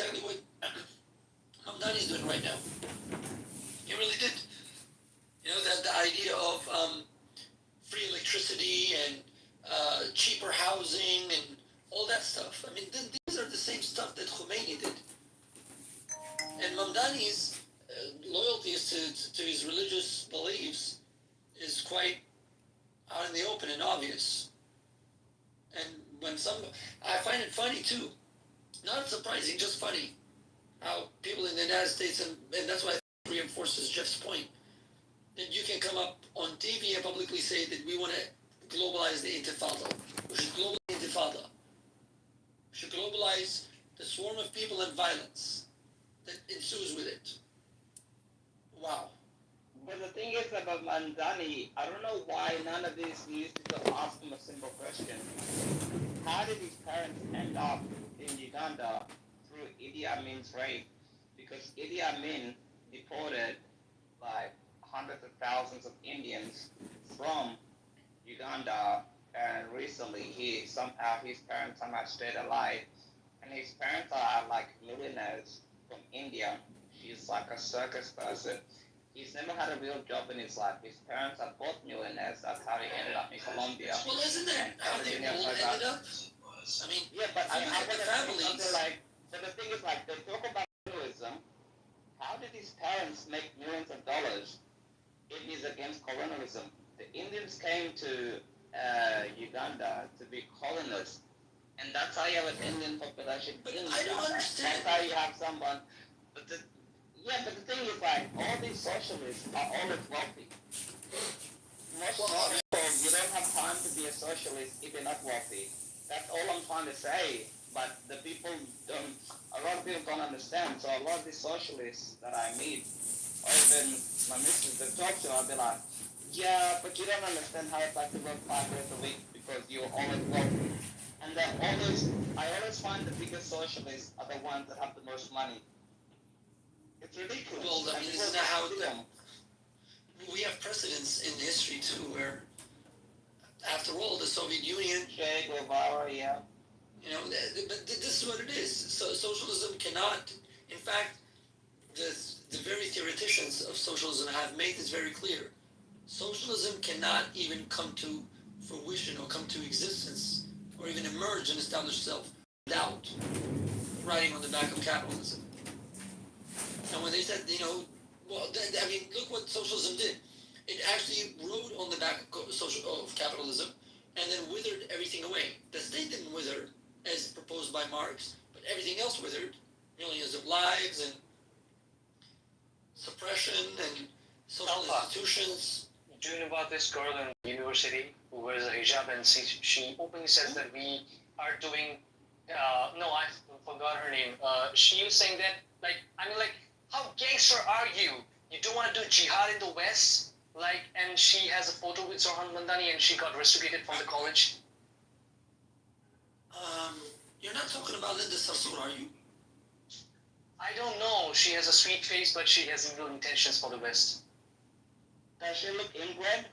exactly what Hamdani is doing right now. He really did. You know, that the idea of free electricity and cheaper housing and all that stuff. I mean, these are the same stuff that Khomeini did. And Mamdani's loyalties to his religious beliefs is quite out in the open and obvious. And I find it funny too. Not surprising, just funny. How people in the United States, and that's why it reinforces Jeff's point, that you can come up on TV and publicly say that we want to globalize the Intifada. We should globalize the Intifada. We should globalize the swarm of people and violence that ensues with it. Wow. But the thing is about Mamdani, I don't know why none of these news people ask him a simple question. How did his parents end up in Uganda through Idi Amin's rape? Because Idi Amin deported like hundreds of thousands of Indians from Uganda, and recently his parents somehow stayed alive, and his parents are like millionaires from India. She's like a circus person. He's never had a real job in his life. His parents are both millionaires. That's how he ended up in Colombia. Well, isn't that how they all ended up? I mean, yeah, but I look at the families. Like, but the thing is, like, they talk about colonialism. How did his parents make millions of dollars? It is against colonialism. The Indians came to Uganda to be colonists, and that's how you have an Indian population. But I don't understand. That's how you have someone. But the thing is, like, all these socialists are always wealthy. Most people, you don't have time to be a socialist if you're not wealthy. That's all I'm trying to say. But the people don't. A lot of people don't understand. So a lot of these socialists that I meet, or even my missus that talk to, I'll be like, yeah, but you don't understand how it's like to work 5 days a week because you're always wealthy. And I always find the biggest socialists are the ones that have the most money. It's ridiculous. Well, I mean, isn't that how we have precedents in history too, where after all, the Soviet Union, Che Guevara, yeah. You know, but this is what it is. So socialism cannot. In fact, the very theoreticians of socialism have made this very clear. Socialism cannot even come to fruition or come to existence or even emerge and establish itself without riding on the back of capitalism. And when they said, you know, well, I mean, look what socialism did. It actually rode on the back of capitalism and then withered everything away. The state didn't wither, as proposed by Marx, but everything else withered. Millions of lives and suppression and social institutions. Do you know about this girl in university who wears a hijab, and she openly says that we are doing, no, I forgot her name. She was saying that, like, I mean, like, how gangster are you? You don't want to do jihad in the West? Like, and she has a photo with Zohan Mandani and she got restricted from the college. You're not talking about Linda Sarsour, are you? I don't know. She has a sweet face, but she has evil intentions for the West. Does she look inbred?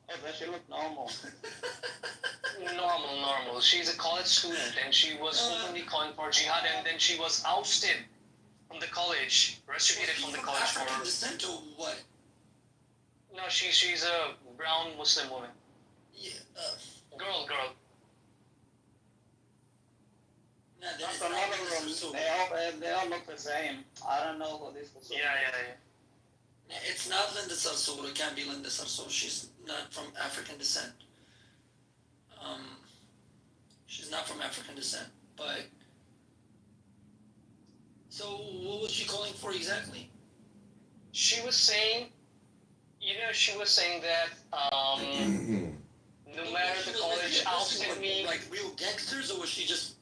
Or does she look normal? Normal. She's a college student and she was openly calling for jihad, and then she was ousted from the college, restricted from the college African for... descent or what? No, she's a brown Muslim woman. Yeah, Girl. No, That's another room. They all look the same. I don't know who this was. Yeah. It's not Linda Sarsour. It can't be Linda Sarsour. She's not from African descent. She's not from African descent. But so what was she calling for exactly? She was saying, that no matter the college ousted me. Like real gangsters, or was she just?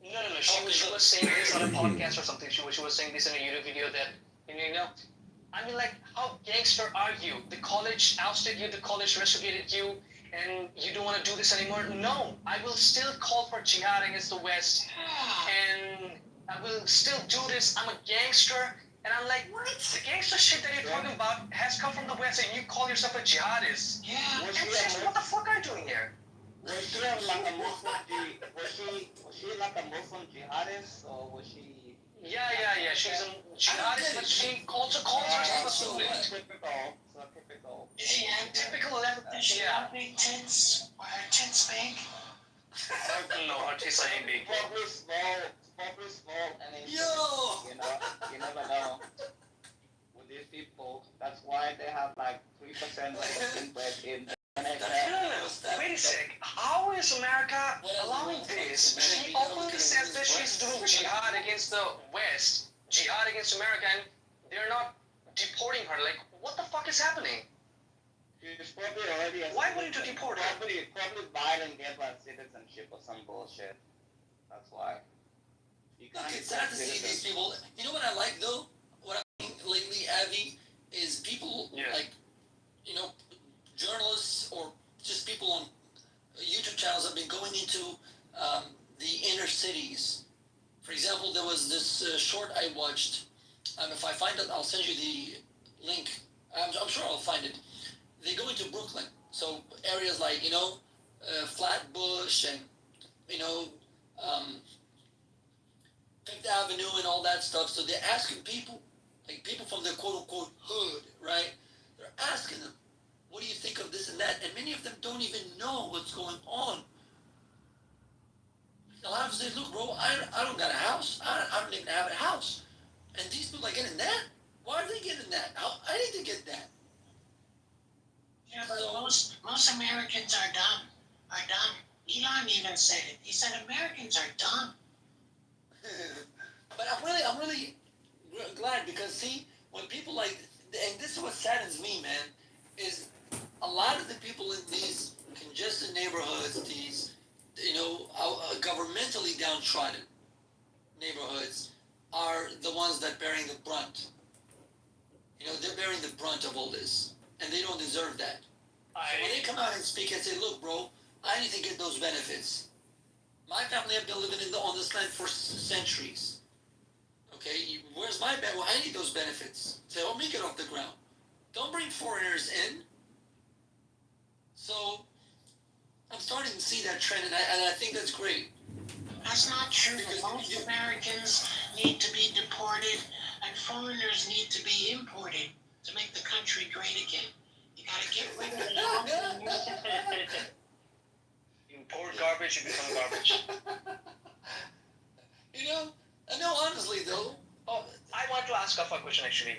No. She was saying this on a podcast or something. She was saying this in a YouTube video that, I mean, like, how gangster are you? The college ousted you, the college restricted you, and you don't want to do this anymore? No, I will still call for jihad against the West, and I will still do this. I'm a gangster, and I'm like, what? The gangster shit that you're talking about has come from the West, and you call yourself a jihadist? Yeah. What the fuck are you doing here? Was she like a Muslim? Was she like a Muslim jihadist, or was she? Yeah. She's a jihadist, but she also calls herself a student. Typical. Is she typical level? Does she have big tits? Or her tits big? No, her tits are big. Probably small, and then Yo! you never know with these people. That's why they have like 3% of inbred in the NHL. Wait a sec. How is America allowing this? She openly says that she's doing jihad against the West, jihad against America, and they're not deporting her. Like, what the fuck is happening? She's probably already a Why wouldn't you deport her? Probably Biden gave her citizenship or some bullshit. That's why. You Look, can't it's sad to see citizen. these people. You know what I like though? What I think lately, Avi, is people like, journalists or just people on YouTube channels have been going into the inner cities. For example, there was this short I watched. If I find it, I'll send you the link. I'm sure I'll find it. They go into Brooklyn, so areas like Flatbush and Fifth Avenue and all that stuff. So they're asking people, like people from the quote unquote hood, right? They're asking them, what do you think of this and that? And many of them don't even know what's going on. A lot of them say, look, bro, I don't got a house. I don't even have a house. And these people are getting that? Why are they getting that? I need to get that. Yeah, but most Americans are dumb. Elon even said it. He said Americans are dumb. But I'm really glad because see, when people like, and this is what saddens me, man, is a lot of the people in these congested neighborhoods, these, governmentally downtrodden neighborhoods, are the ones that bearing the brunt. They're bearing the brunt of all this, and they don't deserve that. So when they come out and speak and say, look, bro, I need to get those benefits. My family have been living on this land for centuries. Okay, where's my benefit? Well, I need those benefits to help me get off the ground. Don't bring foreigners in. So I'm starting to see that trend, and I think that's great. That's not true. Most Americans need to be deported, and foreigners need to be imported to make the country great again. You gotta get rid of the Import garbage, you become garbage. No, honestly though. Oh, I want to ask a question actually.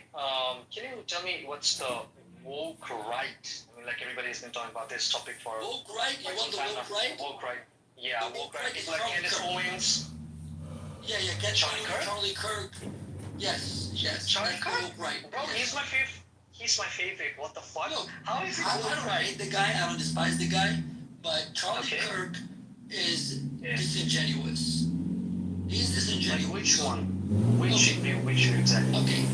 Can you tell me what's the woke right? I mean, like everybody's been talking about this topic for Woke right? You want the woke right? Woke right. Yeah, The woke woke right. right is People like Charlie Candace Kirk. Owens. Yeah, Charlie Kirk. Yes. Charlie That's Kirk? the woke right. Bro, Yes. he's my favorite. What the fuck? Look, how is he I woke don't right? hate the guy. I don't despise the guy. But Charlie Kirk is disingenuous. He's disingenuous. Like which one? Which exactly? Okay,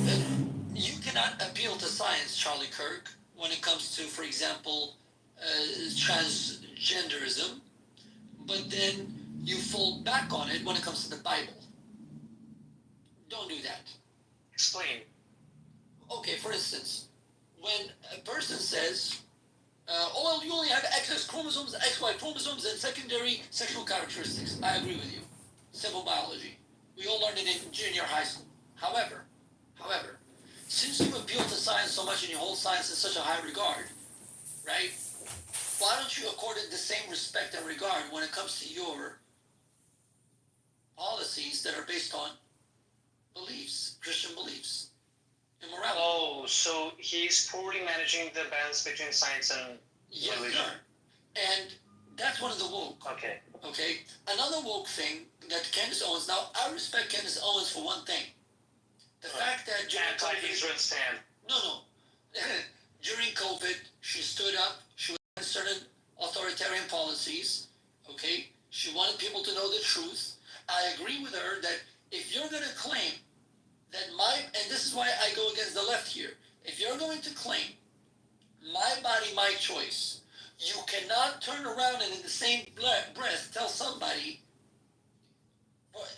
you cannot appeal to science, Charlie Kirk, when it comes to, for example, transgenderism, but then you fall back on it when it comes to the Bible. Don't do that. Explain. Okay, for instance, when a person says, you only have XX chromosomes, XY chromosomes, and secondary sexual characteristics. I agree with you. Simple biology. We all learned it in junior high school. However, since you appeal to science so much and you hold science in such a high regard, right? Why don't you accord it the same respect and regard when it comes to your policies that are based on beliefs, Christian beliefs, immorality? Oh, so he's poorly managing the balance between science and religion. Sir. And that's one of the woke. Okay. Another woke thing that Candace Owens, now I respect Candace Owens for one thing. The fact that during Anti-Israel stand. No. During COVID, she stood up, she had certain authoritarian policies, okay? She wanted people to know the truth. I agree with her that if you're going to claim that and this is why I go against the left here, if you're going to claim my body, my choice, you cannot turn around and in the same breath tell somebody,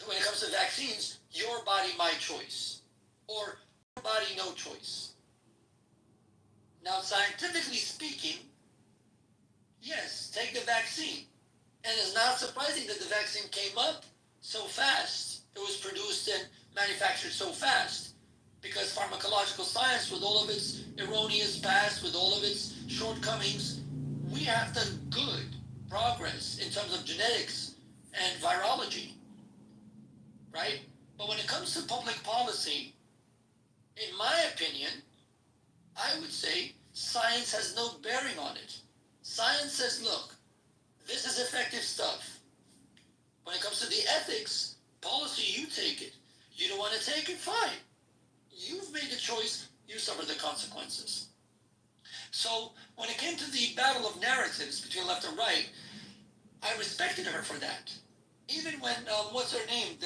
when it comes to vaccines, your body, my choice, or your body, no choice. Now, scientifically speaking, yes, take the vaccine. And it's not surprising that the vaccine came up so fast. It was produced and manufactured so fast. Because pharmacological science, with all of its erroneous past, with all of its shortcomings, we have done good progress in terms of genetics and virology, right? But when it comes to public policy, in my opinion, I would say science has no bearing on it. Science says, look, this is effective stuff. When it comes to the ethics, policy, you take it. You don't want to take it, fine. You've made a choice, you suffer the consequences. So when it came to the battle of narratives between left and right, I respected her for that. Even when, what's her name?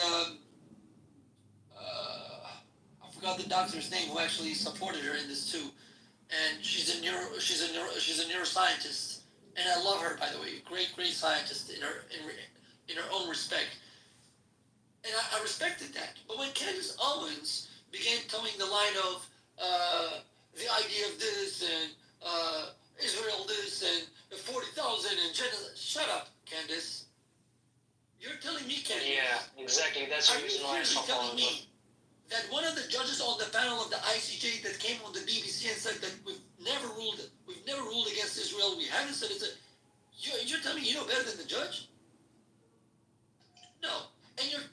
I forgot the doctor's name who actually supported her in this too. And she's a neuroscientist. And I love her, by the way. Great scientist in her own respect. And I respected that. But when Candace Owens began towing the line of the idea of this and Israel this and 40,000 and genocide. Shut up, Candace. You're telling me, Candace. Yeah, exactly. That's the reason why I stopped telling following them. me that one of the judges on the panel of the ICJ that came on the BBC and said that we've never ruled against Israel. We haven't said it's a. You're telling me you know better than the judge? No. And you're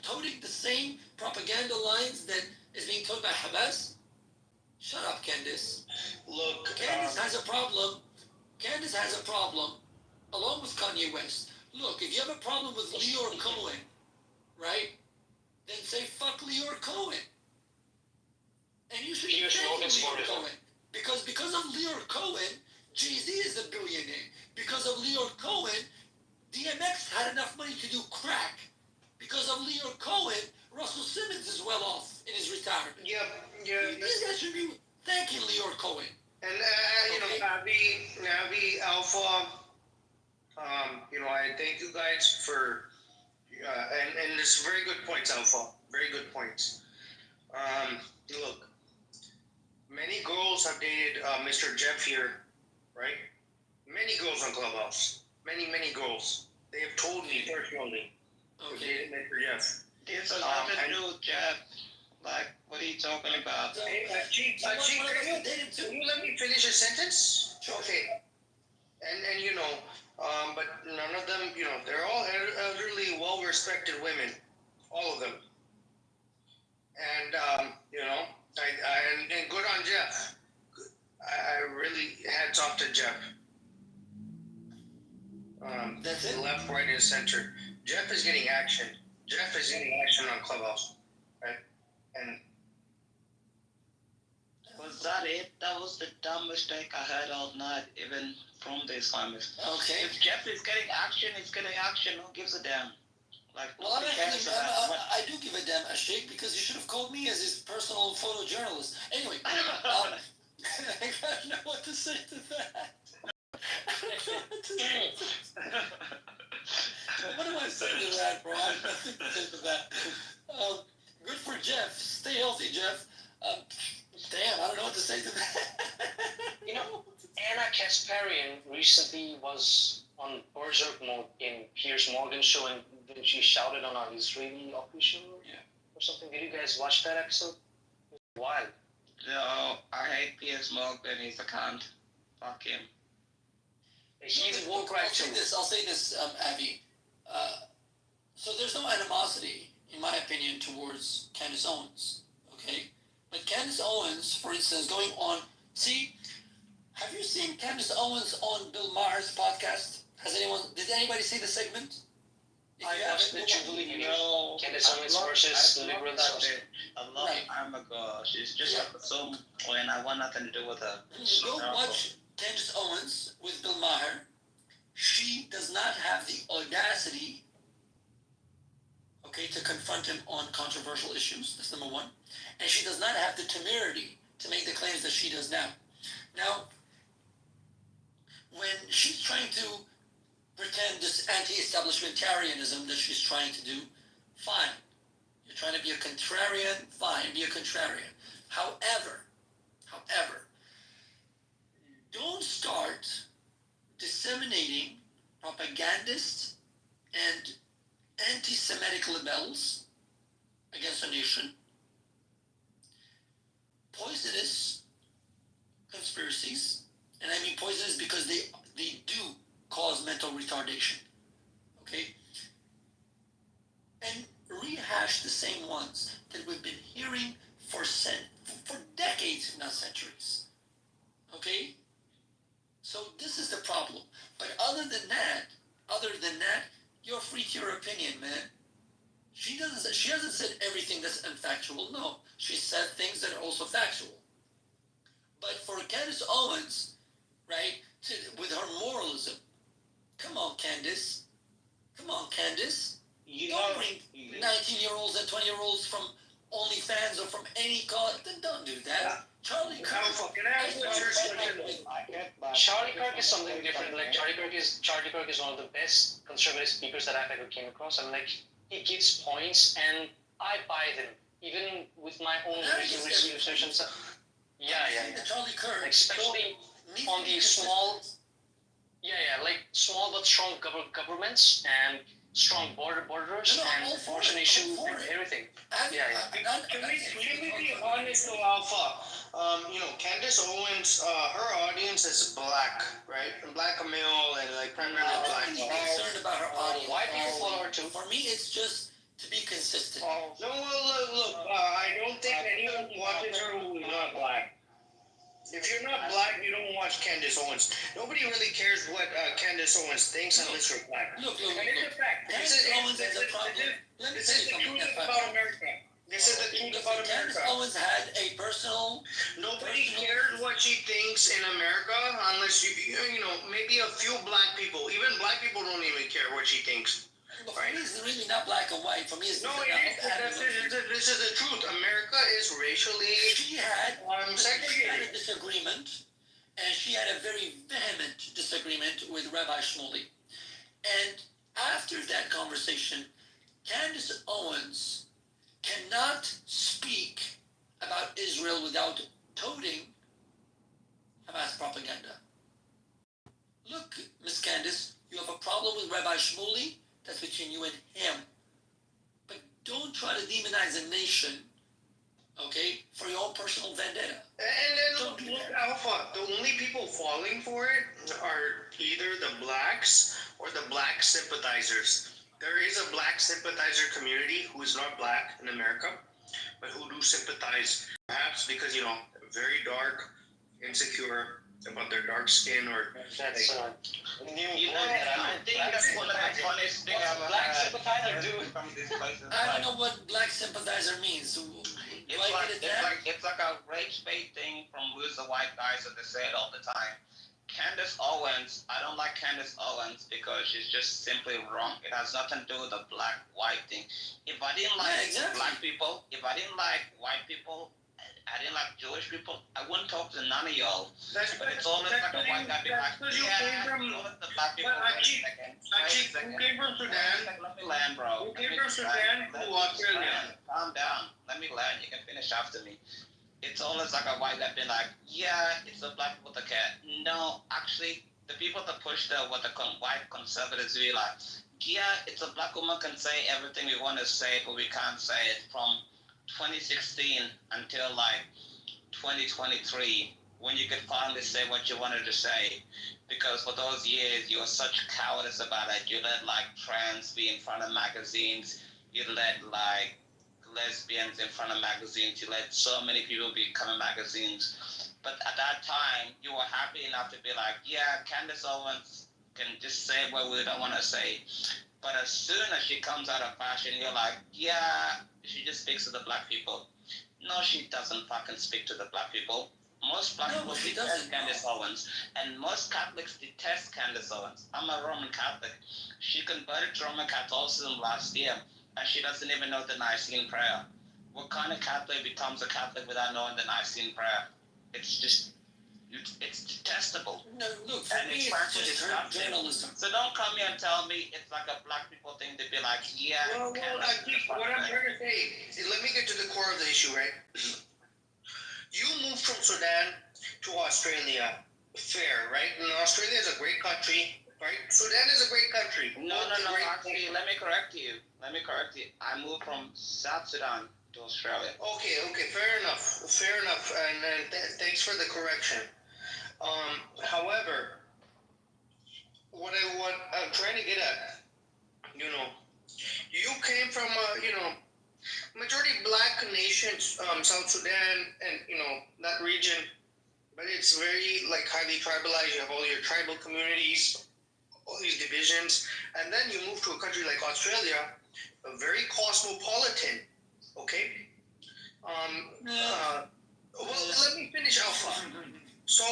toting the same propaganda lines that is being told by Hamas? Shut up, Candace. Look, Candace has a problem. Candace has a problem, along with Kanye West. Look, if you have a problem with Leor Cohen, right, then say fuck Leor Cohen. And you should be thanking Leor Cohen. Because of Leor Cohen, Jay-Z is a billionaire. Because of Leor Cohen, DMX had enough money to do crack. Because of Leor Cohen, Russell Simmons is well off in his retirement. yeah. These guys should be thanking Leor Cohen. And Navi, Alpha, I thank you guys for, and there's very good points, Alpha. Very good points. Look, many girls have dated Mr. Jeff here, right? Many girls on Clubhouse. Many girls. They have told me personally. Okay. Dated Mr. Jeff. There's a lot to do, Jeff. Like, what are you talking about? Hey, Chief, can you let me finish a sentence? Sure. Okay. And but none of them, they're all elderly, well-respected women, all of them. And and good on Jeff. I really hats off to Jeff. That's it? Left, right, and center. Jeff is getting action. Jeff is getting action on Clubhouse, right? And Was that it? That was the dumb mistake I had all night, even from the Islamists. Okay. If Jeff is getting action, he's getting action. Who gives a damn? Like, Well, nobody cares about what. I do give a damn, Ashik, because you should have called me as his personal photojournalist. Anyway, I don't know what to say to that. What do I say to that, bro? I have nothing to say to that. Good for Jeff. Stay healthy, Jeff. Damn, I don't know what to say to that. Anna Kasparian recently was on Berserk mode in Piers Morgan's show, and then she shouted on an Israeli official or something. Did you guys watch that episode? It was wild. No, I hate Piers Morgan. He's a cunt. Fuck him. He's woke right I'll say this, Abby. So there's no animosity, in my opinion, towards Candace Owens. Okay? But Candace Owens, for instance, going on... See, have you seen Candace Owens on Bill Maher's podcast? Did anybody see the segment? If I you watched haven't, the Jubilee video. No, Candace Owens versus the liberals. A long time ago. She's just like some when I want nothing to do with her. Go watch Candace Owens with Bill Maher. She does not have the audacity, to confront him on controversial issues. That's number one. And she does not have the temerity to make the claims that she does now. Now, when she's trying to pretend this anti-establishmentarianism that she's trying to do, fine. You're trying to be a contrarian, fine, be a contrarian. However, don't start disseminating propagandist and anti-Semitic libels against a nation, poisonous conspiracies, and I mean poisonous because they do cause mental retardation, okay? And rehash the same ones that we've been hearing for decades, if not centuries, okay? So this is the problem. But other than that, you're free to your opinion, man. She hasn't said everything that's unfactual. No, she said things that are also factual. But for Candace Owens, right, with her moralism, come on, Candace. You Don't know, bring 19-year-olds and 20-year-olds from OnlyFans or from any college. Then don't do that. Charlie Kirk. Can I ask you a serious question? I get that. Charlie Kirk is something different. Like Charlie Kirk is one of the best conservative speakers that I've ever came across. I mean, like he gives points, and I buy them, even with my own research and stuff. Yeah. Charlie Kirk. Like, especially on the small, like small but strong governments and strong borders and abortion issue and everything. Can we be honest though, Alpha? Candace Owens, her audience is black, right? Black male and like primarily I'm black. not really concerned about her audience. White people follow her too. For me, it's just to be consistent. No, well, look, I don't think anyone watches her who is not black. If you're not black, you don't watch Candace Owens. Nobody really cares what Candace Owens thinks unless you're black. Look. And it's a fact. Candace Owens is a problem. Let me This tell is you the something. truth about America. This is the truth about Candace America. Owens had a personal. Nobody cares what she thinks in America unless you maybe a few black people. Even black people don't even care what she thinks. For me, it's really not black and white. For me, it's No, this is the truth. America is racially She had a segregated. disagreement, and she had a very vehement disagreement with Rabbi Shmuley. And after that conversation, Candace Owens cannot speak about Israel without toting Hamas propaganda. Look, Miss Candace, you have a problem with Rabbi Shmuley. That's between you and him. But don't try to demonize a nation, okay, for your own personal vendetta. And then look, Alpha, the only people falling for it are either the blacks or the black sympathizers. There is a black sympathizer community who is not black in America, but who do sympathize, perhaps because, very dark, insecure about their dark skin or That's new. I think that's one of the funniest things I've Black sympathizer do. from these places. I don't know what black sympathizer means. It's like a race bait thing from Who's the White Guys that they say it all the time. Candace Owens, I don't like Candace Owens because she's just simply wrong. It has nothing to do with the black-white thing. If I didn't like black people, if I didn't like white people, I didn't like Jewish people, I wouldn't talk to none of y'all. But it's almost like a white guy being like, the black people. who came from Sudan? Let me land, bro. Who came from Sudan? Who Australia? Calm down. Let me land. You can finish after me. It's almost like a white guy being like, yeah, it's the black with the cat. No, actually, the people that push what the white conservatives be like, yeah, it's a black woman can say everything we want to say, but we can't say it from 2016 until like 2023, when you could finally say what you wanted to say. Because for those years, you were such cowardice about it. You let like trans be in front of magazines. You let like lesbians in front of magazines. You let so many people become in magazines. But at that time, you were happy enough to be like, yeah, Candace Owens can just say what we don't want to say. But as soon as she comes out of fashion, you're like, yeah, she just speaks to the black people. No, she doesn't fucking speak to the black people. Most black people detest Candace Owens, and most Catholics detest Candace Owens. I'm a Roman Catholic. She converted to Roman Catholicism last year, and she doesn't even know the Nicene Prayer. What kind of Catholic becomes a Catholic without knowing the Nicene Prayer? It's detestable. No, look, for And me, it's it's practically just journalism. So don't come here and tell me it's like a black people thing to be like, yeah. Well, what I'm trying to say is, let me get to the core of the issue, right? You moved from Sudan to Australia, fair, right? And Australia is a great country, right? Sudan is a great country. No. Actually, let me correct you. I moved from South Sudan to Australia. Okay, fair enough, and thanks for the correction. However, what I'm trying to get at, you know, you came from majority black nations, South Sudan, and that region, but it's very like highly tribalized. You have all your tribal communities, all these divisions, and then you move to a country like Australia, a very cosmopolitan. Okay. Well, let me finish, Alpha. So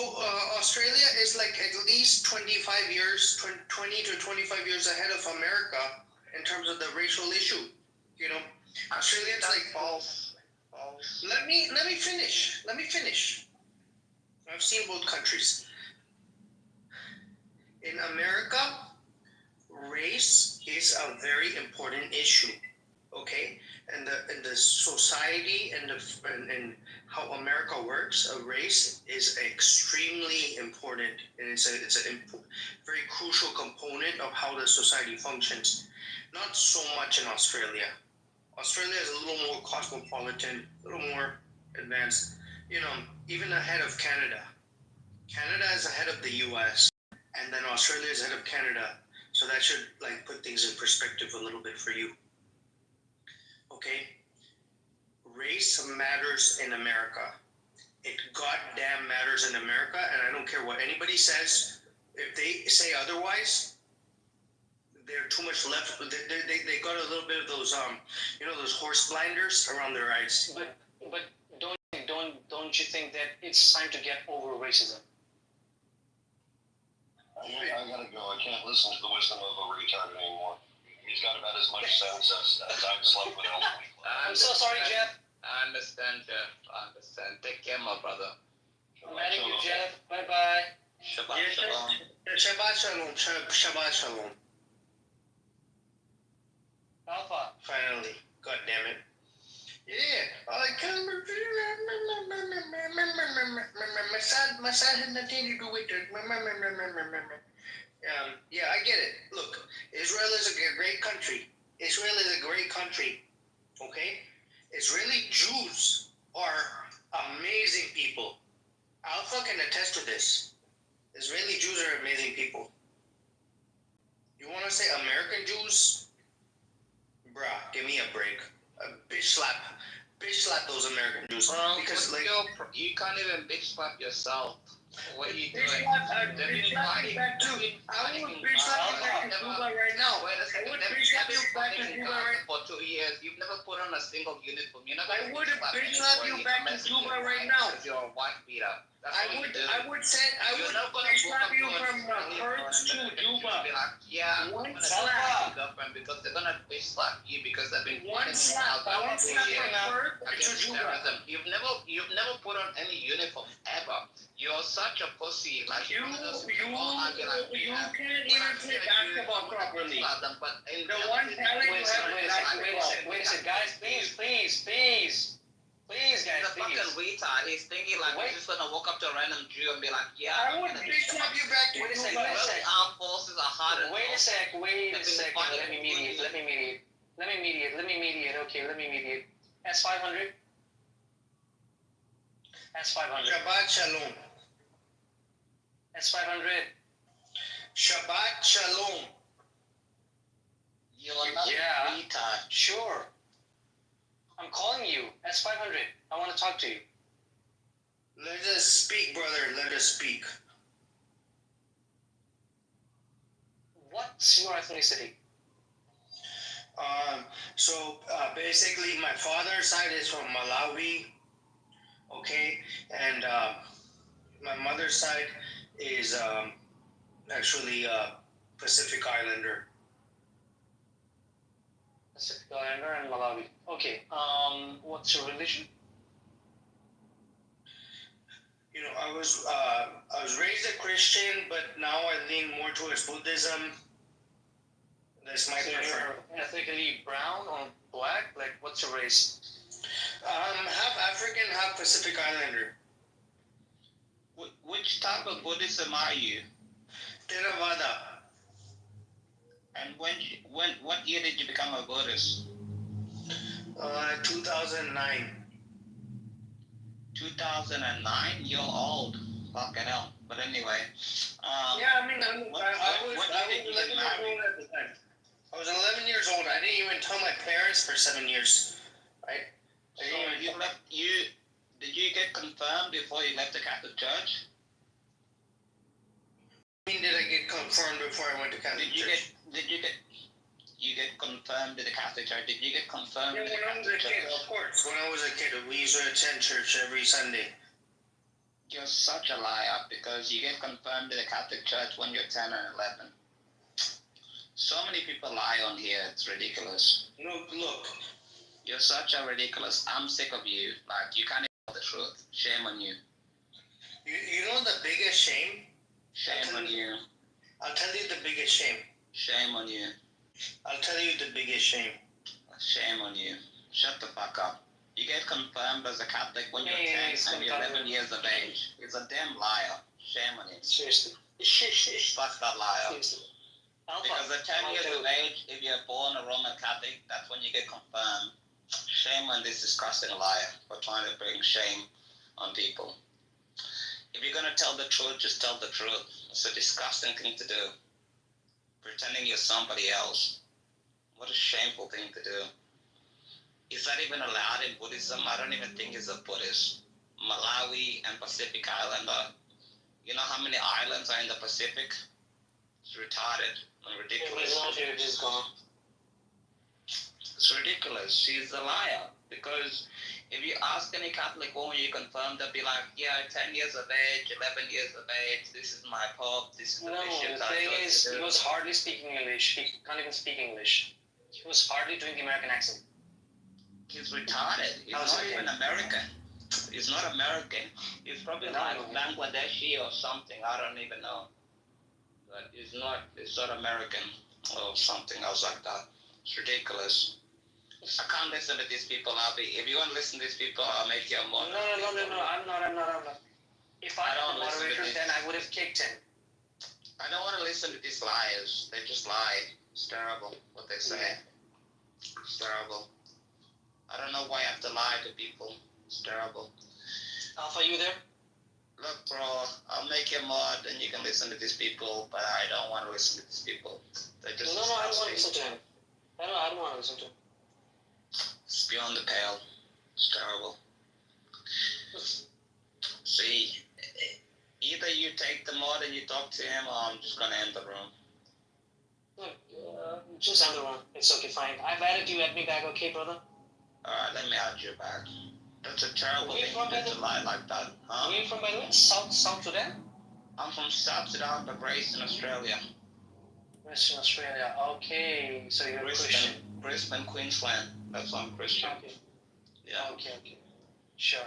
Australia is like at least 25 years, 20 to 25 years ahead of America in terms of the racial issue. Australians like false. Let me finish. I've seen both countries. In America, race is a very important issue. Okay, and the society and how America works, a race is extremely important, and it's a very crucial component of how the society functions. Not so much in Australia. Australia is a little more cosmopolitan, a little more advanced. Even ahead of Canada. Canada is ahead of the U.S. and then Australia is ahead of Canada. So that should put things in perspective a little bit for you. Okay, race matters in America. It goddamn matters in America, and I don't care what anybody says. If they say otherwise, they're too much left. They got a little bit of those those horse blinders around their eyes. But don't you think that it's time to get over racism? I gotta go. I can't listen to the wisdom of a retard anymore. He's got about as much sense as I've slept with elderly. I'm so sorry, Jeff. I understand, Jeff. I understand. Take care, my brother. I'm adding you, Jeff. Bye-bye. Shabbat Yes, shalom. Shabbat shalom. Shabbat shalom. Alpha. Finally. God damn it. Yeah. I can't. My son had nothing to do with it. Yeah, I get it. Look, Israel is a great country. Israel is a great country. Okay? Israeli Jews are amazing people. Alpha can attest to this. Israeli Jews are amazing people. You want to say American Jews? Bruh, give me a break. Bitch slap those American Jews. Because you can't even bitch slap yourself. What are you doing? Bitch slap you back too. I would bitch slap you back to Cuba right now. Wait a second. I would bitch slap you back to Cuba right for 2 years. You've never put on a single uniform. You're not I would bitch slap you back to Cuba right now. You're a white beater. I would bitch slap you from Perth to Cuba. Be like, yeah, One I'm gonna slap. girlfriend because they're gonna bitch slap you because they've been One fucking slap. out One slap years from Perth to against Cuba. terrorism. You've never put on any uniform ever. You're such a pussy. Like You one of those can't people I'd be like, even yeah, play basketball properly. but in The one talent you Wait a have second, is wait a second, guys, please, guys, He's a fucking please. retard. He's thinking like Wait. he's just gonna walk up to a random Jew and be like, yeah. I I'm would gonna bitch slap you back to Wait a second, Cuba. wait a Well, second. the armed forces are hard. Wait a second, let me mediate. Okay, let me mediate. S500. Shabbat shalom. S500. Shabbat shalom. You're not Yeah. a retard. Sure. I'm calling you. S500. I want to talk to you. Let us speak, brother. Let us speak. What's your ethnicity? So basically, my father's side is from Malawi. Okay, and my mother's side is actually Pacific Islander. Pacific Islander and Malawi. Okay. What's your religion? I was raised a Christian, but now I lean more towards Buddhism. That's my So preference. you're ethnically brown or black? Like, what's your race? Half African, half Pacific Islander. Which type of Buddhism are you? Theravada. And what year did you become a Buddhist? 2009. 2009. You're old. Fucking hell. But anyway. Yeah, I mean, What I year was did you 11 get years married? old at the time. I was 11 years old. I didn't even tell my parents for 7 years. Right? I So didn't even you left. Did you get confirmed before you left the Catholic Church? did I get confirmed before I went to Catholic Church? Did you get confirmed to the Catholic Church? Did you get confirmed Yeah, to the when I was a Catholic kid, Church? of course. When I was a kid, we used to attend church every Sunday. You're such a liar because you get confirmed to the Catholic Church when you're 10 or 11. So many people lie on here, it's ridiculous. No, look. You're such a ridiculous. I'm sick of you. Like, you can't even tell the truth. Shame on you. You know the biggest shame? Shame on you. I'll tell you the biggest shame. Shame on you. I'll tell you the biggest shame. Shame on you. Shut the fuck up. You get confirmed as a Catholic when you're Hey, 10 and you're 11 years of age. It's a damn liar. Shame on you. Seriously. Fuck that liar. Seriously. Alpha, Because at 10 years Alpha. of age, if you're born a Roman Catholic, that's when you get confirmed. Shame on this disgusting liar for trying to bring shame on people. If you're going to tell the truth, just tell the truth. It's a disgusting thing to do. Pretending you're somebody else. What a shameful thing to do. Is that even allowed in Buddhism? I don't even think it's a Buddhist. Malawi and Pacific Islander. You know how many islands are in the Pacific? It's retarded and ridiculous. He's not here, he's gone. It's ridiculous. She's a liar. Because if you ask any Catholic woman, you confirm, they'll be like, yeah, 10 years of age, 11 years of age, this is my pope, this is the No, bishop. the thing is, he was hardly speaking English. He can't even speak English. He was hardly doing the American accent. He's retarded. He's How's not it? even American. He's not American. He's probably No, like no. Bangladeshi or something. I don't even know. But it's not American or something else like that. It's ridiculous. I can't listen to these people, Abby. If you want to listen to these people, I'll make you a No, moderator. I'm not. If I I don't were the listen to moderator, this. then I would have kicked him. I don't want to listen to these liars. They just lie. It's terrible what they say. It's terrible. I don't know why I have to lie to people. It's terrible. Alpha, you there? Look, bro, I'll make you a mod and you can listen to these people, but I don't want to listen to these people. They're just No, I don't want to disgusting. listen to him. I don't want to listen to him. It's beyond the pale. It's terrible. See, either you take the mod and you talk to him, or I'm just gonna end the room. Look, just end the room. It's okay, fine. I've added you. Add me back, okay, brother? Alright, let me add you back. That's a terrible Where thing from, to do, brother? to lie like that. Huh? Where are you from, by the way? South Sudan? I'm from South Sudan, but raised in Australia. Western Australia. Okay, so you're a Christian. Brisbane, Queensland. That's why I'm Christian. Okay. Yeah. Okay. Sure.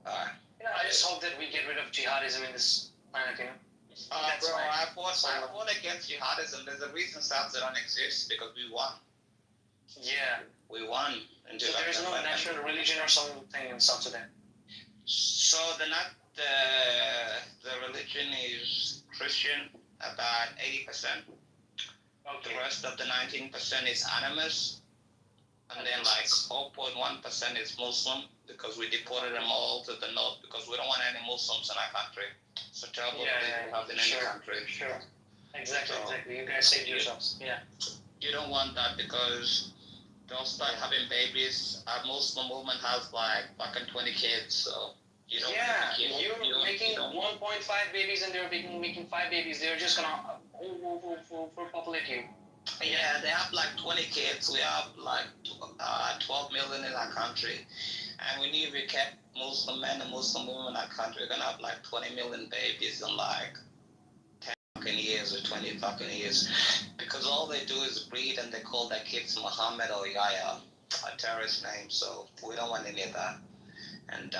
Alright. I just hope that we get rid of jihadism in this planet, you know? That's Bro, fine. I fought against jihadism. There's a reason South Sudan exists, because we won. Yeah. We won. So there is no national religion or something in South Sudan. So the religion is Christian, about 80%. Okay. The rest of the 19% is animist. And then like 4.1% is Muslim, because we deported them all to the north because we don't want any Muslims in our country. It's a terrible thing to have in any country. Sure. Exactly. So- You guys saved yourselves. Yeah. You don't want that, because they'll start having babies. Our Muslim woman has like fucking 20 kids, so you don't Yeah, want kids. you're making don't- 1.5 babies and they're making 5 babies. They're just gonna overpopulate you. Yeah, they have like 20 kids. We have like 12 million in our country. And we need we kept Muslim men and Muslim women in our country. We're gonna have like 20 million babies in like 10 fucking years or 20 fucking years. Because all they do is breed and they call their kids Muhammad or Yahya, a terrorist name. So we don't want any of that. And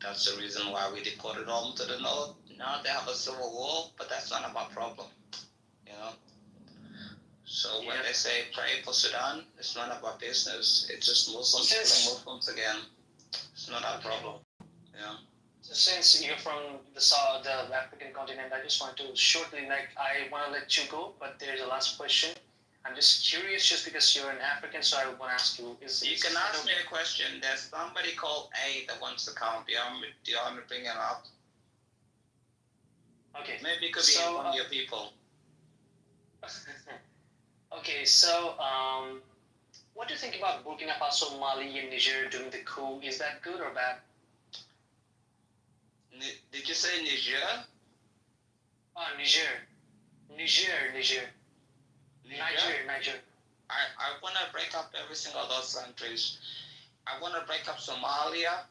that's the reason why we deported all to the north. Now they have a civil war, but that's none of our problem. You know? So when they say pray for Sudan, it's none of our business. It's just Muslims killing Muslims again. It's not our problem. Yeah. So since you're from the African continent, I just want to shortly, I want to let you go, but there's a last question. I'm just curious, just because you're an African, so I want to ask you: You can ask me a question. There's somebody called A that wants to come. Do you want me to bring him up? Okay. Maybe it could be So, one of your people. Okay, so what do you think about Burkina Faso, Mali, and Niger doing the coup? Is that good or bad? Did you say Niger? Niger. Niger. I want to break up every single of those countries. I want to break up Somalia.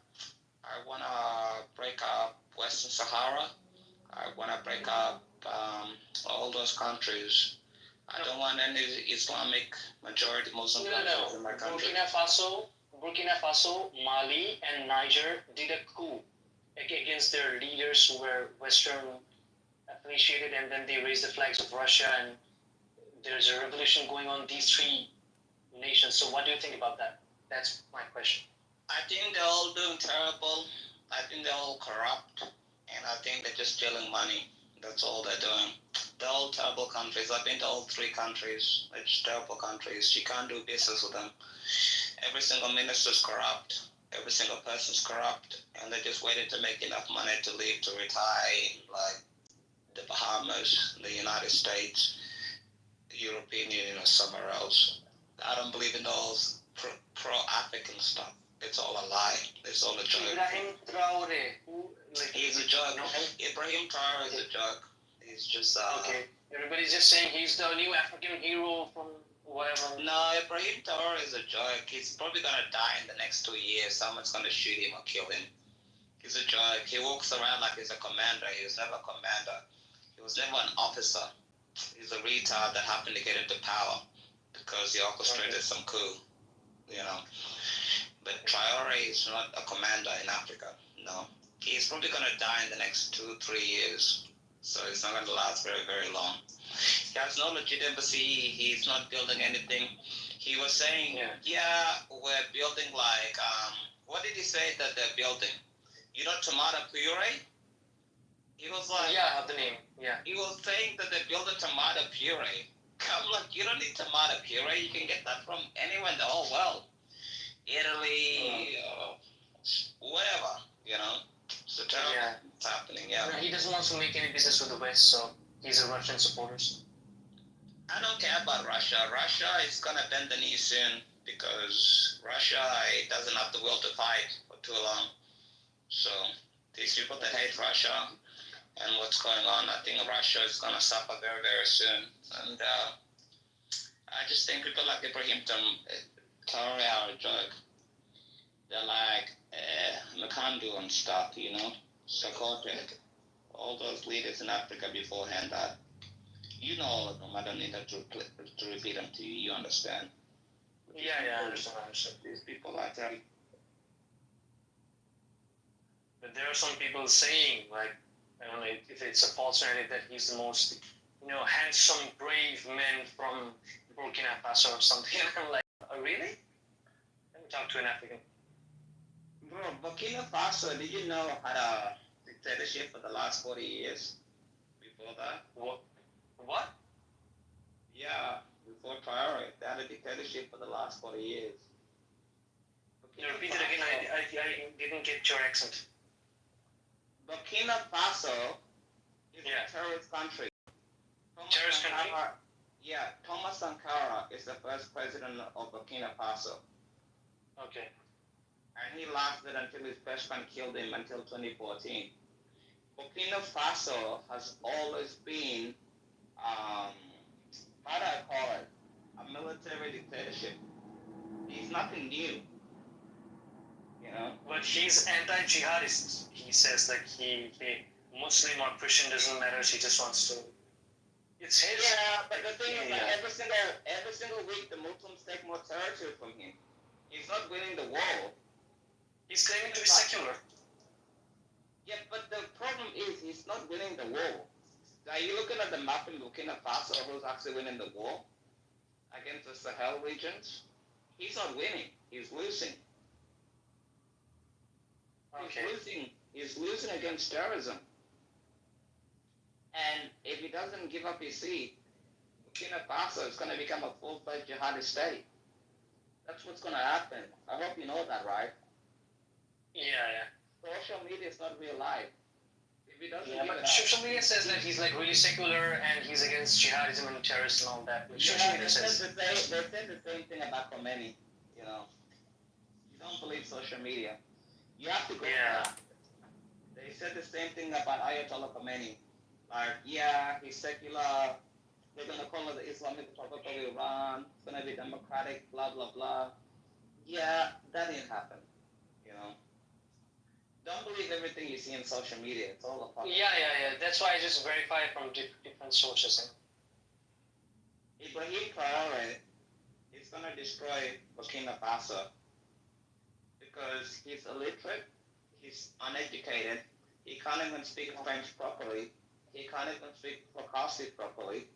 I want to break up Western Sahara. I want to break up all those countries. I don't want any Islamic majority Muslim countries in my country. Burkina Faso, Mali, and Niger did a coup against their leaders who were Western affiliated, and then they raised the flags of Russia, and there's a revolution going on these three nations. So what do you think about that? That's my question. I think they're all doing terrible. I think they're all corrupt, and I think they're just stealing money. That's all they're doing. They're all terrible countries. I've been to all three countries. They're just terrible countries. You can't do business with them. Every single minister's corrupt. Every single person's corrupt, and they're just waiting to make enough money to leave, to retire, like the Bahamas, the United States, the European Union, or somewhere else. I don't believe in all pro-African stuff. It's all a lie. It's all a joke. Ibrahim Traore, He's a joke. Ibrahim Traore is a joke. He's just okay. Everybody's just saying he's the new African hero from whatever. No, Ibrahim Traore is a joke. He's probably gonna die in the next 2 years. Someone's gonna shoot him or kill him. He's a joke. He walks around like he's a commander. He was never a commander. He was never an officer. He's a retard that happened to get into power because he orchestrated some coup, you know. But Traore is not a commander in Africa, no. He's probably going to die in the next 2-3 years, so it's not going to last very, very long. He has no legitimacy. He's not building anything. He was saying, yeah we're building like, what did he say that they're building? You know, tomato puree? He was like, yeah, the name, yeah. He was saying that they build a tomato puree. I'm like, you don't need tomato puree. You can get that from anywhere in the whole world. Italy, whatever, you know. So it's happening, yeah. He doesn't want to make any business with the West, so he's a Russian supporter. I don't care about Russia. Russia is going to bend the knee soon because Russia doesn't have the will to fight for too long. So these people that hate Russia and what's going on, I think Russia is going to suffer very, very soon. And I just think people like Ibrahim Traore are a joke. They're like Makandu and stuff, you know, Sokote, all those leaders in Africa beforehand. You know all of them. I don't need to repeat them to you. You understand? Yeah, I understand. These people are terrible. But there are some people saying, like, I don't know if it's a false narrative, that he's the most, handsome, brave man from Burkina Faso or something. And I'm like, oh, really? Let me talk to an African. Bro, Burkina Faso, did you know had a dictatorship for the last 40 years? Before that? What? Yeah, before Traore, they had a dictatorship for the last 40 years. Repeat it again, I didn't get your accent. Burkina Faso is a terrorist country. Terrorist country? Yeah, Thomas Sankara is the first president of Burkina Faso. Okay. And he lasted until his best friend killed him until 2014. Burkina Faso has always been, how do I call it, a military dictatorship. It's nothing new. You know? But he's anti-jihadist. He says that he Muslim or Christian doesn't matter. He just wants to. It's his. Yeah, but the thing is, like, every single week the Muslims take more territory from him. He's not winning the war. He's claiming to be secular. Yeah, but the problem is he's not winning the war. Are you looking at the map in Burkina Faso? Who's actually winning the war against the Sahel regions? He's not winning. He's losing. Okay. He's losing against terrorism. And if he doesn't give up his seat, Burkina Faso is going to become a full-fledged jihadist state. That's what's going to happen. I hope you know that, right? Yeah. Social media is not real life. If he doesn't Yeah, give but it up, social media says that he's like really secular and he's against jihadism and terrorists and all that. Like, social media says. they said the same thing about Khomeini. You know, you don't believe social media. You have to go back. They said the same thing about Ayatollah Khomeini. Like, yeah, he's secular. They're gonna call it the Islamic Republic of Iran. It's gonna be democratic. Blah blah blah. Yeah, that didn't happen. You know, don't believe everything you see in social media. It's all a fucking. Yeah. That's why I just verify from different sources. Ibrahim Traore is gonna destroy Burkina Faso because he's illiterate, he's uneducated, he can't even speak French properly, he can't even speak Farsi properly,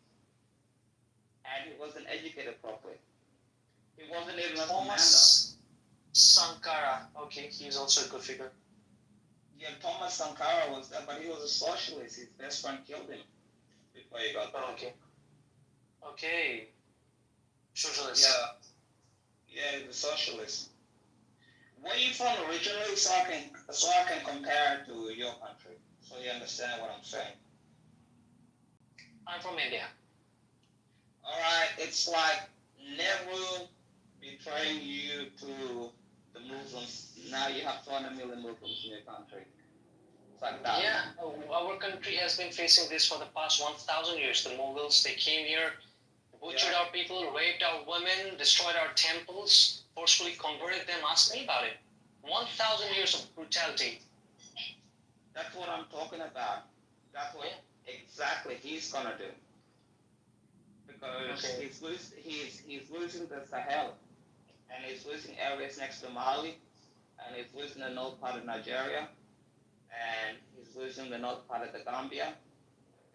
and he wasn't educated properly. He wasn't even a commander. Thomas Sankara. Okay, he's also a good figure. Yeah, Thomas Sankara was there, but he was a socialist. His best friend killed him before he got there. Okay. Socialist. Yeah, he's a socialist. Where are you from originally, so I can compare it to your country, so you understand what I'm saying? I'm from India. All right, it's like Nehru betraying you to the Muslims. Now you have 200 million Muslims in your country. It's like that. Yeah, our country has been facing this for the past 1,000 years. The Mughals, they came here, butchered our people, raped our women, destroyed our temples, forcefully converted them. Ask me about it. 1,000 years of brutality. That's what I'm talking about. That's what exactly he's gonna do. Because he's losing the Sahel, and he's losing areas next to Mali, and he's losing the north part of Nigeria, and he's losing the north part of the Gambia,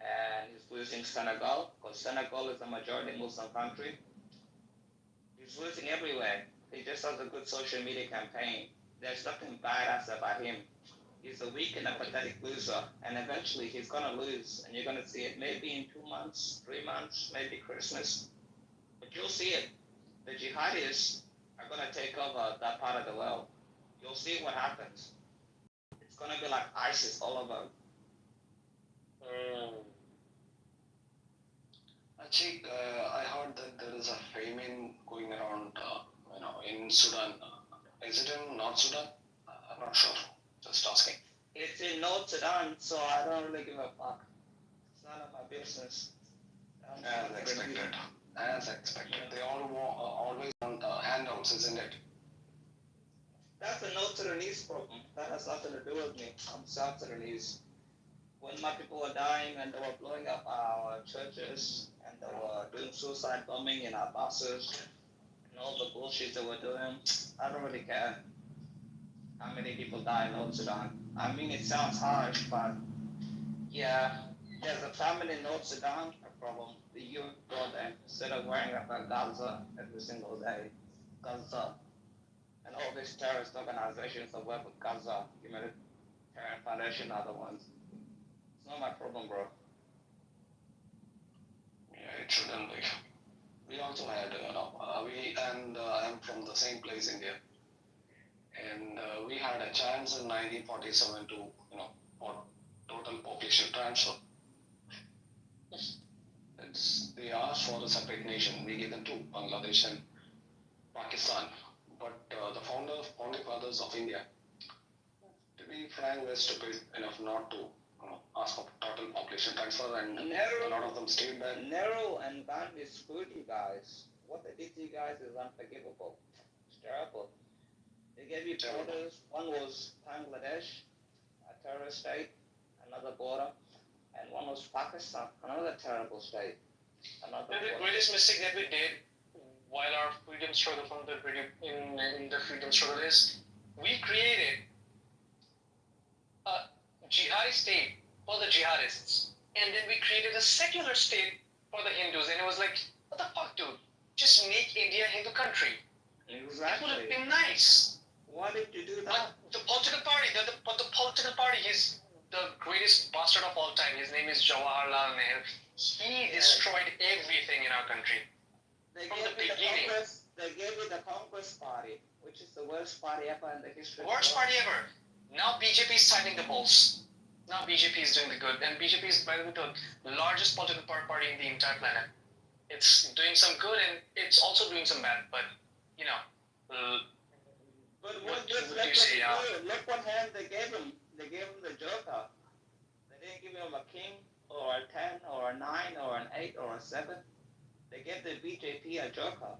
and he's losing Senegal, because Senegal is a majority Muslim country. He's losing everywhere. He just has a good social media campaign. There's nothing badass about him. He's a weak and a pathetic loser, and eventually he's gonna lose, and you're gonna see it maybe in 2 months, 3 months, maybe Christmas, but you'll see it. The jihadis are gonna take over that part of the world. You'll see what happens. It's gonna be like ISIS all over. Achik, I heard that there is a famine going around, in Sudan. Is it in North Sudan? I'm not sure. Just asking. It's in North Sudan, so I don't really give a fuck. It's none of my business. As expected. As expected. They always want handouts, isn't it? That's a North Sudanese problem. That has nothing to do with me. I'm South Sudanese. When my people were dying and they were blowing up our churches and they were doing suicide bombing in our buses and all the bullshit they were doing, I don't really care how many people die in North Sudan. I mean, it sounds harsh, but yeah, there's a famine in North Sudan, a problem. The UN go there instead of worrying about Gaza every single day. Gaza. And all these terrorist organizations that work with Gaza, Humanitarian Foundation, other ones. It's not my problem, bro. Yeah, it shouldn't be. We also had, I'm from the same place, India. And we had a chance in 1947 to, for total population transfer. They asked for a separate nation. We gave them two, Bangladesh and Pakistan. But the founding fathers of India, to be frank, were stupid enough not to ask for total population transfer, and a lot of them stayed back. Nehru and Gandhi screwed you guys. What they did to you guys is unforgivable. It's terrible. They gave you borders. One was Bangladesh, a terrorist state, another border, and one was Pakistan, another terrible state. The greatest mistake that we did while our freedom struggle in the freedom struggle is we created a jihadi state for the jihadists, and then we created a secular state for the Hindus, and it was like, what the fuck, dude? Just make India a Hindu country. Exactly. It would have been nice. Why did you do that? But the political party, he's the greatest bastard of all time. His name is Jawaharlal Nehru. He destroyed everything in our worst party ever in the history. Worst party ever. Now BJP is tightening the balls. Now BJP is doing the good, and BJP is by the way the largest political party in the entire planet. It's doing some good and it's also doing some bad, but you know. But What just would you say, look what hand they gave him. They gave him the Joker. They didn't give him a king or a 10 or a 9 or an 8 or a 7. They gave the BJP a Joker.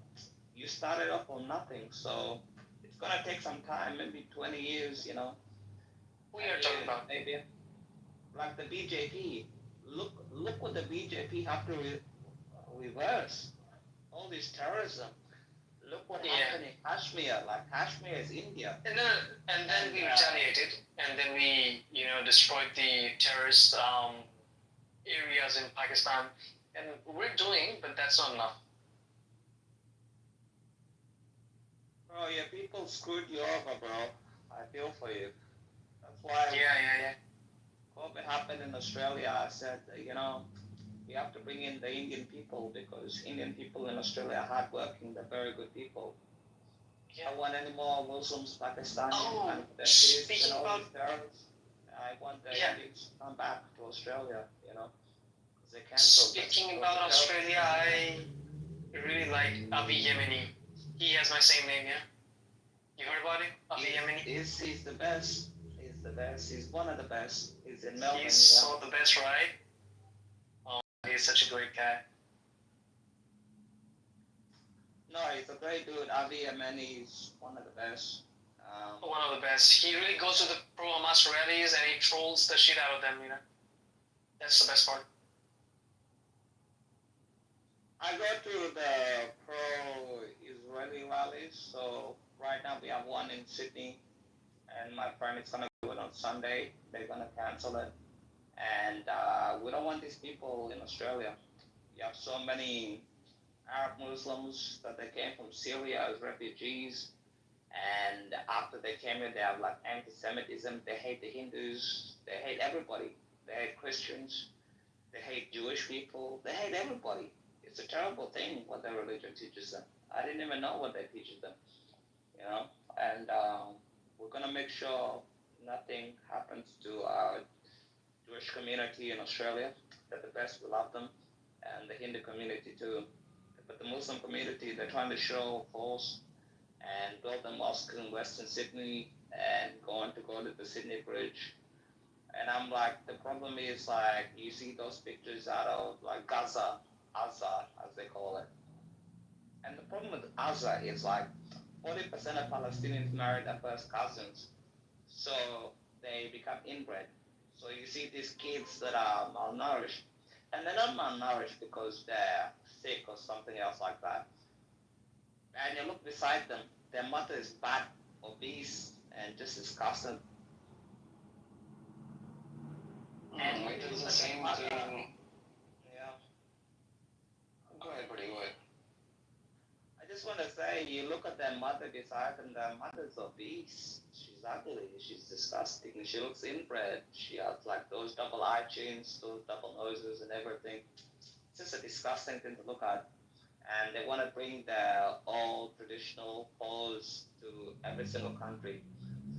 You started off on nothing, so it's gonna take some time, maybe 20 years, you know. Who are you talking about? Maybe like the BJP. Look what the BJP have to reverse. All this terrorism. Look what happened in Kashmir. Like Kashmir is India. And then we retaliated, and then we destroyed the terrorist areas in Pakistan, and we're doing, but that's not enough. Bro, your people screwed you over, bro. I feel for you. That's why. Yeah. What happened in Australia, I said, we have to bring in the Indian people because Indian people in Australia are hardworking. They're very good people. Yeah. I don't want any more Muslims, Pakistanis, speaking and all about- these terrorists. I want the Indians to come back to Australia, because they canceled. Speaking about Australia, I really like Avi Yemeni. He has my same name, yeah? You heard about him? Avi Yemeni? He's the best. He's the best. He's one of the best. He's in Melbourne. He's so the best, right? Oh, he's such a great guy. No, he's a great dude. Avi Yemeni is one of the best. One of the best. He really goes to the pro-Hamas rallies and he trolls the shit out of them, That's the best part. I go to the pro-Israeli rallies, so right now we have one in Sydney, and my friend is going to do it on Sunday. They're going to cancel it, and we don't want these people in Australia. You have so many Arab Muslims that they came from Syria as refugees, and after they came here, they have like anti-Semitism. They hate the Hindus. They hate everybody. They hate Christians. They hate Jewish people. They hate everybody. It's a terrible thing what their religion teaches them. I didn't even know what they teach them, and we're going to make sure nothing happens to our Jewish community in Australia, that the best will love them, and the Hindu community too. But the Muslim community, they're trying to show force and build a mosque in Western Sydney and go to the Sydney Bridge. And I'm like, the problem is like, you see those pictures out of like Gaza, as they call it. And the problem with Gaza is like 40% of Palestinians marry their first cousins. So they become inbred. So you see these kids that are malnourished. And they're not malnourished because they're sick or something else like that. And you look beside them, their mother is fat, obese, and just disgusting. And it is the same thing. Yeah. Go ahead, buddy, go ahead. I just want to say, you look at their mother beside them, their mother's obese. She's ugly. She's disgusting. She looks inbred. She has like those double eye chins, those double noses and everything. It's just a disgusting thing to look at. And they want to bring their old traditional pose to every single country.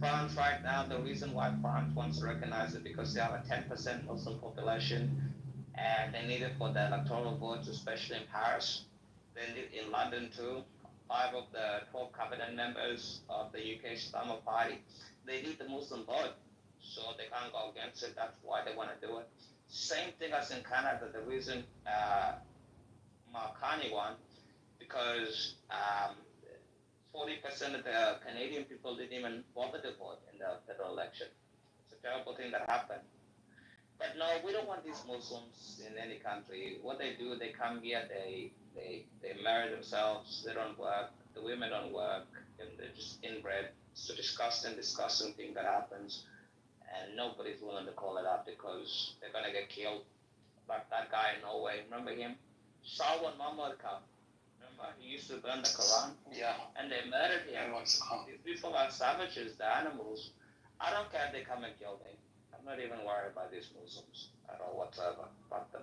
France right now, the reason why France wants to recognize it because they have a 10% Muslim population and they need it for the electoral votes, especially in Paris. They need it in London too. 5 of the 12 cabinet members of the UK Islamic Party, they need the Muslim vote, so they can't go against it. That's why they want to do it. Same thing as in Canada. The reason Mark Carney won, because 40% of the Canadian people didn't even bother to vote in the federal election. It's a terrible thing that happened. But no, we don't want these Muslims in any country. What they do, they come here, they marry themselves, they don't work, the women don't work, and they're just inbred. It's a disgusting thing that happens. And nobody's willing to call it out because they're going to get killed. Like that guy in Norway, remember him? Salwan Mamadka. Remember, he used to burn the Quran? Yeah. And they murdered him. Yeah, These people are savages, they're animals. I don't care if they come and kill me. I'm not even worried about these Muslims at all whatsoever. Fuck them.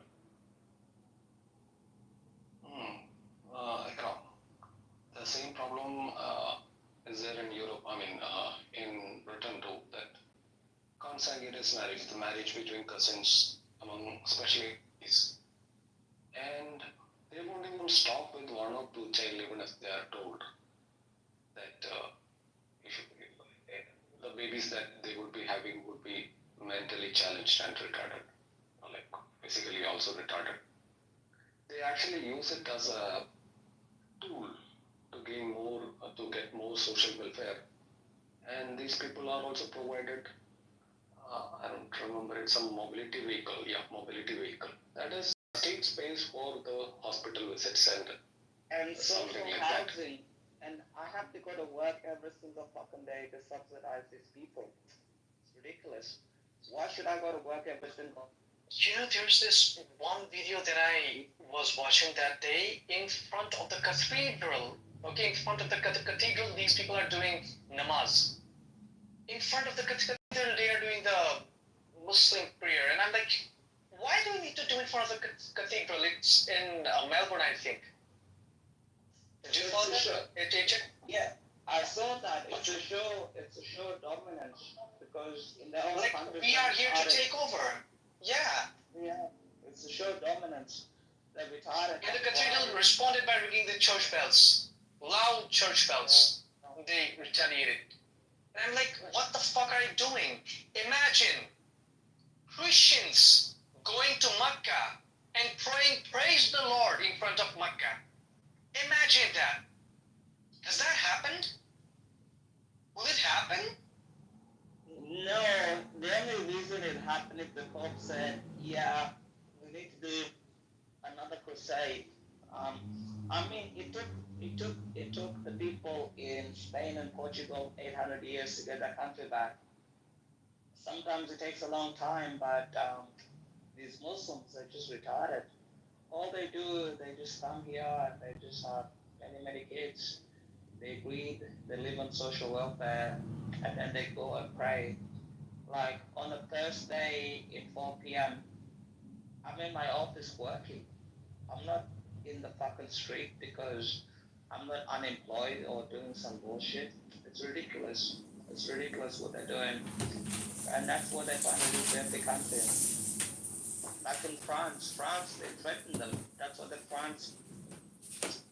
The same problem is there in Europe, in Britain too, that consanguineous marriage, the marriage between cousins among especially these. And they won't even stop with one or two child even if they are told that the babies that they would be having would be mentally challenged and retarded, or like physically also retarded. They actually use it as a tool to gain more, to get more social welfare. And these people are also provided, I don't remember, it's some mobility vehicle, mobility vehicle. That is state space for the hospital visits And social something like that. housing. And I have to go to work every single fucking day to subsidize these people. It's ridiculous. Why should I go to work every single? There's this one video that I was watching that day in front of the cathedral. Okay, in front of the cathedral, these people are doing namaz. In front of the cathedral, they are doing the Muslim prayer. And I'm like, why do we need to do it in front of the cathedral? It's in Melbourne, I think. Did you follow that? Yeah, I saw that. It's a show dominance because in their own Like, country. we are here to take over. Yeah. Yeah, it's a show dominance. They're retarded. And the cathedral responded by ringing the church bells. Loud church bells. They retaliated. And I'm like, what the fuck are you doing? Imagine Christians going to Mecca and praying, praise the Lord in front of Mecca. Imagine that. Has that happened? Will it happen? No, the only reason it happened is the Pope said, yeah, we need to do another crusade. It took the people in Spain and Portugal 800 years to get their country back. Sometimes it takes a long time, but these Muslims are just retarded. All they do, they just come here and they just have many kids. They breed, they live on social welfare, and then they go and pray. Like on a Thursday at 4 p.m., I'm in my office working. I'm not in the fucking street because I'm not unemployed or doing some bullshit. It's ridiculous. It's ridiculous what they're doing. And that's what they're trying to do to every country. Like in France, they threatened them. That's what the France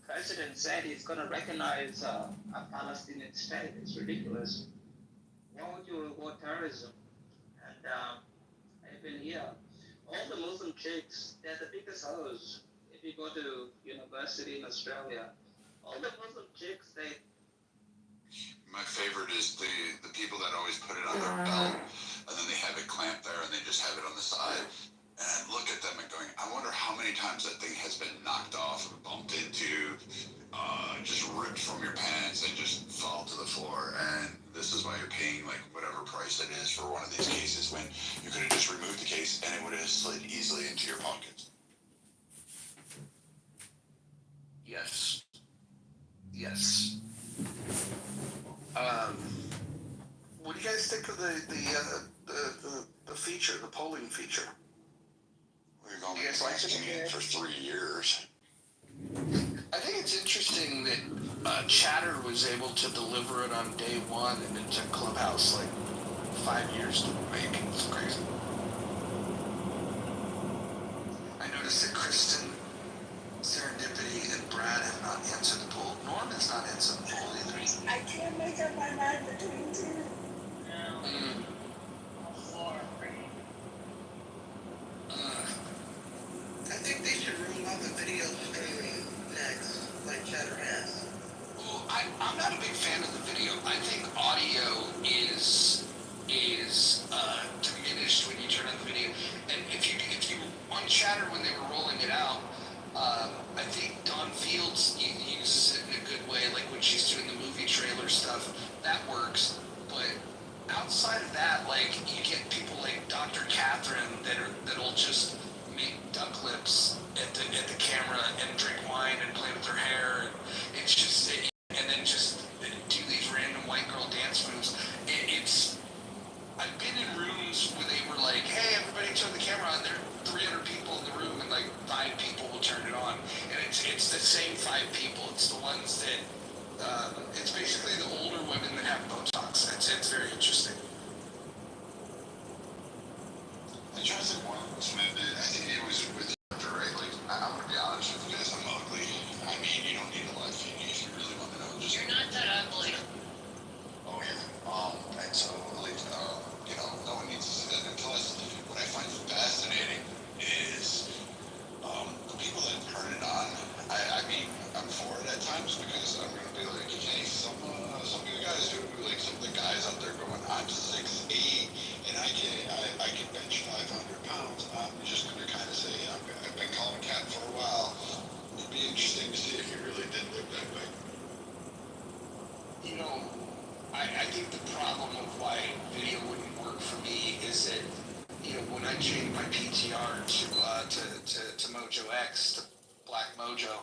president said. He's going to recognize a Palestinian state. It's ridiculous. Why would you reward terrorism? And even here, all the Muslim chicks, they're the biggest hoes. If you go to university in Australia, all the Muslim chicks, they... My favorite is the people that always put it on their belt, and then they have it clamped there, and they just have it on the side. And I look at them and going, I wonder how many times that thing has been knocked off, bumped into, just ripped from your pants and just fall to the floor. And this is why you're paying like whatever price it is for one of these cases when you could have just removed the case and it would have slid easily into your pockets. Yes. What do you guys think of the feature, the polling feature? We've only You guys like been using it for 3 years. I think it's interesting that Chatter was able to deliver it on day one, and it took Clubhouse like 5 years to make. It's crazy. I noticed that Kristen, Serendipity, and Brad have not answered the poll. Norman's not answered the poll either. I can't make up my mind between two. I think they should roll out the video streaming next, like Chatter has. Well, I'm not a big fan of the video. I think audio is diminished when you turn on the video. And if you on Chatter when they were rolling it out, change my PTR to Mojo X, to Black Mojo.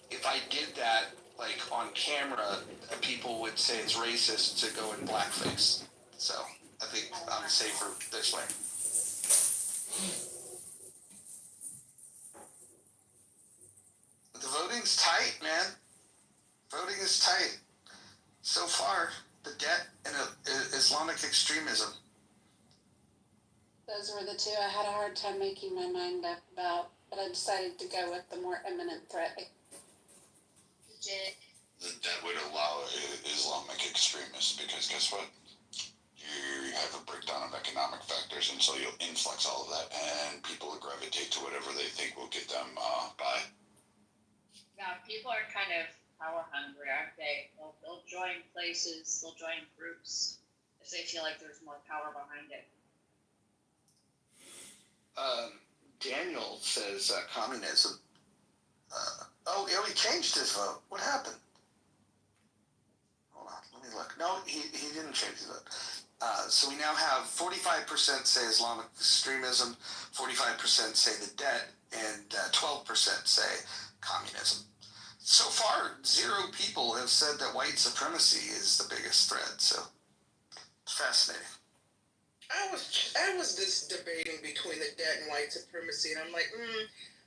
If I did that, like, on camera, people would say it's racist to go in blackface. So I think I'm safer this way. The voting's tight, man. Voting is tight. So far, the debt and Islamic extremism. Those were the two I had a hard time making my mind up about, but I decided to go with the more imminent threat. That would allow Islamic extremists, because guess what? You have a breakdown of economic factors, and so you'll influx all of that, and people will gravitate to whatever they think will get them by. Yeah, people are kind of power hungry, aren't they? They'll join places, they'll join groups if they feel like there's more power behind it. Daniel says communism. He changed his vote. What happened? Hold on, let me look. No, he didn't change his vote. So we now have 45% say Islamic extremism, 45% say the debt, and 12% say communism. So far, 0 people have said that white supremacy is the biggest threat. So it's fascinating. I was just debating between the debt and white supremacy, and I'm like,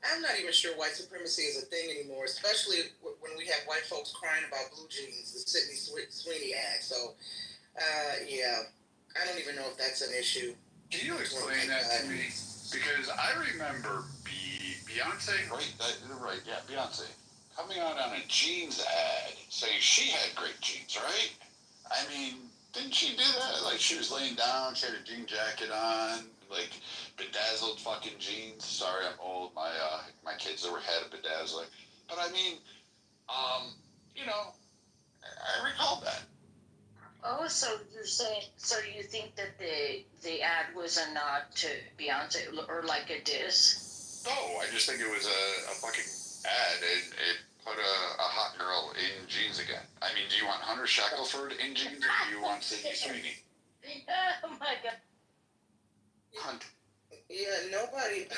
I'm not even sure white supremacy is a thing anymore, especially when we have white folks crying about blue jeans, the Sydney Sweeney ad. So, yeah, I don't even know if that's an issue. Can you explain that to me? Because I remember Beyonce, right, yeah, Beyonce, coming out on a jeans ad saying she had great jeans, right? I mean, didn't she do that? Like, she was laying down, she had a jean jacket on, like, bedazzled fucking jeans. Sorry, I'm old. My kids that were had a bedazzling. But I mean, I recall that. Oh, so you're saying, so you think that the ad was a nod to Beyonce, or like a diss? No, I just think it was a fucking ad. It put a hot girl in jeans again. I mean, do you want Hunter Shackelford in jeans, or do you want Sydney Sweeney? Oh my God. Hunt. Yeah, nobody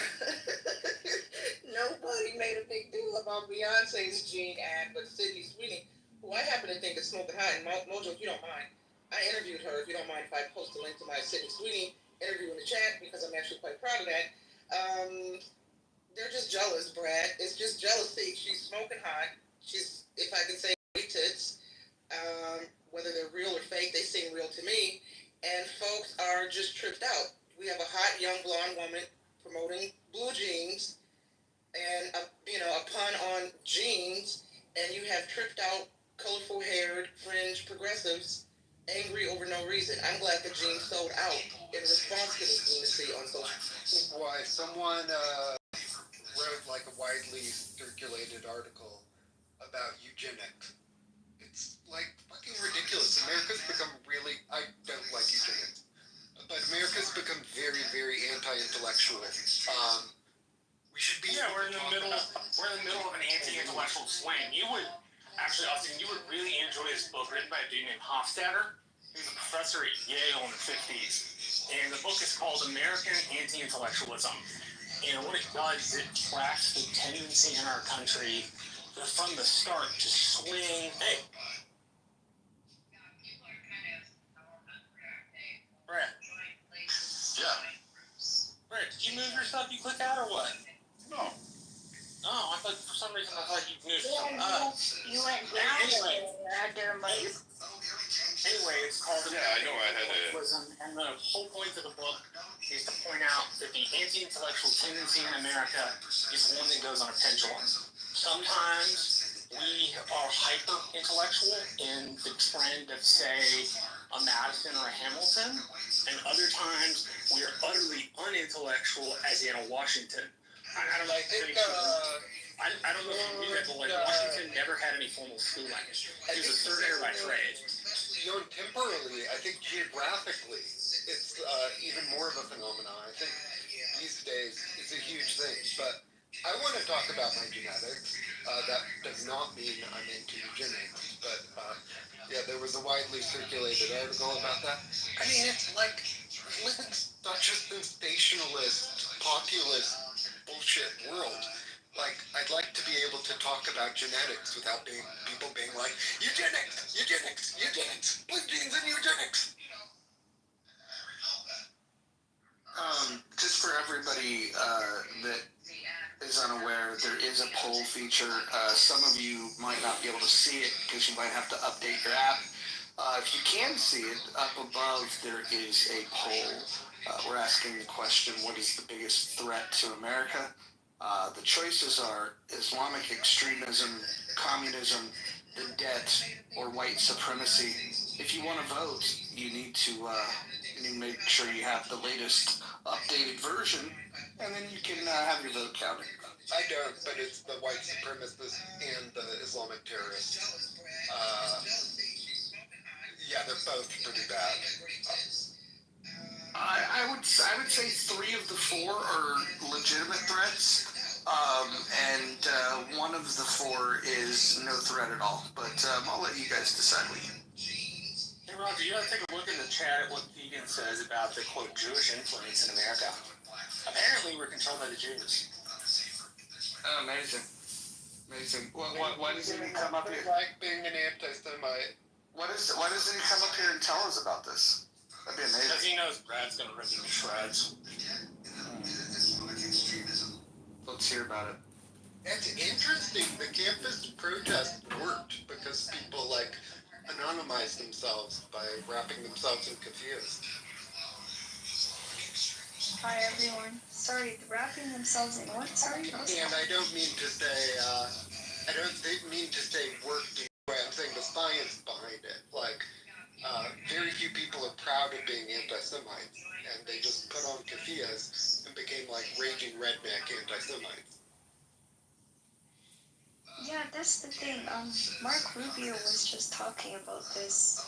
made a big deal about Beyonce's jean ad, but Sydney Sweeney, who I happen to think is smoking hot, and Mojo, if you don't mind, I interviewed her, if you don't mind if I post a link to my Sydney Sweeney interview in the chat, because I'm actually quite proud of that. They're just jealous, Brad. It's just jealousy. She's smoking hot. She's, if I can say, tits. Whether they're real or fake, they seem real to me. And folks are just tripped out. We have a hot young blonde woman promoting blue jeans, and a pun on jeans, and you have tripped out, colorful-haired, fringe progressives angry over no reason. I'm glad the jeans sold out in response to this lunacy on social. Why someone wrote like a widely circulated article about eugenics. It's like fucking ridiculous. America's become really. I don't like eugenics. But America's become very, very anti-intellectual. We should be. Yeah, we're in the middle of an anti-intellectual swing. You would actually, Austin, you would really enjoy this book written by a dude named Hofstadter. He was a professor at Yale in the 50s, and the book is called American Anti-Intellectualism. And what it does is it tracks the tendency in our country from the start to swing. Hey. Brett. Yeah. Brett, did you move your stuff you click out or what? No. Oh, I thought for some reason I thought you moved something. You went down there, Anyway, it's called Yeah, I know I had it. And the whole point of the book is to point out that the anti-intellectual tendency in America is one that goes on a pendulum. Sometimes we are hyper-intellectual in the trend of, say, a Madison or a Hamilton, and other times we are utterly unintellectual, as in a Washington. I don't know if I don't know if you knew that, but Washington never had any formal schooling. He was a surveyor by trade. Temporally, I think geographically, it's even more of a phenomenon. I think these days it's a huge thing. But I want to talk about my genetics. That does not mean I'm into eugenics. But yeah, there was a widely circulated article about that. I mean, it's like living such a sensational sensationalist, populist bullshit world. Like, I'd like to be able to talk about genetics without people being like, eugenics, eugenics, eugenics, blue jeans and eugenics. Just for everybody that is unaware, there is a poll feature. Some of you might not be able to see it because you might have to update your app. If you can see it, up above there is a poll. We're asking the question, what is the biggest threat to America? The choices are Islamic extremism, communism, the debt, or white supremacy. If you want to vote, you need to make sure you have the latest updated version, and then you can have your vote counted. I don't, but it's the white supremacists and the Islamic terrorists. Yeah, they're both pretty bad. I would say 3 of the 4 are legitimate threats, and one of the 4 is no threat at all. But I'll let you guys decide. Hey Roger, you gotta take a look in the chat at what Keegan says about the quote Jewish influence in America. Apparently, we're controlled by the Jews. Oh, amazing. Why doesn't he come up here? Like being an anti-Semite. Why doesn't he come up here and tell us about this? That'd be amazing. Because he knows Brad's gonna rip him to shreds. Let's hear about it. It's interesting. The campus protest worked because people like anonymized themselves by wrapping themselves in keffiyehs. Hi everyone. Sorry, wrapping themselves in what? Sorry? And I don't mean to say, worked. I'm saying the science behind it. Like, very few people are proud of being anti-Semites, and they just put on keffiyehs and became like raging redneck anti-Semites. Yeah, that's the thing. Mark Rubio was just talking about this.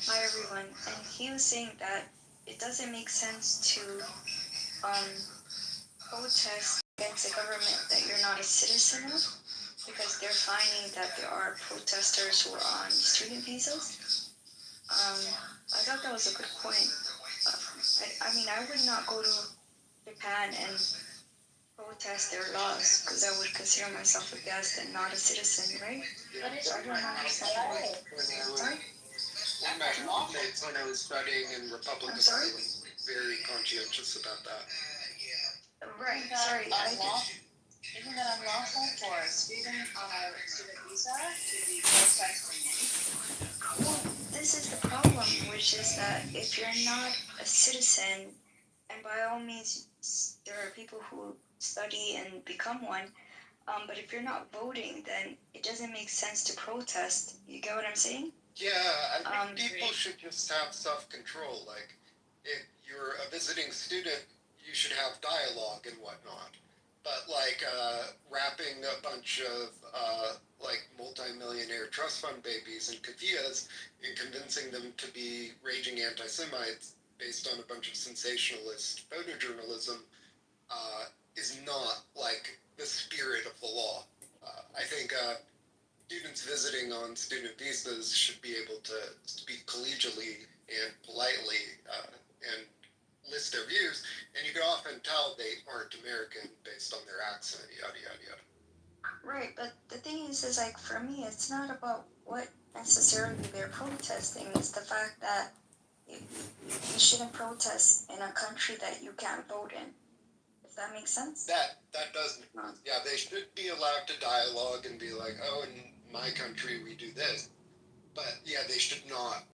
Hi everyone, and he was saying that it doesn't make sense to protest against a government that you're not a citizen of, because they're finding that there are protesters who are on student visas. I thought that was a good point. I mean, I would not go to Japan and protest their laws because I would consider myself a guest and not a citizen, right? So I don't understand why. Sorry? When I was studying in Republic of Ireland, very conscientious about that. Right, sorry. Isn't that unlawful for a student on a student visa to be protesting? Well, this is the problem, which is that if you're not a citizen, and by all means, there are people who study and become one, but if you're not voting, then it doesn't make sense to protest. You get what I'm saying? Yeah, I think people should just have self-control. Like, if you're a visiting student, you should have dialogue and whatnot. But like wrapping a bunch of like multi-millionaire trust fund babies in keffiyehs and convincing them to be raging anti-Semites based on a bunch of sensationalist photojournalism is not like the spirit of the law. I think students visiting on student visas should be able to speak collegially and politely and list their views, and you can often tell they aren't American based on their accent, yada, yada, yada. Right, but the thing is like, for me, it's not about what necessarily they're protesting. It's the fact that you shouldn't protest in a country that you can't vote in. If that makes sense? That does make sense. Yeah, they should be allowed to dialogue and be like, oh, in my country we do this. But yeah, they should not,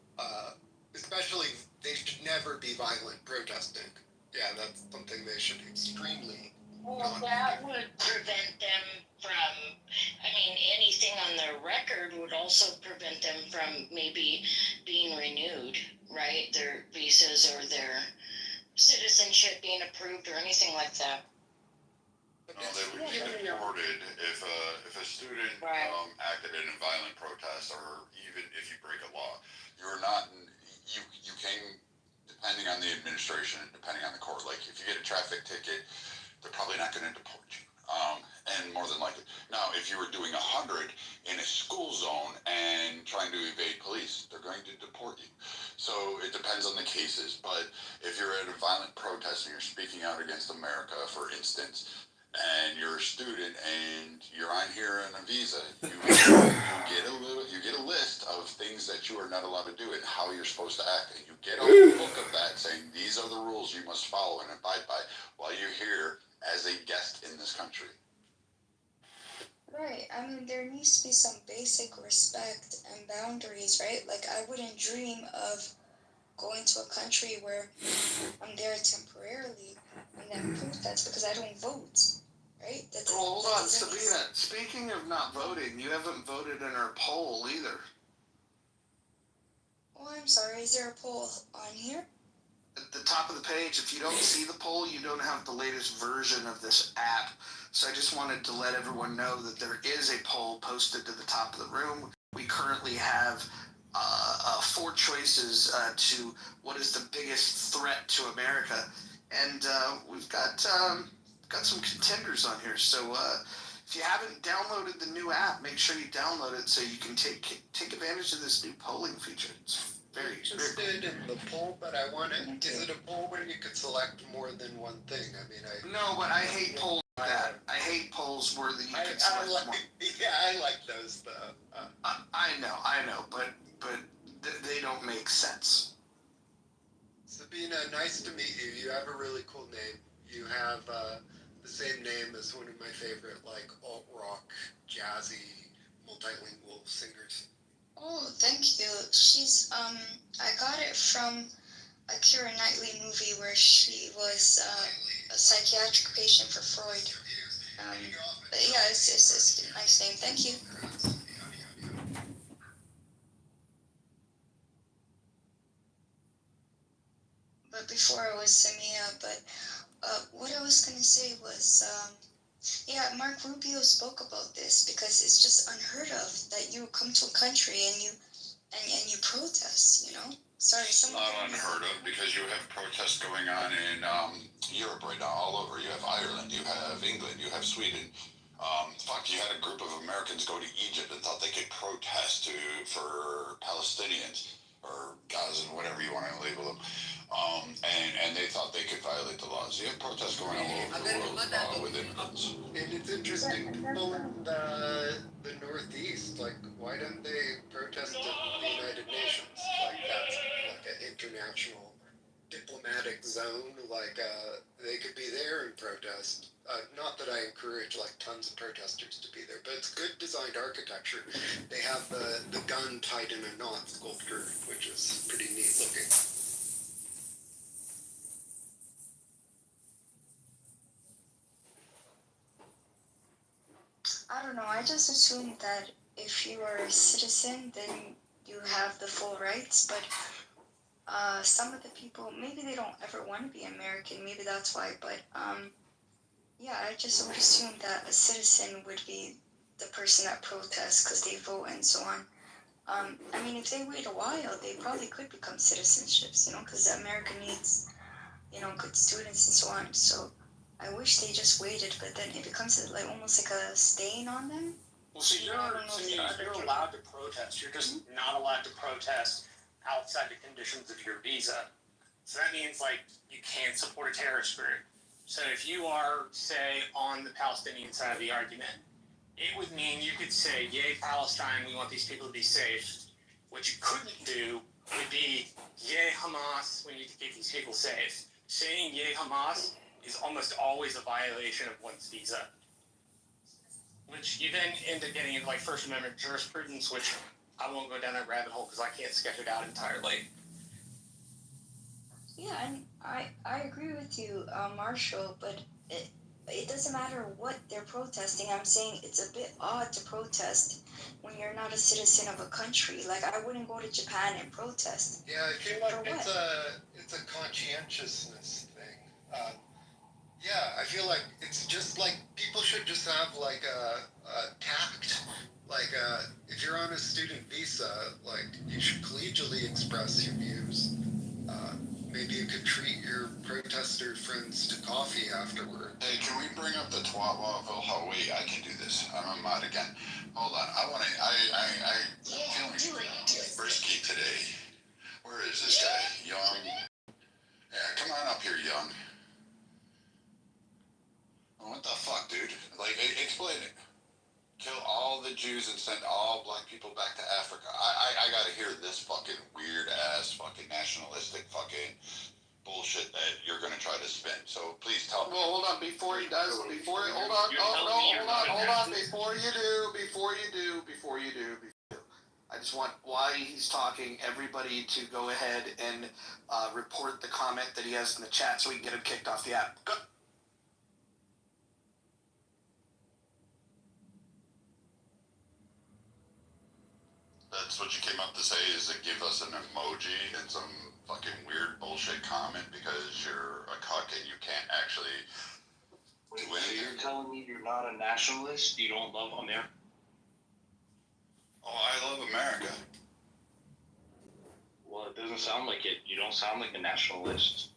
especially, they should never be violent protesting. Yeah, that's something they should extremely Well, that would prevent them from, I mean, anything on their record would also prevent them from maybe being renewed, right? Their visas or their citizenship being approved or anything like that. No, they would be deported if a student acted in a violent protest, or even if you break a law. You're not, you can, depending on the administration and depending on the court, like if you get a traffic ticket, they're probably not going to deport you. And more than likely. Now, if you were doing 100 in a school zone and trying to evade police, they're going to deport you. So it depends on the cases. But if you're at a violent protest and you're speaking out against America, for instance, and you're a student and you're on here on a visa, you get a list of things that you are not allowed to do and how you're supposed to act. And you get a book of that saying these are the rules you must follow and abide by while you're here as a guest in this country. Right. I mean, there needs to be some basic respect and boundaries, right? Like, I wouldn't dream of going to a country where I'm there temporarily and then protest because I don't vote, right? Well, hold on, Sabina. Speaking of not voting, you haven't voted in our poll either. Oh, I'm sorry. Is there a poll on here? At the top of the page, if you don't see the poll, you don't have the latest version of this app. So I just wanted to let everyone know that there is a poll posted to the top of the room. We currently have 4 choices to what is the biggest threat to America, and we've got some contenders on here. So if you haven't downloaded the new app, make sure you download it so you can take advantage of this new polling feature. It's very interested in the poll, but I want it. Is it a poll where you could select more than one thing? I mean, No, but I hate polls like that. I hate polls where you can select more. Yeah, I like those though. I know, but they don't make sense. Sabina, nice to meet you. You have a really cool name. You have the same name as one of my favorite, like, alt-rock, jazzy, multilingual singers. Oh, thank you. She's, I got it from a Keira Knightley movie where she was a psychiatric patient for Freud. But yeah, it's a nice name. Thank you. But before I was Samia, but what I was going to say was, yeah, Mark Rubio spoke about this because it's just unheard of that you come to a country and you protest, you know? Sorry, someone. Not unheard of because you have protests going on in Europe right now, all over. You have Ireland, you have England, you have Sweden. You had a group of Americans go to Egypt and thought they could protest for Palestinians or Gaza, whatever you want to label them. And they thought they could violate the laws. You have protests going all over the world with immigrants. And it's interesting, people in the Northeast, like, why don't they protest at the United Nations? Like, that's like an international diplomatic zone. Like, they could be there and protest. Not that I encourage, like, tons of protesters to be there, but it's good designed architecture. They have the gun tied in a knot sculpture, which is pretty neat looking. I don't know, I just assumed that if you are a citizen, then you have the full rights, but some of the people, maybe they don't ever want to be American, maybe that's why, but yeah, I just would assume that a citizen would be the person that protests because they vote and so on. I mean, if they wait a while, they probably could become citizenships, you know, because America needs, you know, good students and so on, so I wish they just waited, but then it becomes like almost like a stain on them. Well, so you're allowed to protest. You're just not allowed to protest outside the conditions of your visa. So that means, like, you can't support a terrorist group. So if you are, say, on the Palestinian side of the argument, it would mean you could say, yay, Palestine, we want these people to be safe. What you couldn't do would be, yay, Hamas, we need to keep these people safe. Saying yay, Hamas is almost always a violation of one's visa. Which you then end up getting into, like, First Amendment jurisprudence, which I won't go down that rabbit hole because I can't sketch it out entirely. Yeah, and I agree with you, Marshall, but it doesn't matter what they're protesting. I'm saying it's a bit odd to protest when you're not a citizen of a country. Like, I wouldn't go to Japan and protest. Yeah, I feel like it's a conscientiousness thing. Yeah, I feel like it's just like people should just have like a tact. Like, if you're on a student visa, like, you should collegially express your views. Maybe you could treat your protester friends to coffee afterward. Hey, can we bring up the Twatwa of Hawaii? I can do this. I'm a mod again. Hold on. I'm feeling frisky today. Where is this guy? Young. Yeah, come on up here, Young. What the fuck, dude? Like, explain it. Kill all the Jews and send all black people back to Africa. I gotta hear this fucking weird ass fucking nationalistic fucking bullshit that you're gonna try to spin. So please tell me. Well, hold on. Before he does, hold on. Before you do. I just want, while he's talking, everybody to go ahead and report the comment that he has in the chat so we can get him kicked off the app. Go. That's what you came up to say, is to give us an emoji and some fucking weird bullshit comment because you're a cuck and you can't actually do anything. So you're telling me you're not a nationalist? You don't love America? Oh, I love America. Well, it doesn't sound like it. You don't sound like a nationalist.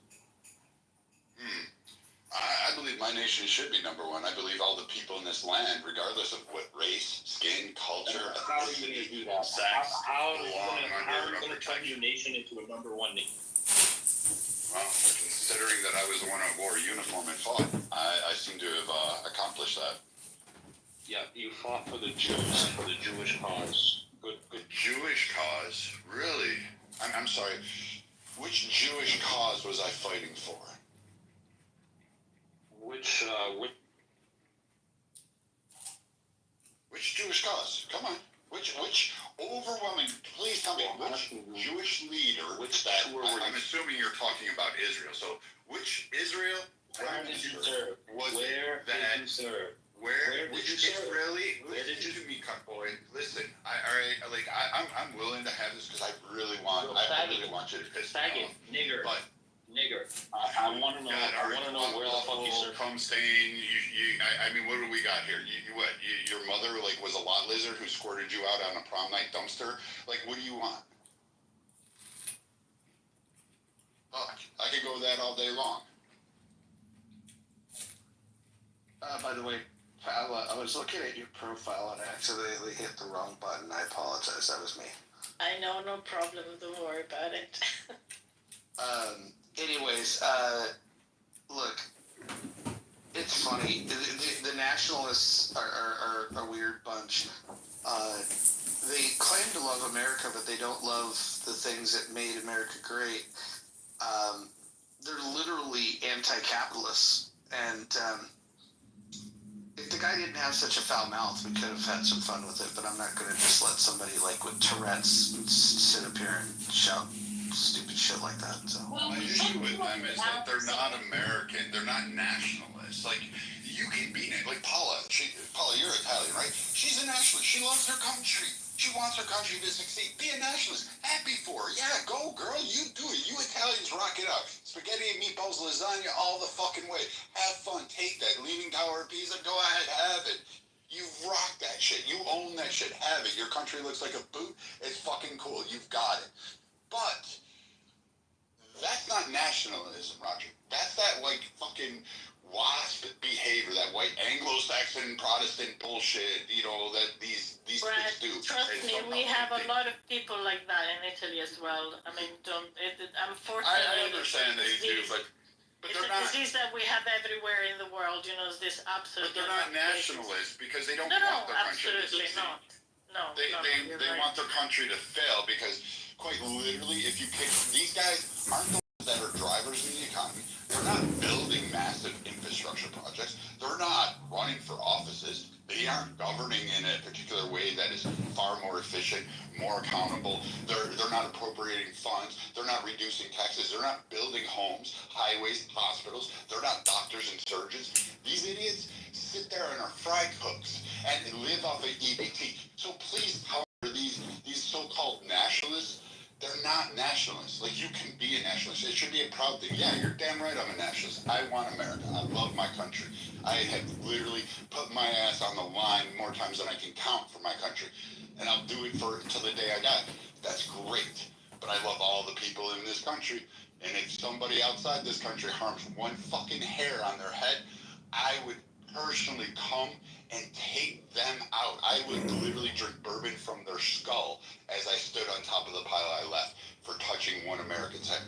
I believe my nation should be number one. I believe all the people in this land, regardless of what race, skin, culture, How are you going to do that? sex, How are you belong going to turn your nation into a number one nation? Well, considering that I was the one who wore a uniform and fought, I seem to have accomplished that. Yeah, you fought for the Jews, for the Jewish cause. Good. Jewish cause? Really? I'm sorry. Which Jewish cause was I fighting for? Which Jewish cause? Come on. Which overwhelming, please tell me, which Jewish leader, I'm assuming you're talking about Israel, so which Israel? Where did you serve? Which Israeli? Listen to me, cunt boy. Listen, I'm willing to have this because I really want you to piss me off. Nigger. But Nigger. I want to know. I want to know where the fuck you serve. Come stain. I mean, what do we got here? Your mother was a lot lizard who squirted you out on a prom night dumpster. Like, what do you want? Fuck, I could go with that all day long. By the way, pal, I was looking at your profile and I accidentally hit the wrong button. I apologize. That was me. I know, no problem. Don't worry about it. Anyways, look, it's funny. The nationalists are a weird bunch. They claim to love America, but they don't love the things that made America great. They're literally anti-capitalists. And if the guy didn't have such a foul mouth, we could have had some fun with it. But I'm not going to just let somebody with Tourette's sit up here and shout stupid shit like that. So my issue with them is that they're not American. They're not nationalists. Like, you can be like Paula. Paula, you're Italian, right? She's a nationalist. She loves her country. She wants her country to succeed. Be a nationalist. Happy for her. Yeah, go, girl. You do it. You Italians rock it out. Spaghetti and meatballs, lasagna, all the fucking way. Have fun. Take that. Leaning Tower of Pisa. Go ahead. Have it. You rock that shit. You own that shit. Have it. Your country looks like a boot. It's fucking cool. You've got it. But that's not nationalism, Roger. That's that fucking WASP behavior, that white Anglo-Saxon Protestant bullshit, that these Brad, kids do. trust me, we have a lot of people like that in Italy as well. I mean, unfortunately, I understand they do, but it's they're a not. disease that we have everywhere in the world. Is this absolute? But they're not nationalists because they don't No, want their country to absolutely succeed. not. No, They right. want their country to fail because, quite literally, if you pick these guys aren't the ones that are drivers in the economy. They're not building massive infrastructure projects. They're not running for offices. They aren't governing in a particular way that is far more efficient, more accountable. They're not appropriating funds. They're not reducing taxes. They're not building homes, highways, hospitals. They're not doctors and surgeons. These idiots sit there and are fried cooks and live off of EBT. So please, however, these so-called nationalists, they're not nationalists. You can be a nationalist. It should be a proud thing. Yeah, you're damn right I'm a nationalist. I want America. I love my country. I have literally put my ass on the line more times than I can count for my country. And I'll do it until the day I die. That's great. But I love all the people in this country. And if somebody outside this country harms one fucking hair on their head, I would personally come and take them out. I would literally drink bourbon from their skull as I stood on top of the pile I left for touching one American's head.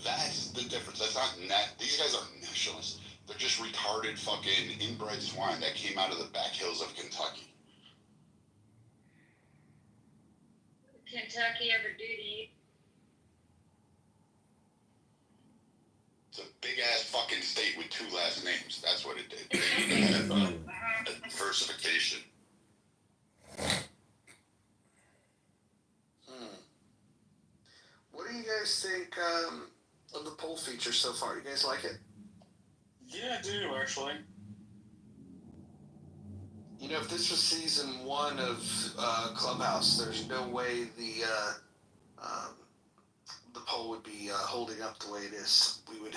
That's the difference. That's not these guys aren't nationalists. They're just retarded fucking inbred swine that came out of the back hills of Kentucky. Kentucky ever do to you? It's a big ass fucking state with two last names. That's what it did. They had diversification. What do you guys think of the poll feature so far? You guys like it? Yeah, I do actually. You know, if this was season 1 of Clubhouse, there's no way the poll would be holding up the way it is. We would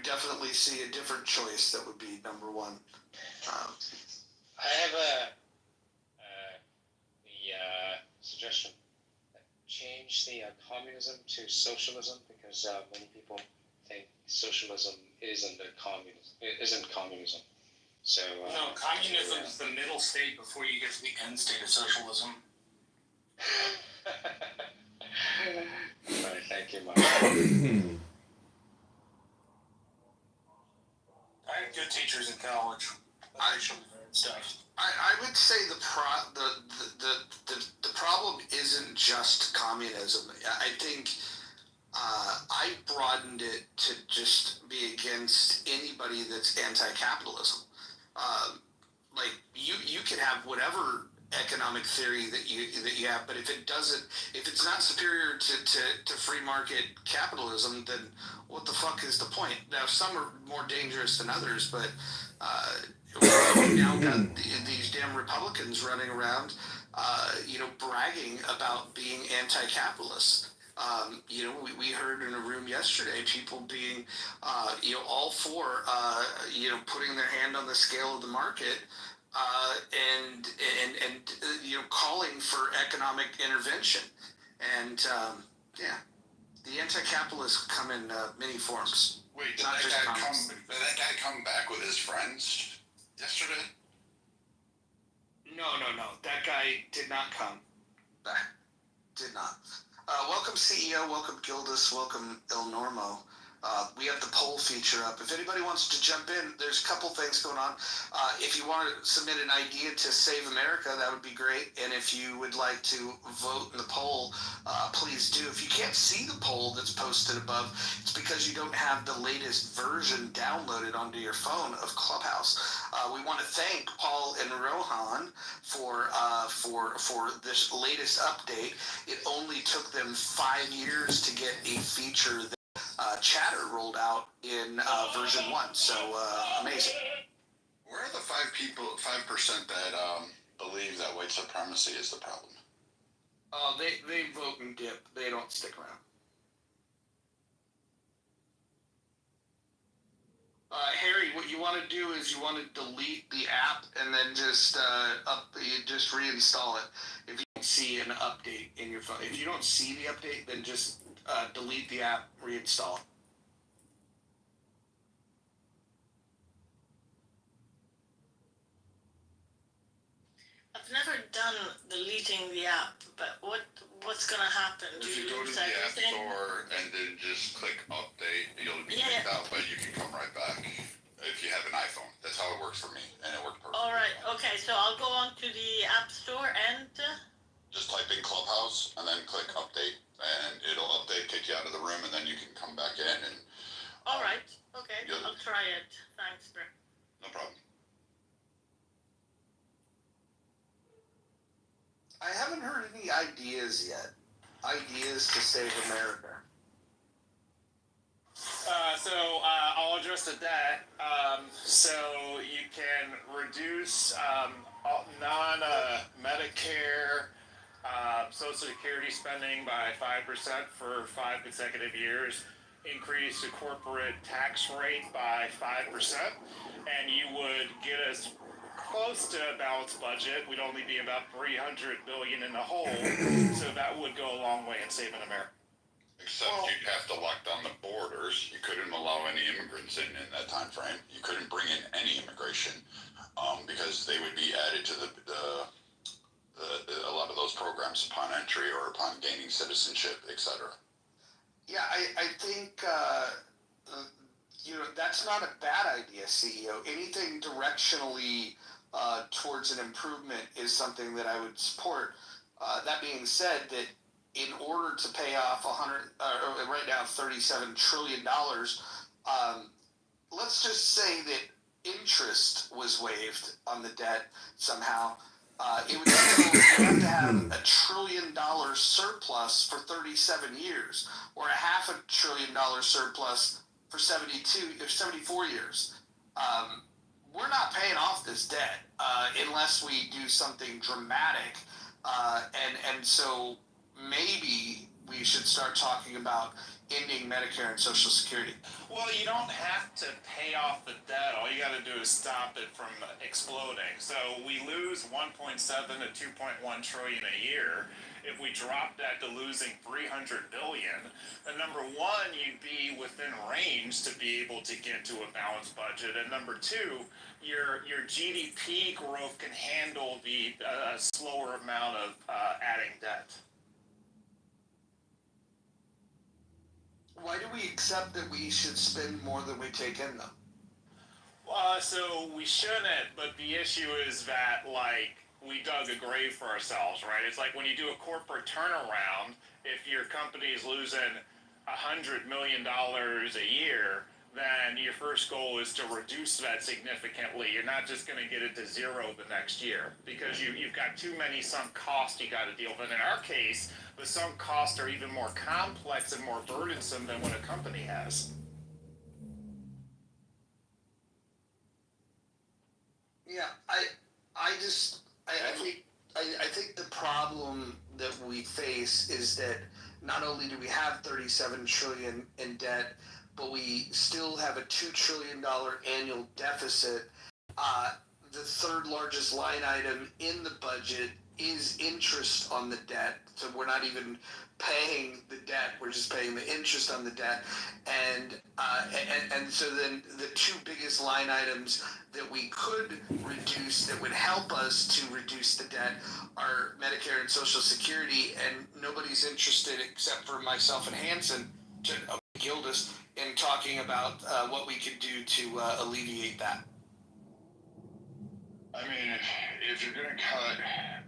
definitely see a different choice that would be number 1. I have a suggestion. Change the communism to socialism because many people think socialism isn't communism. So no, communism is the middle state before you get to the end state of socialism. Right, thank you, Mike. I had good teachers in college. I showed me stuff. I would say the problem isn't just communism. I think I broadened it to just be against anybody that's anti-capitalism. Like you can have whatever economic theory that you have, but if it's not superior to free market capitalism, then what the fuck is the point? Now some are more dangerous than others, but we've now got these damn Republicans running around, bragging about being anti-capitalist. We heard in a room yesterday people being, all for, putting their hand on the scale of the market, and calling for economic intervention. And, the anti-capitalists come in many forms. Wait, did that guy come back with his friends yesterday? No. That guy did not come back. Did not. Welcome CEO, welcome Gildas, welcome El Normo. We have the poll feature up. If anybody wants to jump in, there's a couple things going on. If you want to submit an idea to Save America, that would be great. And if you would like to vote in the poll, please do. If you can't see the poll that's posted above, it's because you don't have the latest version downloaded onto your phone of Clubhouse. We want to thank Paul and Rohan for this latest update. It only took them 5 years to get a feature that Chatter rolled out in version 1, so amazing. Where are the 5% that believe that white supremacy is the problem? They vote and dip. They don't stick around. Harry, what you want to do is you want to delete the app and then just reinstall it. If you don't see an update in your phone, if you don't see the update, then just delete the app, reinstall it. I've never done deleting the app, but what's gonna happen? If you go to the App Store and then just click update, you'll be kicked out, but you can come right back if you have an iPhone. That's how it works for me, and it worked perfectly. All right. Okay. So I'll go on to the App Store and. Just type in Clubhouse and then click update, and it'll update, kick you out of the room, and then you can come back in and. All right. Okay. I'll try it. Thanks, bro. No problem. I haven't heard any ideas yet. Ideas to save America. I'll address the debt. So you can reduce non-Medicare Social Security spending by 5% for 5 consecutive years, increase the corporate tax rate by 5%, and you would get us close to a balanced budget. We'd only be about $300 billion in the hole, so that would go a long way in saving America. Except you'd have to lock down the borders. You couldn't allow any immigrants in that time frame. You couldn't bring in any immigration because because they would be added to a lot of those programs upon entry or upon gaining citizenship, etc. Yeah, I think that's not a bad idea, CEO. Anything directionally towards an improvement is something that I would support. That being said, that in order to pay off right now $37 trillion, let's just say that interest was waived on the debt somehow. It would still have to have $1 trillion surplus for 37 years, or $500 billion surplus for 74 years. We're not paying off this debt unless we do something dramatic, and so maybe we should start talking about ending Medicare and Social Security. Well, you don't have to pay off the debt. All you got to do is stop it from exploding. So we lose 1.7 to 2.1 trillion a year. If we drop that to losing 300 billion, then number one, you'd be within range to be able to get to a balanced budget, and number two, your GDP growth can handle the slower amount of adding debt. Why do we accept that we should spend more than we take in, though? So we shouldn't, but the issue is that, like, we dug a grave for ourselves, right? It's like when you do a corporate turnaround, if your company is losing $100 million a year, then your first goal is to reduce that significantly. You're not just going to get it to zero the next year because you've got too many sunk costs you got to deal with. In our case, the sunk costs are even more complex and more burdensome than what a company has. Yeah, I think the problem that we face is that not only do we have 37 trillion in debt, but we still have a $2 trillion annual deficit. The third largest line item in the budget is interest on the debt. So we're not even paying the debt, we're just paying the interest on the debt. And so then the two biggest line items that we could reduce that would help us to reduce the debt are Medicare and Social Security, and nobody's interested except for myself and Hanson, Gildas, in talking about what we could do to alleviate that. I mean, if you're going to cut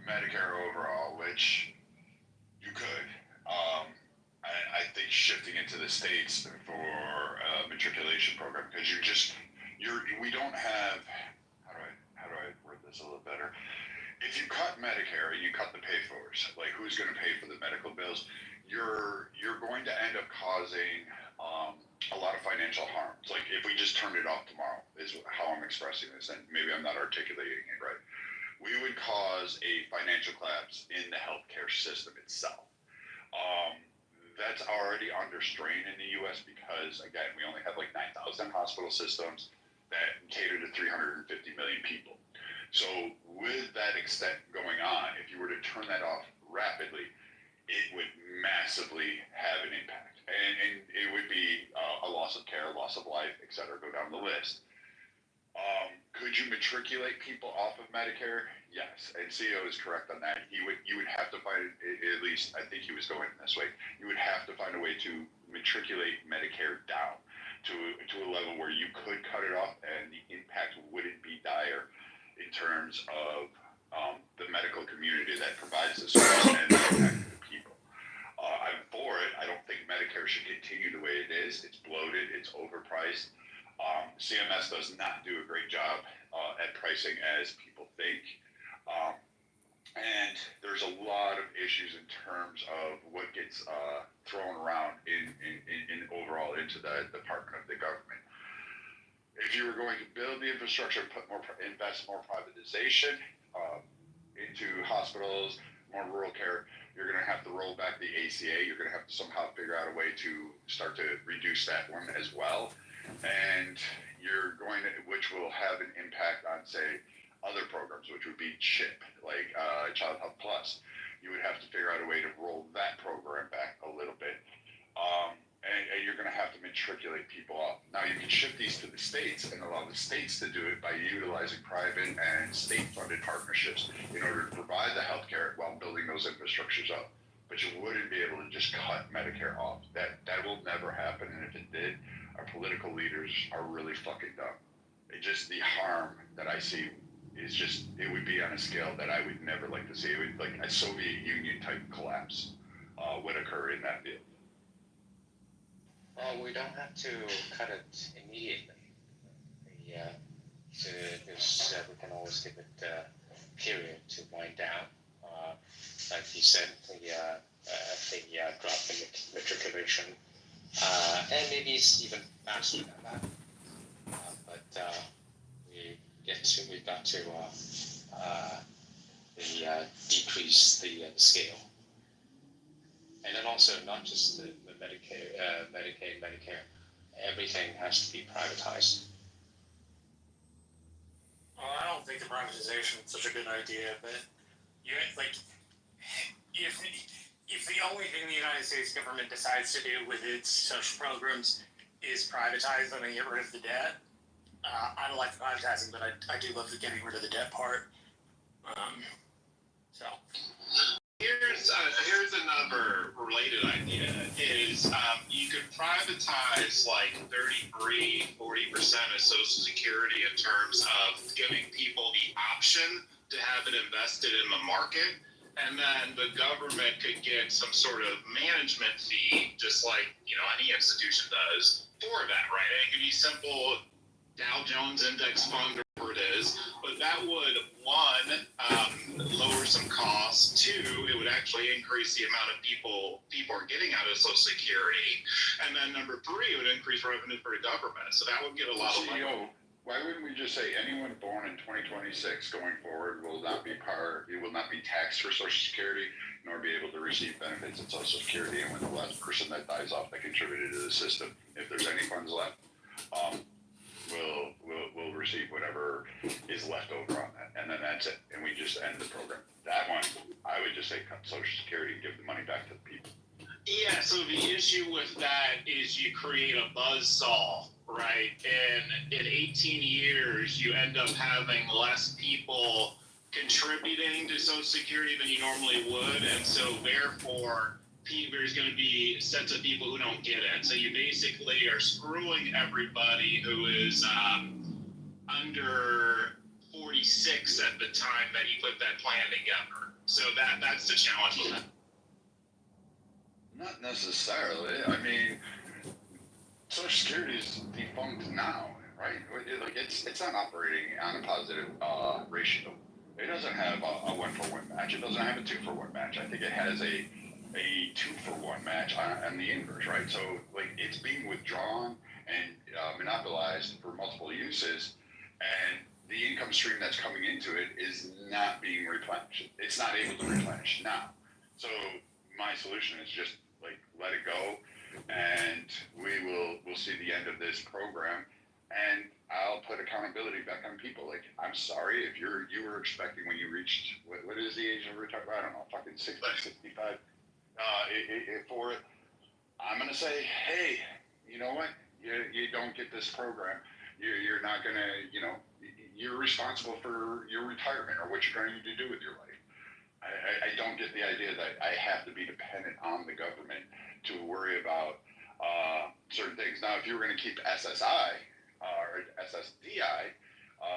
Medicare overall, which you could, I think shifting it to the states for a matriculation program, because we don't have, how do I word this a little better? If you cut Medicare and you cut the pay-fors, like who's going to pay for the medical bills, you're going to end up causing a lot of financial harm. It's like if we just turned it off tomorrow is how I'm expressing this, and maybe I'm not articulating it right. We would cause a financial collapse in the healthcare system itself. That's already under strain in the U.S. because, again, we only have like 9,000 hospital systems that cater to 350 million people. So with that extent going on, if you were to turn that off rapidly, it would massively have an impact. And it would be a loss of care, loss of life, et cetera, go down the list. Could you matriculate people off of Medicare? Yes, and CEO is correct on that. You would have to find, at least I think he was going this way, you would have to find a way to matriculate Medicare down to a level where you could cut it off and the impact wouldn't be dire in terms of the medical community that provides the service and the impact of the people. I'm for it. I don't think Medicare should continue the way it is. It's bloated. It's overpriced. CMS does not do a great job at pricing as people think. And there's a lot of issues in terms of what gets thrown around in overall into the department of the government. If you were going to build the infrastructure, invest more privatization into hospitals, more rural care, you're going to have to roll back the ACA. You're going to have to somehow figure out a way to start to reduce that one as well. And you're going to, which will have an impact on, say, other programs, which would be CHIP, like Child Health Plus. You would have to figure out a way to roll that program back a little bit. and you're going to have to matriculate people up. Now, you can shift these to the states and allow the states to do it by utilizing private and state-funded partnerships in order to provide the healthcare while building those infrastructures up. But you wouldn't be able to just cut Medicare off. That will never happen, and if it did, our political leaders are really fucking dumb. It just, the harm that I see is just, it would be on a scale that I would never like to see. It would, like a Soviet Union type collapse would occur in that field. Well, we don't have to cut it immediately. Because we can always give it a period to wind down. Like you said, drop the matriculation, and maybe it's even faster than that. But we've got to decrease the scale, and then also not just the Medicaid, Medicare. Everything has to be privatized. Well, I don't think the privatization is such a good idea, but if the only thing the United States government decides to do with its social programs is privatize them and get rid of the debt, I don't like the privatizing, but I do love the getting rid of the debt part. So here's another related idea is you could privatize like 33-40% of Social Security in terms of giving people the option to have it invested in the market, and then the government could get some sort of management fee, just like any institution does for that, right? And it could be simple Dow Jones Index Fund or whatever it is, but that would, one, lower some costs. Two, it would actually increase the amount of people are getting out of Social Security. And then number three, it would increase revenue for the government. So that would get a lot of money. Why wouldn't we just say anyone born in 2026 going forward will not be taxed for Social Security, nor be able to receive benefits of Social Security, and when the last person that dies off that contributed to the system, if there's any funds left, we'll receive whatever is left over on that, and then that's it, and we just end the program. That one, I would just say cut Social Security and give the money back to the people. Yeah, so the issue with that is you create a buzzsaw, right? And in 18 years, you end up having less people contributing to Social Security than you normally would, and so therefore, there's going to be sets of people who don't get it. So you basically are screwing everybody who is under 46 at the time that you put that plan together. So that's the challenge with that. Not necessarily. I mean, Social Security is defunct now, right? It's not operating on a positive ratio. It doesn't have a 1-for-1 match. It doesn't have a 2-for-1 match. I think it has a 2-for-1 match on the inverse, right? So it's being withdrawn and monopolized for multiple uses, and the income stream that's coming into it is not being replenished. It's not able to replenish now. So my solution is just let it go, and we'll see the end of this program, and I'll put accountability back on people. I'm sorry if you were expecting when you reached what is the age of retirement? I don't know, fucking 60, 65. For it, I'm gonna say, hey, you know what? You don't get this program. You're not gonna, you're responsible for your retirement or what you're going to do with your life. I don't get the idea that I have to be dependent on the government to worry about certain things. Now, if you were going to keep SSI or SSDI,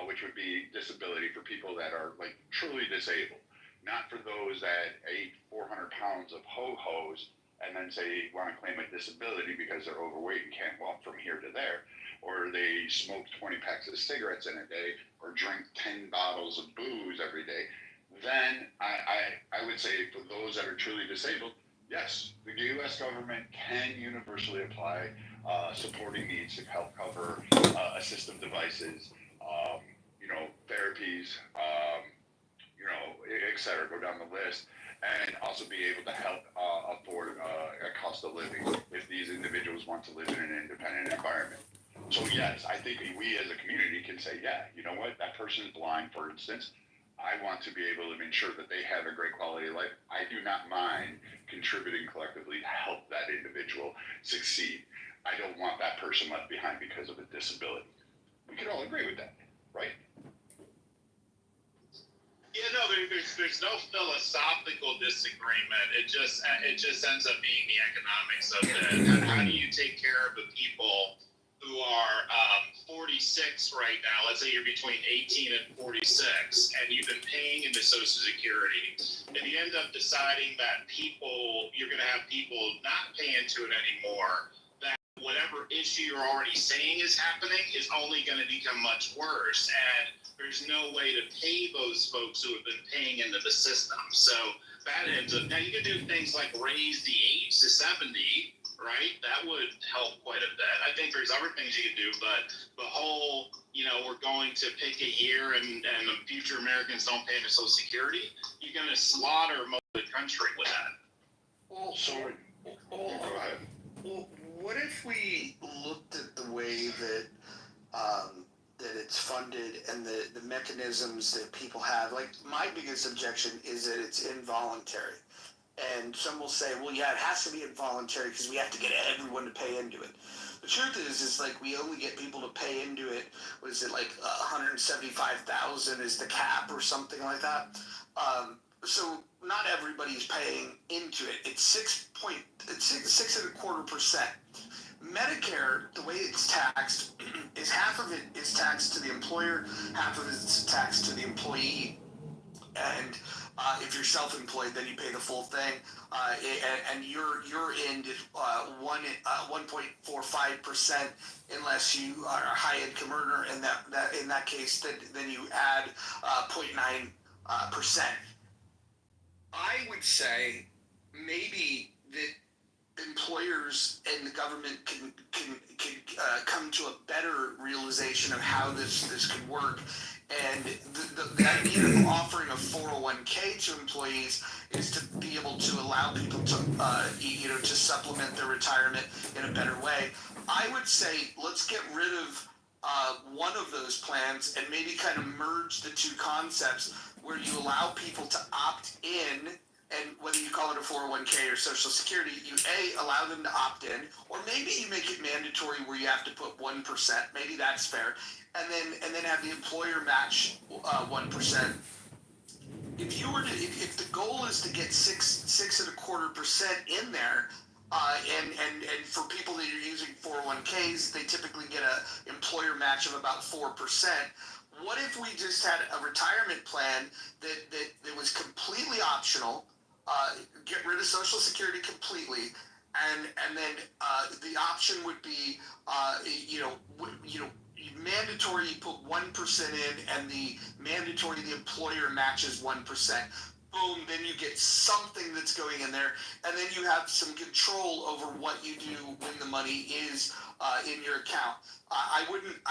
which would be disability for people that are truly disabled, not for those that ate 400 pounds of ho-hos and then say want to claim a disability because they're overweight and can't walk from here to there, or they smoke 20 packs of cigarettes in a day, or drink 10 bottles of booze every day. Then I would say for those that are truly disabled, yes, the U.S. government can universally apply supporting needs to help cover assistive devices, therapies, et cetera, go down the list, and also be able to help afford a cost of living if these individuals want to live in an independent environment. So yes, I think we as a community can say, yeah, you know what, that person is blind, for instance. I want to be able to ensure that they have a great quality of life. I do not mind contributing collectively to help that individual succeed. I don't want that person left behind because of a disability. We can all agree with that, right? Yeah, no, there's no philosophical disagreement. It just ends up being the economics of it. How do you take care of the people who are 46 right now? Let's say you're between 18 and 46, and you've been paying into Social Security, and you end up deciding that you're going to have people not pay into it anymore. That whatever issue you're already saying is happening is only going to become much worse, and there's no way to pay those folks who have been paying into the system. So that ends up, now you can do things like raise the age to 70, right? That would help quite a bit. I think there's other things you could do, but the whole, we're going to pick a year and the future Americans don't pay into Social Security, you're going to slaughter most of the country with that. Well, Go ahead. Well, what if we looked at the way that that it's funded and the mechanisms that people have? Like, my biggest objection is that it's involuntary. And some will say, well, yeah, it has to be involuntary because we have to get everyone to pay into it. The truth is like we only get people to pay into it. What is it, like 175,000 is the cap or something like that? So not everybody's paying into it. It's 6.25%. Medicare, the way it's taxed, is half of it is taxed to the employer, half of it is taxed to the employee. And if you're self-employed, then you pay the full thing, and your end is 1.45%, unless you are a high-income earner. And that in that case, then you add 0.9%. I would say maybe that employers and the government can come to a better realization of how this could work. And the idea of offering a 401k to employees is to be able to allow people to to supplement their retirement in a better way. I would say let's get rid of one of those plans and maybe kind of merge the two concepts, where you allow people to opt in. And whether you call it a 401k or Social Security, you allow them to opt in, or maybe you make it mandatory where you have to put 1%. Maybe that's fair, and then have the employer match 1%. If if the goal is to get 6.25% in there, and for people that are using 401ks, they typically get a employer match of about 4%. What if we just had a retirement plan that was completely optional? Get rid of Social Security completely, and then the option would be mandatory. You put 1% in, and the employer matches 1%. Boom! Then you get something that's going in there, and then you have some control over what you do when the money is in your account. I wouldn't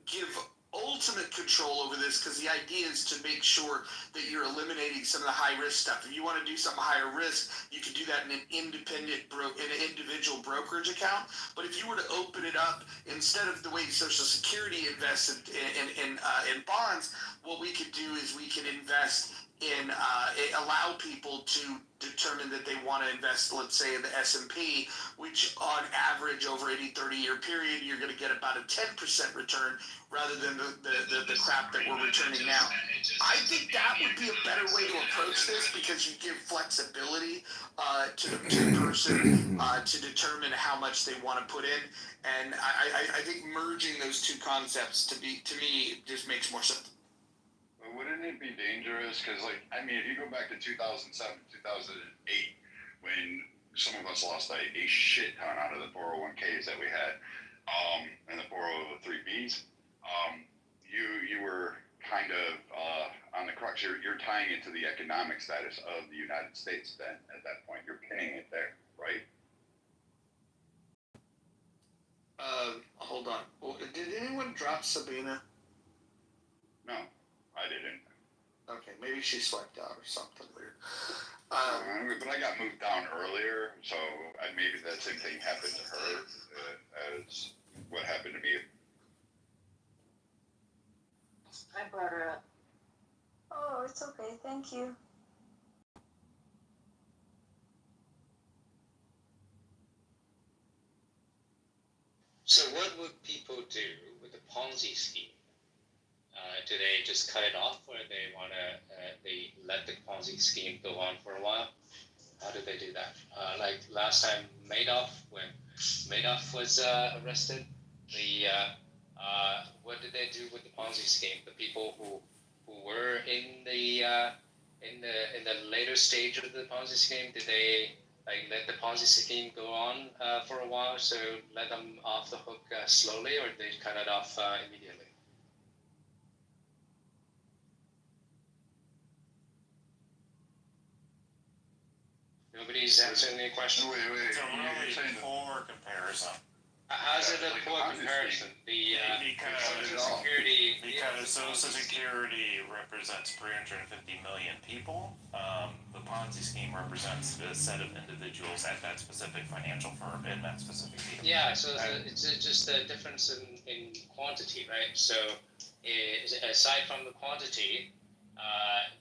give ultimate control over this, because the idea is to make sure that you're eliminating some of the high risk stuff. If you want to do something higher risk, you can do that in an individual brokerage account. But if you were to open it up, instead of the way Social Security invested in bonds, what we could do is we could invest in allow people to determine that they want to invest, let's say, in the S&P, which on average over any 30-year period, you're going to get about a 10% return rather than the crap that we're returning now. I think that would be a better way to approach this, because you give flexibility to the person to determine how much they want to put in. And I think merging those two concepts to me just makes more sense. Wouldn't it be dangerous? Because, if you go back to 2007, 2008, when some of us lost a shit ton out of the 401ks that we had, and the 403bs, you were kind of on the crux. You're tying it to the economic status of the United States then. At that point, you're pinning it there, right? Hold on. Well, did anyone drop Sabina? No, I didn't. Okay, maybe she swiped out or something weird. But I got moved down earlier, so maybe that same thing happened to her as what happened to me. I brought her up. Thank you. So what would people do with the Ponzi scheme? Do they just cut it off, or they they let the Ponzi scheme go on for a while? How do they do that? Like last time Madoff, when Madoff was arrested, what did they do with the Ponzi scheme? The people who were in the later stage of the Ponzi scheme, did they like let the Ponzi scheme go on for a while, so let them off the hook slowly, or did they cut it off immediately? Nobody's answering any question. It's a really poor comparison. How's it a poor comparison? Because Social Security represents 350 million people. The Ponzi scheme represents a set of individuals at that specific financial firm in that specific field. Yeah, so it's just a difference in quantity, right? So aside from the quantity,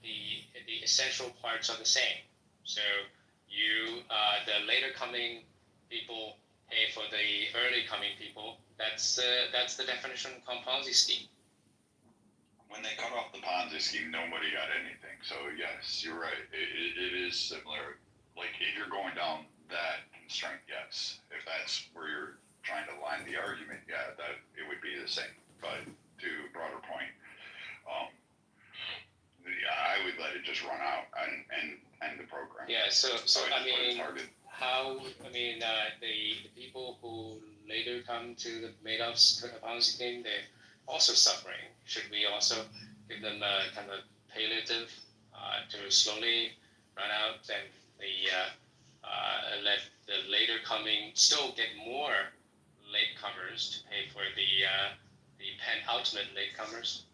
the essential parts are the same. So the later coming people pay for the early coming people. That's the definition of Ponzi scheme. When they cut off the Ponzi scheme, nobody got anything. So yes, you're right. It is similar. Like if you're going down that constraint, yes. If that's where you're trying to line the argument, yeah, that it would be the same. But to a broader point, I would let it just run out and end the program. Yeah. So I mean, the people who later come to the Madoff's Ponzi scheme, they're also suffering. Should we also give them a kind of palliative to slowly run out and let the later coming still get more latecomers to pay for the penultimate latecomers?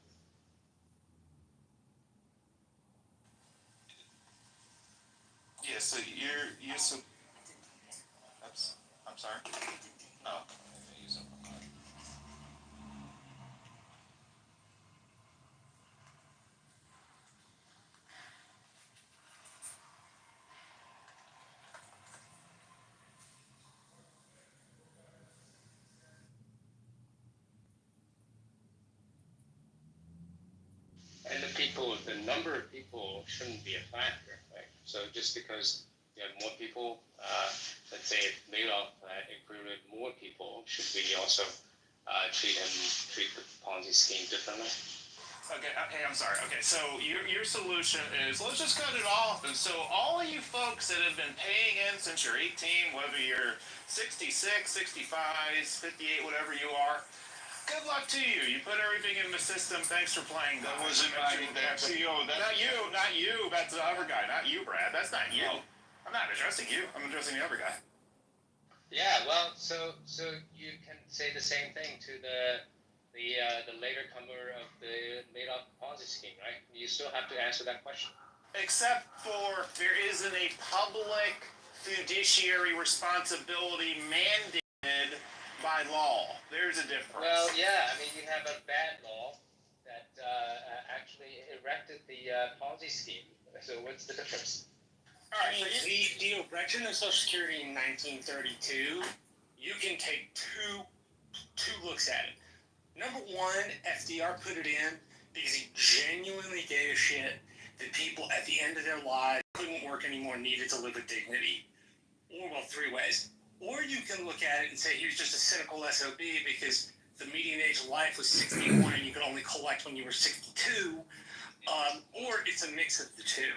Yeah, so you're so. I'm sorry. No. And the number of people shouldn't be a factor, right? So just because you have more people, let's say if Madoff included more people, should we also treat the Ponzi scheme differently? Okay, I'm sorry. Okay, so your solution is let's just cut it off. And so all of you folks that have been paying in since you're 18, whether you're 66, 65, 58, whatever you are, good luck to you. You put everything in the system. Thanks for playing. That wasn't that CEO. Not you. That's the other guy. Not you, Brad. That's not you. I'm not addressing you. I'm addressing the other guy. Yeah, well, so you can say the same thing to the later comer of the Madoff Ponzi scheme, right? You still have to answer that question. Except for there isn't a public fiduciary responsibility mandated by law. There's a difference. Well, yeah, I mean, you have a bad law that actually erected the Ponzi scheme. So what's the difference? All right, the erection of Social Security in 1932, you can take two looks at it. Number one, FDR put it in because he genuinely gave a shit that people at the end of their lives couldn't work anymore, needed to live with dignity. Or, well, three ways. Or you can look at it and say he was just a cynical SOB because the median age of life was 61 and you could only collect when you were 62. Or it's a mix of the two.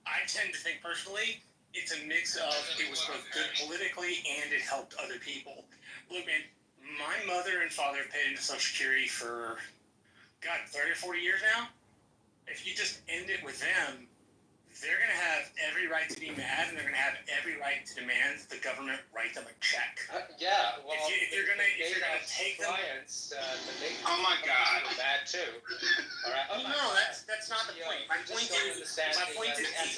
I tend to think personally, it's a mix of it was both good politically and it helped other people. Look, man, my mother and father have paid into Social Security for, 30 or 40 years now. If you just end it with them, they're going to have every right to be mad, and they're going to have every right to demand the government write them a check. Yeah, well, if you're going to take them, oh my God, bad too. All right. Oh, no, that's not the point. My point is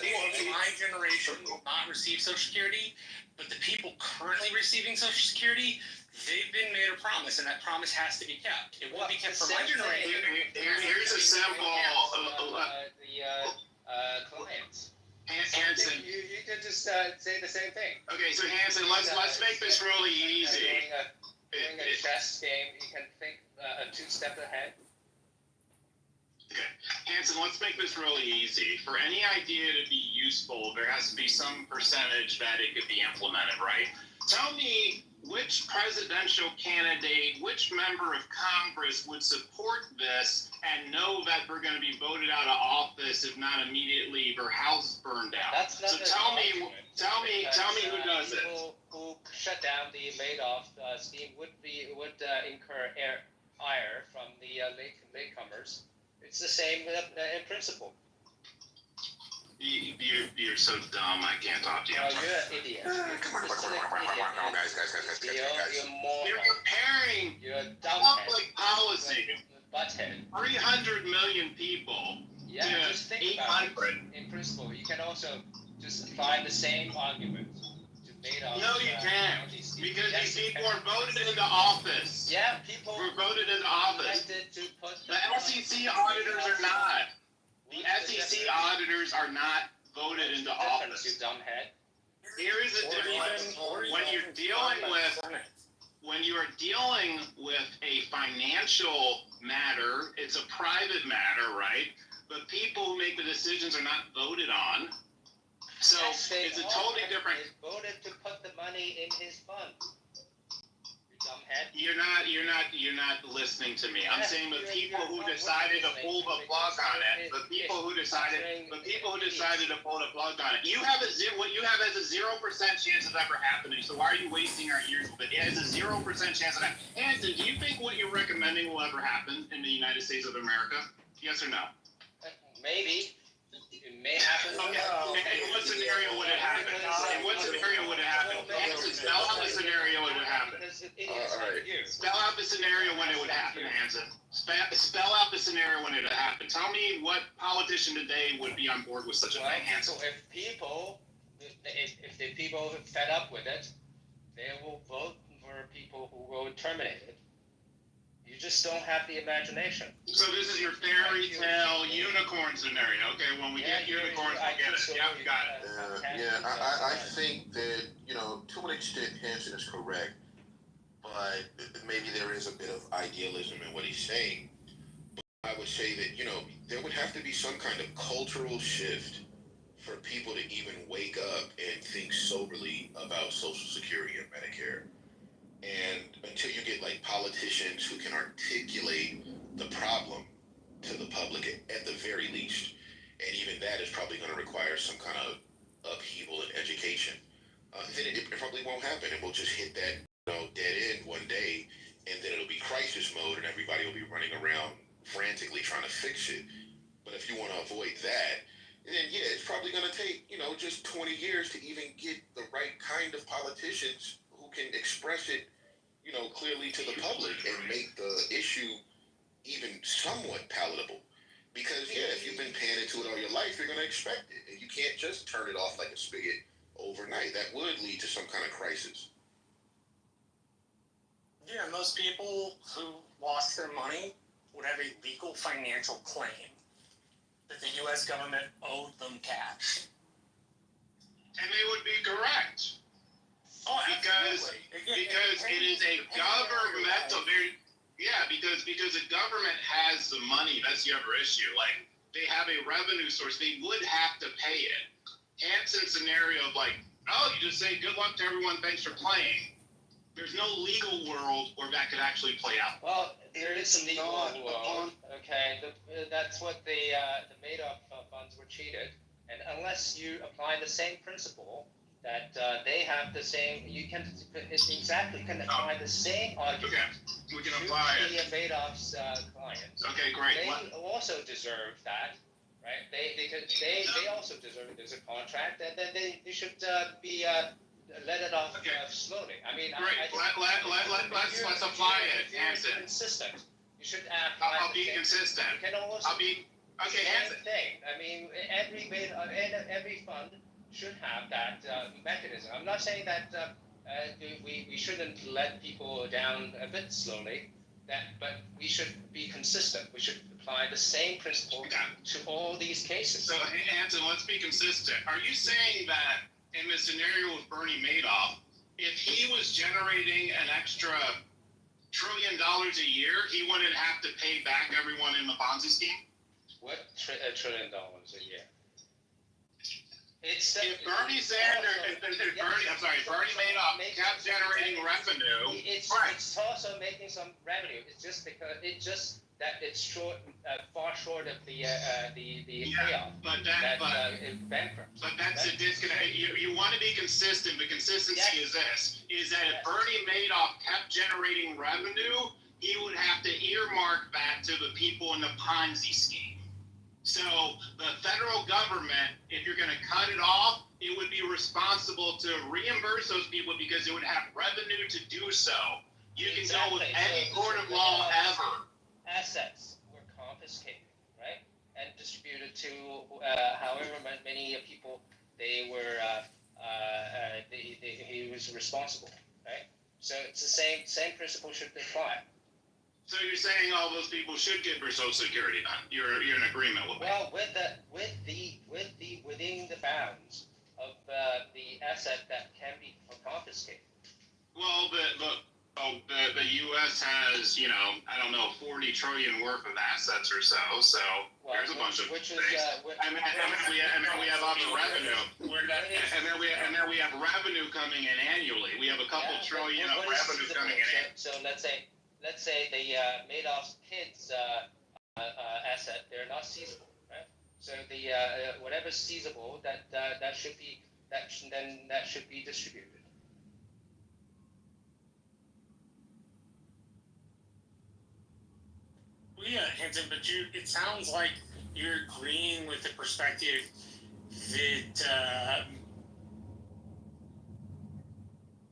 people of my generation will not receive Social Security, but the people currently receiving Social Security, they've been made a promise, and that promise has to be kept. It won't be kept for my generation. Here's a sample. clients. Hanson. You could just say the same thing. Okay, so Hanson, let's make this really easy. During a chess game, you can think a 2 step ahead. Okay, Hanson, let's make this really easy. For any idea to be useful, there has to be some percentage that it could be implemented, right? Tell me which presidential candidate, which member of Congress would support this and know that we're going to be voted out of office if not immediately their house burned down. That's not so the tell me argument, who does it. People who shut down the Madoff scheme would incur ire from the latecomers. It's the same in principle. You're so dumb. I can't talk to you. Oh, you're an idiot. Come on, guys. You're moron. You're comparing You're a dumbhead. public policy, Butthead. 300 million people, Yeah, to just think about 800. it. In principle, you can also just apply the same argument to Madoff. No, you can't. Because Yes, these you people can. are voted into office. Yeah, people Were voted into office. elected to put The SEC auditors are not. The SEC auditors are not voted into office. You dumbhead. Here is a difference when you're dealing with when you are dealing with a financial matter. It's a private matter, right? But people who make the decisions are not voted on. So Yes, they it's a are. totally different. They voted to put the money in his fund. You dumbhead. You're not listening to me. I'm Yes, saying the you're people who not decided to listening pull the to me. plug on it, the people who decided to pull the plug on it. You have what you have has a 0% chance of ever happening. So why are you wasting our years with it? It has a 0% chance of that. Hanson, do you think what you're recommending will ever happen in the United States of America? Yes or no? Maybe. It may happen. Okay. In what scenario would it happen? In what scenario would it happen? Hanson, spell out the scenario it would happen. Spell out the scenario when it would happen, Hanson. Spell out the scenario when it would happen. Tell me what politician today would be on board with such a thing, Hanson. If the people are fed up with it, they will vote for people who will terminate it. You just don't have the imagination. So this is your fairy tale unicorn scenario. Okay, when we get unicorns, we'll get it. Yeah, we got it. I think that, to an extent, Hanson is correct, but maybe there is a bit of idealism in what he's saying. But I would say that, there would have to be some kind of cultural shift for people to even wake up and think soberly about Social Security and Medicare. And until you get politicians who can articulate the problem to the public at the very least, and even that is probably going to require some kind of upheaval in education, then it probably won't happen, and we'll just hit that dead end one day, and then it'll be crisis mode, and everybody will be running around frantically trying to fix it. But if you want to avoid that, then yeah, it's probably going to take just 20 years to even get the right kind of politicians who can express it, clearly to the public and make the issue even somewhat palatable. Because if you've been paying into it all your life, you're going to expect it, and you can't just turn it off like a spigot overnight. That would lead to some kind of crisis. Yeah, most people who lost their money would have a legal financial claim that the U.S. government owed them cash. And they would be correct. Oh, because it is a governmental because the government has the money. That's the other issue. They have a revenue source. They would have to pay it. Hanson's scenario of you just say good luck to everyone, thanks for playing. There's no legal world where that could actually play out. Well, there is a legal world. Okay, that's what the Madoff funds were cheated, and unless you apply the same principle that they have the same, you can apply the same argument. Okay, we can apply to the Madoff's clients. Okay, great. They also deserve that, right? They also deserve it. There's a contract, and then they should be let it off slowly. I mean, let's apply it, Hanson. Consistent. You should I'll be consistent. You can also I'll be okay. Same thing. I mean, every fund should have that mechanism. I'm not saying that we shouldn't let people down a bit slowly. but we should be consistent. We should apply the same principle to all these cases. So, Hanson, let's be consistent. Are you saying that in the scenario with Bernie Madoff, if he was generating an extra $1 trillion a year, he wouldn't have to pay back everyone in the Ponzi scheme? What $1 trillion a year? It's if Bernie Sanders, Bernie Madoff kept generating revenue. It's also making some revenue. It's just because it's far short of the payoff. But it's bankrupt. But that's a disconnect. You want to be consistent. The consistency is this: is that if Bernie Madoff kept generating revenue, he would have to earmark that to the people in the Ponzi scheme. So the federal government, if you're going to cut it off, it would be responsible to reimburse those people because it would have revenue to do so. You can go with any court of law ever. Assets were confiscated, right, and distributed to however many people they were. He was responsible, right? So it's the same principle should apply. So you're saying all those people should get their Social Security then? You're in agreement with me? Well, within the bounds of the asset that can be confiscated. Well, the U.S. has, I don't know, 40 trillion worth of assets or so. So there's a bunch of things. And then we have other revenue. And then we have revenue coming in annually. We have a couple trillion of revenue coming in. So let's say the Madoff's kids' asset, they're not seizable, right? So the whatever's seizable, that should be distributed. Well, yeah, Hanson, but it sounds like you're agreeing with the perspective that.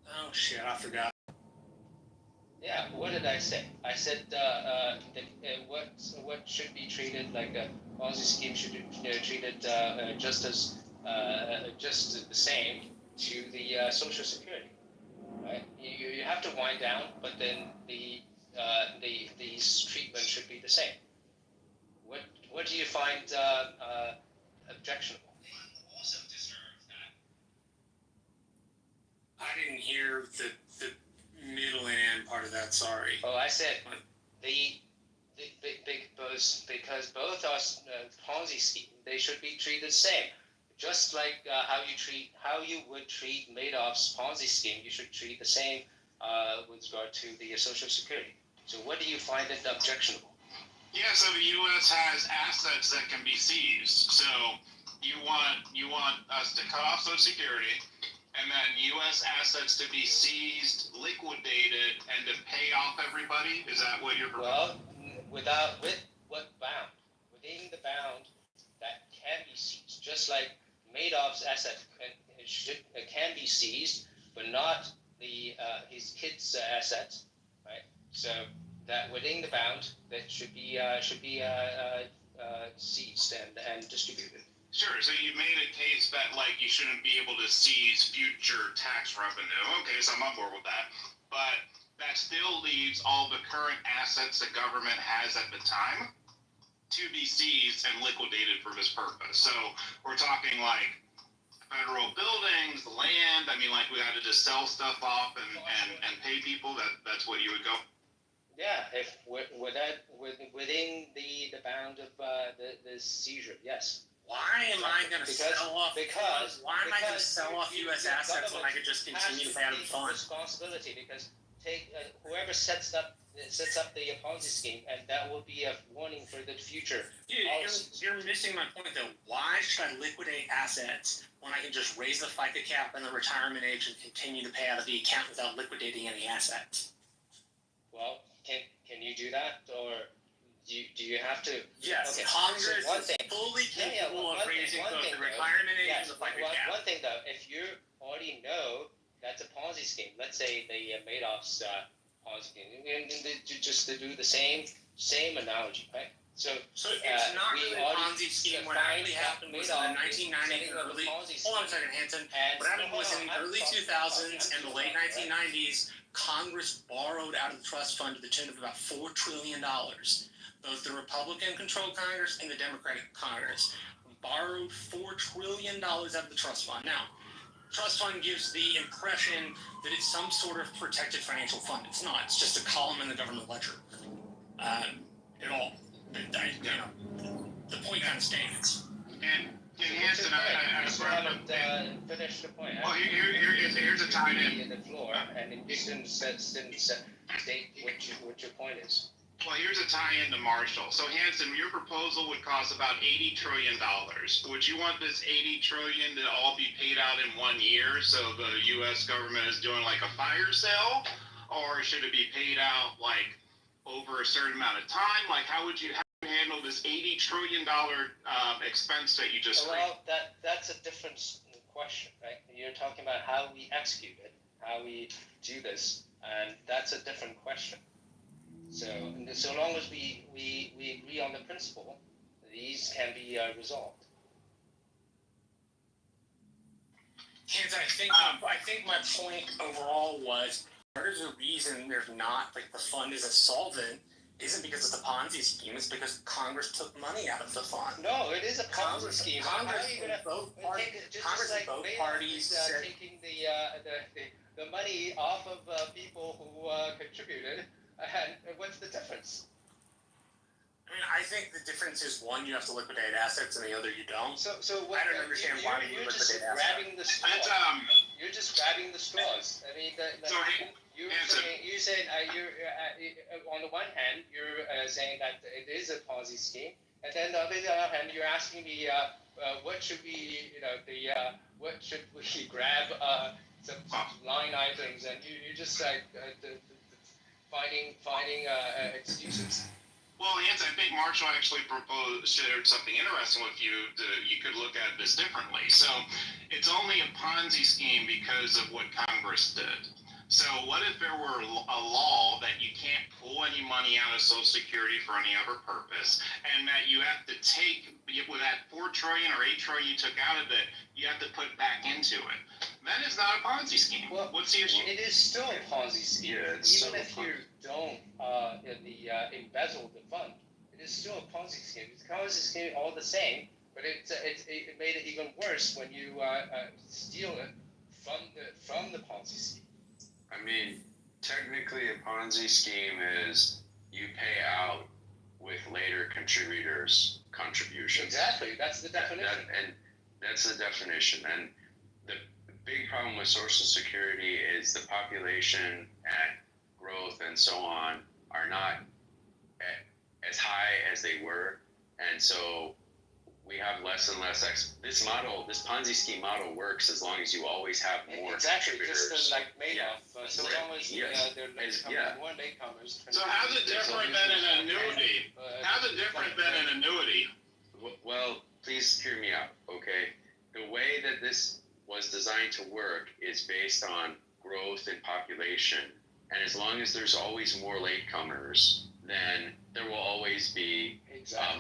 Oh shit! I forgot. Yeah, what did I say? I said what should be treated like a Ponzi scheme should be treated just the same to the Social Security, right? You have to wind down, but then the treatment should be the same. What do you find objectionable? I didn't hear the middle and end part of that. Sorry. Oh, I said because both are Ponzi scheme, they should be treated the same. Just like how you would treat Madoff's Ponzi scheme, you should treat the same with regard to the Social Security. So what do you find it objectionable? Yeah, so the U.S. has assets that can be seized. So you want us to cut off Social Security, and then U.S. assets to be seized, liquidated, and to pay off everybody? Is that what you're proposing? Well, with what bound? Within the bound that can be seized, just like Madoff's asset can be seized, but not his kids' assets, right? So that within the bound that should be seized and distributed. Sure, so you made a case that, you shouldn't be able to seize future tax revenue. Okay, so I'm on board with that. But that still leaves all the current assets the government has at the time to be seized and liquidated for this purpose. So we're talking federal buildings, land. I mean, we had to just sell stuff off and pay people. That's what you would go? Yeah, if within the bound of the seizure, yes. Why am I going to sell off? Why am I going to sell off U.S. assets when I could just continue to pay out of the fund? Responsibility, because whoever sets up the Ponzi scheme, and that will be a warning for the future. You're missing my point though. Why should I liquidate assets when I can just raise the FICA cap and the retirement age and continue to pay out of the account without liquidating any assets? Well, can you do that, or do you have to? Yes, okay. Congress is fully capable of raising both the retirement age and the FICA cap. One thing though, if you already know that's a Ponzi scheme, let's say the Madoff's Ponzi scheme, and just to do the same analogy, right? So it's not we really a already Ponzi scheme. What find actually that happened was in the Madoff is 1990s setting and up a early. Ponzi Hold on a scheme. second, Hanson. And What happened was in the early 2000s and the late right? 1990s, Congress borrowed out of the trust fund to the tune of about $4 trillion. Both the Republican-controlled Congress and the Democratic Congress borrowed $4 trillion out of the trust fund. Now, trust fund gives the impression that it's some sort of protected financial fund. It's not. It's just a column in the government ledger. It all, the point kind of stands. And Hanson, I still haven't finished the point. Well, here's a tie-in. In the floor, and you didn't state what your point is. Well, here's a tie-in to Marshall. So, Hanson, your proposal would cost about $80 trillion. Would you want this $80 trillion to all be paid out in 1 year, so the U.S. government is doing like a fire sale, or should it be paid out like over a certain amount of time? Like, how would you handle this $80 trillion expense that you just Well, that's a different question, right? You're talking about how we execute it, how we do this, and that's a different question. So long as we agree on the principle, these can be resolved. Hanson, I think my point overall was part of the reason there's not, like, the fund is a solvent isn't because it's a Ponzi scheme, it's because Congress took money out of the fund. No, it is a Ponzi scheme. Congress and both parties said, taking the money off of people who contributed, and what's the difference? I mean, I think the difference is, one, you have to liquidate assets, and the other you don't. So I don't understand why you liquidate assets. Grabbing the straws. You're just grabbing the straws. I mean, you're saying on the one hand you're saying that it is a Ponzi scheme, and then on the other hand you're asking me what should we what should we grab some line items, and you just like finding excuses. Well, Hanson, I think Marshall actually shared something interesting with you. You could look at this differently. So it's only a Ponzi scheme because of what Congress did. So what if there were a law that you can't pull any money out of Social Security for any other purpose, and that you have to take, with that $4 trillion or $8 trillion you took out of it, you have to put back into it? That is not a Ponzi scheme. Well, what's the issue? It is still a Ponzi scheme. Yeah, even if you don't embezzle the fund, it is still a Ponzi scheme. It's a Ponzi scheme all the same, but it made it even worse when you steal it from the Ponzi scheme. I mean, technically a Ponzi scheme is you pay out with later contributors' contributions. Exactly, that's the definition. And that's the definition. And the big problem with Social Security is the population and growth and so on are not as high as they were. And so we have less and less. This Ponzi scheme model works as long as you always have more contributors. Just like Madoff. So long as they're more latecomers. So how's it different than an annuity? How's it different than an annuity? Well, please hear me out, okay? The way that this was designed to work is based on growth in population. And as long as there's always more latecomers, then there will always be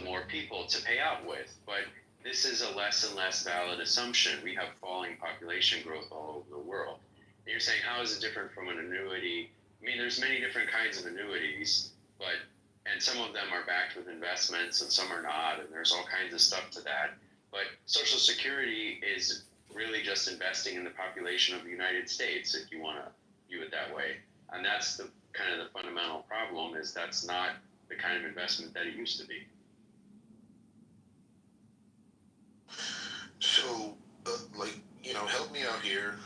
more people to pay out with. But this is a less and less valid assumption. We have falling population growth all over the world. And you're saying, how is it different from an annuity? I mean, there's many different kinds of annuities, and some of them are backed with investments and some are not, and there's all kinds of stuff to that. But Social Security is really just investing in the population of the United States, if you want to view it that way. And that's the kind of the fundamental problem, is that's not the kind of investment that it used to be. So, help me out here.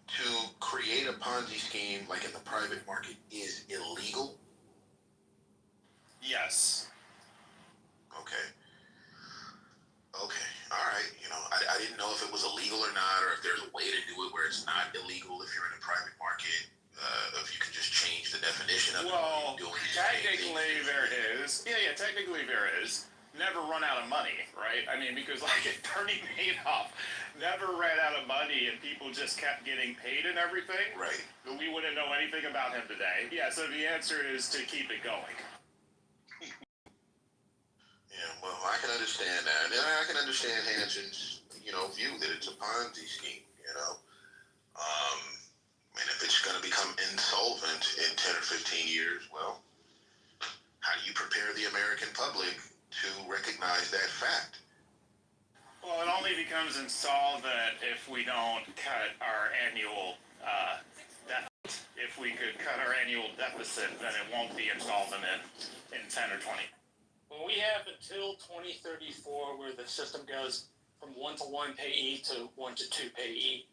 To create a Ponzi scheme, like in the private market, is illegal? Yes. Okay. All right. I didn't know if it was illegal or not, or if there's a way to do it where it's not illegal if you're in a private market. If you could just change the definition of well, it. technically there is. Yeah, technically there is. Never run out of money, right? I mean, because like if Bernie Madoff never ran out of money and people just kept getting paid and everything, right? We wouldn't know anything about him today. Yeah, so the answer is to keep it going. understand that, and I can understand Hanson's, view that it's a Ponzi scheme. And if it's going to become insolvent in 10 or 15 years, well, how do you prepare the American public to recognize that fact? Well, it only becomes insolvent if we don't cut our annual deficit. If we could cut our annual deficit, then it won't be insolvent in 10 or 20. Well, we have until 2034 where the system goes from 1-to-1 payee to 1-to-2 payee.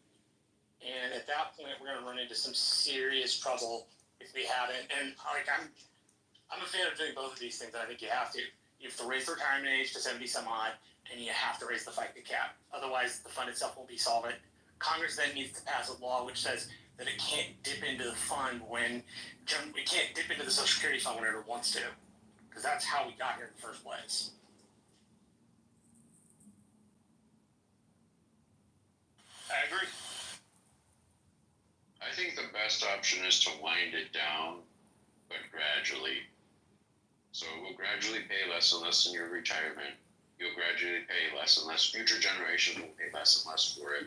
And at that point, we're going to run into some serious trouble if we haven't. And I'm a fan of doing both of these things. I think you have to. You have to raise the retirement age to 70 some odd, and you have to raise the FICA cap. Otherwise, the fund itself won't be solvent. Congress then needs to pass a law which says that it can't dip into the fund it can't dip into the Social Security fund whenever it wants to, because that's how we got here in the first place. I agree. I think the best option is to wind it down, but gradually. So we'll gradually pay less and less in your retirement. You'll gradually pay less and less. Future generations will pay less and less for it.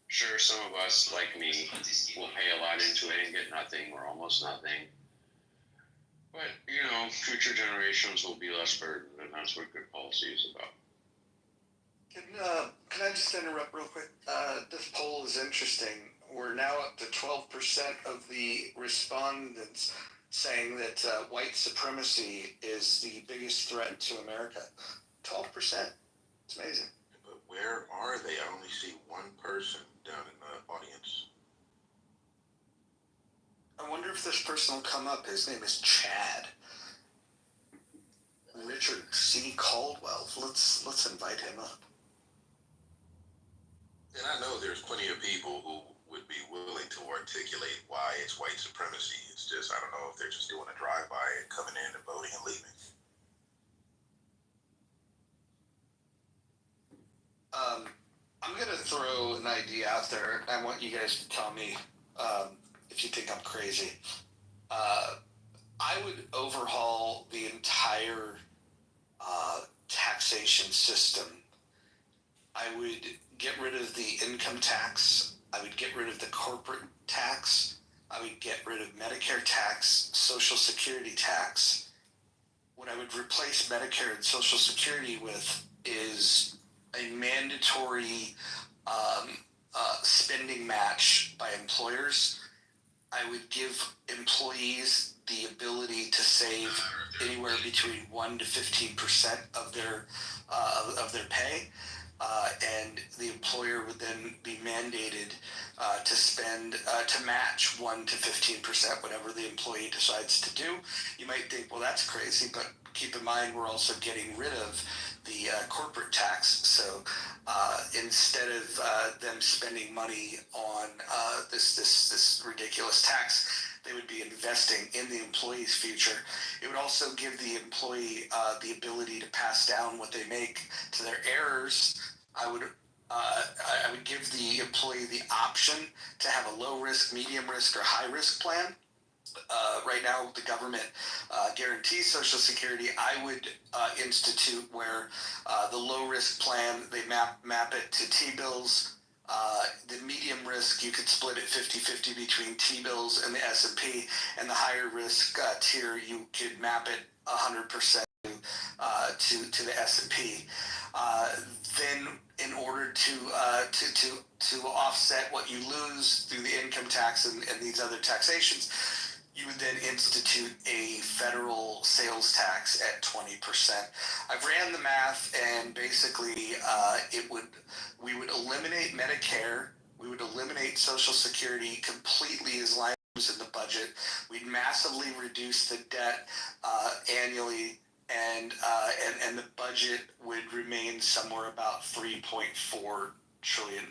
Sure, some of us, like me, will pay a lot into it and get nothing or almost nothing. But, future generations will be less burdened, and that's what good policy is about. Can I just interrupt real quick? This poll is interesting. We're now up to 12% of the respondents saying that white supremacy is the biggest threat to America. 12%. It's amazing. But where are they? I only see one person down in the audience. I wonder if this person will come up. His name is Chad. Richard C. Caldwell. Let's invite him up. And I know there's plenty of people who would be willing to articulate why it's white supremacy. It's just, I don't know if they're just doing a drive-by and coming in and voting and leaving. I'm going to throw an idea out there. I want you guys to tell me if you think I'm crazy. I would overhaul the entire taxation system. I would get rid of the income tax. I would get rid of the corporate tax. I would get rid of Medicare tax, Social Security tax. What I would replace Medicare and Social Security with is a mandatory spending match by employers. I would give employees the ability to save anywhere between 1 to 15% of their pay. And the employer would then be mandated to spend, to match 1 to 15%, whatever the employee decides to do. You might think, well, that's crazy, but keep in mind we're also getting rid of the corporate tax. So instead of them spending money on this ridiculous tax, they would be investing in the employee's future. It would also give the employee the ability to pass down what they make to their heirs. I would give the employee the option to have a low risk, medium risk, or high risk plan. Right now, the government guarantees Social Security. I would institute where the low risk plan, they map it to T-bills. The medium risk, you could split it 50-50 between T-bills and the S&P, and the higher risk tier, you could map it 100% to the S&P. Then, in order to offset what you lose through the income tax and these other taxations, you would then institute a federal sales tax at 20%. I've ran the math, and basically we would eliminate Medicare, we would eliminate Social Security completely as line items in the budget. We'd massively reduce the debt annually, and the budget would remain somewhere about $3.4 trillion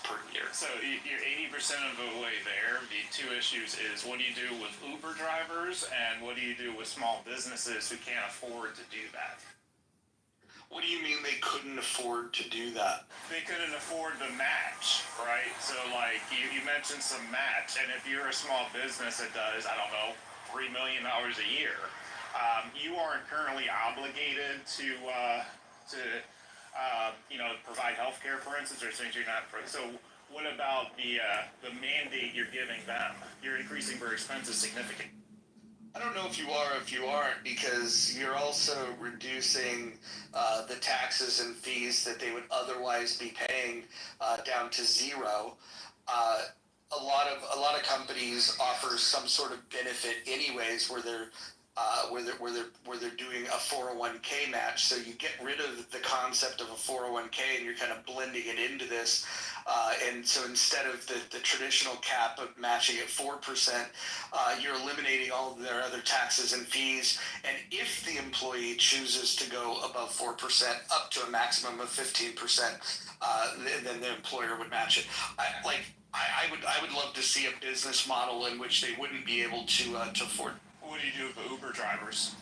per year. So you're 80% of the way there. The two issues is, what do you do with Uber drivers, and what do you do with small businesses who can't afford to do that? What do you mean they couldn't afford to do that? They couldn't afford the match, right? So like you mentioned some match, and if you're a small business that does, I don't know, $3 million a year, you aren't currently obligated to to, provide health care, for instance, or things you're not. So what about the mandate you're giving them? You're increasing their expenses significantly. I don't know if you are or if you aren't, because you're also reducing the taxes and fees that they would otherwise be paying down to zero. A lot of companies offer some sort of benefit, anyways, where they're doing a 401k match. So you get rid of the concept of a 401k and you're kind of blending it into this. And so instead of the traditional cap of matching at 4%, you're eliminating all of their other taxes and fees. And if the employee chooses to go above 4%, up to a maximum of 15%, then the employer would match it. I would love to see a business model in which they wouldn't be able to afford. What do you do with the Uber drivers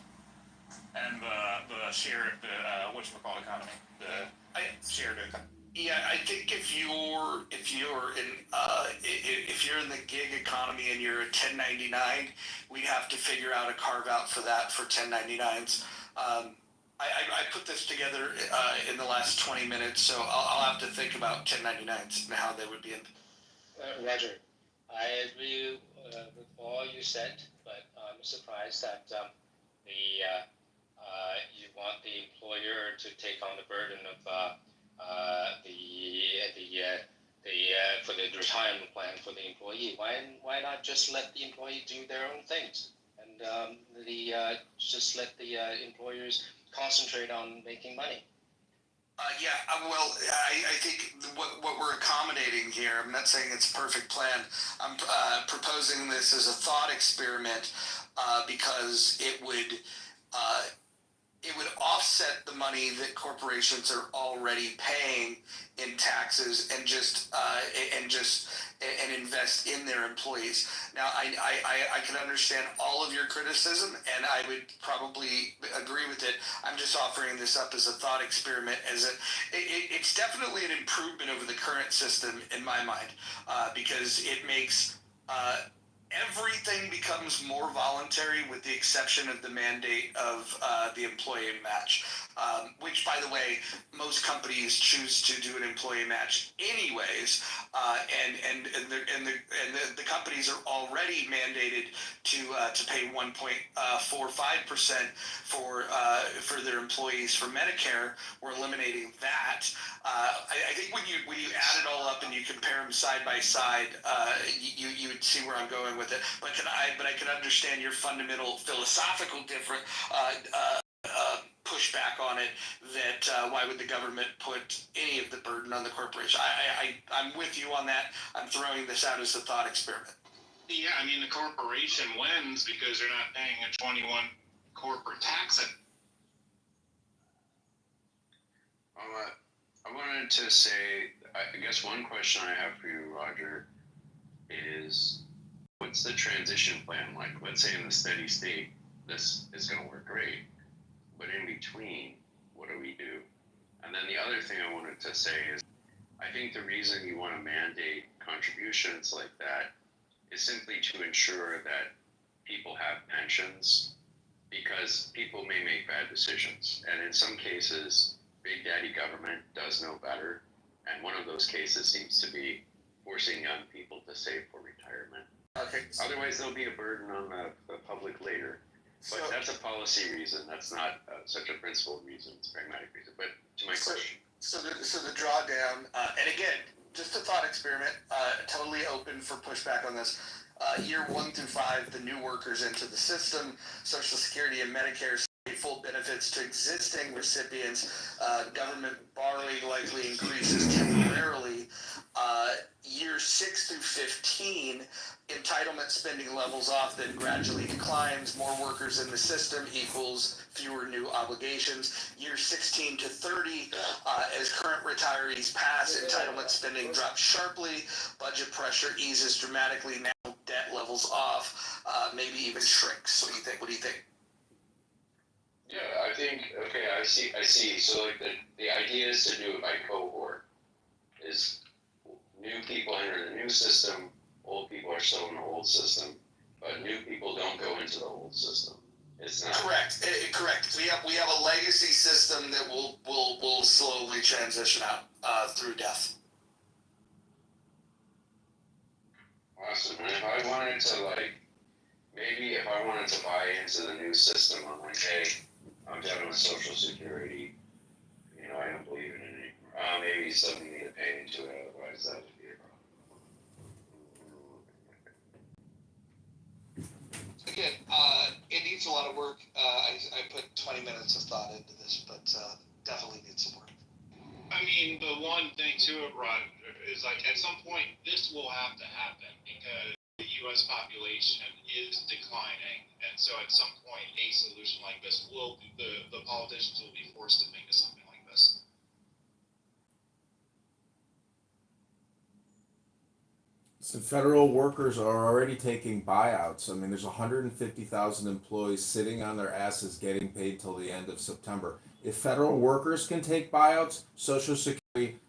and the shared whatchamacallit economy, the shared economy? Yeah, I think if you're in the gig economy and you're a 1099, we'd have to figure out a carve out for that for 1099s. I put this together in the last 20 minutes, so I'll have to think about 1099s and how they would be in. Roger, I agree with all you said, but I'm surprised that you want the employer to take on the burden of for the retirement plan for the employee. Why not just let the employee do their own things and just let the employers concentrate on making money? I think what we're accommodating here, I'm not saying it's a perfect plan. I'm proposing this as a thought experiment because it would offset the money that corporations are already paying in taxes and invest in their employees. Now, I can understand all of your criticism, and I would probably agree with it. I'm just offering this up as a thought experiment. It's definitely an improvement over the current system in my mind, because it makes everything becomes more voluntary with the exception of the mandate of the employee match, which, by the way, most companies choose to do an employee match anyways, and the companies are already mandated to pay 1.45% for their employees for Medicare. We're eliminating that. I think when you add it all up and you compare them side by side, you would see where I'm going with it. But I can understand your fundamental philosophical pushback on it, that why would the government put any of the burden on the corporation? I'm with you on that. I'm throwing this out as a thought experiment. Yeah, I mean, the corporation wins because they're not paying a 21 corporate tax. I wanted to say, I guess one question I have for you, Roger, is what's the transition plan like? Let's say in the steady state, this is going to work great. But in between, what do we do? And then the other thing I wanted to say is, I think the reason you want to mandate contributions like that is simply to ensure that people have pensions, because people may make bad decisions. And in some cases, Big Daddy government does know better. And one of those cases seems to be forcing young people to save for retirement. Okay. Otherwise, there'll be a burden on the public later. But that's a policy reason. That's not such a principled reason. It's a pragmatic reason. But to my question. So the drawdown, and again, just a thought experiment, totally open for pushback on this. Year 1 through 5, the new workers into the system, Social Security and Medicare full benefits to existing recipients. Government borrowing likely increases temporarily. Years 6 through 15, entitlement spending levels off, then gradually declines. More workers in the system equals fewer new obligations. Years 16 to 30, as current retirees pass, entitlement spending drops sharply. Budget pressure eases dramatically. Now debt levels off, maybe even shrinks. What do you think? Yeah, I think, okay, I see. So like the idea is to do it by cohort. Is new people enter the new system, old people are still in the old system, but new people don't go into the old system. It's not correct. We have a legacy system that will slowly transition out through death. Awesome. And if I wanted to maybe if I wanted to buy into the new system, I'm like, hey, I'm done with Social Security. I don't believe in it anymore. Maybe something you need to pay into it, otherwise that would be a problem. Again, it needs a lot of work. I put 20 minutes of thought into this, but definitely needs some work. I mean, the one thing to it, Rod, is like at some point this will have to happen because the U.S. population is declining, and so at some point a solution like this will the politicians will be forced to think of something like this. So federal workers are already taking buyouts. I mean, there's 150,000 employees sitting on their asses getting paid till the end of September. If federal workers can take buyouts, Social Security,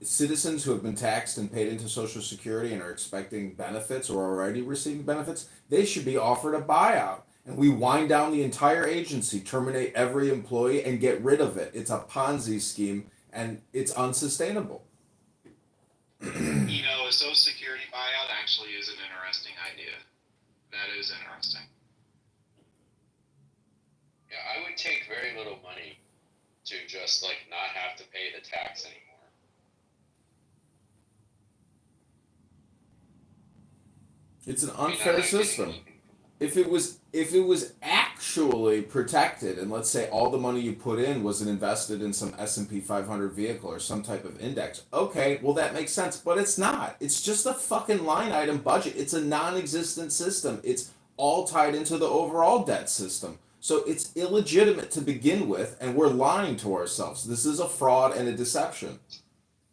citizens who have been taxed and paid into Social Security and are expecting benefits or already receiving benefits, they should be offered a buyout. And we wind down the entire agency, terminate every employee, and get rid of it. It's a Ponzi scheme, and it's unsustainable. A Social Security buyout actually is an interesting idea. That is interesting. Yeah, I would take very little money to just not have to pay the tax anymore. It's an unfair system. If it was actually protected, and let's say all the money you put in was invested in some S&P 500 vehicle or some type of index, okay, well that makes sense, but it's not. It's just a fucking line item budget. It's a non-existent system. It's all tied into the overall debt system. So it's illegitimate to begin with, and we're lying to ourselves. This is a fraud and a deception.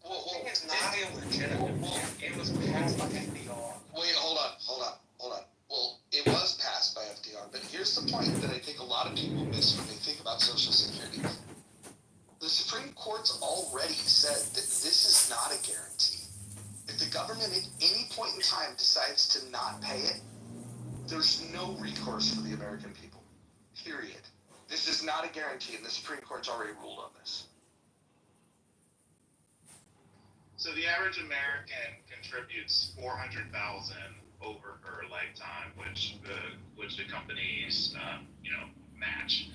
Well, it's not illegitimate. It was passed by FDR. Wait, hold on. Well, it was passed by FDR, but here's the point that I think a lot of people miss when they think about Social Security. The Supreme Court's already said that this is not a guarantee. If the government at any point in time decides to not pay it, there's no recourse for the American people. Period. This is not a guarantee, and the Supreme Court's already ruled on this. So the average American contributes $400,000 over her lifetime, which the companies match.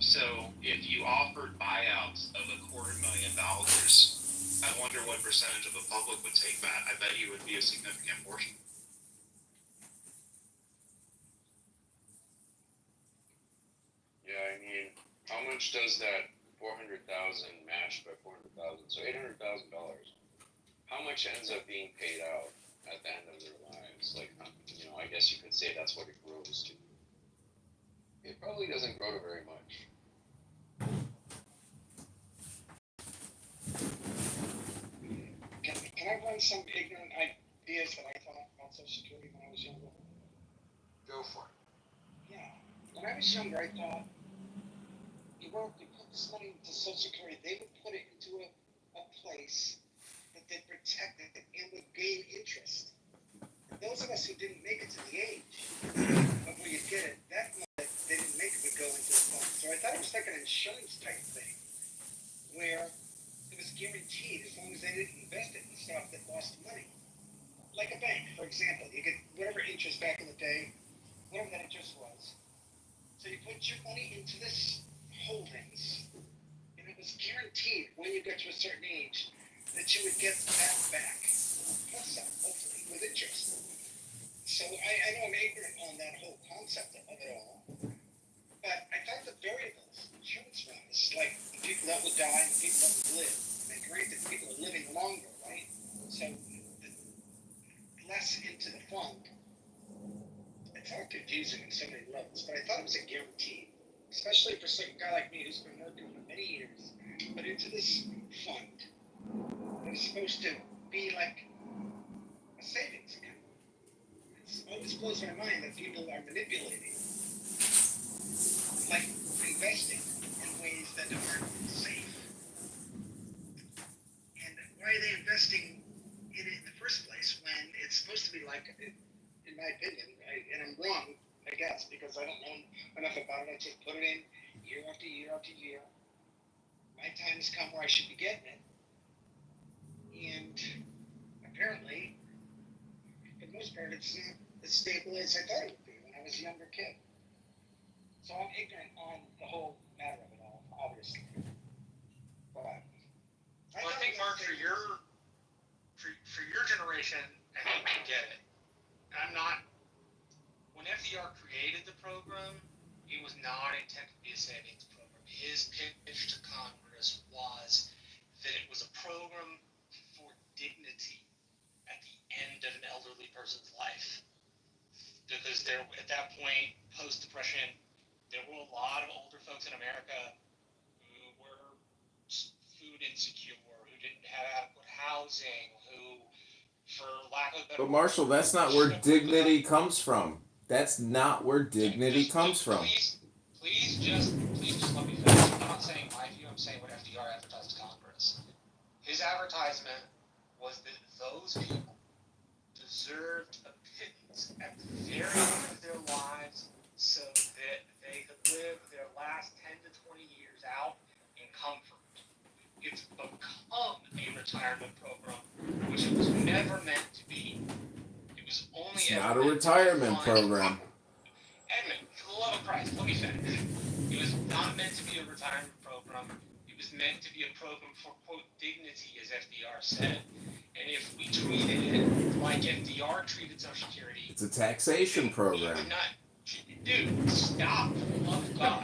So if you offered buyouts of $250,000, I wonder what percentage of the public would take that. I bet you would be a significant portion. Yeah, I mean, how much does that 400,000 matched by 400,000? So $800,000. How much ends up being paid out at the end of their lives? I guess you could say that's what it grows to. It probably doesn't grow to very much. Can I run some ignorant ideas that I thought about Social Security when I was younger? Go for it. Yeah. When I was younger, I thought you put this money into Social Security, they would put it into a place that they protected and would gain interest. And those of us who didn't make it to the age of where you get it, that money that they didn't make it would go into the fund. So I thought it was like an insurance type thing, where it was guaranteed as long as they didn't invest it in stuff that lost money. Like a bank, for example. You get whatever interest back in the day, whatever that interest was. So you put your money into this holdings, and it was guaranteed when you got to a certain age that you would get that back, plus some, hopefully, with interest. So I know I'm ignorant on that whole concept of it all, but I thought the variables, insurance-wise, like the people that would die and the people that would live, and granted, people are living longer, right? So less into the fund. It's all confusing on so many levels, but I thought it was a guarantee, especially for some guy like me who's been working for many years, but into this fund. It's supposed to be like a savings account. It always blows my mind that people are manipulating, like investing in ways that aren't safe. And why are they investing in it in the first place when it's supposed to be like, in my opinion, and I'm wrong, I guess, because because I don't know enough about it. I just put it in year after year after year. My time has come where I should be getting it. And apparently, for the most part, it's not as stable as I thought it would be when I was a younger kid. So I'm ignorant on the whole matter of it all, obviously. But well, I think, Mark, for your generation, I think we get it. I'm not. When FDR created the program, it was not intended to be a savings program. His pitch to Congress was that it was a program for dignity at the end of an elderly person's life. Because there, at that point, post-Depression, there were a lot of older folks in America who were food insecure, who didn't have adequate housing, who, for lack of a better But Marshall, that's not where dignity comes from. That's not where dignity comes from. Please just let me finish. I'm not saying my view, I'm saying what FDR advertised to Congress. His advertisement was that those people deserved a pittance at the very end of their lives so that they could live their last 10 to 20 years out in comfort. It's become a retirement program, which it was never meant to be. It was only It's not a retirement program. Edmund, for the love of Christ, let me finish. It was not meant to be a retirement program. It was meant to be a program for, quote, dignity, as FDR said. And if we treated it like FDR treated Social Security... It's a taxation program. Dude, stop, for the love of God.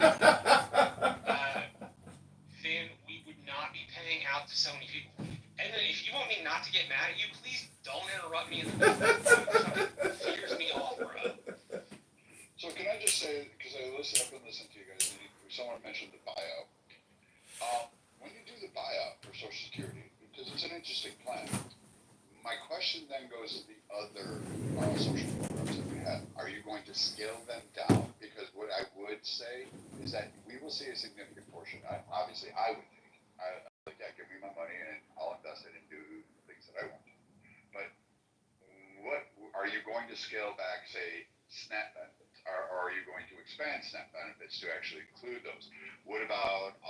Then we would not be paying out to so many people. And then if you want me not to get mad at you, please don't interrupt me in the middle of it. It figures me off, bro. So can I just say, because I've been listening to you guys, and someone mentioned the buyout. When you do the buyout for Social Security, because it's an interesting plan, my question then goes to the other social programs that we have. Are you going to scale them down? Because what I would say is that we will see a significant portion. Obviously, I would think. Give me my money and I'll invest it and do things that I want to. But what are you going to scale back, say, SNAP benefits? Or are you going to expand SNAP benefits to actually include those? What about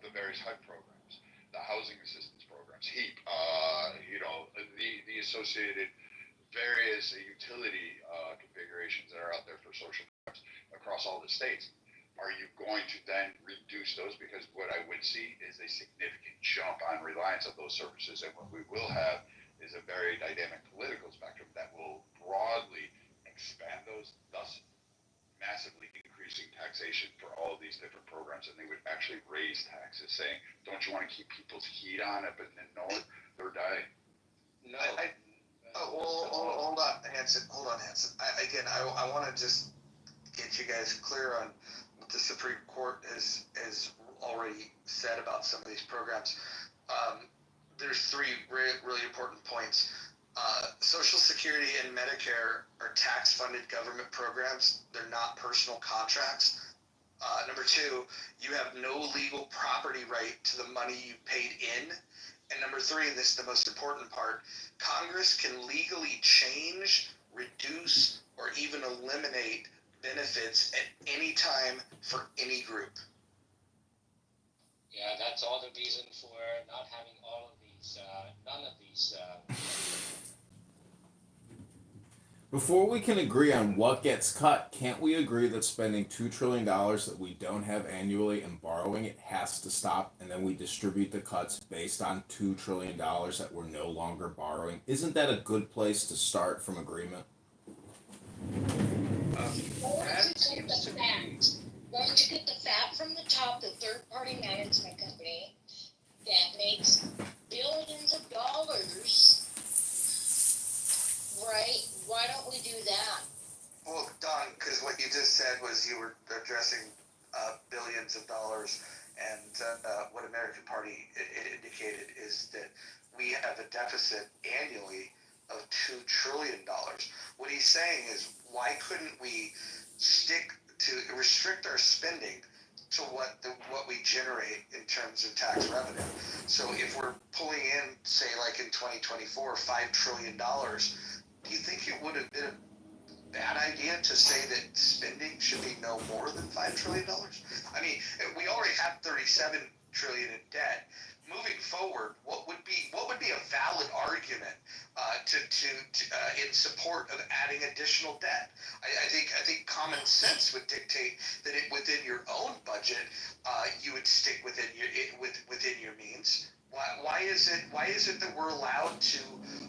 the various HUD programs, the housing assistance programs, HEAP, the associated various utility configurations that are out there for social programs across all the states? Are you going to then reduce those? Because what I would see is a significant jump on reliance of those services. And what we will have is a very dynamic political spectrum that will broadly expand those, thus massively increasing taxation for all of these different programs. And they would actually raise taxes, saying, don't you want to keep people's heat on up in the north? They're dying. No. Hold on, Hanson. I want to just get you guys clear on what the Supreme Court has already said about some of these programs. There's three really important points. Social Security and Medicare are tax-funded government programs. They're not personal contracts. Number two, you have no legal property right to the money you paid in. And number three, and this is the most important part, Congress can legally change, reduce, or even eliminate benefits at any time for any group. Yeah, that's all the reason for not having all of these, none of these. Before we can agree on what gets cut, can't we agree that spending $2 trillion that we don't have annually and borrowing it has to stop, and then we distribute the cuts based on $2 trillion that we're no longer borrowing? Isn't that a good place to start from agreement? That seems to be... Going to get the fat from the top, the third-party management company that makes billions of dollars, right? Why don't we do that? Well, Don, because what you just said was you were addressing billions of dollars, and what American Party indicated is that we have a deficit annually of $2 trillion. What he's saying is, why couldn't we restrict our spending to what we generate in terms of tax revenue? So if we're pulling in, say, like in 2024, $5 trillion, do you think it would have been bad idea to say that spending should be no more than $5 trillion? I mean, we already have 37 trillion in debt. Moving forward, what would be a valid argument in support of adding additional debt? I think common sense would dictate that within your own budget, you would stick within your means. Why is it that we're allowed to,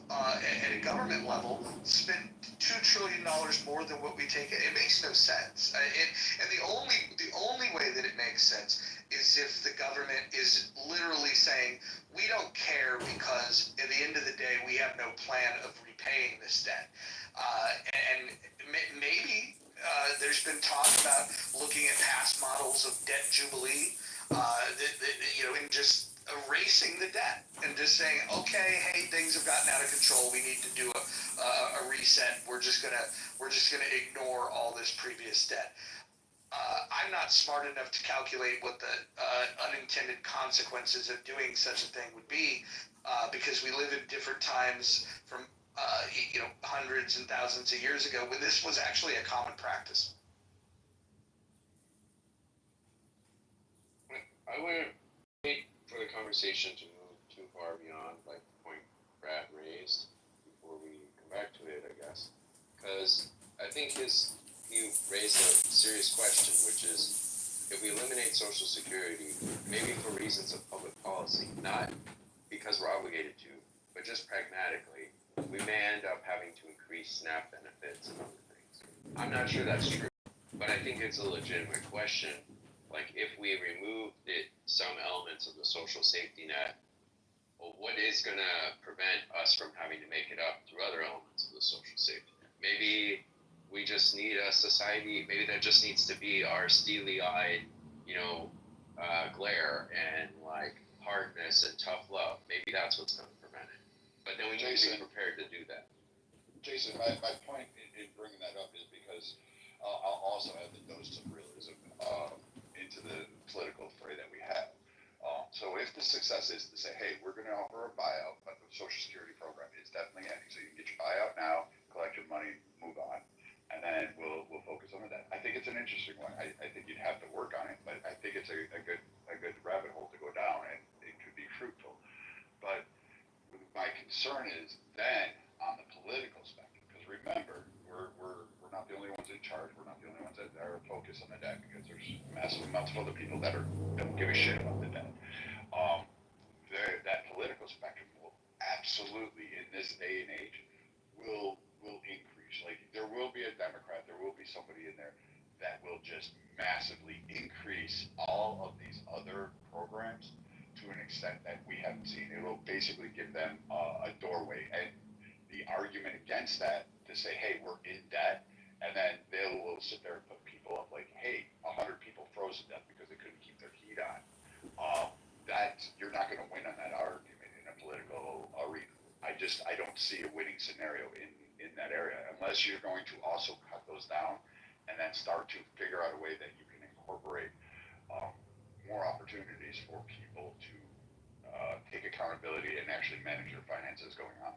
at a government level, spend $2 trillion more than what we take in? It makes no sense. And the only way that it makes sense is if the government is literally saying, we don't care because at the end of the day, we have no plan of repaying this debt. And maybe there's been talk about looking at past models of debt jubilee, and just erasing the debt and just saying, okay, hey, things have gotten out of control. We need to do a reset. We're just gonna ignore all this previous debt. I'm not smart enough to calculate what the unintended consequences of doing such a thing would be, because we live in different times from hundreds and thousands of years ago when this was actually a common practice. I wouldn't wait for the conversation to move too far beyond like the point Brad raised before we come back to it, I guess, because I think you raised a serious question, which is, if we eliminate Social Security, maybe for reasons of public policy, not because we're obligated to, but just pragmatically, we may end up having to increase SNAP benefits and other things. I'm not sure that's true, but I think it's a legitimate question. Like, if we removed some elements of the social safety net, well, what is going to prevent us from having to make it up through other elements of the social safety net? Maybe we just need a society, maybe that just needs to be our steely-eyed, glare and like hardness and tough love. Maybe that's what's going to prevent it. But then we need to be prepared to do that. Jason, my point in bringing that up is because I'll also add the dose of realism into the political fray that we have. So if the success is to say, hey, we're going to offer a buyout, but the Social Security program is definitely ending, so you can get your buyout now, collect your money, move on, and then we'll focus on that. I think it's an interesting one. I think you'd have to work on it, but I think it's a good rabbit hole to go down, and it could be fruitful. But my concern is then on the political spectrum, because remember, we're not the only ones in charge. We're not the only ones that are focused on the debt, because there's massive amounts of other people that don't give a shit about the debt. That political spectrum will absolutely, in this day and age, will increase. Like, there will be a Democrat, there will be somebody in there that will just massively increase all of these other programs to an extent that we haven't seen. It will basically give them a doorway. And the argument against that, to say, hey, we're in debt, and then they will sit there and put people up like, hey, 100 people froze to death because they couldn't keep their heat on. That you're not going to win on that argument in a political arena. I don't see a winning scenario in that area unless you're going to also cut those down and then start to figure out a way that you can incorporate more opportunities for people to take accountability and actually manage their finances going on.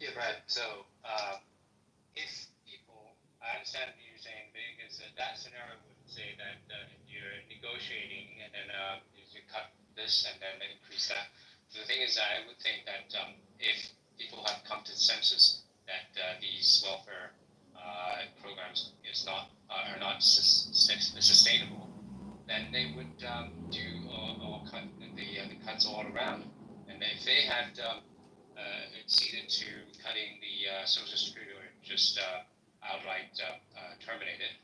Yeah, Brad. So if people, I understand what you're saying, because that scenario would say that you're negotiating and then you cut this and then increase that. So the thing is, I would think that if people have come to the consensus that these welfare programs are not sustainable, then they would do or cut the cuts all around. And if they had acceded to cutting the Social Security or just outright terminate it,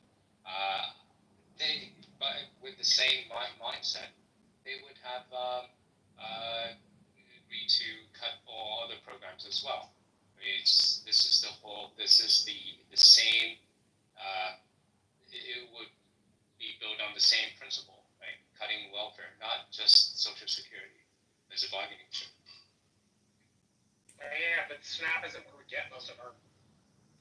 with the same mindset, they would have agreed to cut all other programs as well. I mean, this is the same. It would be built on the same principle, right? Cutting welfare, not just Social Security. There's a bargaining chip. Yeah, but SNAP isn't where we get most of our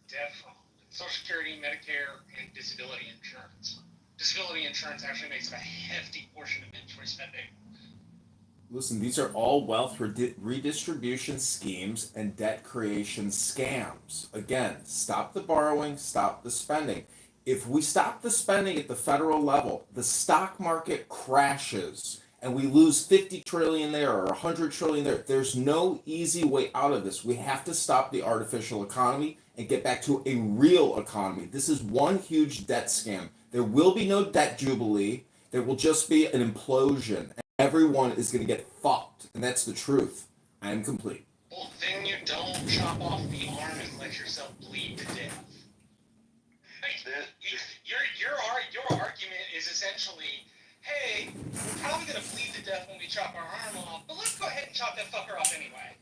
debt from. Social Security, Medicare, and disability insurance. Disability insurance actually makes up a hefty portion of mandatory spending. Listen, these are all wealth redistribution schemes and debt creation scams. Again, stop the borrowing, stop the spending. If we stop the spending at the federal level, the stock market crashes and we lose 50 trillion there or 100 trillion there. There's no easy way out of this. We have to stop the artificial economy and get back to a real economy. This is one huge debt scam. There will be no debt jubilee. There will just be an implosion. Everyone is going to get fucked, and that's the truth. I am complete. Well, then you don't chop off the arm and let yourself bleed to death. Hey, your argument is essentially, hey, we're probably going to bleed to death when we chop our arm off, but let's go ahead and chop that fucker off anyway.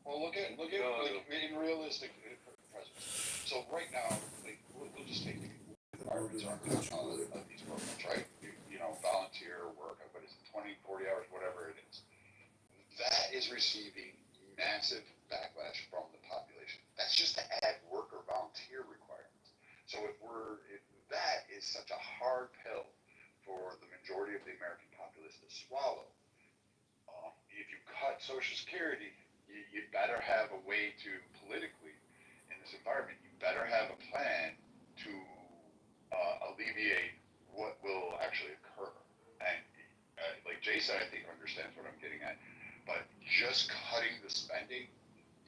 Well, look at like, in realistic presence. So right now, like, we'll just take the requirements on these programs, right? You know, volunteer work, what is it, 20, 40 hours, whatever it is. That is receiving massive backlash from the population. That's just to add worker volunteer requirements. So if that is such a hard pill for the majority of the American populace to swallow, if you cut Social Security, you better have a way to politically, in this environment, you better have a plan to alleviate what will actually occur. And like Jason, I think understands what I'm getting at. But just cutting the spending,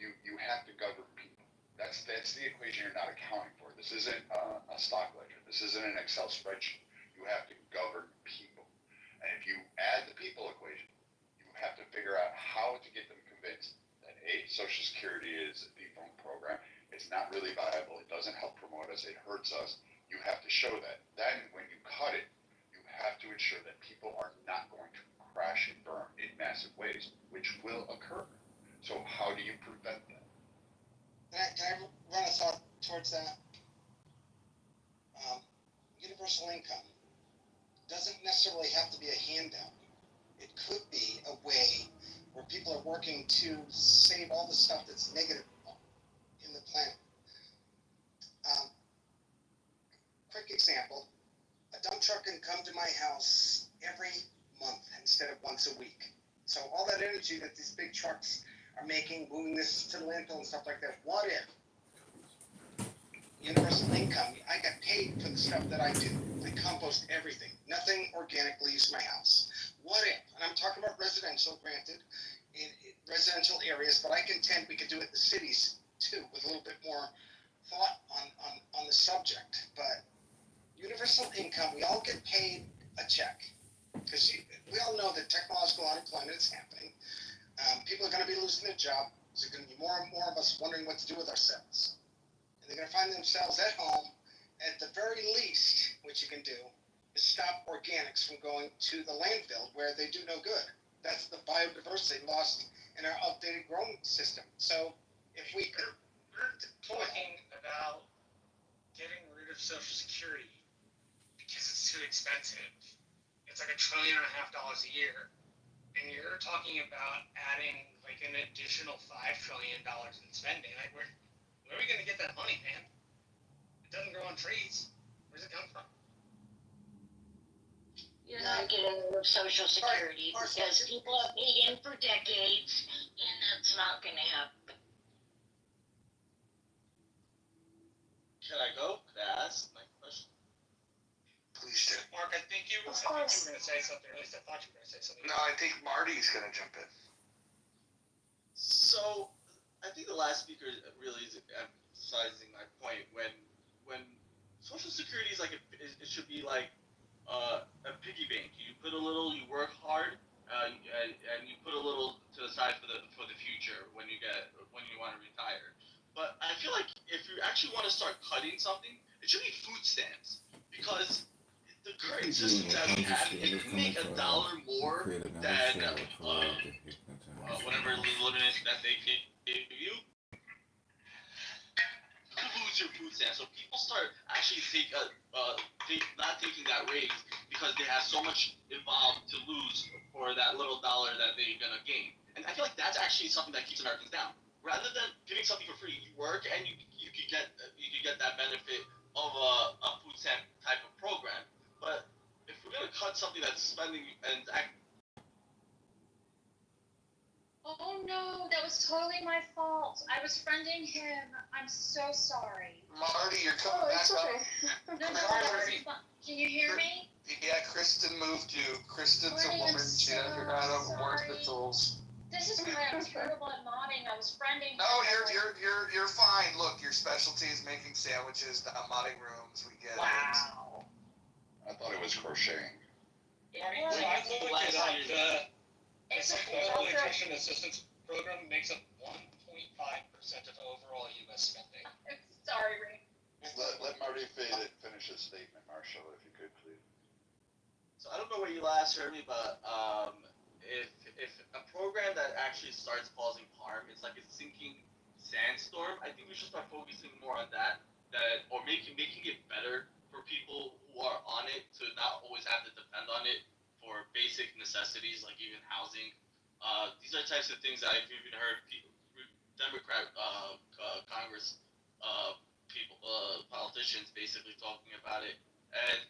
you have to govern people. That's the equation you're not accounting for. This isn't a stock ledger. This isn't an Excel spreadsheet. You have to govern people. And if you add the people equation, you have to figure out how to get them convinced that Social Security is a defunct program. It's not really viable. It doesn't help promote us. It hurts us. You have to show that. Then when you cut it, you have to ensure that people are not going to crash and burn in massive ways, which will occur. So how do you prevent that? Can I run a thought towards that? Universal income doesn't necessarily have to be a handout. It could be a way where people are working to save all the stuff that's negative in the planet. Quick example, a dump truck can come to my house every month instead of once a week. So all that energy that these big trucks are making, moving this to the landfill and stuff like that, what if universal income, I get paid for the stuff that I do. I compost everything. Nothing organic leaves my house. What if, and I'm talking about residential, granted, in residential areas, but I contend we could do it in the cities too, with a little bit more thought on the subject. But universal income, we all get paid a check. Because we all know that technological unemployment is happening. People are going to be losing their job. There's going to be more and more of us wondering what to do with ourselves. And they're going to find themselves at home. At the very least, what you can do is stop organics from going to the landfill where they do no good. That's the biodiversity lost in our outdated growing system. So if we could... We're talking about getting rid of Social Security because it's too expensive. It's like $1.5 trillion a year. And you're talking about adding like an additional $5 trillion in spending. Like where are we going to get that money, man? It doesn't grow on trees. Where's it come from? You're not getting rid of Social Security because people have paid in for decades, and that's not going to happen. Can I go? Could I ask my question? Please do. Mark, I think you were going to say something. At least I thought you were going to say something. No, I think Marty's going to jump in. So, I think the last speaker really is emphasizing my point when Social Security is like it should be like a piggy bank. You put a little, you work hard, and you put a little to the side for the future when you want to retire. But I feel like if you actually want to start cutting something, it should be food stamps because the current system that we have, if you make $1 more than whatever limit that they give you, you lose your food stamps. So people start actually not taking that raise because they have so much involved to lose for that little dollar that they're gonna gain. And I feel like that's actually something that keeps Americans down. Rather than giving something for free, you work and you could get that benefit of a food stamp type of program. But if we're gonna cut something that's spending and no, that was totally my fault. I was friending him. I'm so sorry. Marty, you're coming back up. No, that was fun. Can you hear me? Yeah, Kristen moved you. Kristen's Marty, a woman. I'm She so doesn't know how to work the sorry. tools. This is why I'm terrible at modding. I was friending No, him. you're fine. Look, your specialty is making sandwiches, not modding rooms. We get Wow. I thought it was crocheting. Yeah, So I looked it up. The It's Supplemental okay. Nutrition Assistance Program makes up 1.5% of overall U.S. spending. I'm sorry, Ray. Let Marty finish his statement, Marshall, if you could, please. So I don't know where you last heard me, but if a program that actually starts causing harm, it's like a sinking sandstorm. I think we should start focusing more on that, or making it better for people who are on it to not always have to depend on it for basic necessities like even housing. These are types of things that I've even heard people, Democrat Congress people, politicians basically talking about it. And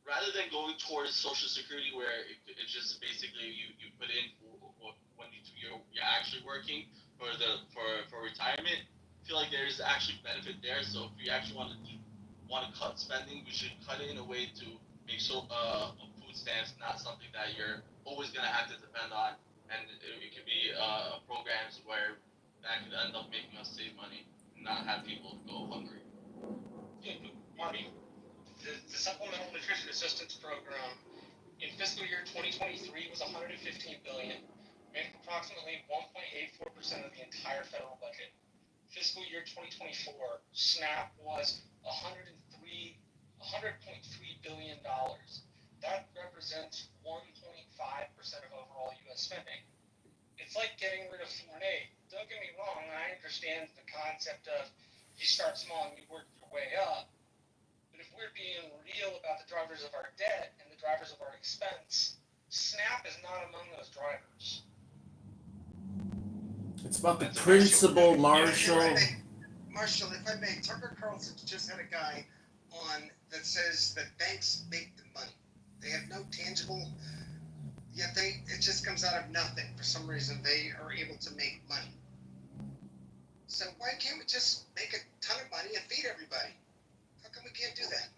rather than going towards Social Security, where it's just basically you put in when you're actually working for retirement, I feel like there's actually benefit there. So if we actually want to cut spending, we should cut it in a way to make sure food stamps not something that you're always gonna have to depend on, and it could be programs where that could end up making us save money and not have people go hungry. Marty, the Supplemental Nutrition Assistance Program in fiscal year 2023 was $115 billion, made up approximately 1.84% of the entire federal budget. Fiscal year 2024, SNAP was $100.3 billion. That represents 1.5% of overall U.S. spending. It's like getting rid of foreign aid. Don't get me wrong, I understand the concept of you start small and you work your way up. But if we're being real about the drivers of our debt and the drivers of our expense, SNAP is not among those drivers. It's about the principle, Marshall. Marshall, if I may, Tucker Carlson just had a guy on that says that banks make the money. They have no tangible, yet it just comes out of nothing. For some reason, they are able to make money. So why can't we just make a ton of money and feed everybody? How come we can't do that?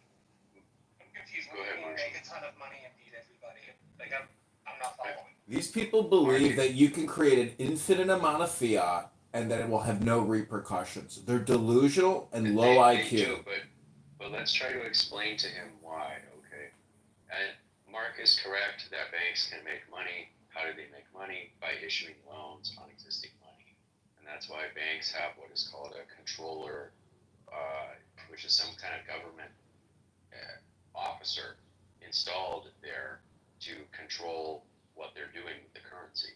I'm confused. Go ahead, When we make a ton of money and feed everybody, like I'm not following. These people believe that you can create an infinite amount of fiat and that it will have no repercussions. They're delusional and low IQ. They do, but let's try to explain to him why, okay? And Mark is correct that banks can make money. How do they make money? By issuing loans on existing money. And that's why banks have what is called a controller, which is some kind of government officer installed there to control what they're doing with the currency.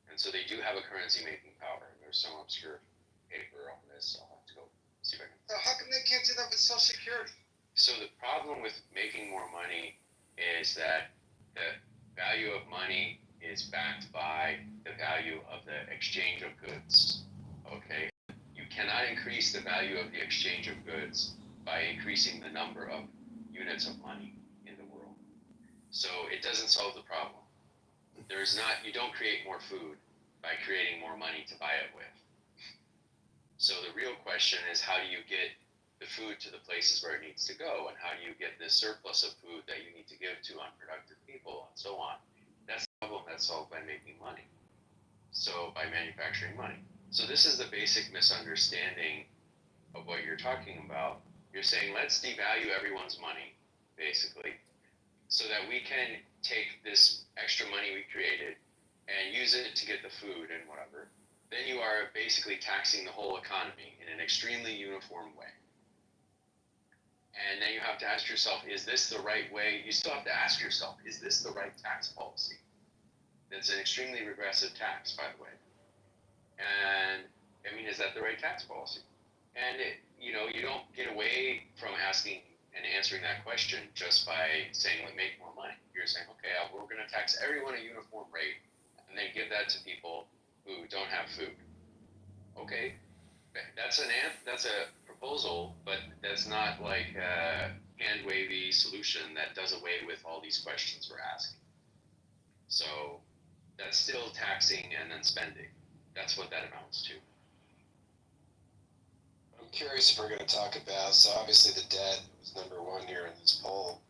And so they do have a currency making power. And there's some obscure paper on this. I'll have to go see if I can. So how come they can't do that with Social Security? So the problem with making more money is that the value of money is backed by the value of the exchange of goods. Okay? You cannot increase the value of the exchange of goods by increasing the number of units of money in the world. So it doesn't solve the problem. You don't create more food by creating more money to buy it with. So the real question is, how do you get the food to the places where it needs to go, and how do you get this surplus of food that you need to give to unproductive people, and so on? That's the problem that's solved by making money. So by manufacturing money. So this is the basic misunderstanding of what you're talking about. You're saying, let's devalue everyone's money, basically, so that we can take this extra money we created and use it to get the food and whatever. Then you are basically taxing the whole economy in an extremely uniform way. And then you have to ask yourself, is this the right way? You still have to ask yourself, is this the right tax policy? That's an extremely regressive tax, by the way. And I mean, is that the right tax policy? And you don't get away from asking and answering that question just by saying, like, make more money. You're saying, okay, we're going to tax everyone a uniform rate and then give that to people who don't have food. Okay, that's a proposal, but that's not like a hand-wavy solution that does away with all these questions we're asking. So that's still taxing and then spending. That's what that amounts to. I'm curious if we're going to talk about, so obviously the debt was number one here in this poll.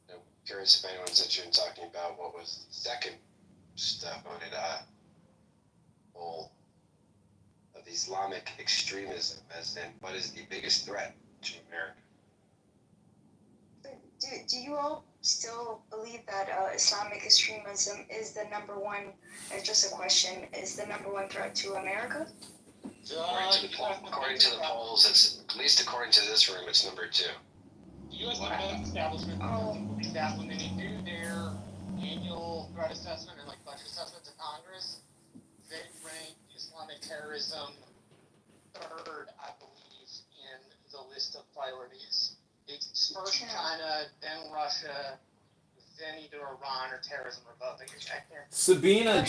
I'm curious if anyone's interested in talking about what was the second voted poll of Islamic extremism, as in what is the biggest threat to America? Do you all still believe that Islamic extremism is the number one, just a question, is the number one threat to America? According to the polls, it's, at least according to this room, it's number two. The U.S. defense establishment believes that when they do their annual threat assessment and like budget assessment to Congress, they rank Islamic terrorism third, I believe, in the list of priorities. It's first China, then Russia, then either Iran or terrorism or both. Sabina,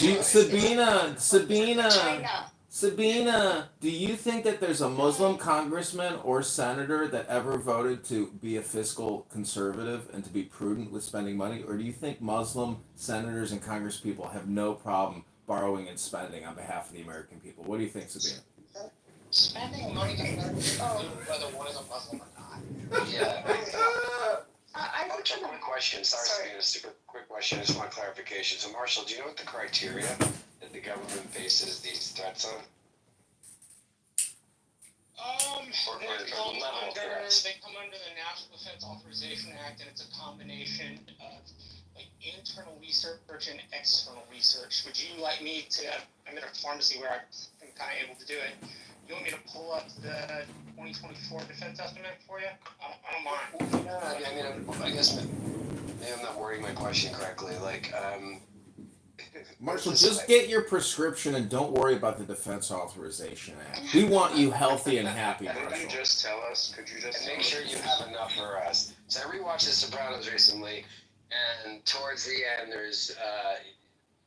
do you think that there's a Muslim congressman or senator that ever voted to be a fiscal conservative and to be prudent with spending money? Or do you think Muslim senators and congresspeople have no problem borrowing and spending on behalf of the American people? What do you think, Sabina? Spending money does not include whether one is a Muslim or not. Yeah. Quick question. Sorry, Sabina, super quick question. I just want clarification. So, Marshall, do you know what the criteria that the government bases these threats on? They come under the National Defense Authorization Act, and it's a combination of like internal research and external research. Would you like me to? I'm in a pharmacy where I'm kind of able to do it. You want me to pull up the 2024 defense estimate for you? I don't mind. Yeah, I guess maybe I'm not wording my question correctly. Like, Marshall, just get your prescription and don't worry about the Defense Authorization Act. We want you healthy and happy, Marshall. Could you just tell us? And make sure you have enough for us. So I rewatched The Sopranos recently, and towards the end, there's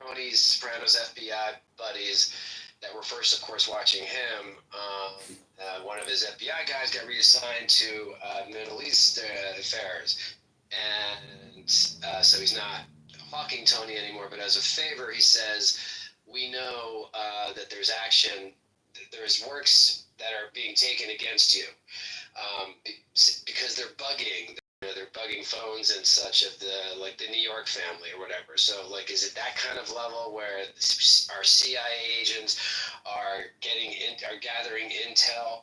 Tony Soprano's FBI buddies that were first, of course, watching him. One of his FBI guys got reassigned to Middle East affairs. And so he's not hawking Tony anymore, but as a favor, he says, we know that there's action, there's works that are being taken against you because they're bugging. They're bugging phones and such of the New York family or whatever. So is it that kind of level where our CIA agents are gathering intel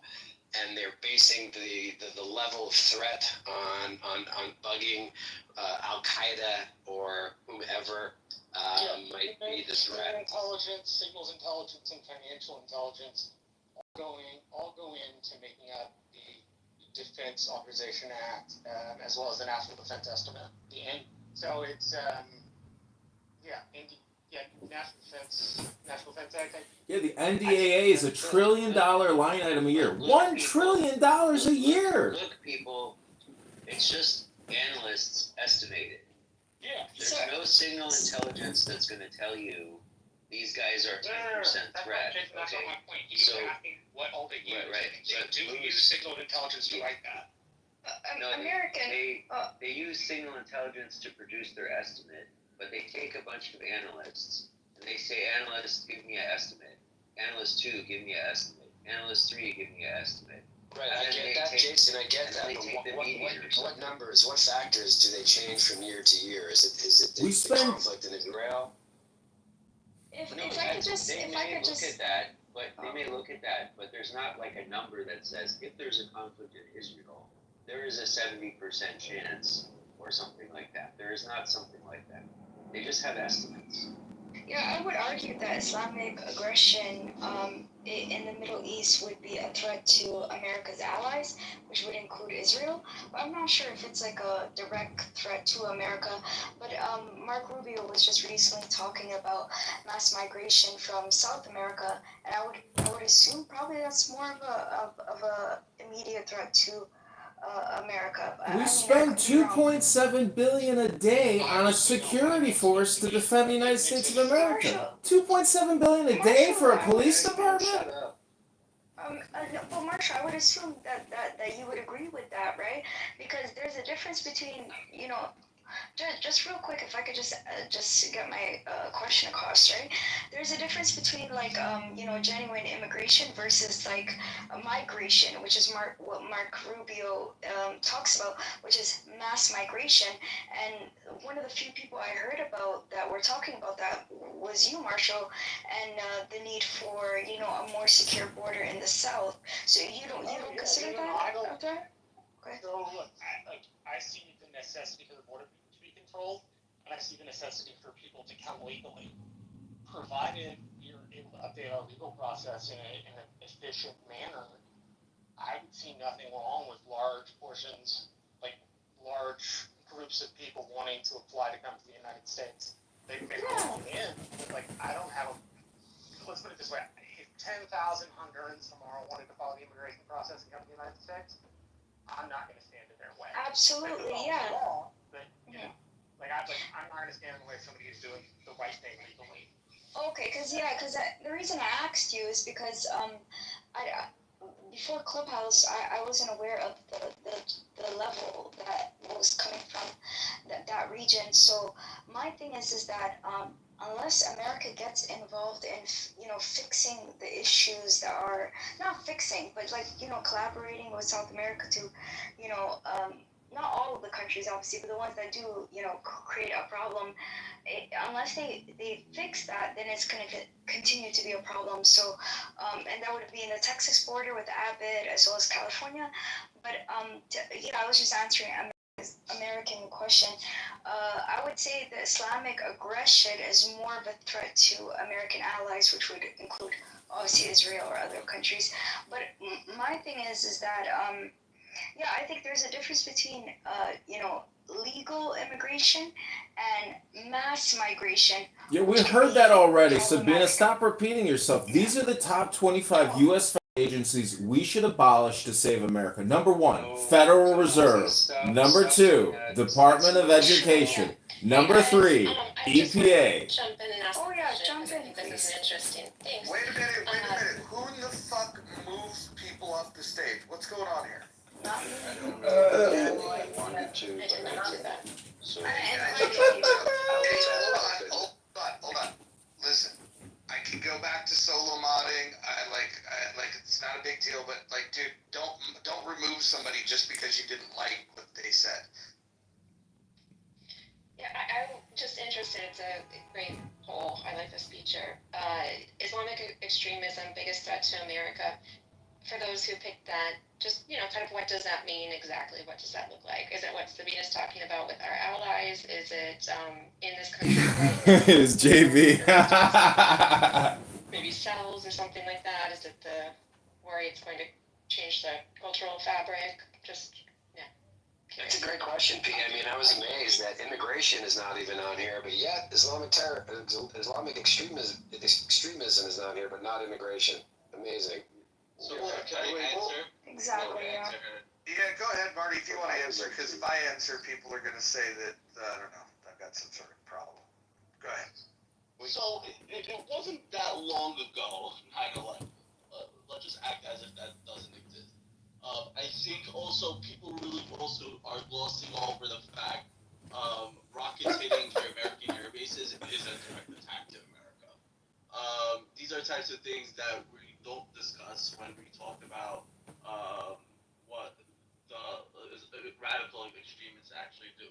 and they're basing the level of threat on bugging Al Qaeda or whomever might be the threat? Intelligence, signals intelligence, and financial intelligence all go into making up the Defense Authorization Act, as well as the National Defense Estimate. So it's National Defense Act. Yeah, the NDAA is $1 trillion line item a year. $1 trillion a year. Look, people, it's just analysts estimated. Yeah. There's no signal intelligence that's going to tell you these guys are 10% threat. That's not my point. He's asking what all they use. Right. They do use signal intelligence to write that. They use signal intelligence to produce their estimate, but they take a bunch of analysts and they say, analyst, give me an estimate. Analyst 2, give me an estimate. Analyst 3, give me an estimate. Right, I get that, Jason. I get that. But what numbers, what factors do they change from year to year? Is it the conflict in Israel? If I could just They may look at that, but there's not a number that says if there's a conflict in Israel, there is a 70% chance or something like that. There is not something like that. They just have estimates. Yeah, I would argue that Islamic aggression in the Middle East would be a threat to America's allies, which would include Israel. But I'm not sure if it's a direct threat to America. But Mark Rubio was just recently talking about mass migration from South America, and I would assume probably that's more of a immediate threat to America. We spend $2.7 billion a day on a security force to defend the United States of America. $2.7 billion a day for a police department? Well, Marshall, I would assume that you would agree with that, right? Because there's a difference between, Just real quick, if I could just get my question across, right? There's a difference between like genuine immigration versus like a migration, which is what Mark Rubio talks about, which is mass migration. And one of the few people I heard about that were talking about that was you, Marshall, and the need for a more secure border in the south. So you don't consider that out there? Okay. So look, I see the necessity for the border to be controlled, and I see the necessity for people to come legally, provided you're able to update our legal process in an efficient manner. I would see nothing wrong with large portions, like large groups of people wanting to apply to come to the United States. They come in, but like I don't have a. Let's put it this way: if 10,000 Hondurans tomorrow wanted to follow the immigration process and come to the United States, I'm not going to stand in their way. Absolutely, yeah. But, I'm not going to stand in the way of somebody who's doing the right thing legally. Okay, because the reason I asked you is because before Clubhouse, I wasn't aware of the level that was coming from that region. So my thing is that unless America gets involved in fixing the issues that are not fixing, but collaborating with South America to not all of the countries obviously, but the ones that do create a problem, unless they fix that, then it's going to continue to be a problem. So and that would be in the Texas border with Abbott as well as California. But I was just answering American question. I would say the Islamic aggression is more of a threat to American allies, which would include obviously Israel or other countries. But my thing is that I think there's a difference between legal immigration and mass migration. Yeah, we heard that already. Sabina, stop repeating yourself. These are the top 25 U.S. agencies we should abolish to save America. Number 1, Federal Reserve. Number 2, Department of Education. Number 3, EPA. Jump in and ask jump in. I think this is interesting. Thanks. Wait a minute. Who in the fuck moves people off the stage? What's going on here? I don't know. I wanted to, but I didn't. So Hold on. Listen, I can go back to solo modding. I like it's not a big deal, but dude, don't remove somebody just because you didn't like what they said. Yeah, I'm just interested. It's a great poll. I like this feature. Islamic extremism, biggest threat to America. For those who picked that, just, kind of what does that mean exactly? What does that look like? Is it what Sabina's talking about with our allies? Is it in this country? It's JV. Maybe cells or something like that? Is it the worry it's going to change the cultural fabric? Just, That's a great question, Pete. I mean, I was amazed that immigration is not even on here, but yet Islamic extremism is not here, but not immigration. Amazing. So can I answer? Exactly. Yeah, go ahead, Marty, if you want to answer, because if I answer, people are going to say that, I don't know, I've got some sort of problem. Go ahead. So it wasn't that long ago, 9/11. Let's just act as if that doesn't exist. I think also people really also are glossing over the fact rockets hitting your American air bases is a direct attack to America. These are types of things that we don't discuss when we talk about what the radical extremists actually do.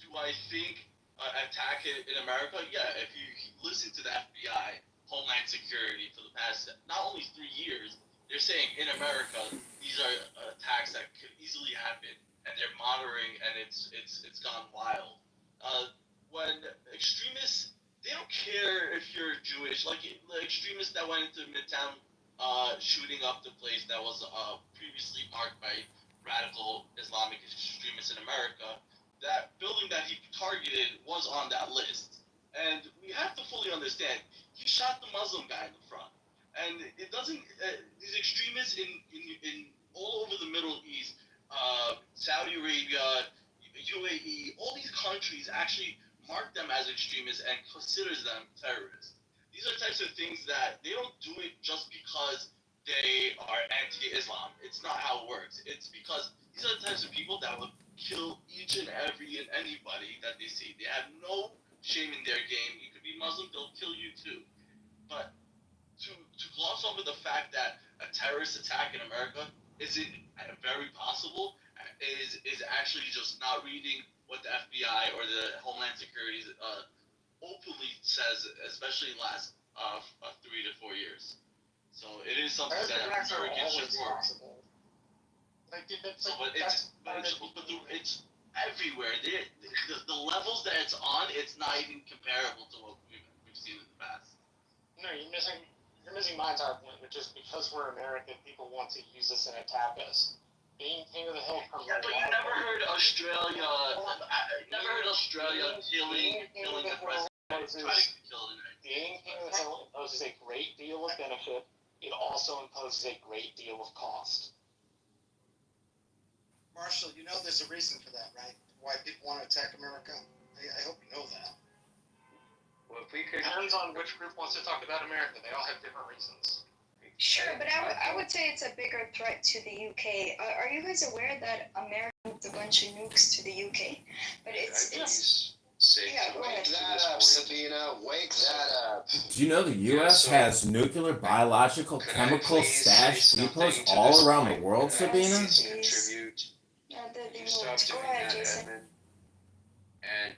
Do I think attack it in America? Yeah, if you listen to the FBI, Homeland Security, for the past not only 3 years, they're saying in America these are attacks that could easily happen, and they're monitoring, and it's gone wild. When extremists, they don't care if you're Jewish. Like the extremists that went into Midtown, shooting up the place that was previously marked by radical Islamic extremists in America. That building that he targeted was on that list, and we have to fully understand he shot the Muslim guy in the front, and it doesn't. These extremists in all over the Middle East, Saudi Arabia, UAE, all these countries actually mark them as extremists and considers them terrorists. These are types of things that they don't do it just because they are anti-Islam. It's not how it works. It's because these are the types of people that will kill each each and every and anybody that they see. They have no shame in their game. You could be Muslim, they'll kill you too. But to gloss over the fact that a terrorist attack in America isn't very possible is actually just not reading what the FBI or the Homeland Security openly says, especially in the last 3 to 4 years. So it is something that Americans should work. Like, it's everywhere. The levels that it's on, it's not even comparable to what we've seen in the past. No, you're missing my entire point, which is because we're American, people want to use us and attack us. Being king of the hill comes. Yeah, but you never heard Australia. Never heard Australia killing the president. Trying to kill him. Being king of the hill imposes a great deal of benefit. It also imposes a great deal of cost. Marshall, you know there's a reason for that, right? Why people want to attack America? I hope you know that. Well, if we could. Depends on which group wants to talk about America. They all have different reasons. Sure, but I would say it's a bigger threat to the UK. Are you guys aware that America moved a bunch of nukes to the UK? But it's yeah, go ahead. Wake that up, Sabina. Wake that up. Do you know the U.S. has nuclear, biological, chemical stash depots all around the world, Sabina? Yeah, they moved. Go ahead, Jason. And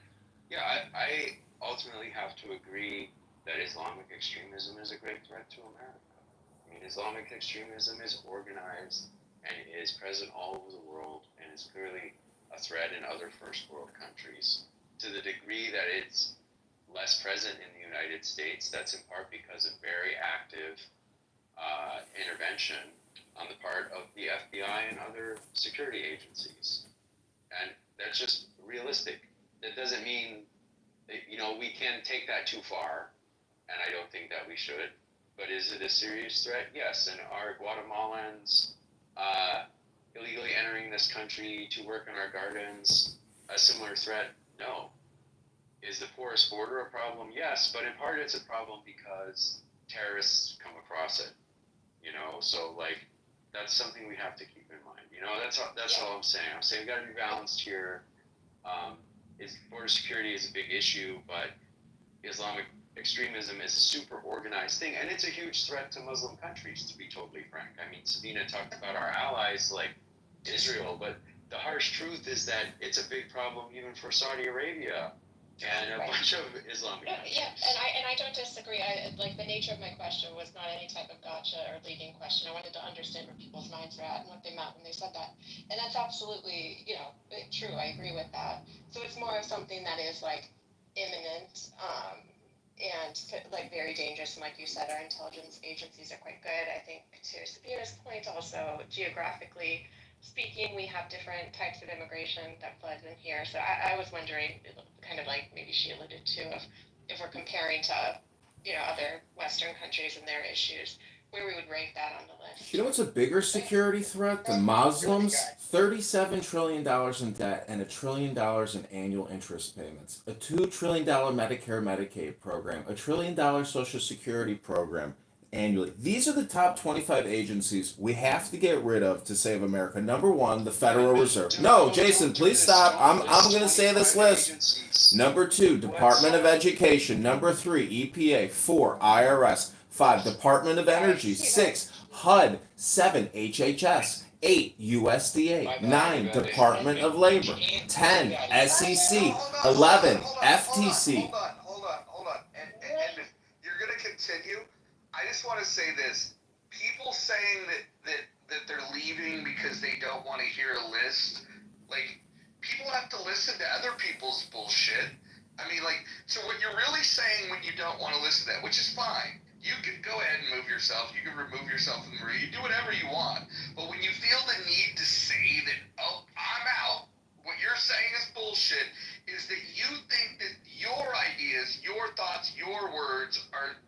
yeah, I ultimately have to agree that Islamic extremism is a great threat to America. I mean, Islamic extremism is organized and is present all over the world and is clearly a threat in other first world countries. To the degree that it's less present in the United States, that's in part because of very active intervention on the part of the FBI and other security agencies. And that's just realistic. That doesn't mean that, we can take that too far, and I don't think that we should. But is it a serious threat? Yes. And are Guatemalans illegally entering this country to work on our gardens a similar threat? No. Is the porous border a problem? Yes, but in part it's a problem because terrorists come across it. So that's something we have to keep in mind. That's all I'm saying. I'm saying we got to be balanced here. Border security is a big issue, but Islamic extremism is a super organized thing, and it's a huge threat to Muslim countries, to be totally frank. I mean, Sabina talked about our allies like Israel, but the harsh truth is that it's a big problem even for Saudi Arabia and a bunch of Islamic countries. Yeah, and I don't disagree. The nature of my question was not any type of gotcha or leading question. I wanted to understand where people's minds were at and what they meant when they said that. And that's absolutely, true. I agree with that. So it's more of something that is imminent, and very dangerous. And like you said, our intelligence agencies are quite good. I think to Sabina's point, also geographically speaking, we have different types of immigration that floods in here. So I was wondering, kind of like maybe she alluded to, if we're comparing to, other Western countries and their issues, where we would rank that on the list. You know what's a bigger security threat? The Muslims, $37 trillion in debt and $1 trillion in annual interest payments. A $2 trillion Medicare Medicaid program, $1 trillion Social Security program annually. These are the top 25 agencies we have to get rid of to save America. Number one, the Federal Reserve. No, Jason, please stop. I'm going to say this list. Number 2, Department of Education. Number 3, EPA. 4, IRS. 5, Department of Energy. 6, HUD. 7, HHS. 8, USDA. 9, Department of Labor. 10, SEC. 11, FTC. Hold on. And you're going to continue? I just want to say this. People saying that they're leaving because they don't want to hear a list, people have to listen to other people's bullshit. I mean, so what you're really saying when you don't want to listen to that, which is fine. You can go ahead and move yourself. You can remove yourself from the room. You do whatever you want. But when you feel the need to say that, oh, I'm out, what you're saying is bullshit, is that you think that your ideas, your thoughts, your words are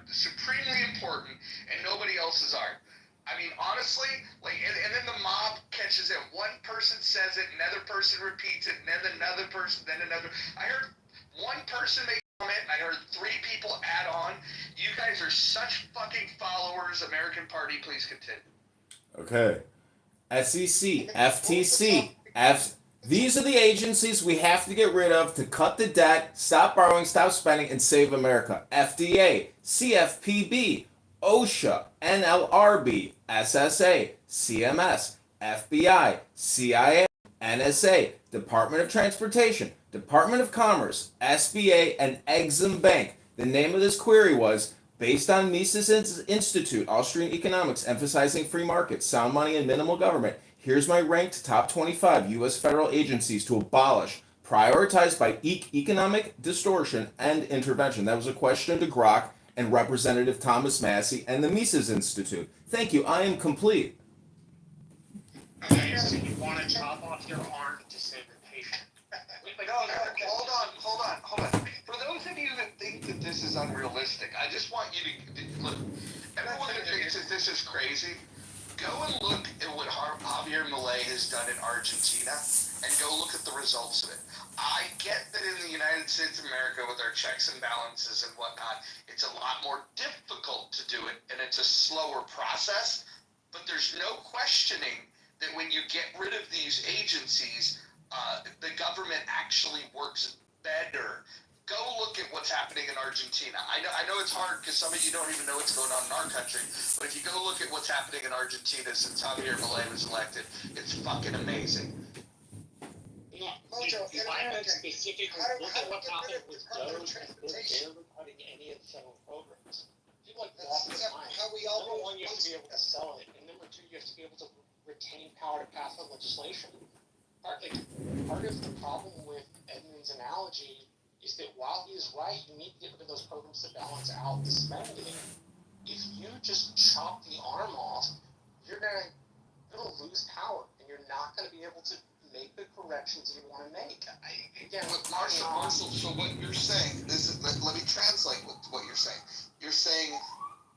supremely important and nobody else's aren't. I mean, honestly, and then the mob catches it. One person says it, another person repeats it, and then another person, then another. I heard one person make a comment, and I heard 3 people add on. You guys are such fucking followers. American Party, please continue. Okay. SEC, FTC, These are the agencies we have to get rid of to cut the debt, stop borrowing, stop spending, and save America. FDA, CFPB, OSHA, NLRB, SSA, CMS, FBI, CIA, NSA, Department of Transportation, Department of Commerce, SBA, and Exim Bank. The name of this query was based on Mises Institute, Austrian economics, emphasizing free markets, sound money, and minimal government. Here's my ranked top 25 U.S. federal agencies to abolish, prioritized by economic distortion and intervention. That was a question to Grok and Representative Thomas Massie and the Mises Institute. Thank you. I am complete. Okay, so you want to chop off your arm to save the patient? No, hold on. For those of you that think that this is unrealistic, I just want you to look. Everyone that thinks that this is crazy, go and look at what Javier Milei has done in Argentina, and go look at the results of it. I get that in the United States of America, with our checks and balances and whatnot, it's a lot more difficult to do it, and it's a slower process. But there's no questioning that when you get rid of these agencies, the government actually works better. Go look at what's happening in Argentina. I know it's hard because some of you don't even know what's going on in our country, but if you go look at what's happening in Argentina since Javier Milei was elected, it's fucking amazing. Yeah, if I had specifically look at what happened with Doge and barely cutting any of the federal programs. People like walk the line. Number one, you have to be able to sell it, and number two, you have to be able to retain power to pass on legislation. Part of the problem with Edmund's analogy is that while he is right, you need to get rid of those programs to balance out the spending. If you just chop the arm off, you're gonna lose power, and you're not gonna be able to make the corrections you want to make. Marshall, so what you're saying, let me translate what you're saying. You're saying,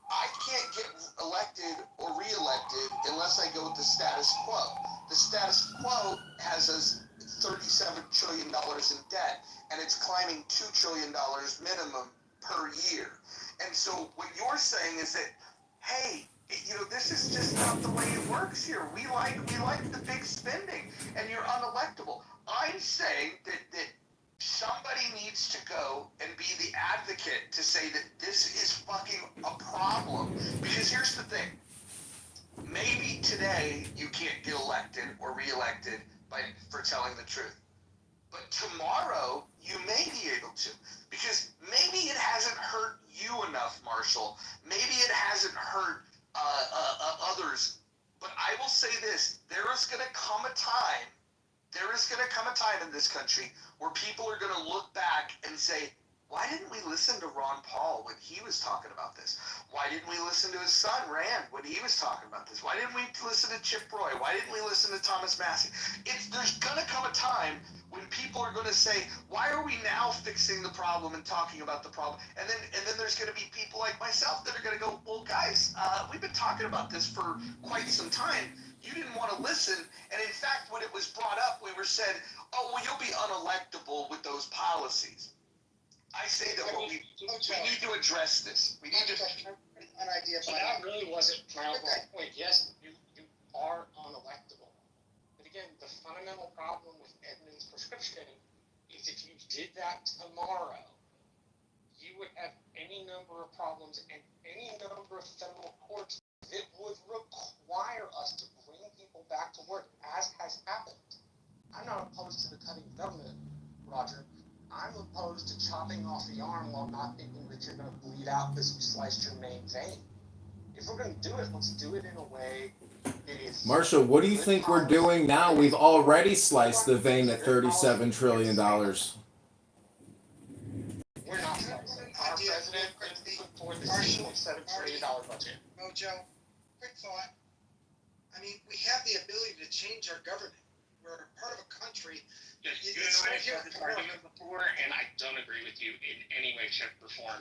I can't get elected or re-elected unless I go with the status quo. The status quo has us $37 trillion in debt, and it's climbing $2 trillion minimum per year. And so what you're saying is that, hey, this is just not the way it works here. We like the big spending, and you're unelectable. I'm saying that somebody needs to go and be the advocate to say that this is fucking a problem. Because here's the thing. Maybe today you can't get elected or re-elected for telling the truth. But tomorrow you may be able to. Because maybe it hasn't hurt you enough, Marshall. Maybe it hasn't hurt others. But I will say this. There is going to come a time in this country where people are going to look back and say, why didn't we listen to Ron Paul when he was talking about this? Why didn't we listen to his son, Rand, when he was talking about this? Why didn't we listen to Chip Roy? Why didn't we listen to Thomas Massie? There's going to come a time when people are going to say, why are we now fixing the problem and talking about the problem? And then there's going to be people like myself that are going to go, well, guys, we've been talking about this for quite some time. You didn't want to listen. And in fact, when it was brought up, we were said, oh, well, you'll be unelectable with those policies. I say that we need to address this. We need to. An idea. So that really wasn't my overall point. Yes, you are unelectable. But again, the fundamental problem with Edmund's prescription is if you did that tomorrow, you would have any number of problems and any number of federal courts that would require us to bring people back to work, as has happened. I'm not opposed to the cutting of government, Roger. I'm opposed to chopping off the arm while not thinking that you're going to bleed out because you sliced your main vein. If we're going to do it, let's do it in a way that is... Marshall, what do you think we're doing now? We've already sliced the vein at $37 trillion. We're not. Our president put forward the $6.7 trillion budget. Mojo, quick thought. I mean, we have the ability to change our government. We're part of a country. You and I have had this argument before, and I don't agree with you in any way, shape, or form.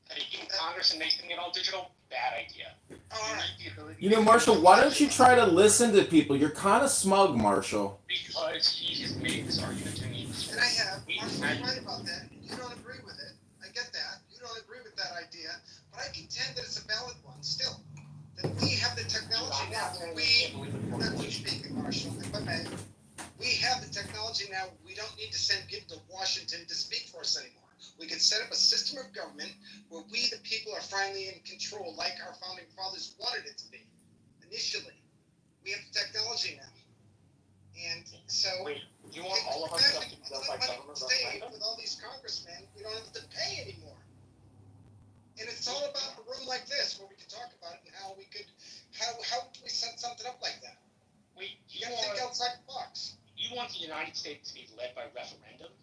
Taking Congress and making it all digital, bad idea. You know, Marshall, why don't you try to listen to people? You're kind of smug, Marshall. Because he has made this argument to me. And I have. Marshall's right about that. You don't agree with it. I get that. You don't agree with that idea. But I contend that it's a valid one still. That we have the technology now. Let me speak, Marshall, if I may. We have the technology technology now. We don't need to send people to Washington to speak for us anymore. We can set up a system of government where we, the people, are finally in control, like our founding fathers wanted it to be initially. We have the technology now, and so. Wait, you want all of our stuff to be done by government referendum? With all these congressmen, we don't have to pay anymore. And it's all about a room like this where we can talk about it and how we could, how would we set something up like that? Wait, You gotta think outside the box. you want the United States to be led by referendum?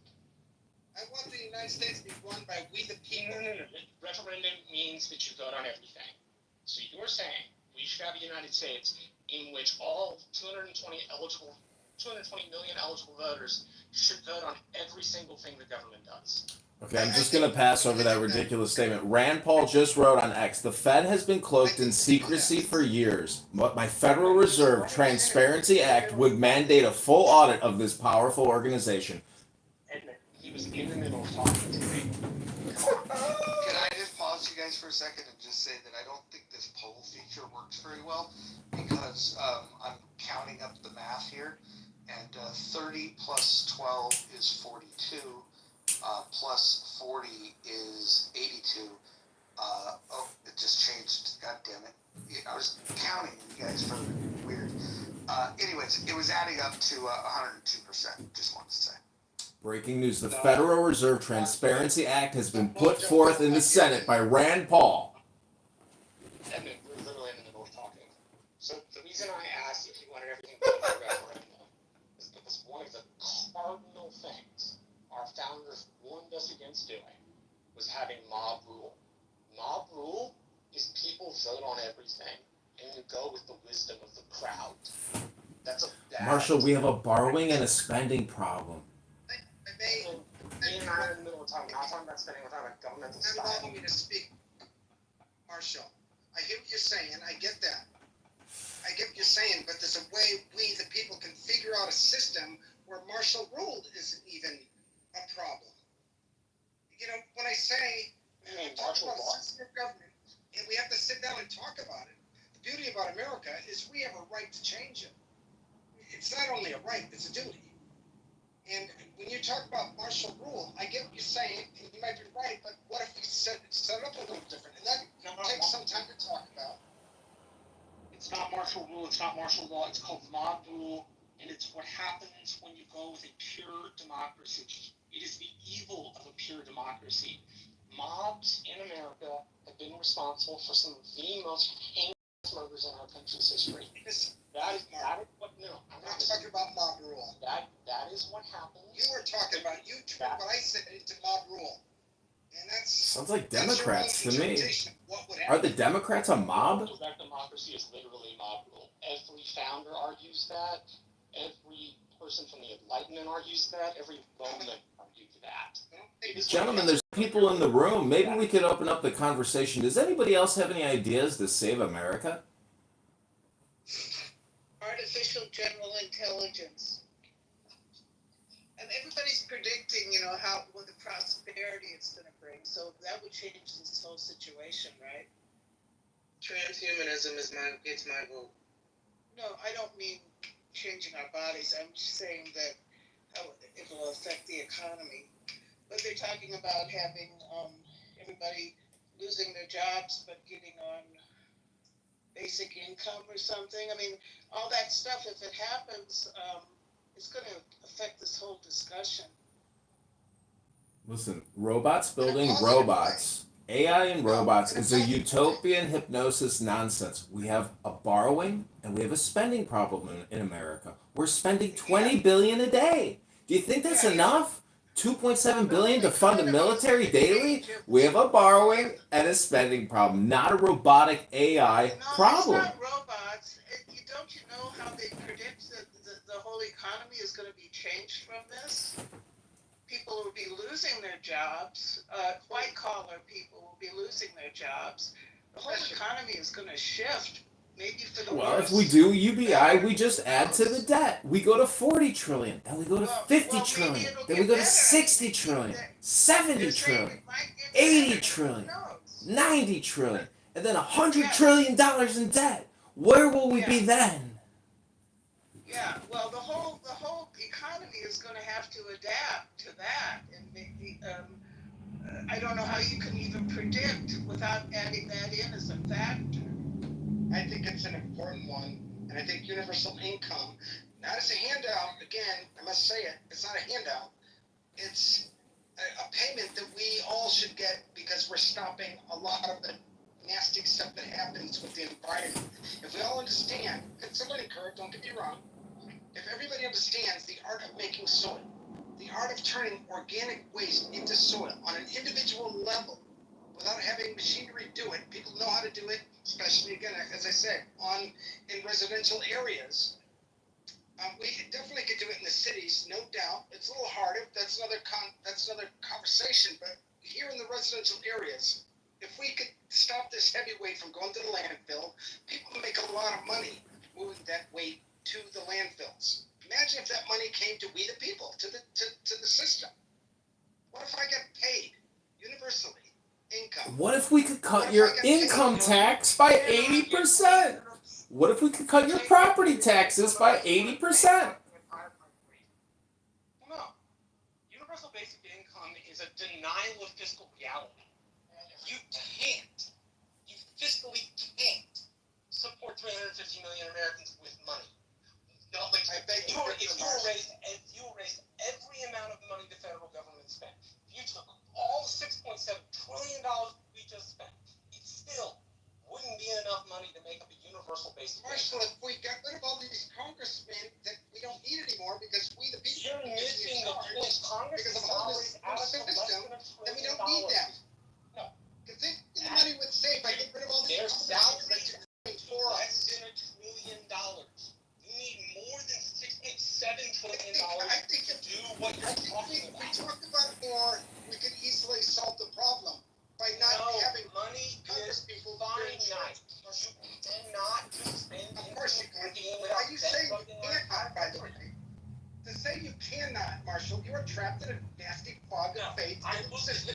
I want the United States to be run by we the people. No. Referendum means that you vote on everything. So you're saying we should have a United States in which all 220 million eligible voters should vote on every single thing the government does. Okay, I'm just going to pass over that ridiculous statement. Rand Paul just wrote on X, the Fed has been cloaked in secrecy for years. But my Federal Reserve Transparency Act would mandate a full audit of this powerful organization. Edmund, he was in the middle of talking to me. Can I just pause you guys for a second and just say that I don't think this poll feature works very well because I'm counting up the math here, and 30 plus 12 is 42. Plus 40 is 82. It just changed. God damn it. I was counting you guys for weird. Anyways, it was adding up to 102%. Just wanted to say. Breaking news, the Federal Reserve Transparency Act has been put forth in the Senate by Rand Paul. Edmund, we're literally in the middle of talking. So the reason I asked if you wanted everything to be a referendum is because one of the cardinal things our founders warned us against doing was having mob rule. Mob rule is people vote on everything and you go with the wisdom of the crowd. That's a bad Marshall, we have a borrowing and a spending problem. Me and I are in the middle of talking, not talking about spending, we're talking about governmental Not style. allowing me to speak, Marshall. I hear what you're saying. I get that. I get what you're saying, but there's a way we, the people, can figure out a system where martial rule isn't even a problem. You know, when I say talk about a system of government, and we have to sit down and talk about it. The beauty about America is we have a right to change it. It's not only a right, it's a duty. And when you talk about martial rule, I get what you're saying, and you might be right, but what if we set it up a little different? And that takes some time to talk about. It's not martial rule, it's not martial law, it's called mob rule, and it's what happens when you go with a pure democracy. It is the evil of a pure democracy. Mobs in America have been responsible for some of the most heinous murders in our country's history. That is what, no, I'm not talking about mob rule. That is what happens. You were talking about, you turned what I said into mob rule. And that's... Sounds like Democrats to me. What would Are the Democrats a mob? That democracy is literally mob rule. Every founder argues that. Every person from the Enlightenment argues that. Every Roman argued that. Gentlemen, there's people in the room. Maybe we could open up the conversation. Does anybody else have any ideas to save America? Artificial general intelligence. And everybody's predicting, what the prosperity it's going to bring. So that would change this whole situation, right? Transhumanism is my vote. No, I don't mean changing our bodies. I'm just saying that how it will affect the economy. But they're talking about having everybody losing their jobs but getting on basic income or something. I mean, all that stuff, if it happens, it's going to affect this whole discussion. Listen, robots building robots. AI and robots is a utopian hypnosis nonsense. We have a borrowing and we have a spending problem in America. We're spending $20 billion a day. Do you think that's enough? $2.7 billion to fund the military daily? We have a borrowing and a spending problem, not a robotic AI problem. It's not robots. Don't you know how they predict that the whole economy is going to be changed from this? People will be losing their jobs. White-collar people will be losing their jobs. The whole economy is going to shift, maybe for the Well, worse. if we do UBI, we just add to the debt. We go to 40 trillion, then we go to 50 trillion, then we go to 60 trillion, 70 trillion, 80 trillion, 90 trillion, and then $100 trillion in debt. Where will we be then? Yeah, well, the whole economy is going to have to adapt to that, and I don't know how you can even predict without adding that in as a factor. I think it's an important one, and I think universal income, not as a handout, again, I must say it, it's not a handout. It's a payment that we all should get because we're stopping a lot of the nasty stuff that happens with the environment. If we all understand, it's a learning curve, don't get me wrong. If everybody understands the art of making soil, the art of turning organic waste into soil on an individual level, without having machinery do it, people know how to do it, especially, again, as I said, in residential areas. We definitely could do it in the cities, no doubt. It's a little harder. That's another conversation. But here in the residential areas, if we could stop this heavyweight from going to the landfill, people make a lot of money moving that weight to the landfills. Imagine if that money came to we the people, to the system. What if I got paid universally income? What if we could cut your income tax by 80%? What if we could cut your property taxes by 80%? No. Universal basic income is a denial of fiscal reality. You fiscally can't support 350 million Americans with money. No, like, if you erased every amount of money the federal government spent, if you took all the $6.7 trillion we just spent, it still wouldn't be enough money to make up a universal basic income. Marshall, if we got rid of all these congressmen that we don't need anymore because we the people You're missing the point. Congress because is of all always this out of system, then we don't need them. No. Because think the money would save by getting rid of all these Their congressmen salaries for less us. than $1 trillion. You need more than $6.7 trillion I think to do what you're talking if about. we talked about it more, we could easily solve the problem by not having money Congress is people finite. You cannot just spend Of course you can. without Are you saying fucking you cannot, by the way? To say you cannot, Marshall, you are trapped in a nasty fog of faith. I look at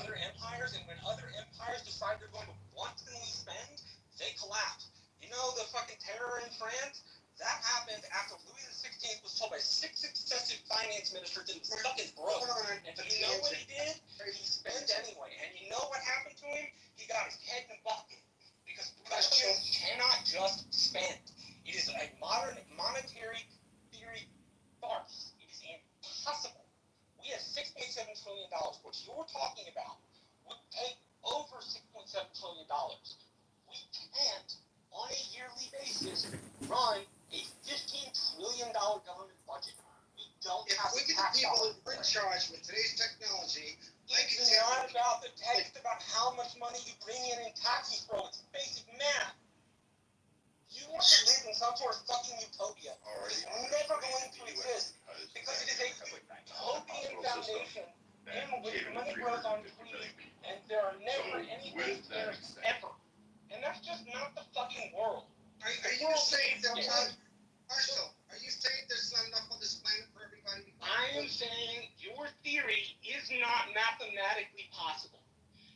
other empires, and when other empires decide they're going to wantonly spend, they collapse. You know the fucking terror in France? That happened after Louis XVI was told by 6 successive finance ministers that he was fucking broke. And you know what he did? He spent anyway. And you know what happened to him? He got his head in a bucket. Because Russians cannot just spend. It is a modern monetary theory farce. It is impossible. We have $6.7 trillion. What you're talking about would take over $6.7 trillion. We can't, on a yearly basis, run a $15 trillion government budget. We don't If have we the get the tax people dollars. who are in charge with today's technology, It's not about the text, it's about how much money you bring in taxes, bro. It's basic math. You want to live in some sort of fucking utopia. It's never going to exist because it is a utopian foundation in which money grows on trees and there are never any wasteways ever. And that's just not the fucking world. Are you saying that Marshall, are you saying there's not enough on this planet for everybody? I am saying your theory is not mathematically possible.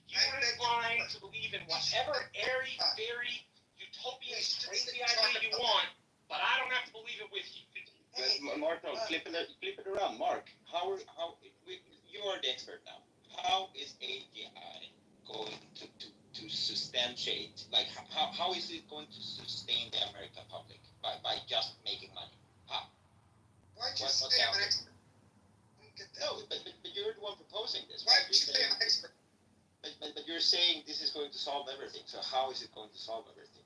You are inclined to believe in whatever airy, fairy, utopian, crazy idea you want, but I don't have to believe it with you. Mark, no, flip it around. Mark, you are the expert now. How is AGI going to substantiate, like, how is it going to sustain the American public by just making money? How? Why'd you say I'm an expert? No, but you're the one proposing this. Why'd you say I'm an expert? But you're saying this is going to solve everything. So how is it going to solve everything?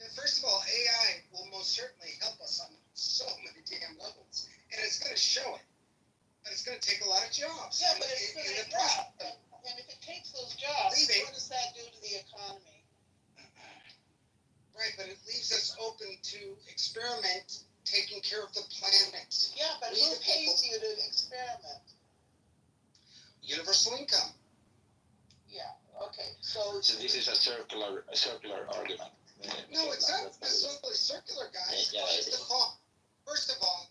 Yeah, first of all, AI will most certainly help us on so many damn levels, and it's going to show it. But it's going to take a lot of jobs. Yeah, but it's going to, and if it takes those jobs, what does that do to the economy? Right, but it leaves us open to experiment, taking care of the planet. Yeah, but who pays you to experiment? Universal income. Yeah. Okay. So this is a circular argument. No, it's not necessarily circular, guys. Yeah, It's the thought. First of all,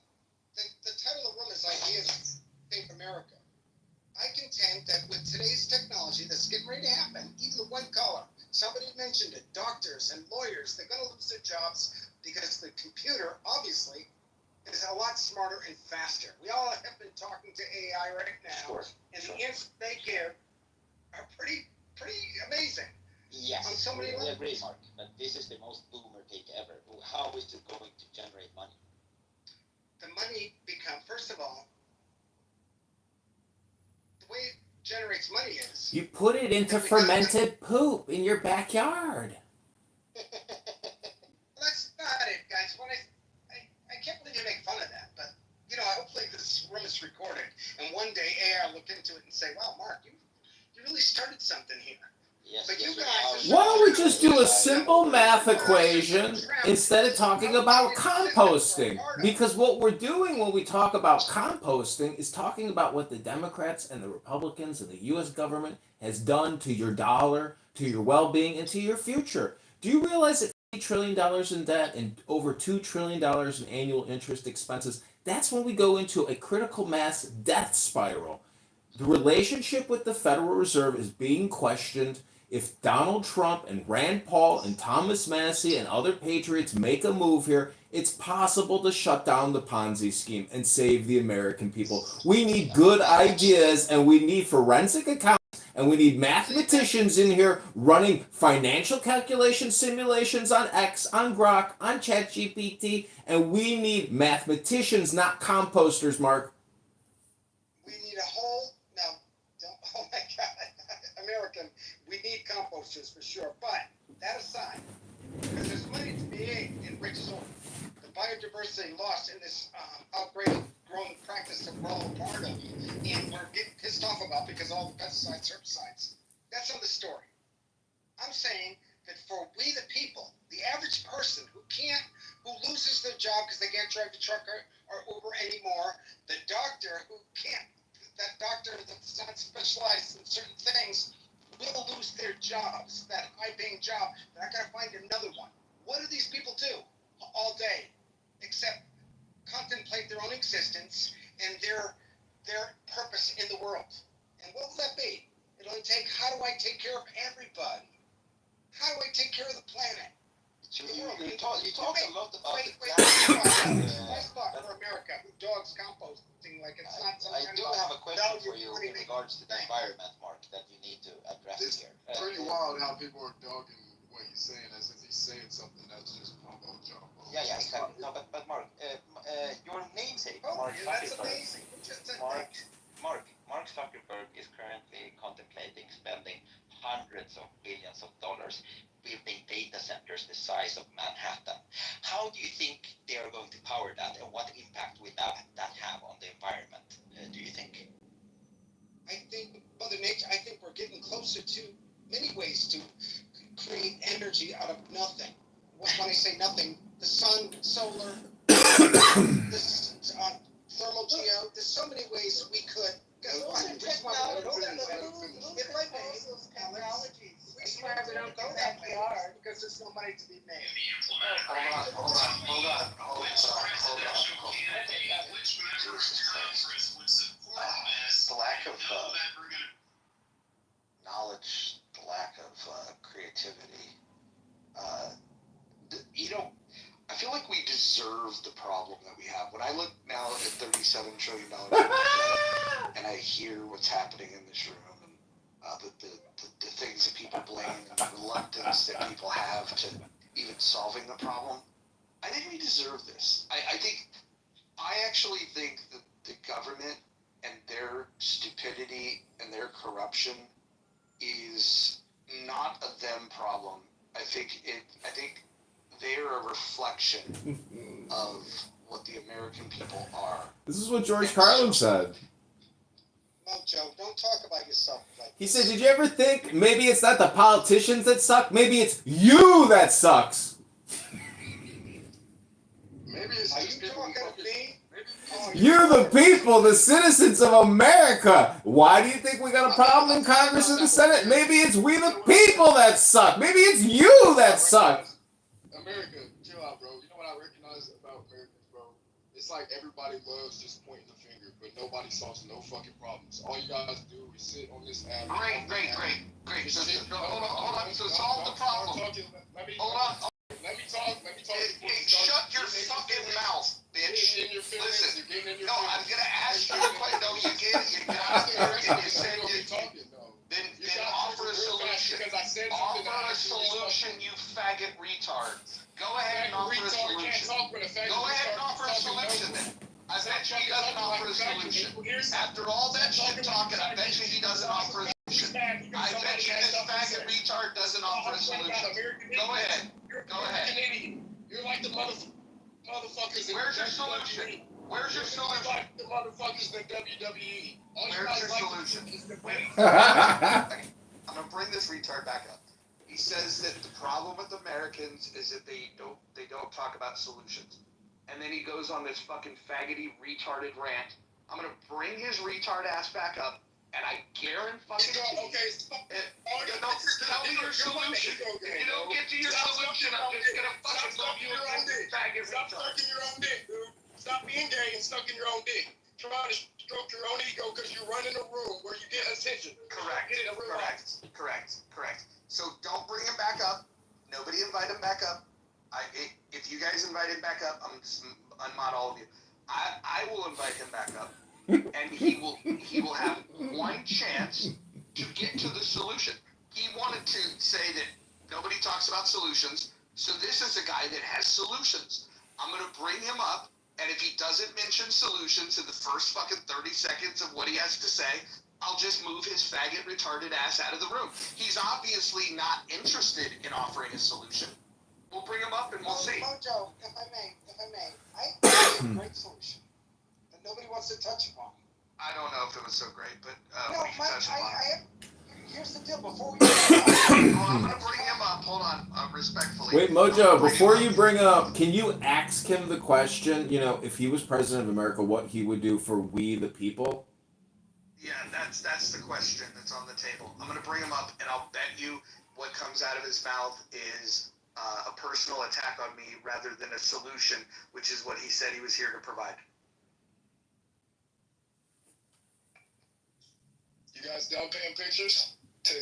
the title of the room is Ideas Save America. I contend that with today's technology that's getting ready to happen, even the white collar, somebody mentioned it, doctors and lawyers, they're going to lose their jobs because the computer, obviously, is a lot smarter and faster. We all have been talking to AI right now, and the answers they give are pretty amazing. Yes, On so many we levels. agree, Mark. But this is the most boomer take ever. How is it going to generate money? The money first of all, the way it generates money is You put it into fermented poop in your backyard. that's not it, guys. When I can't believe you make fun of that, but hopefully this room is recorded, and one day AI will look into it and say, "Wow, Mark, you really started something here." Yes, But yes, you we guys are. Why don't we just do a simple math equation instead of talking about composting? Because what we're doing when we talk about composting is talking about what the Democrats and the Republicans and the U.S. government has done to your dollar, to your well-being, and to your future. Do you realize that $8 trillion in debt and over $2 trillion in annual interest expenses, that's when we go into a critical mass death spiral. The relationship with the Federal Reserve is being questioned. If Donald Trump and Rand Paul and Thomas Massie and other patriots make a move here, it's possible to shut down the Ponzi scheme and save the American people. We need good ideas, and we need forensic accountants, and we need mathematicians in here running financial calculation simulations on X, on Grok, on ChatGPT, and we need mathematicians, not composters, Mark. We need a whole oh my God, American. We need composters for sure. But that aside, because there's money to be made in rich soil, the biodiversity lost in this outbreak growing practice that we're all a part of, and we're getting pissed off about because of all the pesticides, herbicides. That's another story. I'm saying that for we the people, the average person who loses their job because they can't drive the truck or Uber anymore, the doctor who can't, that doctor that's not specialized in certain things will lose their jobs, that high-paying job. They're not going to find another one. What do these people do all day except contemplate their own existence and their purpose in the world? And what will that be? It'll take, how do I take care of everybody? How do I take care of the planet? So you talk a lot about my spot for America, who dogs composting like it's not some I kind do of have a question for you in anything. regards to the environment, Mark, that you need to address It's here. pretty wild how people are dogging what he's saying as if he's saying something that's just combo jumbo. Yeah, exactly. No, but Mark, your namesake, Mark Zuckerberg. Mark Zuckerberg is currently contemplating spending hundreds of billions of dollars building data centers the size of Manhattan. How do you think they are going to power that, and what impact will that have on the environment, do you think? I think Mother Nature, I think we're getting closer to many ways to create energy out of nothing. When I say nothing, the sun, solar, this thermal geo, there's so many ways we could. We swear we don't go that way because there's no money to be made. Hold on. The lack of knowledge, the lack of creativity. I feel like we deserve the problem that we have. When I look now at $37 trillion and I hear what's happening in this room and the things that people blame and the reluctance that people have to even solving the problem, I think we deserve this. I actually think that the government and their stupidity and their corruption is not a them problem. I think they're a reflection of what the American people are. This is what George Carlin said. No, Joe, don't talk about yourself like He said, did you ever think maybe it's not the politicians that suck? Maybe it's you that sucks. Maybe it's just people who focus. You're the people, the citizens of America. Why do you think we got a problem in Congress and the Senate? Maybe it's we the people that suck. Maybe it's you that suck. America, chill out, bro. You know what I recognize about Americans, bro? It's like everybody loves just pointing the finger, but nobody solves no fucking problems. All you guys do is sit on this app. Great. So, hold on. So solve the problem. Let me Hold on. Let me talk. Hey, shut your fucking mouth. bitch. You're getting in your feelings. Listen, You're getting in your no, feelings. I'm gonna ask you a question. No, you get it. You got it. And you said you talking though. then offer a solution. Because I said something Offer that a actually solution, you faggot retard. Go ahead and offer a retard can't solution. talk with a faggot Go ahead and retard offer a talking solution no. then. I bet you he doesn't offer a solution. After all that shit talking, I bet you he doesn't offer a solution. I bet you this faggot retard doesn't offer a solution. Go ahead. Go ahead. You're like the motherfuckers in Where's your WWE. solution? Where's your You're solution? like the motherfuckers in WWE. All you Where's guys your like solution? is the I'm gonna bring this retard back up. He says that the problem with Americans is that they don't talk about solutions. And then he goes on this fucking faggoty retarded rant. I'm gonna bring his retard ass back up, and I guarantee tell me your solution. If you don't get to your solution, I'm just gonna fucking love you again, faggot Stop retard. sucking your own dick, dude. Stop being gay and sucking your own dick. Trying to stroke your own ego because you run in a room where you get attention. Correct. So don't bring him back up. Nobody invite him back up. If you guys invite him back up, I'm just unmod all of you. I will invite him back up, and he will have one chance to get to the solution. He wanted to say that nobody talks about solutions, so this is a guy that has solutions. I'm gonna bring him up, and if he doesn't mention solutions in the first fucking 30 seconds of what he has to say, I'll just move his faggot retarded ass out of the room. He's obviously not interested in offering a solution. We'll bring him up and we'll see. Mojo, if I may, I have a great solution that nobody wants to touch upon. I don't know if it was so great, but No, we can touch upon it. Here's the deal. Before we I'm gonna bring him up. Hold on, respectfully. Wait, Mojo, before you bring it up, can you ask him the question, if he was president of America, what he would do for we the people? Yeah, that's the question that's on the table. I'm gonna bring him up, and I'll bet you what comes out of his mouth is a personal attack on me rather than a solution, which is what he said he was here to provide. You guys done painting pictures? The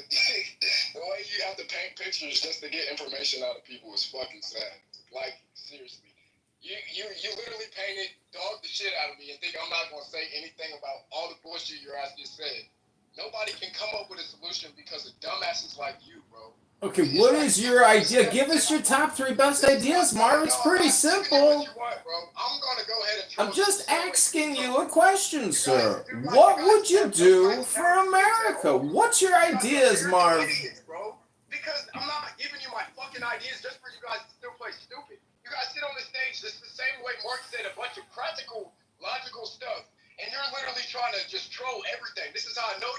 way you have to paint pictures just to get information out of people is fucking sad. Like, seriously. You literally painted, dog the shit out of me and think I'm not going to say anything about all the bullshit your ass just said. Nobody can come up with a solution because of dumbasses like you, bro. Okay, what is your idea? Give us your top 3 best ideas, Marv. It's pretty simple. I'm just asking you a question, sir. What would you do for America? What's your ideas, Marv? Because I'm not giving you my fucking ideas just for you guys to still play stupid. You guys sit on the stage just the same way Mark said a bunch of practical, logical stuff, and you're literally trying to just troll everything. This is how I know.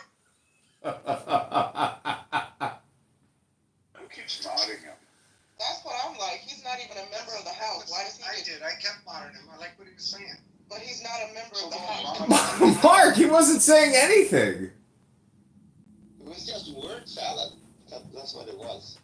Who keeps modding him? That's what I'm like. He's not even a member of the House. Why does he I kept modding him. I like what he was saying. But he's not a member of the House. Mark, he wasn't saying anything. It was just word salad. That's what it was.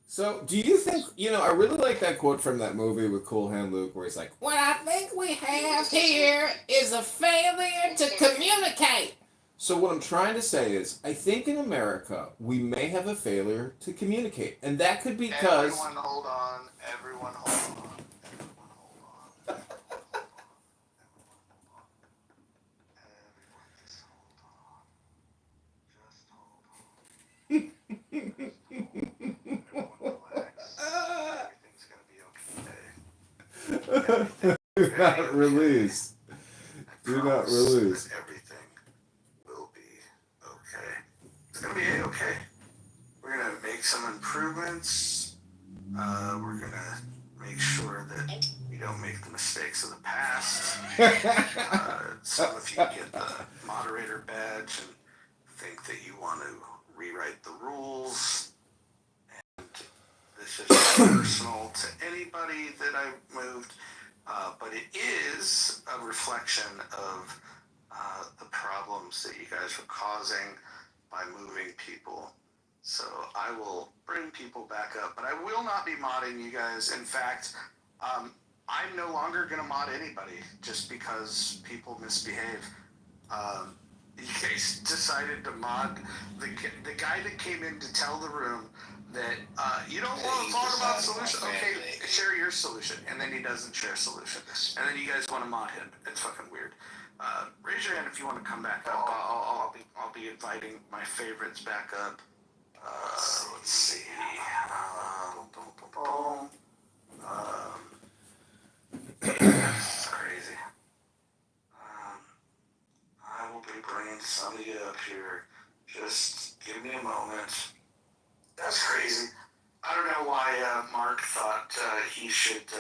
So, do you think, I really like that quote from that movie with Cool Hand Luke where he's like, what I think we have here is a failure to communicate. So what I'm trying to say is, I think in America, we may have a failure to communicate. And that could be because... Everyone hold on. Everyone hold on. Do not release. Do not release. Everything will be okay. It's gonna be okay. We're gonna make some improvements. We're gonna make sure that we don't make the mistakes of the past. Some of you get the moderator badge and think that you want to rewrite the rules. And this is personal to anybody that I moved. But it is a reflection of the problems that you guys are causing by moving people. So I will bring people back up, but I will not be modding you guys. In fact, I'm no longer going to mod anybody just because people misbehave. You guys decided to mod the guy that came in to tell the room that you don't want to talk about solution. Okay, share your solution, and then he doesn't share a solution, and then you guys want to mod him. It's fucking weird. Raise your hand if you want to come back up. I'll be inviting my favorites back up. Let's see. That's crazy. I will be bringing somebody up here. Just give me a moment. That's crazy. I don't know why Mark thought he should.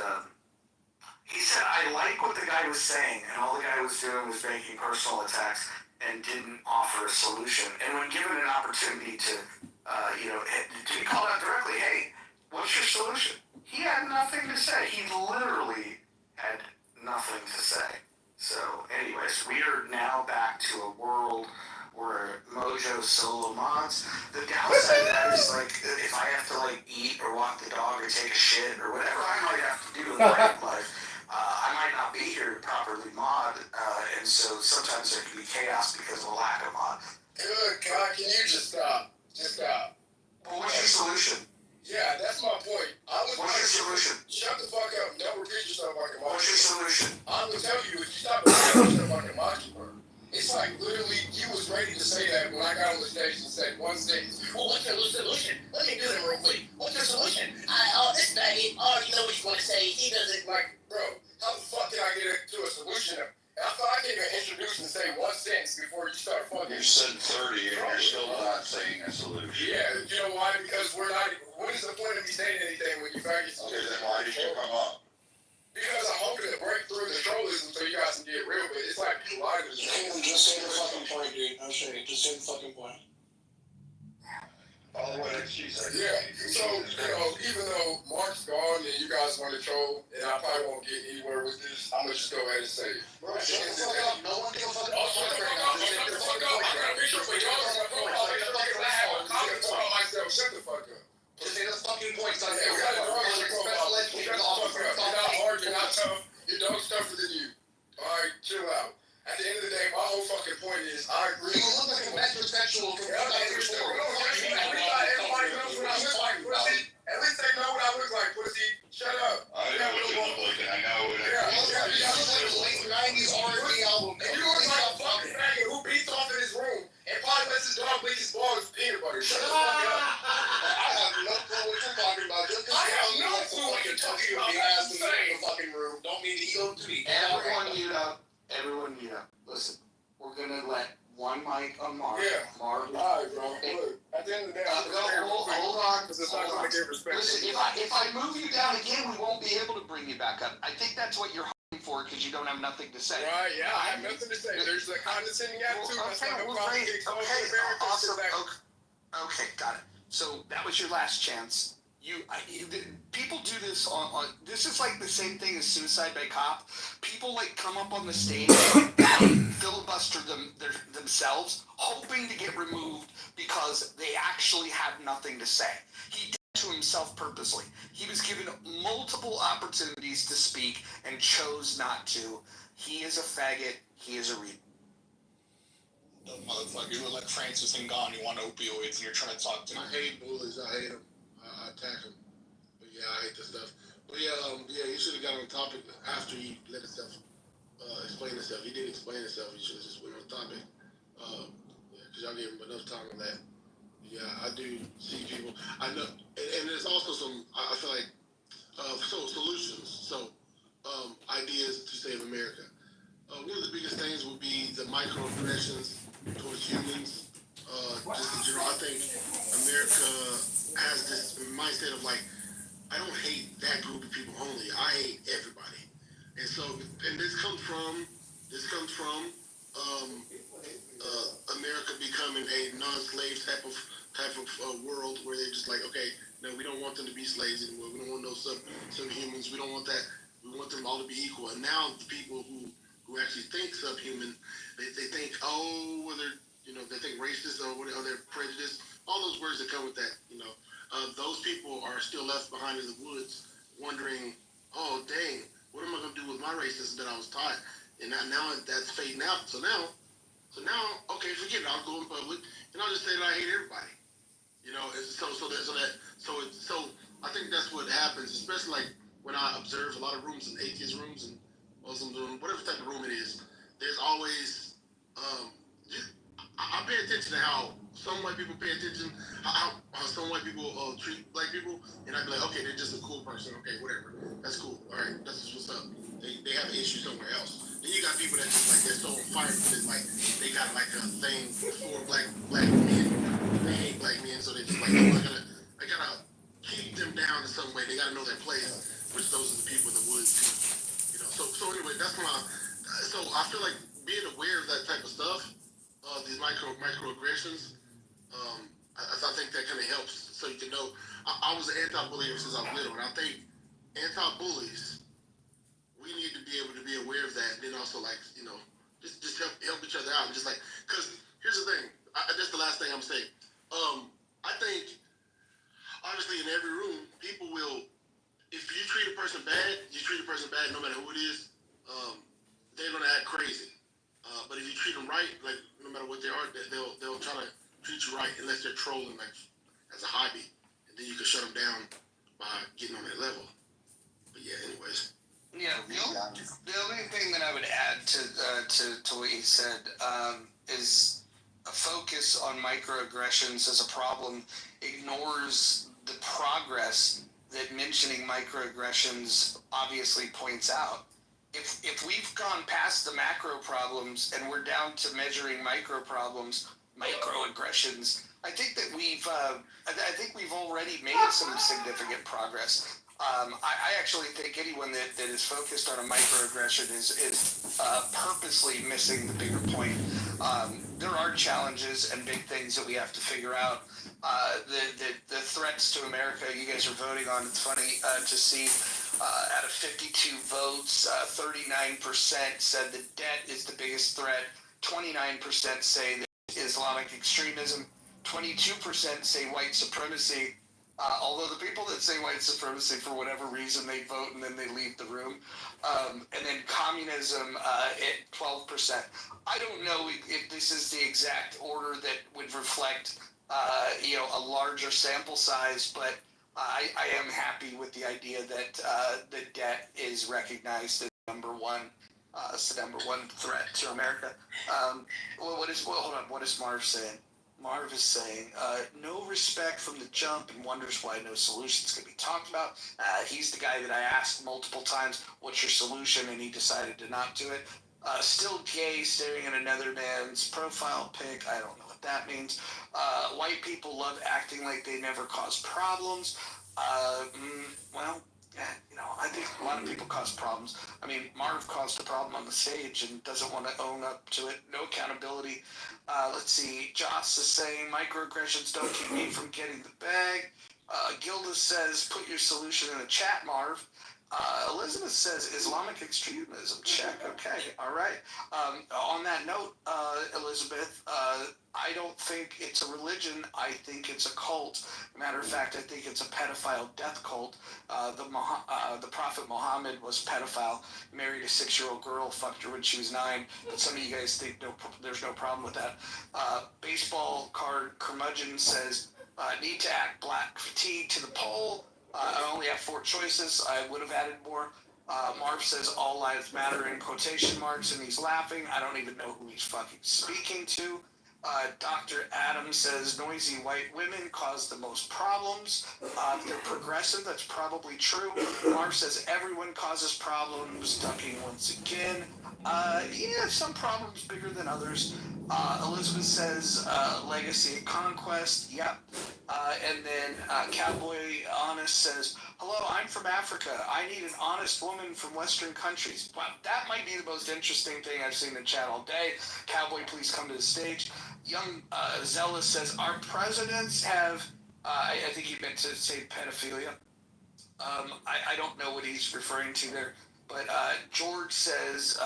He said, I like what the guy was saying, and all the guy was doing was making personal attacks and didn't offer a solution. And when given an opportunity to, to be called out directly, hey, what's your solution? He had nothing to say. He literally had nothing to say. So, anyways, we are now back to a world where Mojo solo mods. The downside of that is, like, if I have to, like, eat or walk the dog or take a shit or whatever I might have to do in my life, I might not be here to properly mod, and so sometimes there can be chaos because of a lack of mod. Good God, can you just stop? Just stop. Well, what's your solution? Yeah, that's my point. What's your solution? Shut the fuck up. Don't repeat yourself like a monkey. What's your solution? I'm gonna tell you, if you stop repeating yourself like a monkey, bro. It's like literally, you was ready to say that when I got on the stage and said one sentence. Well, what's your solution? Let me do it real quick. What's your solution? This faggot already know what he's going to say. He doesn't. Like, bro, how the fuck can I get to a solution? I thought I can introduce and say one sentence before you start fucking. You said 30 and you're still not saying a solution. Yeah, you know why? Because we're not. What is the point of me saying anything when you faggots? Okay, then why did you come up? Because I'm hoping to break through the trollism so you guys can get real, but it's like you lied to me. Just say the fucking point, dude. No shade. Just say the fucking point. All the way that she said. Yeah, so, even though Mark's gone and you guys want to troll, and I probably won't get anywhere with this, I'm going to just go ahead and say it. Bro, shut the fuck up. No one gives a fuck. Oh, shut the fuck up. Shut the fuck up. I got a picture for y'all. Shut the fuck up. Just say the fucking point, son. Yeah, we got to draw your profile. Shut the fuck up. You're not hard, you're not tough. Your dog's tougher than you. Alright, chill out. At the end of the day, my whole fucking point is, I agree. You look like a metrosexual from 2004. At least they know what I look like, pussy. Shut up. I know what you look like, and I know what You look like a late 90s R&B album. And you look like a fucking faggot who beats off in his room and probably lets his dog lick his balls with peanut butter. Shut the fuck up. I have no clue what you're talking about. Just because I have no clue what you're talking about. Ass in the fucking room. Don't mean to go to me. Everyone mute up. Everyone mute up. Listen, we're gonna let one mic on Mark. Yeah. Mark. Alright, bro. Look, at the end of the day, hold on. Because it's not going to get respect. Listen, if I move you down again, we won't be able to bring you back up. I think that's what you're hoping for because you don't have nothing to say. Right, yeah, I have nothing to say. There's a condescending attitude. Awesome. Okay, got it. So that was your last chance. People do this on this is like the same thing as suicide by cop. People like come up on the stage and filibuster themselves, hoping to get removed because they actually have nothing to say. He did it to himself purposely. He was given multiple opportunities to speak and chose not to. He is a faggot. He is a motherfucker, you were like Francis and gone. You want opioids and you're trying to talk to me. I hate bullies. I hate them. I attack them. But yeah, I hate this stuff. But yeah, you should have got on the topic after he let himself explain himself. He did explain himself. He should have just went on the topic. Because y'all gave him enough time on that. Yeah, I do see people. I know, and there's also some. I feel like solutions. So ideas to save America. One of the biggest things would be the microaggressions towards humans. Just in general, I think America has this mindset of like, I don't hate that group of people only. I hate everybody. And so, and this comes from America becoming a non-slave type of world where they're just like, okay, no, we don't want them to be slaves anymore. We don't want no subhumans. We don't want that. We want them all to be equal. And now the people who actually think subhuman, they think, they think racist or they're prejudiced. All those words that come with that, those people are still left behind in the woods wondering, oh, dang, what am I going to do with my racism that I was taught? And now that's fading out. So now, okay, forget it. I'll go in public and I'll just say that I hate everybody. You know, so I think that's what happens, especially like when I observe a lot of rooms and atheist rooms and Muslim rooms, whatever type of room it is. There's always you, I pay attention to how some white people pay attention, how some white people treat black people, and I be like, okay, they're just a cool person. Okay, whatever, that's cool. All right, that's just what's up. They have an issue somewhere else. Then you got people that just like they're so on fire because like they got like a thing for black men. They hate black men, so they just like, oh, I gotta keep them down in some way. They gotta know their place, which those are the people in the woods too. You know, so anyway, that's my. So I feel like being aware of that type of stuff, these microaggressions. I think that kind of helps, so you can know. I was an anti-bully ever since I was little, and I think anti-bullies, we need to be able to be aware of that, and then also like just help each other out, and just like because here's the thing. That's the last thing I'm saying. I think obviously in every room, people will. If you treat a person bad, you treat a person bad no matter who it is. They're gonna act crazy. But if you treat them right, like no matter what they are, they'll try to treat you right unless they're trolling like as a hobby, and then you can shut them down by getting on that level. But yeah, anyways. Yeah, the only thing that I would add to what you said is a focus on microaggressions as a problem ignores the progress that mentioning microaggressions obviously points out. If we've gone past the macro problems and we're down to measuring micro problems, microaggressions, I think that we've already made some significant progress. I actually think anyone that is focused on a microaggression is purposely missing the bigger point. There are challenges and big things that we have to figure out. The threats to America you guys are voting on, it's funny to see out of 52 votes, 39% said that debt is the biggest threat, 29% say that Islamic extremism, 22% say white supremacy. Although the people that say white supremacy, for whatever reason, they vote and then they leave the room. And then communism at 12%. I don't know if this is the exact order that would reflect, a larger sample size, but I am happy with the idea that the debt is recognized as number one threat to America. What is Marv saying? Marv is saying, no respect from the jump and wonders why no solutions can be talked about. He's the guy that I asked multiple times, what's your solution? And he decided to not do it. Still gay, staring at another man's profile pic. I don't know what that means. White people love acting like they never cause problems. I think a lot of people cause problems. I mean, Marv caused a problem on the stage and doesn't want to own up to it. No accountability. Let's see. Joss is saying microaggressions don't keep me from getting the bag. Gilda says put your solution in the chat, Marv. Elizabeth says Islamic extremism. Check. Okay. All right. On that note, Elizabeth, I don't think it's a religion. I think it's a cult. Matter of fact, I think it's a pedophile death cult. The Prophet Muhammad was pedophile, married a 6-year-old girl, fucked her when she was 9. But some of you guys think there's no problem with that. Baseball card curmudgeon says need to act black. Fatigue to the poll. I only have 4 choices. I would have added more. Marv says all lives matter in quotation marks, and he's laughing. I don't even know who he's fucking speaking to. Dr. Adams says noisy white women cause the most problems. If they're progressive, that's probably true. Marv says everyone causes problems. Ducking once again. Some problems bigger than others. Elizabeth says legacy and conquest. Yep. And then Cowboy Honest says, hello, I'm from Africa. I need an honest woman from Western countries. Wow, that might be the most interesting thing I've seen in chat all day. Cowboy, please come to the stage. Young Zealous says, our presidents have, I think he meant to say pedophilia. I don't know what he's referring to there. But George says,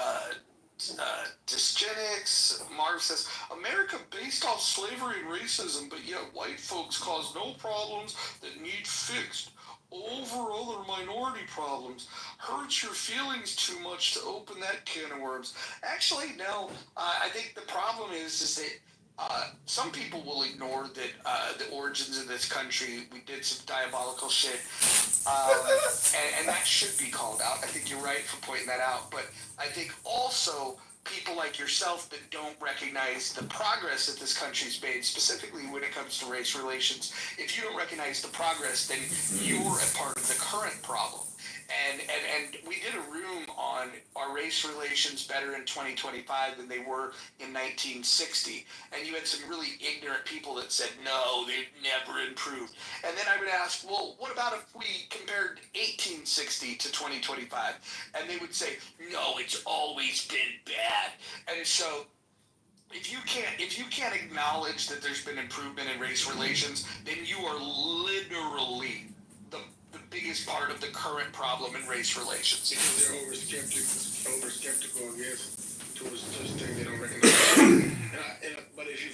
dysgenics. Marv says, America based off slavery and racism, but yet white folks cause no problems that need fixed over other minority problems. Hurts your feelings too much to open that can of worms. Actually, no. I think the problem is that Some people will ignore that the origins of this country, we did some diabolical shit, and that should be called out. I think you're right for pointing that out, but I think also people like yourself that don't recognize the progress that this country's made, specifically when it comes to race relations, if you don't recognize the progress, then you're a part of the current problem. And we did a room on are race relations better in 2025 than they were in 1960, and you had some really ignorant people that said no, they've never improved. And then I would ask, well, what about if we compared 1860 to 2025? And they would say, no, it's always been bad. And so if you can't acknowledge that there's been improvement in race relations, then you are literally the biggest part of the current problem in race relations. Because they're over skeptical, I guess, towards things they don't recognize. But if you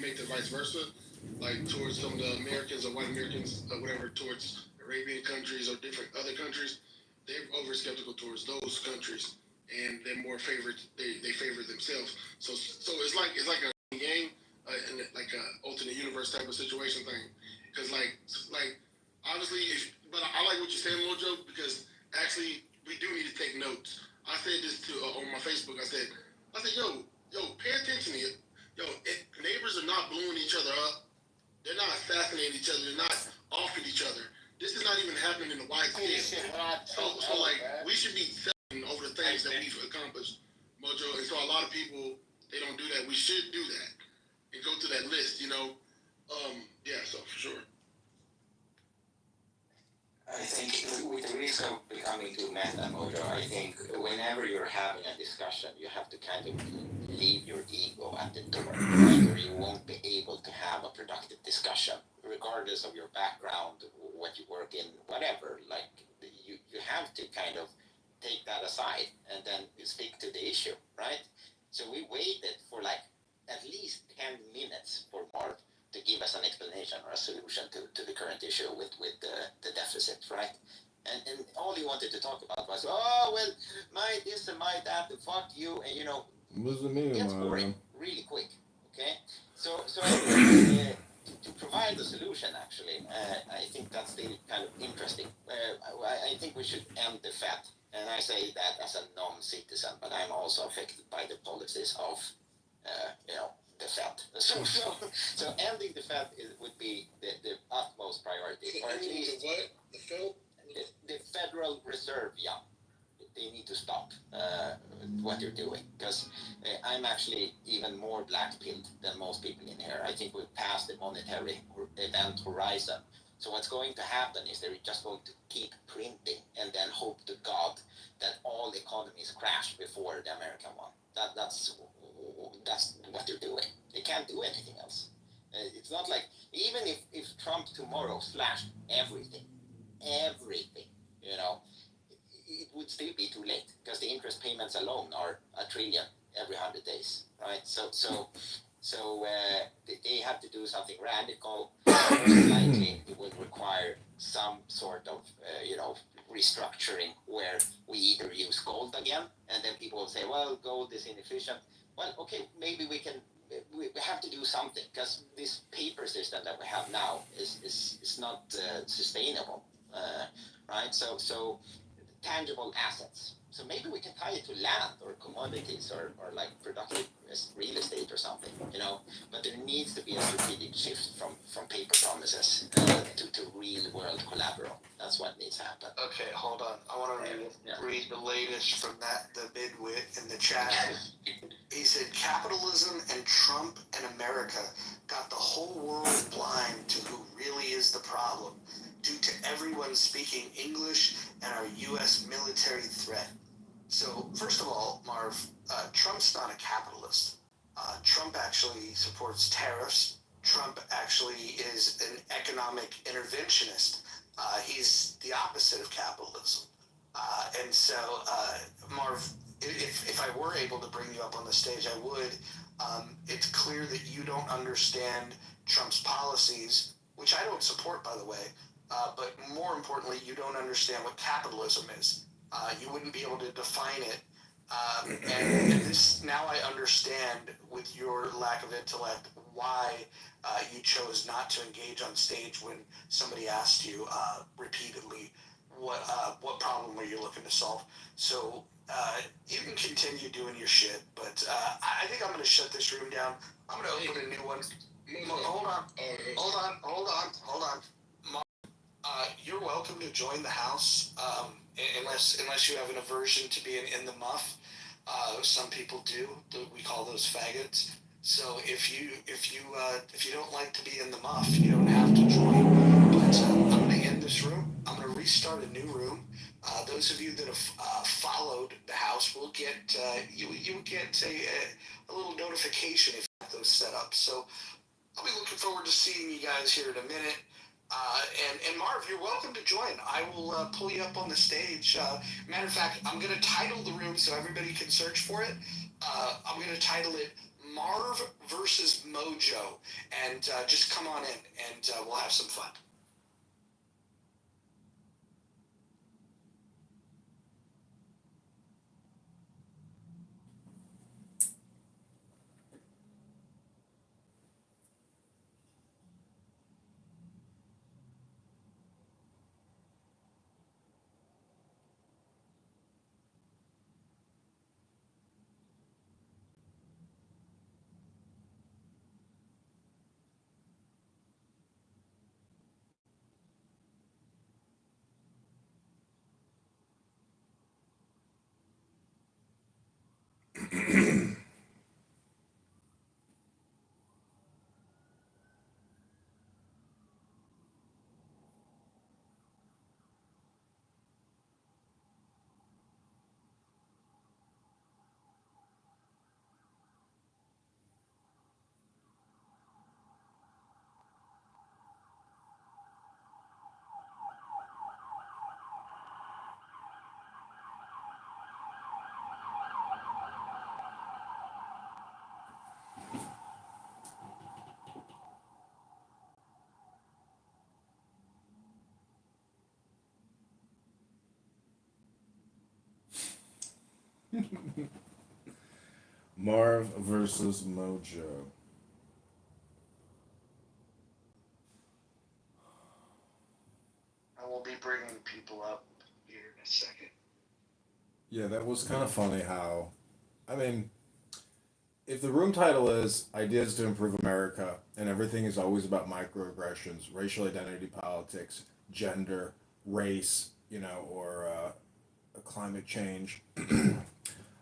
make the vice versa, like towards some of the Americans or white Americans or whatever, towards Arabian countries or different other countries, they're over skeptical towards those countries, and they're more favored. They favor themselves. So it's like a game, and like a alternate universe type of situation thing. Because like obviously, but I like what you're saying, Mojo, because actually we do need to take notes. I said this to on my Facebook. I said, yo, pay attention to it. Neighbors are not blowing each other up. They're not assassinating each other. They're not offing each other. This is not even happening in a wide scale. So like, we should be celebrating over the things that we've accomplished, Mojo. And so a lot of people, they don't do that. We should do that and go to that list, Yeah, so for sure. I think with the risk of becoming too meta, Mojo, I think whenever you're having a discussion, you have to kind of leave your ego at the door, right? Or you won't be able to have a productive discussion, regardless of your background, what you work in, whatever. Like, you have to kind of take that aside and then stick to the issue, right? So we waited for like at least 10 minutes for Marv to give us an explanation or a solution to the current issue with the deficit, right? And all he wanted to talk about was, my this and my that, and fuck you, and it gets boring really quick, okay? So to provide the solution, actually, I think that's the kind of interesting. I think we should end the Fed, and I say that as a non-citizen, but I'm also affected by the policies of, the Fed. So ending the Fed would be the utmost priority. Or at least what? The Fed? The Federal Reserve, yeah. They need to stop what they're doing, because I'm actually even more black-pilled than most people in here. I think we've passed the monetary event horizon. So what's going to happen is they're just going to keep printing and then hope to God that all economies crash before the American one. That's what they're doing. They can't do anything else. It's not like, even if Trump tomorrow slashed everything, it would still be too late, because the interest payments alone are $1 trillion every 100 days, right? So they have to do something radical. Most likely it will require some sort of, restructuring, where we either use gold again, and then people will say, well, gold is inefficient. Well, okay, maybe we have to do something, because this paper system that we have now is not sustainable, right? So tangible assets. So maybe we can tie it to land or commodities or like productive real estate or something, But there needs to be a strategic shift from paper promises to real world collateral. That's what needs to happen. Okay, hold on. I want to read the latest from the midwit in the chat. He said, capitalism and Trump and America got the whole world blind to who really is the problem, due to everyone speaking English and our U.S. military threat. So, first of all, Marv, Trump's not a capitalist. Trump actually supports tariffs. Trump actually is an economic interventionist. He's the opposite of capitalism. And so, Marv, if I were able to bring you up on the stage, I would. It's clear that you don't understand Trump's policies, which I don't support, by the way. But more importantly, you don't understand what capitalism is. You wouldn't be able to define it And this, now I understand with your lack of intellect why you chose not to engage on stage when somebody asked you repeatedly what problem were you looking to solve. So you can continue doing your shit, but I think I'm going to shut this room down. I'm going to open a new one. Hold on. You're welcome to join the house, unless you have an aversion to being in the muff. Some people do. We call those faggots. So if you don't like to be in the muff, you don't have to join. But I'm going to end this room. I'm going to restart a new room. Those of you that have followed the house will get you will get a little notification if you have those set up. So I'll be looking forward to seeing you guys here in a minute. And Marv, you're welcome to join. I will pull you up on the stage. Matter of fact, I'm going to title the room so everybody can search for it. I'm going to title it Marv versus Mojo. And just come on in and we'll have some fun. Marv versus Mojo. I will be bringing people up here in a second. Yeah, that was kind of funny how, I mean, if the room title is Ideas to Improve America and everything is always about microaggressions, racial identity politics, gender, race, or climate change,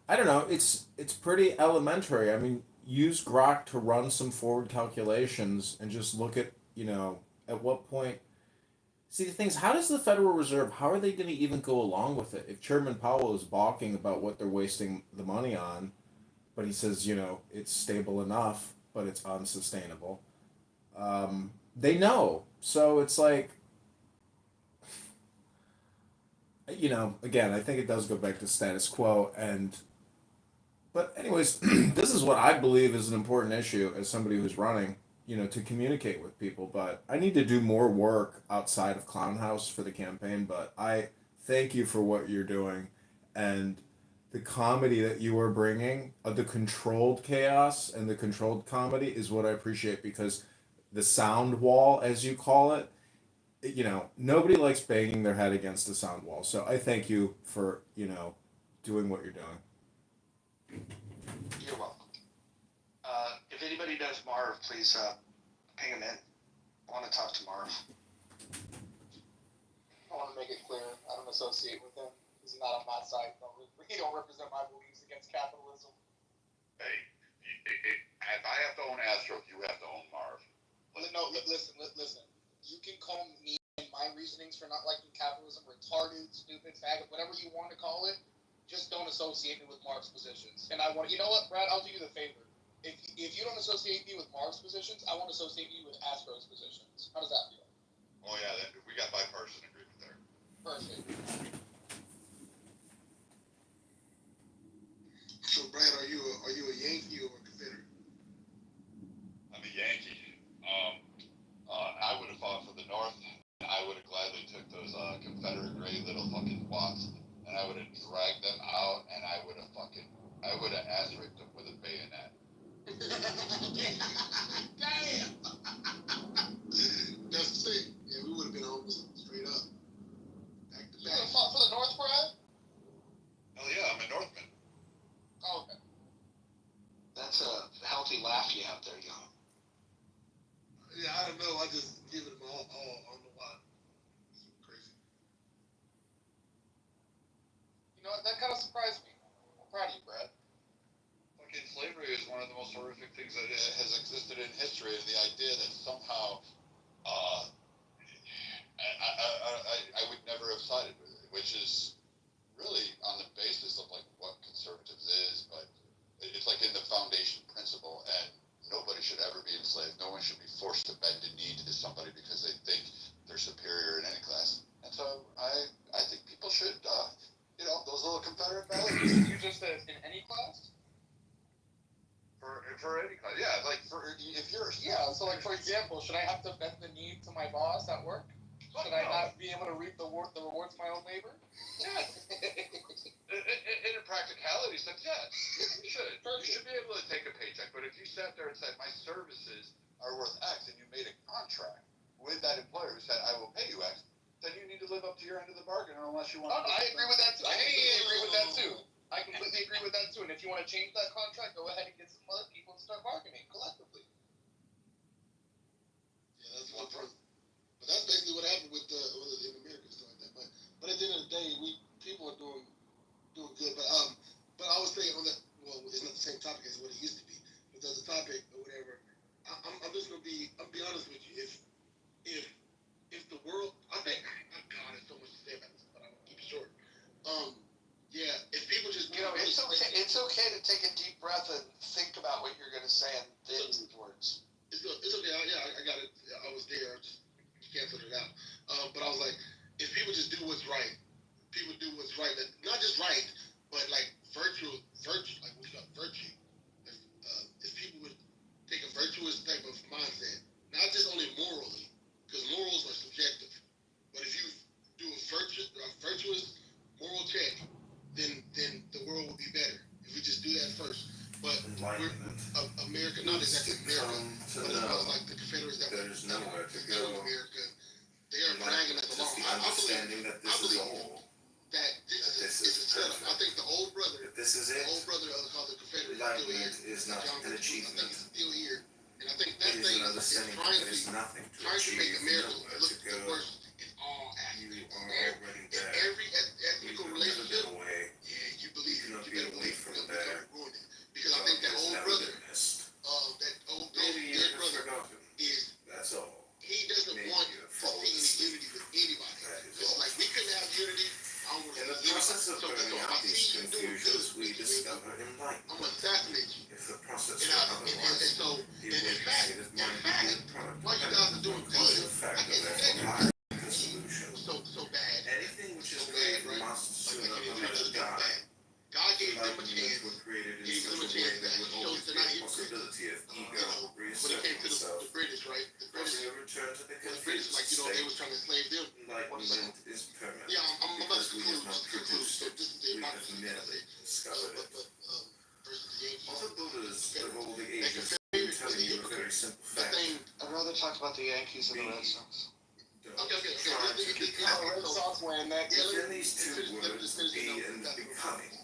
I don't know, it's pretty elementary. I mean, use Grok to run some forward calculations and just look at, at what point. See, the thing is, how does the Federal Reserve, how are they going to even go along with it? If Chairman Powell is balking about what they're wasting the money on, but he says, it's stable enough, but it's unsustainable. They know. So it's like, again, I think it does go back to status quo. But anyways, this is what I believe is an important issue as somebody who's running, to communicate with people. But I need to do more work outside of Clown House for the campaign. But I thank you for what you're doing. And the comedy that you are bringing, the controlled chaos and the controlled comedy is what I appreciate, because the sound wall, as you call it, nobody likes banging their head against the sound wall. So I thank you for, doing what you're doing. You're welcome. If anybody knows Marv, please ping him in. I want to talk to Marv. I want to make it clear, I don't associate with him. He's not on my side. He don't represent my beliefs against capitalism. Hey, if I have to own Astro, you have to own Marv. No, listen. You can call me and my reasonings for not liking capitalism retarded, stupid, faggot, whatever you want to call it. Just don't associate me with Marv's positions. And you know what, Brad? I'll do you the favor. If you don't associate me with Marv's positions, I won't associate you with Astro's positions. How does that feel? Oh yeah, then we got bipartisan agreement there. Perfect. So, Brad, are you a Yankee or a Confederate? I'm a Yankee. I would have fought for the North. I would have gladly took those Confederate gray little fucking twats, and I would have dragged them out, and I would have fucking Damn. That's the thing. Yeah, we would have been homeless straight up. Back to You back. gonna fought for the North, Brad? Hell yeah, I'm a Northman. Oh, okay. That's a healthy laugh you have there, young. Yeah, I don't know. I just give it all. I don't know why. It's crazy. You know what? That kind of surprised me. I'm proud of you, Brad. Fucking slavery is one of the most horrific things that has existed in history, and the idea that somehow I would never have sided with it, which is really on the basis of like what conservatives is, but it's like in the foundation principle, and nobody should ever be enslaved. No one should be forced to bend a knee to somebody because they think they're superior in any class. And so I think people should, those little Confederate values. You just said in any class? For any class, yeah, like if you're Yeah, so like for example, should I have to bend the knee to my boss at work? Should I not be able to reap the rewards of my own labor? Yeah. In a practicality sense, yes, you should. You should be able to take a paycheck. But if you sat there and said my services are worth X, and you made a contract with that employer who said I will pay you X, then you need to live up to your end of the bargain, unless you want. Oh, no, I agree with that too. I completely agree with that too. I completely agree with that too. And if you want to change that contract, go ahead and get some other people to start bargaining collectively. Yeah, that's one person. But that's basically what happened with in America and stuff like that. But at the end of the day, people are doing good. But I was saying on that. Well, it's not the same topic as what it used to be. But there's a topic or whatever. I'm just gonna be. I'm be honest with you. If the world, I think, oh God, there's so much to say about this, but I'm gonna keep it short. Yeah, if people just It's okay. It's okay to take a deep breath and think about what you're gonna say and then use words. It's okay. I got it. I was there. I just canceled it out. But I was like, if people just do what's right, people do what's right. Not just right, but like virtue. Like we got virtue. If people would take a virtuous type of mindset, not just only morally, because morals are subjective. But if you do a virtuous moral check, then the world will be better. If we just do that first. But we're America, not exactly America, but it's about like the Confederates that there's nowhere to go. America, they are dragging us along. I believe that this is a setup. I think the old brother, of how the Confederates is not an achievement. I think still here, and I think that It is thing an is understanding trying that is nothing to to achieve, make America nowhere look to the go. worst in all aspects. You are already there. Every ethical relationship, away. yeah, you believe You cannot you be better away believe from you're there. gonna ruin it. Because I think that old brother, Maybe you dead have brother forgotten. is, That's all. he doesn't Maybe want you have to see any unity with anybody. That is It's all. like we couldn't have unity. I don't want In to the see process of something. burning So if out I these see you doing confusions, good, we discover I'm enlightenment. gonna assassinate you. If the process And were and otherwise, so, it in would fact, be seen as mind to be a product while you guys are doing good, of fact, I can't therefore say higher the solution. so bad. Anything which is So bad bad, right? must sooner Like or it later is die. bad. God gave them a Enlightenment chance. were created in Gave such them a a way chance that that would he always chose to be not a hypocrite. possibility of ego When it reasserting came to itself. the British, right? The British, Causing a return to the the British, confused like they state. was trying to enslave them. Enlightenment is permanent. Yeah, I'm about because to we have not conclude. produced So it. this is We the have merely discovered it. versus the Yankees. All the Buddhas of all the That ages Confederate tell was a you a hypocrite. very simple The fact. thing. I'd rather talk about the Yankees and the Red Sox. Okay. Try to become. Red Sox win that. Within these two words, be and becoming,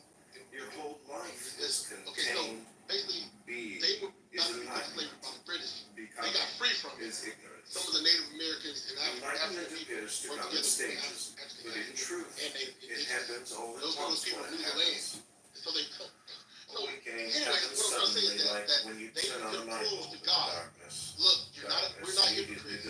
your whole life is contained. Basically, Be they were is not enslaved enlightenment. by the British. They Becoming got free from it. is ignorance. Some of the Native Americans and Enlightenment African people appears to work come in together. stages, but in truth, And it happens all at those were the once people when who it knew the land. happens. So they. Awakening Anyway, happens what I'm saying suddenly, is like that when you they turn on a took light tools bulb to in God. darkness. Look, we're not Darkness hypocrites. immediately I'm not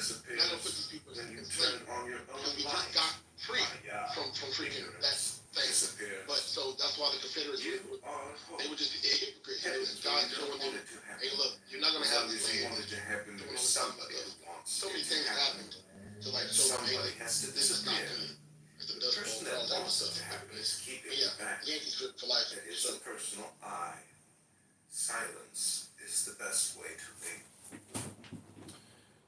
gonna put disappears these people when in you slavery turn on your because own we just light. got free Yeah. from freaking that thing. Disappears. But so that's why the Confederates You were, are they would just be hypocrites. It was Heavens, God you showing don't them, want it to happen. hey, look, you're not gonna As have long this as you land. want it to happen, there is somebody who wants So many it things to happen. happened to like show them, hey, Somebody has to this is not disappear. good. It's the The dust person bowl, that all that wants it stuff. to happen is keeping But it yeah, back. Yankees for life. It is So, the personal I. Silence is the best way to be.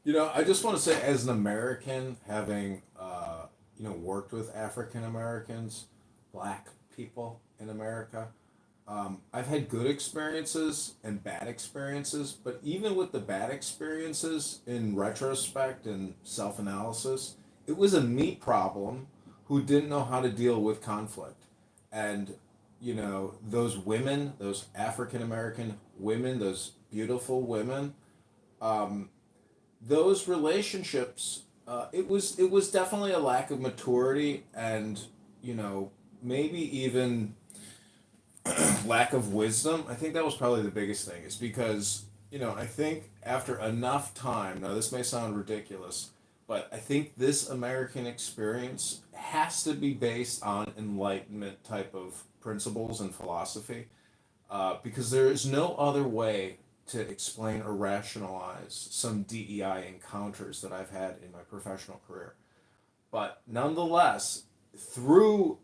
You know, I just want to say, as an American, having worked with African Americans, black people in America, I've had good experiences and bad experiences, but even with the bad experiences, in retrospect and self analysis, it was a me problem who didn't know how to deal with conflict. And, those women, those African American women, those beautiful women, um, those relationships, it was definitely a lack of maturity and, maybe even lack of wisdom. I think that was probably the biggest thing, is because, I think after enough time, now this may sound ridiculous, but I think this American experience has to be based on Enlightenment type of principles and philosophy, because there is no other way to explain or rationalize some DEI encounters that I've had in my professional career. But nonetheless, through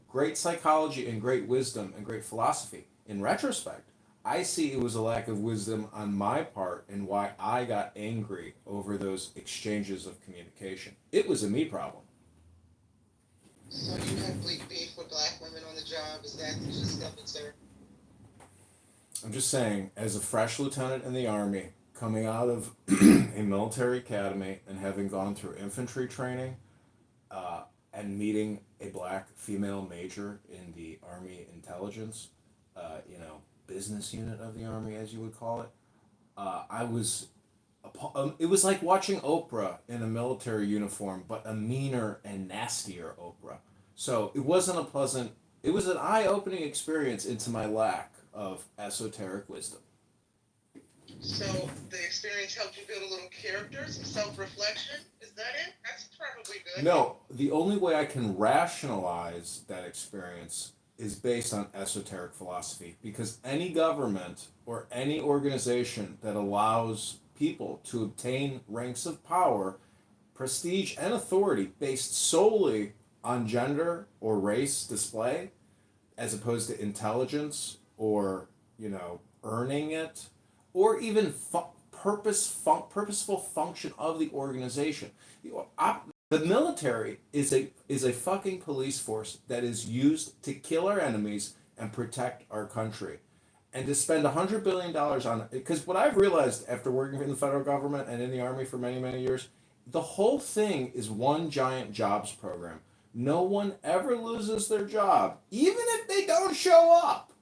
great psychology and great wisdom and great philosophy, in retrospect, I see it was a lack of wisdom on my part and why I got angry over those exchanges of communication. It was a me problem. So you have beef with black women on the job? Is that the gist of it, sir? I'm just saying, as a fresh lieutenant in the Army, coming out of a military academy and having gone through infantry training, and meeting a black female major in the Army intelligence, business unit of the Army, as you would call it, I was. It was like watching Oprah in a military uniform, but a meaner and nastier Oprah. So it wasn't a pleasant. It was an eye-opening experience into my lack of esoteric wisdom. So the experience helped you build a little character, some self-reflection. Is that it? That's probably good. No, the only way I can rationalize that experience is based on esoteric philosophy, because any government or any organization that allows people to obtain ranks of power, prestige, and authority based solely on gender or race display, as opposed to intelligence or earning it, or even purposeful function of the organization. The military is a fucking police force that is used to kill our enemies and protect our country. And to spend $100 billion on it, because what I've realized after working in the federal government and in the Army for many, many years, the whole thing is one giant jobs program. No one ever loses their job, even if they don't show up.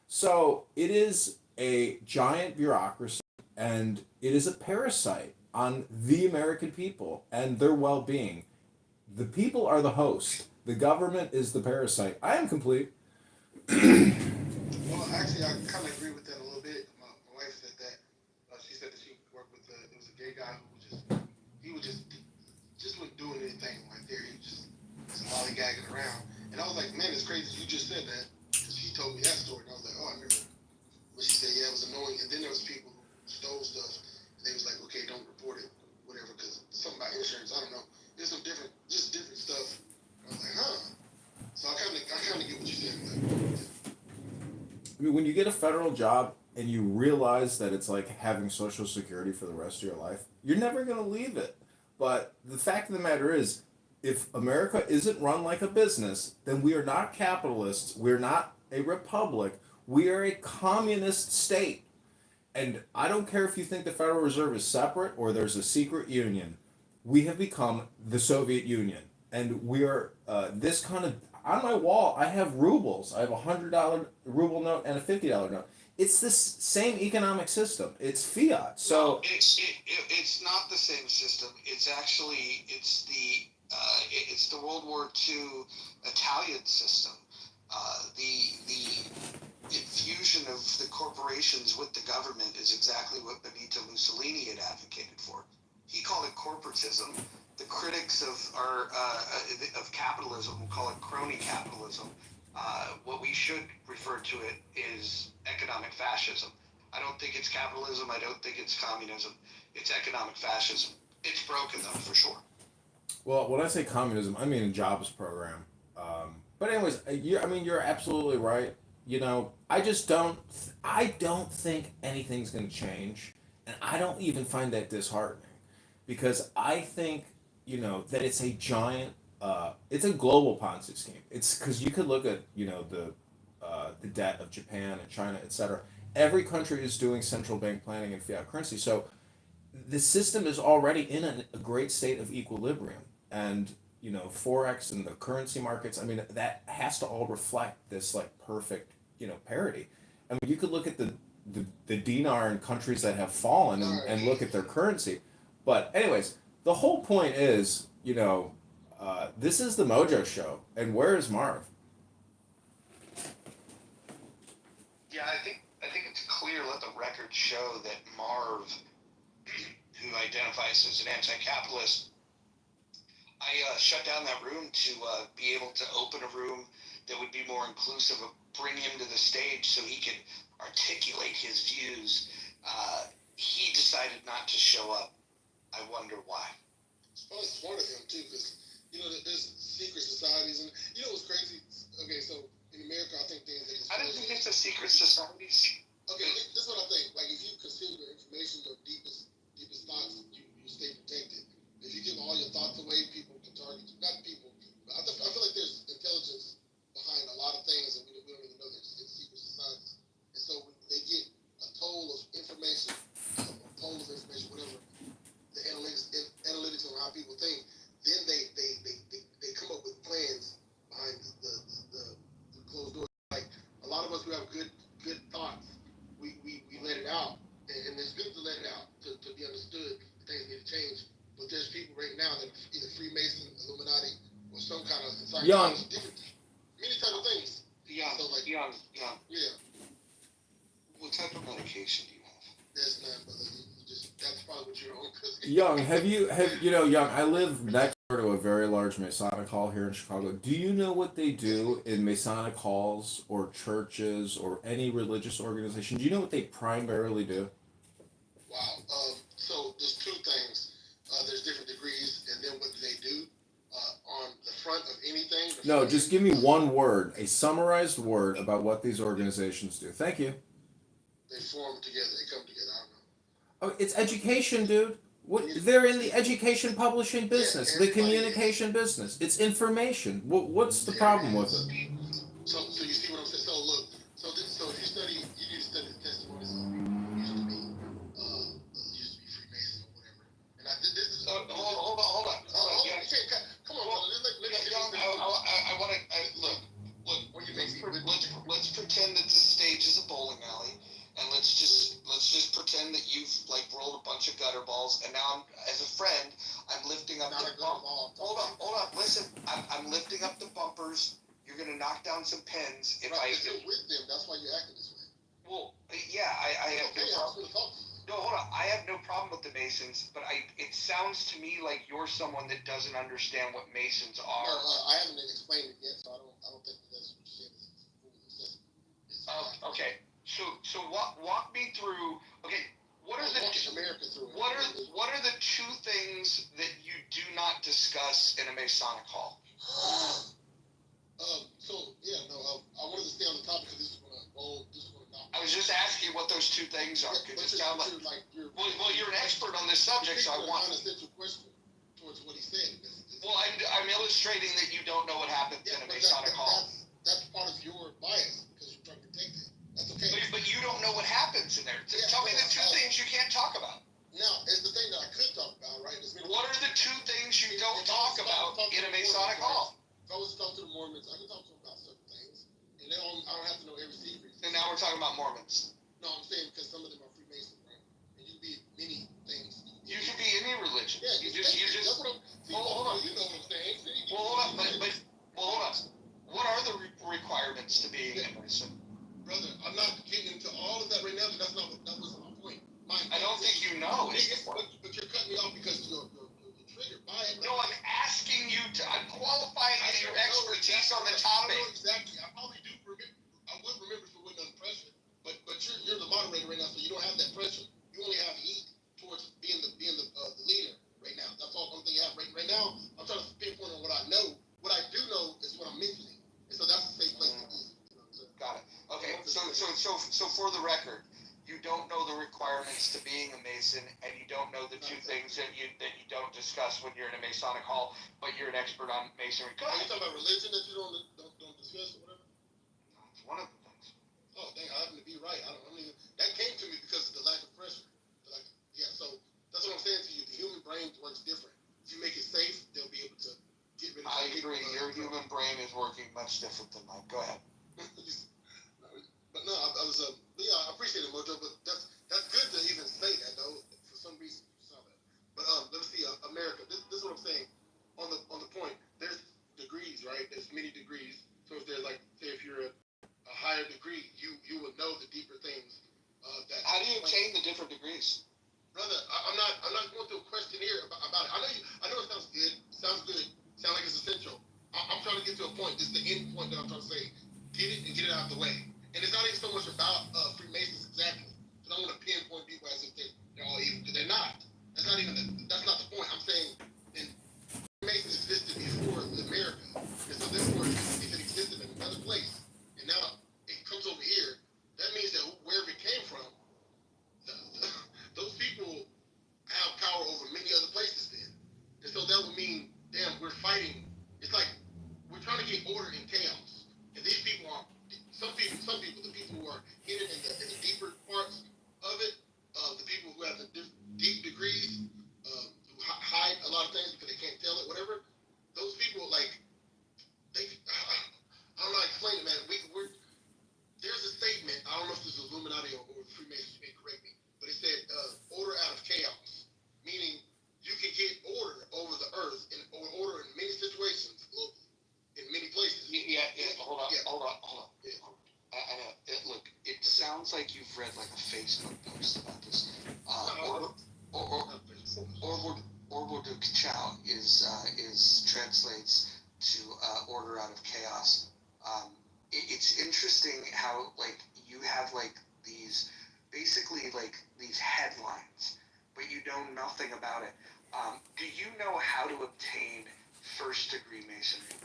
So it is a giant bureaucracy, and it is a parasite on the American people and their well-being. The people are the host. The government is the parasite. I am complete. Well, actually, I kind of agree with that a little bit. My wife said that. She said that she worked with it was a gay guy who just wasn't doing anything right there. He was just lollygagging around. And I was like, man, it's crazy you just said that, because she told me that story. And I was like, oh, I remember. But she said, yeah, it was annoying. And then there was people who stole stuff, and they was like, okay, don't report it, whatever, because something about insurance, I don't know. There's some different stuff. I was like, huh. So I kind of get what you're saying. I mean, when you get a federal job and you realize that it's like having Social Security for the rest of your life, you're never going to leave it. But the fact of the matter is, if America isn't run like a business, then we are not capitalists. We're not a republic. We are a communist state. And I don't care if you think the Federal Reserve is separate or there's a secret union. We have become the Soviet Union. And we are this kind of... On my wall, I have rubles. I have a $100 ruble note and a $50 note. It's this same economic system. It's fiat. So No, it's not the same system. It's actually it's the World War II Italian system. The infusion of the corporations with the government is exactly what Benito Mussolini had advocated for. He called it corporatism. The critics of capitalism will call it crony capitalism. What we should refer to it is economic fascism. I don't think it's capitalism. I don't think it's communism. It's economic fascism. It's broken, though, for sure. well, when I say communism, I mean a jobs program. But anyways, you're absolutely right. I don't think anything's going to change, and I don't even find that disheartening, because I think that it's a giant, it's a global Ponzi scheme. It's because you could look at the the debt of Japan and China, etc. Every country is doing central bank planning and fiat currency. So the system is already in a great state of equilibrium. And forex and the currency markets, I mean, that has to all reflect this like perfect parity. I mean, you could look at the dinar in countries that have fallen and look at their currency. But anyways, the whole point is, this is the Mojo Show, and where is Marv? Yeah, I think it's clear. Let the record show that Marv, who identifies as an anti-capitalist, I shut down that room to be able to open a room that would be more inclusive, bring him to the stage so he could articulate his views. He decided not to show up. I wonder why. It's probably smart of him too, because there's secret societies, and what's crazy? Okay, so in America, I think things that is. I don't think it's a secret societies. Okay, this is what I think. Like, if you conceal your information, your deepest thoughts, you stay protected. If you give all your thoughts away, people can target you. Not people. I feel like there's intelligence behind a lot of things, and we don't really know there's secret societies. And so when they get a toll of information, whatever, the analytics on how people think, then they come up with plans behind the closed doors. Like, a lot of us who have good thoughts, we let it out, and it's good to let it out to be understood. Things need to change, but there's people right now that are either Freemason, Illuminati, or some kind of Young. Many type of things. Young. So like, Young. Yeah. What type of medication do you have? There's none, brother. That's probably what you're on. Young, Young, I live next door to a very large Masonic hall here in Chicago. Do you know what they do in Masonic halls or churches or any religious organization? Do you know what they primarily do? Wow. So there's two things. There's different degrees, and then what do they do on the front of anything? No, just give me one word, a summarized word about what these organizations do. Thank you. They form together. They come together. I don't know. Oh, it's education, dude. They're in the education publishing business, the communication business. It's information. What's the problem with it? So you see what I'm saying? So look, so if you study, you need to study the testimonies of people who used to be Freemason or whatever. And this is hold on. Yeah. Come on, I want to look. Let's pretend that this stage is a bowling alley, and let's just pretend that you've like rolled a bunch of gutter balls, and now as a friend, I'm lifting up the bump. Hold on. Listen, I'm lifting up the bumpers. You're gonna knock down some pins if I. You're with them. That's why you're acting this way. Well, yeah, I have no problem. No, hold on. I have no problem with the Masons, but it sounds to me like you're someone that doesn't understand what Masons are. No, I haven't explained it yet, so I don't think that's what you're saying. Okay. So walk me through. Okay, what are the two things that you do not discuss in a Masonic hall? I wanted to stay on the topic because this is going to roll. I was just asking what those two things are. Because it sounds like you're an expert on this subject, so I want. Question towards what he said. Well, I'm illustrating that you don't know what happens in a Masonic hall. That's part of your bias because you're trying to protect it. That's okay. But you don't know what happens in there. Tell me the two things you can't talk about. Now, it's the thing that I could talk about, right? What are the two things you don't talk about in a Masonic hall? If I was to talk to the Mormons, I can talk to them about certain things, and I don't have to know every secret. And now we're talking about Mormons. No, I'm saying because some of them are Freemasons, right? And you can be many things. You can be any religion. Yeah, you just. That's what I'm. Hold on. You know what I'm saying? Well, hold on. But hold on. What are the requirements to being a Mason? Brother, I'm not getting into all of that right now. That wasn't my point. I don't think you know. But you're cutting me off because you're triggered by it. No, I'm asking you to. I'm qualifying your expertise on the topic. I know exactly. I probably do remember. I would remember if it wasn't under pressure. But you're the moderator right now, so you don't have that pressure. You only have heat towards being the leader right now. That's all one thing you have right now. I'm trying to pinpoint on what I know. What I do know is what I'm mentioning, and so that's the safe place to be. Got it. Okay. So for the record, you don't know the requirements to being a Mason, and you don't know the two things that you don't discuss when you're in a Masonic hall, but you're an expert on Masonry. Are you talking about religion that you don't discuss or whatever? It's one of them. dang, I happen to be right. I don't even, that came to me because of the lack of pressure. Like, yeah, so that's what I'm saying to you. The human brain works different. If you make it safe, they'll be able to get rid of I agree. Your human brain is working much different than mine. Go ahead. But no, I was, but yeah, I appreciate it, Mojo, but that's good to even say that, though. For some reason, you saw that. But let me see, America, this is what I'm saying. On the point, there's degrees, right? There's many degrees. So if there's like, say if you're a higher degree, you would know the deeper things. That How do you obtain the different degrees? Brother, I'm not going through a questionnaire about it. I know it sounds good. Sounds like it's essential. I'm trying to get to a point. This is the end point that I'm trying to say. Get it and get it out the way. And it's not even so much about Freemasons exactly. So I don't want to pinpoint people as if they're all evil, because they're not. That's not the point. I'm saying Freemasons existed before America. And so therefore, if it existed in another place, and now it comes over here, that means that wherever it came from, those people have power over many other places then. And so that would mean, damn, we're fighting. It's like we're trying to get order in chaos. And these people are, some people, the people who are hidden in the deeper parts of it, the people who have the deep degrees, who hide a lot of things because they can't tell it, whatever, those people, like, I don't know how to explain it, man. There's a statement, I don't know if this is Illuminati or Freemasons, you may correct me, but it said order out of chaos, meaning you can get order over the earth or order in many situations globally, in many places. Yeah. Hold on. Look, it sounds like you've read like a Facebook post about this. Ordo Chow is translates to order out of chaos. It's interesting how like you have like these basically like these headlines, but you know nothing about it. Do you know how to obtain first degree masonry?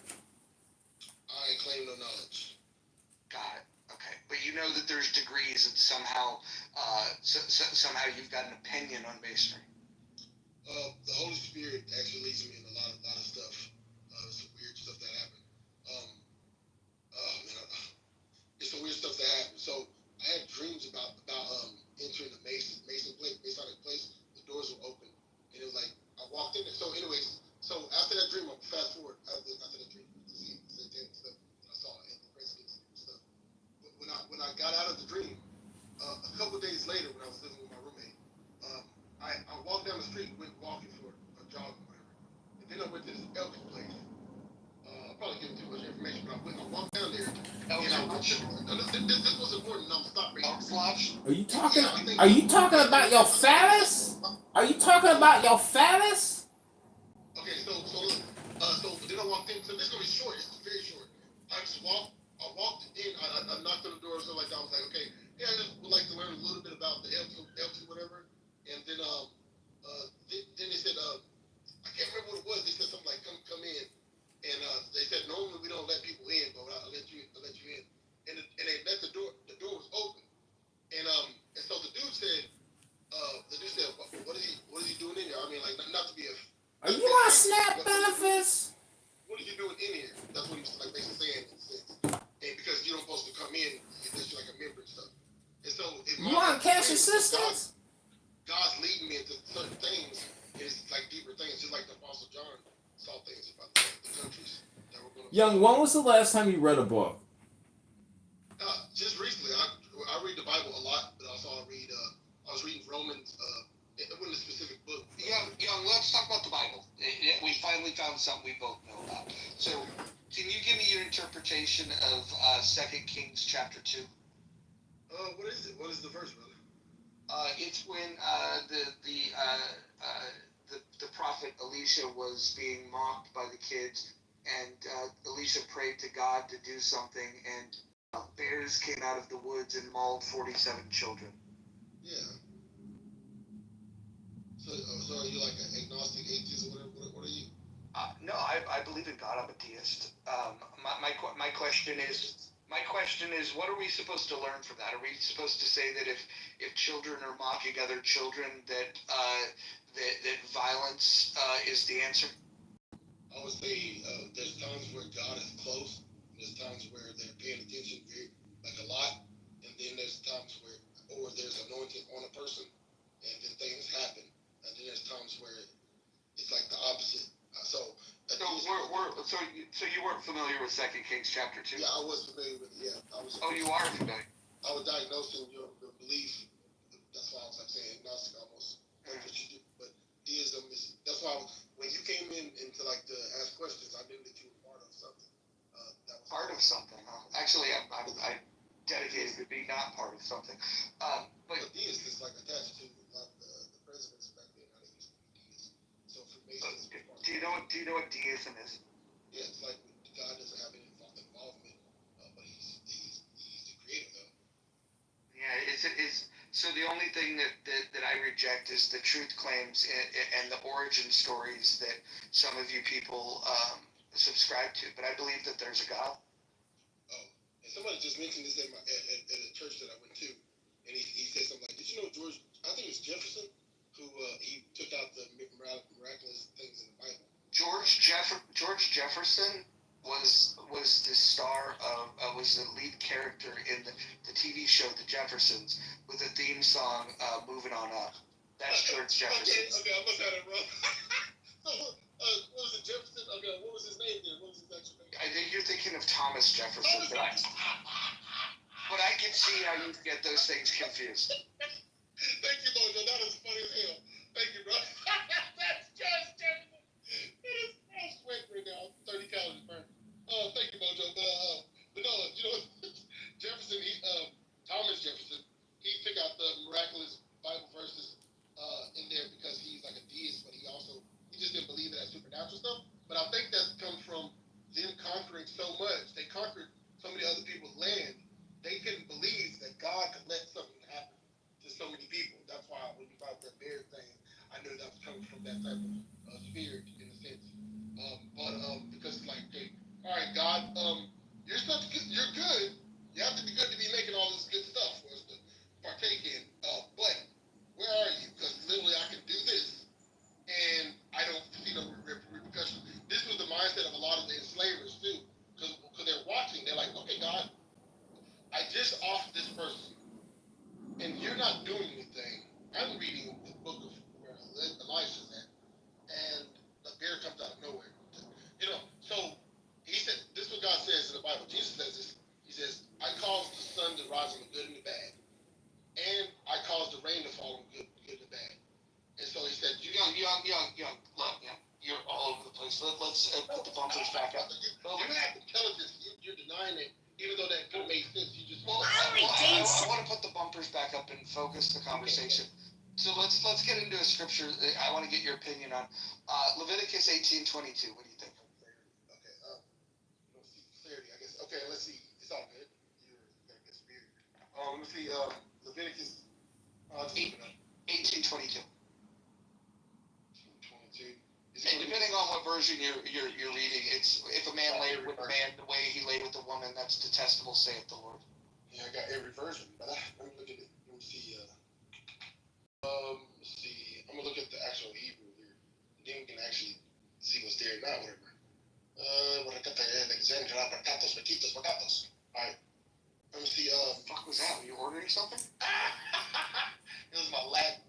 I claim no knowledge. Got it. Okay, but you know that there's degrees and somehow somehow you've got an opinion on masonry. The Holy Spirit actually leads me in a lot of stuff. Some weird stuff that happened. It's some weird stuff that happened. So I had dreams about entering the Masonic place. The doors were open, and it was like I walked in there. So anyways, so after that dream, I'm fast forward after that dream, see satanic stuff that I saw and the presidents and stuff. But when I got out of the dream, a couple days later, when I was living with my roommate, I walked down the street, went walking for a jog or whatever, and then I went to this Elks place. I'll probably give too much information, but I walked down there. This was important. I'm stopping. Elks Lodge. Are you talking about your phallus? Are you talking about your phallus? Okay, so then I walked in. So this is gonna be short. It's very short. I walked in. I knocked on the door or something like that. I was like, okay, yeah, I just would like to learn a little bit about the Elks or whatever. And then then they said, I can't remember what it was. They said something like, come in. And they said normally we don't let people in, but I'll let you in. And they let the door was open. And so the dude said, what is he doing in here? I mean, like not to be a. Are you on SNAP benefits? What are you doing in here? That's what he was like basically saying. And because you're not supposed to come in unless you're like a member and stuff. And so you want cash assistance? God's leading me into certain things. And it's like deeper things, just like the Apostle John saw things about the countries that were going to. Young, when was the last time you read a book? Just recently, I read the Bible a lot, but also I was reading Romans. It wasn't a specific book. Young, let's talk about the Bible. We finally found something we both know about. So, can you give me your interpretation of 2 Kings chapter 2? What is it? What is the verse, brother? It's when the prophet Elisha was being mocked by the kids, and Elisha prayed to God to do something, and bears came out of the woods and mauled 47 children. Yeah. So are you like an agnostic, atheist, or whatever? What are you? No, I believe in God. I'm a deist. My question is, what are we supposed to learn from that? Are we supposed to say that if children are mocking other children, that violence is the answer? I would say there's times where God is close, and there's times where they're paying attention a lot, and then there's times where, or there's anointing on a person, and then things happen, and then there's times where it's like the opposite. So So you weren't familiar with 2 Kings chapter 2? yeah, I was familiar with it. Yeah, I was. Oh, you are familiar. I was diagnosing your belief. That's why I was like saying agnostic almost. Like what you do, but deism is. That's why when you came in into like to ask questions, I knew that you were part of something. That was Part of something, huh? Actually, I dedicated to be not part of something. But deist is like attached to like the presidents back then. How they used to be deist. So Freemasons. do you know what deism is? Yeah, it's like God doesn't have any involvement, but he's the creator though. Yeah, it's so the only thing that I reject is the truth claims and the origin stories that some of you people subscribe to. But I believe that there's a God. Oh, and somebody just mentioned this at a church that I went to, and he said something like, "Did you know George? I think it was Jefferson, who he took out the miraculous things in the Bible." George Jefferson was the star of was the lead character in the TV show The Jeffersons with the theme song "Moving On Up." That's George Jefferson. Okay, I must have it wrong. What was it, Jefferson? Okay, what was his name then? What was his actual name? I think you're thinking of Thomas Jefferson, but I can see how you get those things confused. Thank you, Mojo. That is funny as hell. Thank you, bro. That's George Jefferson. I'm sweating right now. 30 calories burned. Thank you, Mojo. But no, you know, Jefferson, Thomas Jefferson, he took out the miraculous Bible verses in there because he's like a deist, but he just didn't believe in that supernatural stuff. But I think that comes from them conquering so much. They conquered so many other people's land. They couldn't believe that God could let something happen to so many people. That's why when you brought that bear thing, I knew that was coming from that type of spirit in a sense. Because it's like, okay, all right, God, you're good. You have to be good to be making all this good stuff for us to partake in. But where are you? Because literally, I can do this, and I don't see no repercussions. This was the mindset of a lot of the enslavers too, because they're watching. They're like, okay, God, I just offed this person, and you're not doing anything. I'm reading the book of where Elisha's at, and the bear comes out of nowhere. You know, so he said, this is what God says in the Bible. Jesus says this. He says, I caused the sun to rise on the good and the bad, and I caused the rain to fall on the good and the bad. And so he said, Young, look, you're all over the place. Let's put the bumpers back up. You have intelligence. You're denying it, even though that could make sense. You just I want to put the bumpers back up and focus the conversation. So let's get into a scripture that I want to get your opinion on. Leviticus 18:22. What do you think? Clarity, I guess. Okay, let's see. It's all good. You're gonna get spirit. Let me see. Leviticus 18:22. 22. And depending on what version you're reading, it's if a man lay with a man the way he lay with a woman, that's detestable, saith the Lord. Yeah, I got every version, but let me look at it. Let me see. Let's see. I'm gonna look at the actual Hebrew here. Then we can actually see what's there now. Whatever. Alright. Let me see. Fuck was that? Were you ordering something? It was my Latin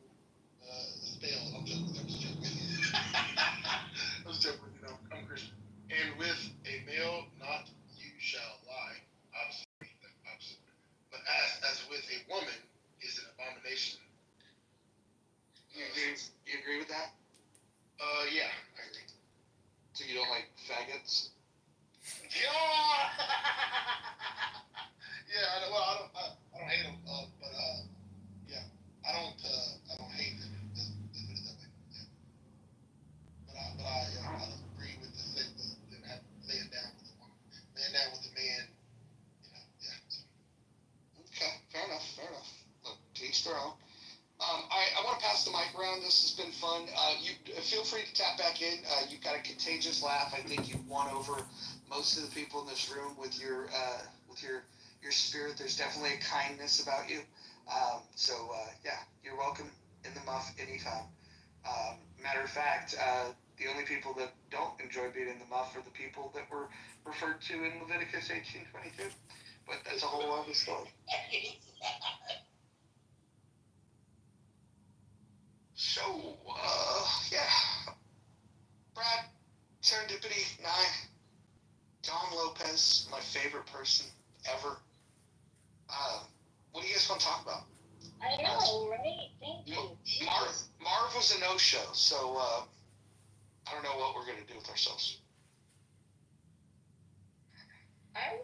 spell. I'm joking. I was joking. I was joking. You know, I'm Christian. And with a male, not you shall lie. Obviously, but as with a woman is an abomination. You agree with that? Yeah, I agree. So you don't like faggots? Yeah, I don't hate them, but yeah, I don't hate them. Let's put it that way. Yeah. But I don't agree with the laying down with a woman, laying down with a man. You know, yeah. So. Okay, fair enough. Look, to each their own. I want to pass the mic around. This has been fun. You feel free to tap back in. You've got a contagious laugh. I think you've won over most of the people in this room with your spirit. There's definitely a kindness about you. Yeah, you're welcome in the muff anytime. Matter of fact, the only people that don't enjoy being in the muff are the people that were referred to in Leviticus 18:22. but that's a whole other story. So, yeah. Brad, Serendipity 9, John Lopez, my favorite person ever. What do you guys want to talk about? I know, right? Thank you. Marv was a no-show, so I don't know what we're gonna do with ourselves. I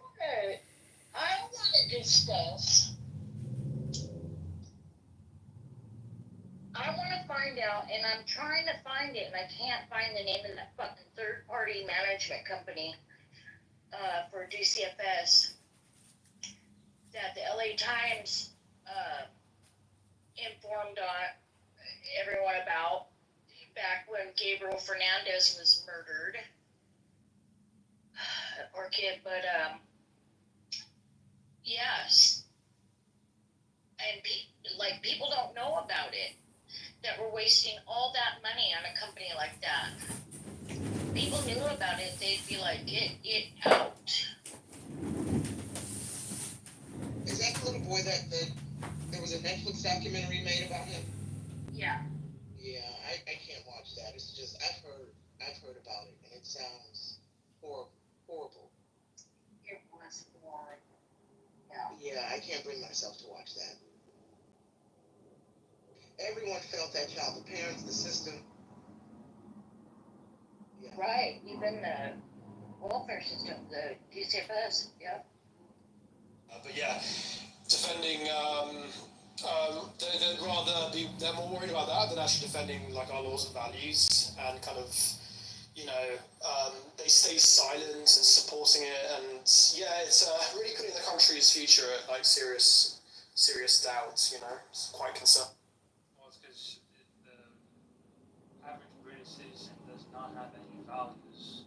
wanna discuss. I wanna find out, and I'm trying to find it, and I can't find the name of that fucking third-party management company for DCFS that the LA Times informed everyone about back when Gabriel Fernandez was murdered. Poor kid, but yes, and people don't know about it. That we're wasting all that money on a company like that. People knew about it, they'd be like, get it out. Is that the little boy that there was a Netflix documentary made about him? Yeah. Yeah, I can't watch that. It's just I've heard about it, and it sounds horrible. It was horrible. Yeah, I can't bring myself to watch that. Everyone felt that child, the parents, the system. Yeah. Right, even the welfare system, the DCFS, yeah. But yeah, defending, they're more worried about that than actually defending like our laws and values, and kind of, they stay silent and supporting it, and yeah, it's really putting the country's future at like serious doubt. It's quite concerning. Well, it's because the average British citizen does not have any values.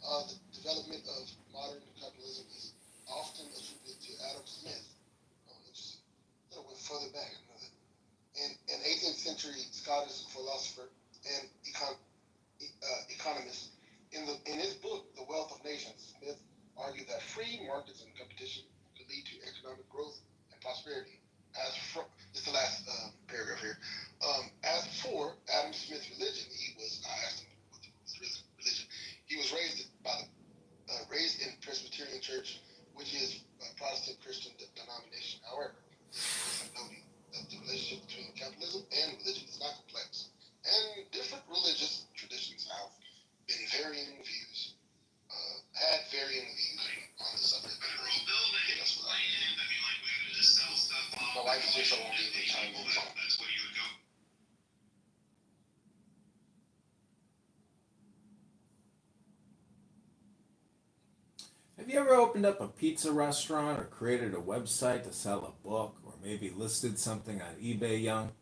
The development of modern capitalism is often attributed to Adam Smith. Oh, interesting. A little bit further back, I know that. An 18th century Scottish philosopher and economist. In his book, The Wealth of Nations, Smith argued that free markets and competition could lead to economic growth and prosperity. This is the last paragraph here. As for Adam Smith's religion, I asked him what his religion. He was raised in Presbyterian Church, which is a Protestant Christian denomination. However, this is noting that the relationship between capitalism and religion is not complex, and different religious traditions have been varying views, on the subject. My wife is just won't be able to chime in. Have you ever opened up a pizza restaurant or created a website to sell a book or maybe listed something on eBay, Young?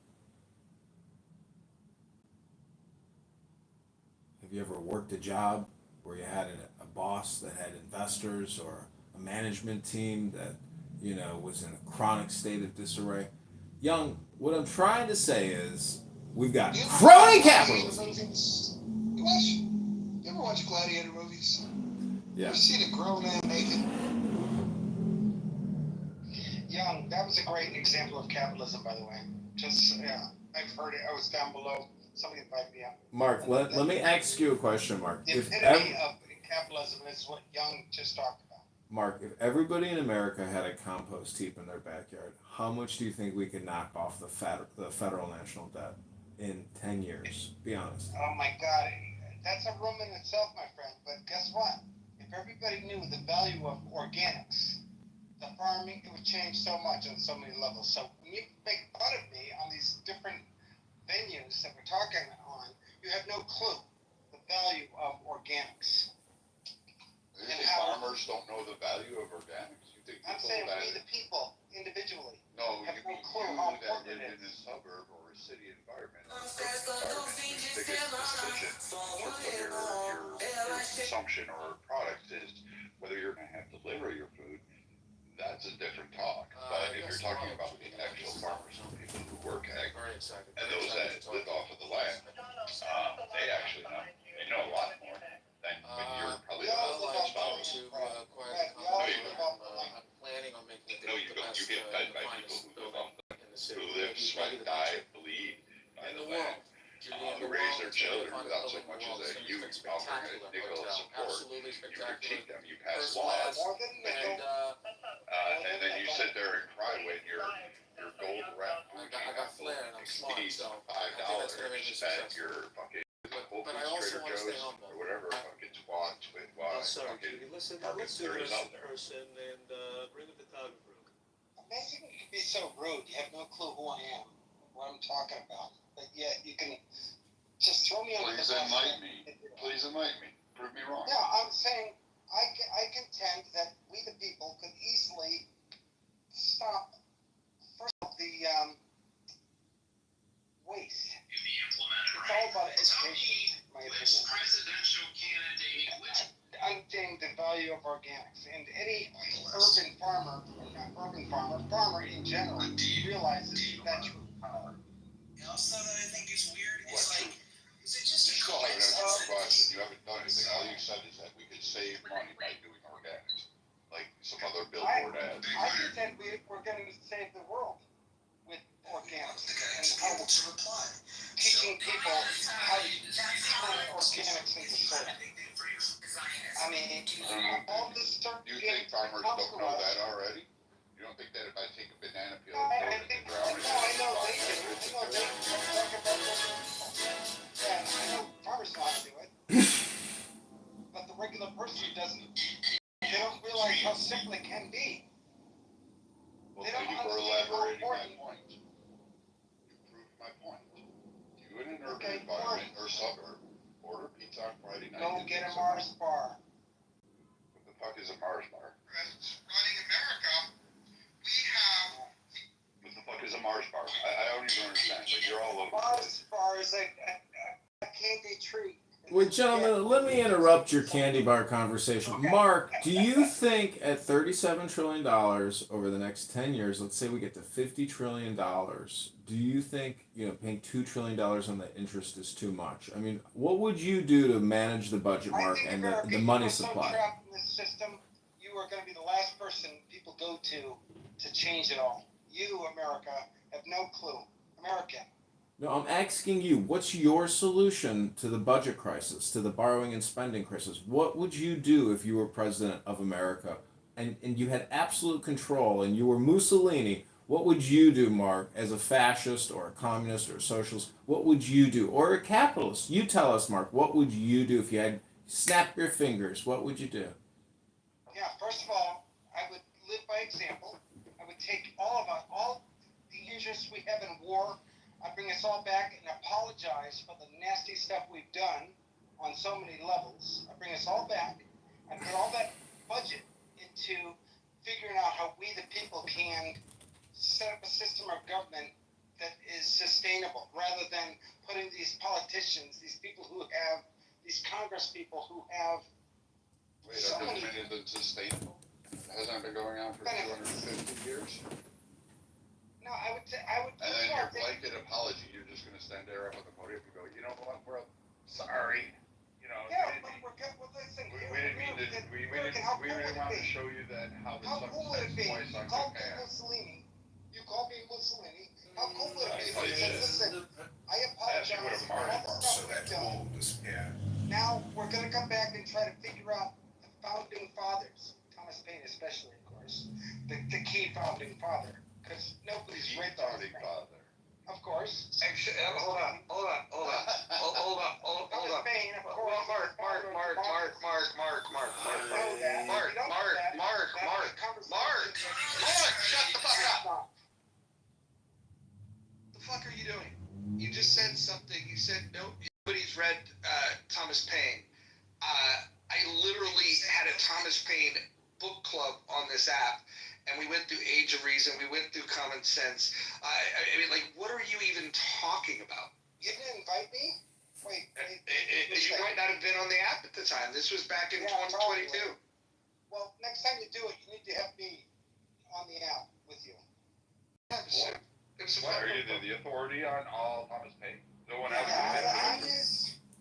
Have you ever worked a job where you had a boss that had investors or a management team that, was in a chronic state of disarray? Young, what I'm trying to say is we've got crony capitalism. You ever watch gladiator movies? You Yeah. ever seen a grown man naked? Young, that was a great example of capitalism, by the way. Just, yeah, I've heard it. I was down below. Somebody invited me up. Mark, let me ask you a question, Mark. The If epitome of capitalism is what Young just talked about. Mark, if everybody in America had a compost heap in their backyard, how much do you think we could knock off the federal national debt in 10 years? Be honest. Oh my God, that's a room in itself, my friend. But guess what? If everybody knew the value of organics, the farming, it would change so much on so many levels. So when you make fun of me on these different venues that we're talking on, you have no clue the value of organics. You think farmers don't know the value of organics? You think I'm people saying that we the people, individually, no, have you no mean clue you how that important live it in a is. suburb or a city environment or a urban environment, whose biggest decision in terms of your consumption or product is whether you're going to have to deliver your food. That's a different talk. But if you're talking about the actual farmers and people who work ag, and those that live off of the land, they actually know. They know a lot more than when you're probably a spouse. I'm planning on making No, you don't. You get fed by people who live off who live, sweat, die, bleed by the land. Who raise their children without so much as a huge offering a nickel of support. You critique them, you pass laws, and then you sit there and cry when your gold wrapped food exceeds $5 that your fucking Whole Foods, Trader Joe's, or whatever fucking twat, fucking market there is out there. Amazing you can be so rude. You have no clue who I am, what I'm talking about. But yet you can just throw me under the bus. Please enlighten me. Prove me wrong. Yeah, I'm saying I contend that we the people could easily stop first of all, the waste. It's all about education, in my opinion. Presidential candidate. Understanding the value of organics, and any urban farmer, or not urban farmer in general, realizes that's your power. Also, that I think is weird is like, is it You just a still haven't answered coincidence? the question. You haven't done anything. All you said is that we could save money by doing organics, like some other billboard ads. I contend we're going to save the world with organics and how teaching people how to turn organics into soil. I mean, all this stuff. You think farmers don't know that already? You don't think that if I take a banana peel I and think, throw it in the ground, no, I know they do. I know they talk about those. Yeah, I know farmers know how to do it. But the regular person doesn't. They don't realize how simple it can be. Well, They don't thank you for understand how elaborating my important. point. You proved my point. You in an urban environment or suburb, order pizza on Friday night. Go get a Mars bar. What the fuck is a Mars bar? Running America, we have. What the fuck is a Mars bar? I don't even understand. Like, you're all over. Mars bar is a candy treat. Well, gentlemen, let me interrupt your candy bar conversation. Okay. Mark, do you think at $37 trillion over the next 10 years, let's say we get to $50 trillion, do you think, paying $2 trillion on the interest is too much? I mean, what would you do to manage the budget, Mark, and the money supply? So trapped in this system, you are going to be the last person people go to change it all. You, America, have no clue. American. No, I'm asking you, what's your solution to the budget crisis, to the borrowing and spending crisis? What would you do if you were president of America and you had absolute control and you were Mussolini? What would you do, Mark, as a fascist or a communist or a socialist? What would you do? Or a capitalist? You tell us, Mark, what would you do if you had snap your fingers? What would you do? Yeah, first of all, I would live by example. I would take all the interests we have in war. I bring us all back and apologize for the nasty stuff we've done on so many levels. I bring us all back and put all that budget into figuring out how we the people can set up a system of government that is sustainable rather than putting these politicians, these people who have these Congress people who have Wait, so are many minute that's sustainable? Hasn't been going on for benefits. 250 years? No, I would And then yeah, your blanket apology, you're just gonna stand there up on the podium and go, you know what, we're sorry. You know, yeah, but we're good. Well, listen, we didn't mean to, we didn't want to show you that how the How suck cool would it be? twice You on called me cocaine. Mussolini. You called me Mussolini. How cool would it be if Oh, you said, yeah. listen, I Yes, you would apologize have for all marked the so stuff that we've done. yeah. Now we're gonna come back and try to figure out the founding fathers, Thomas Paine especially, of course, the key founding father, because nobody's read Thomas Paine. Father. Of course. Actually, hold on. Thomas Paine, of course. Mark. Shut the fuck up. The fuck are you doing? You just said something. You said nobody's read Thomas Paine. I literally had a Thomas Paine book club on this app, and we went through Age of Reason. We went through Common Sense. I mean, like, what are you even talking about? You didn't invite me? Wait. You might not have been on the app at the time. This was back in 2022. Well, next time you do it, you need to have me on the app with you. What, are you the authority on all Thomas Paine? No one else?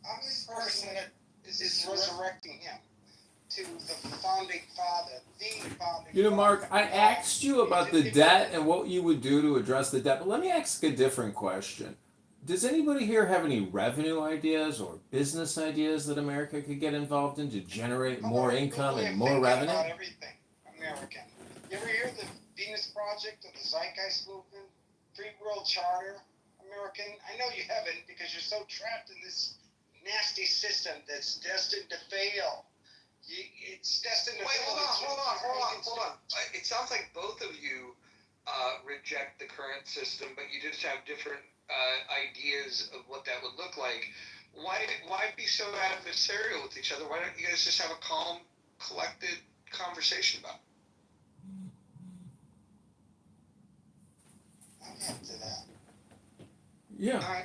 I'm his person that is resurrecting him to the founding father, the founding You know, father. Mark, I asked you about the debt and what you would do to address the debt, but let me ask a different question. Does anybody here have any revenue ideas or business ideas that America could get involved in to generate more income and more revenue? About everything American. You ever hear the Venus Project or the Zeitgeist Movement, Free World Charter, American? I know you haven't because you're so trapped in this nasty system that's destined to fail. It's destined to fail. Hold on. It sounds like both of you reject the current system, but you just have different ideas of what that would look like. Why be so adversarial with each other? Why don't you guys just have a calm, collected conversation about it? I'm into that. Yeah.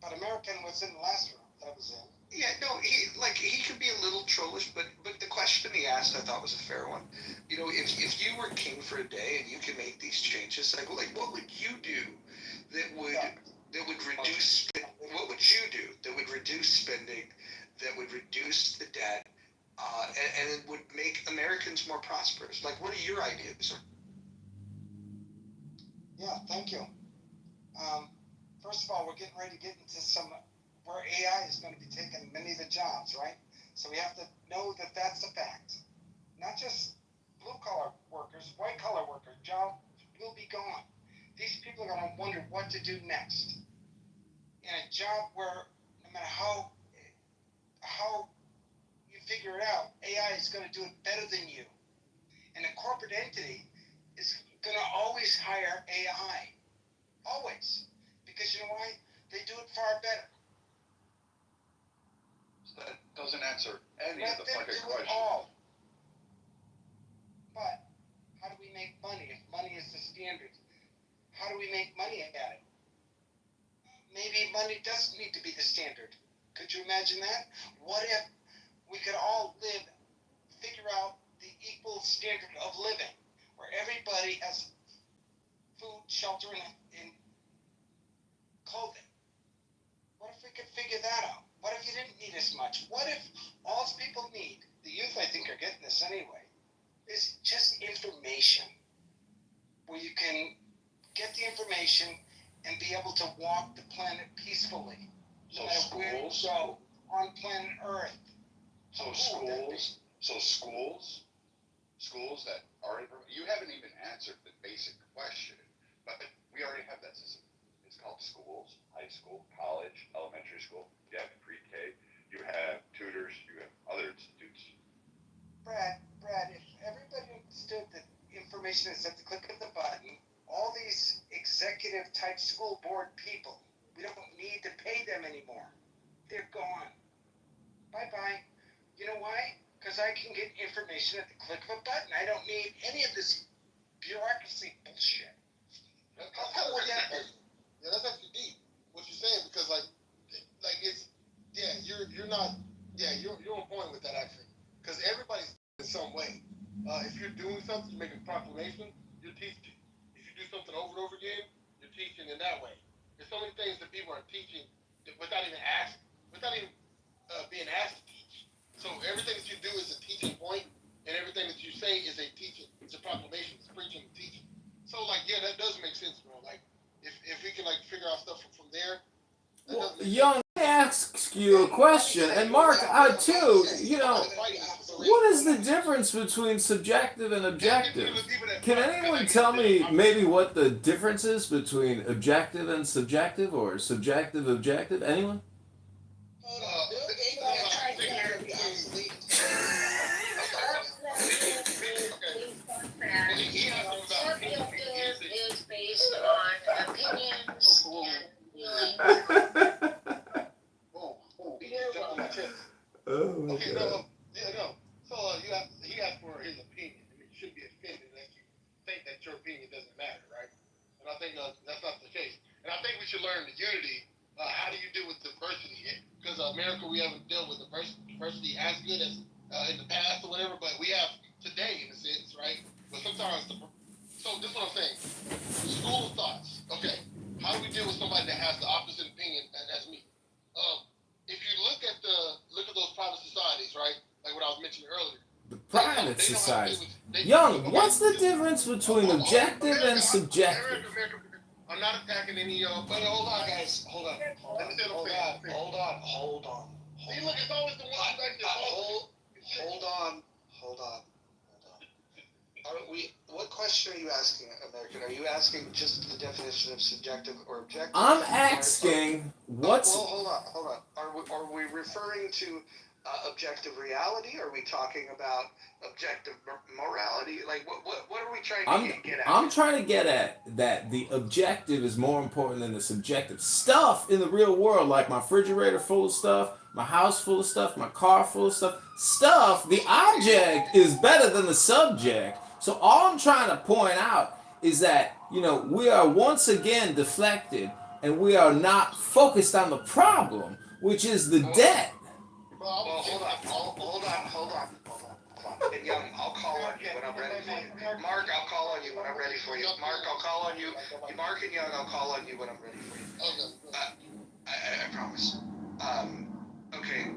But American was in the last room that was in. Yeah, no, he could be a little trollish, but the question he asked I thought was a fair one. You know, if you were king for a day and you can make these changes, like what would you do that would reduce what would you do that would reduce spending, that would reduce the debt, and it would make Americans more prosperous? Like, what are your ideas? Yeah, thank you. First of all, we're getting ready to get into some where AI is going to be taking many of the jobs, right? So we have to know that that's a fact. Not just blue-collar workers, white-collar workers. Jobs will be gone. These people are going to wonder what to do next. In a job where no matter how you figure it out, AI is going to do it better than you. And a corporate entity is going to always hire AI. Always. Because you know why? They do it far better. That doesn't answer any Let of the them fucking do it questions. all. But how do we make money if money is the standard? How do we make money at it? Maybe money doesn't need to be the standard. Could you imagine that? What if we could all figure out the equal standard of living, where everybody has food, shelter, and clothing? What if we could figure that out? What if you didn't need as much? What if all people need, the youth I think are getting this anyway, is just information, where you can get the information and be able to walk the planet peacefully. So No matter where you schools? go on planet Earth. So How cool would that be? schools that are, you haven't even answered the basic question, but we already have that system. It's called schools, high school, college, elementary school, you have pre-K, you have tutors, you have other institutes. Brad, if everybody understood that information is at the click of the button, all these executive type school board people, we don't need to pay them anymore. They're gone. Bye-bye. You know why? Because I can get information at the click of a button. I don't need any of this bureaucracy bullshit. How cool would that be? Yeah, that's actually deep what you're saying, because like it's, yeah, you're not you're doing something, you make a proclamation, you're teaching. If you do something over and over again, you're teaching in that way. There's so many things that people are teaching without even being asked to teach. So everything that you do is a teaching point, and everything that you say is a teaching. It's a proclamation. It's preaching and teaching. So like, yeah, that does make sense, bro. Like, if we can like figure out stuff from there. Well, Young, I ask you a question, and Mark, too. You know, what is the difference between subjective and objective? Can anyone tell me maybe what the difference is between objective and subjective, or subjective objective? Anyone? Is based on opinions and feelings. Okay, no. So he asked for his opinion. I mean, you shouldn't be offended unless you think that your opinion doesn't matter, right? And I think that's not the case. And I think we should learn the unity. How do you deal with diversity? Because America, we haven't dealt with diversity as good as in the past or whatever, but we have today in a sense, right? But sometimes, so this is what I'm saying. School of thoughts. Okay, how do we deal with somebody that has the opposite opinion as me? If you look at those private societies, right? Like what I was mentioning earlier. The private society. Young, what's the difference between objective and subjective? I'm not attacking any but hold on, guys. Hold on. Hold on. See, look, it's always the one Hold on. What question are you asking, American? Are you asking just the definition of subjective or objective? I'm asking what's. Well, hold on. Are we referring to objective reality? Are we talking about objective morality? Like, what are we trying to get at? I'm trying to get at that the objective is more important than the subjective. Stuff in the real world, like my refrigerator full of stuff, my house full of stuff, my car full of stuff. Stuff, the object is better than the subject. So all I'm trying to point out is that, we are once again deflected, and we are not focused on the problem, which is the debt. Well, hold on. And Young, I'll call on you when I'm ready for you. Mark, I'll call on you when I'm ready for you. Mark, I'll call on you. Mark and Young, I'll call on you when I'm ready for you. I promise. Okay.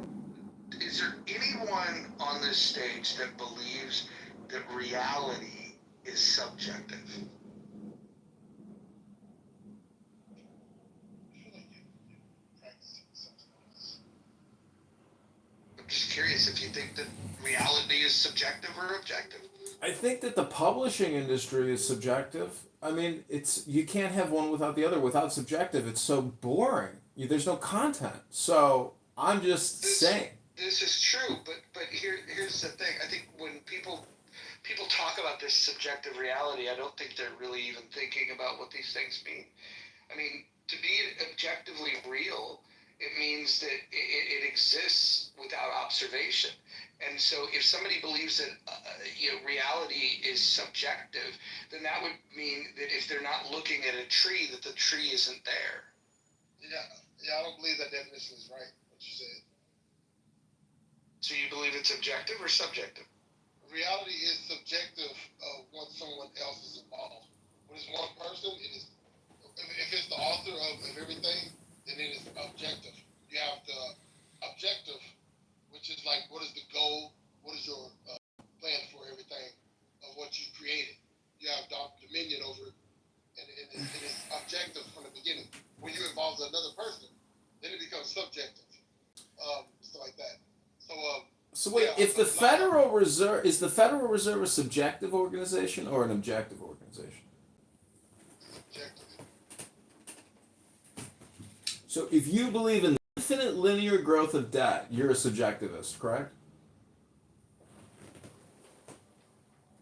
Is there anyone on this stage that believes that reality is subjective? I'm just curious if you think that reality is subjective or objective. I think that the publishing industry is subjective. I mean, you can't have one without the other. Without subjective, it's so boring. There's no content. So I'm just saying. This is true, but here's the thing. I think when people talk about this subjective reality, I don't think they're really even thinking about what these things mean. I mean, to be objectively real, it means that it exists without observation. And so if somebody believes that reality is subjective, then that would mean that if they're not looking at a tree, that the tree isn't there. Yeah, I don't believe that definition is right, what you said. So you believe it's objective or subjective? Reality is subjective once someone else is involved. When it's one person, it is. If it's the author of everything, then it is objective. You have the objective, which is like, what is the goal? What is your plan for everything of what you created? You have dominion over it, and it's objective from the beginning. When you involve another person, then it becomes subjective. Stuff like that. So wait, if the Federal Reserve is the Federal Reserve a subjective organization or an objective organization? Subjective. So if you believe in infinite linear growth of debt, you're a subjectivist, correct?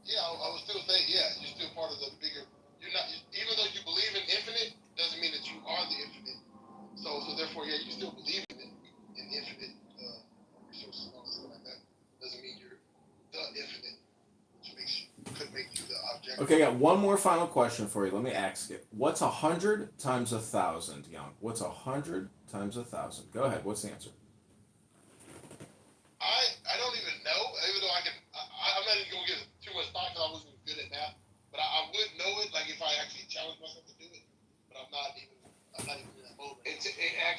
Yeah, I would still say, yeah, you're still part of the bigger. You're not, even though you believe in infinite, doesn't mean that you are the infinite. So therefore, yeah, you still believe in infinite resources and all stuff like that. Doesn't mean you're the infinite, which could make you the object. Okay, I got one more final question for you. Let me ask it. What's 100 times 1,000, Young? What's 100 times 1,000? Go ahead. What's the answer? I don't even know. Even though I'm not even gonna give too much thought.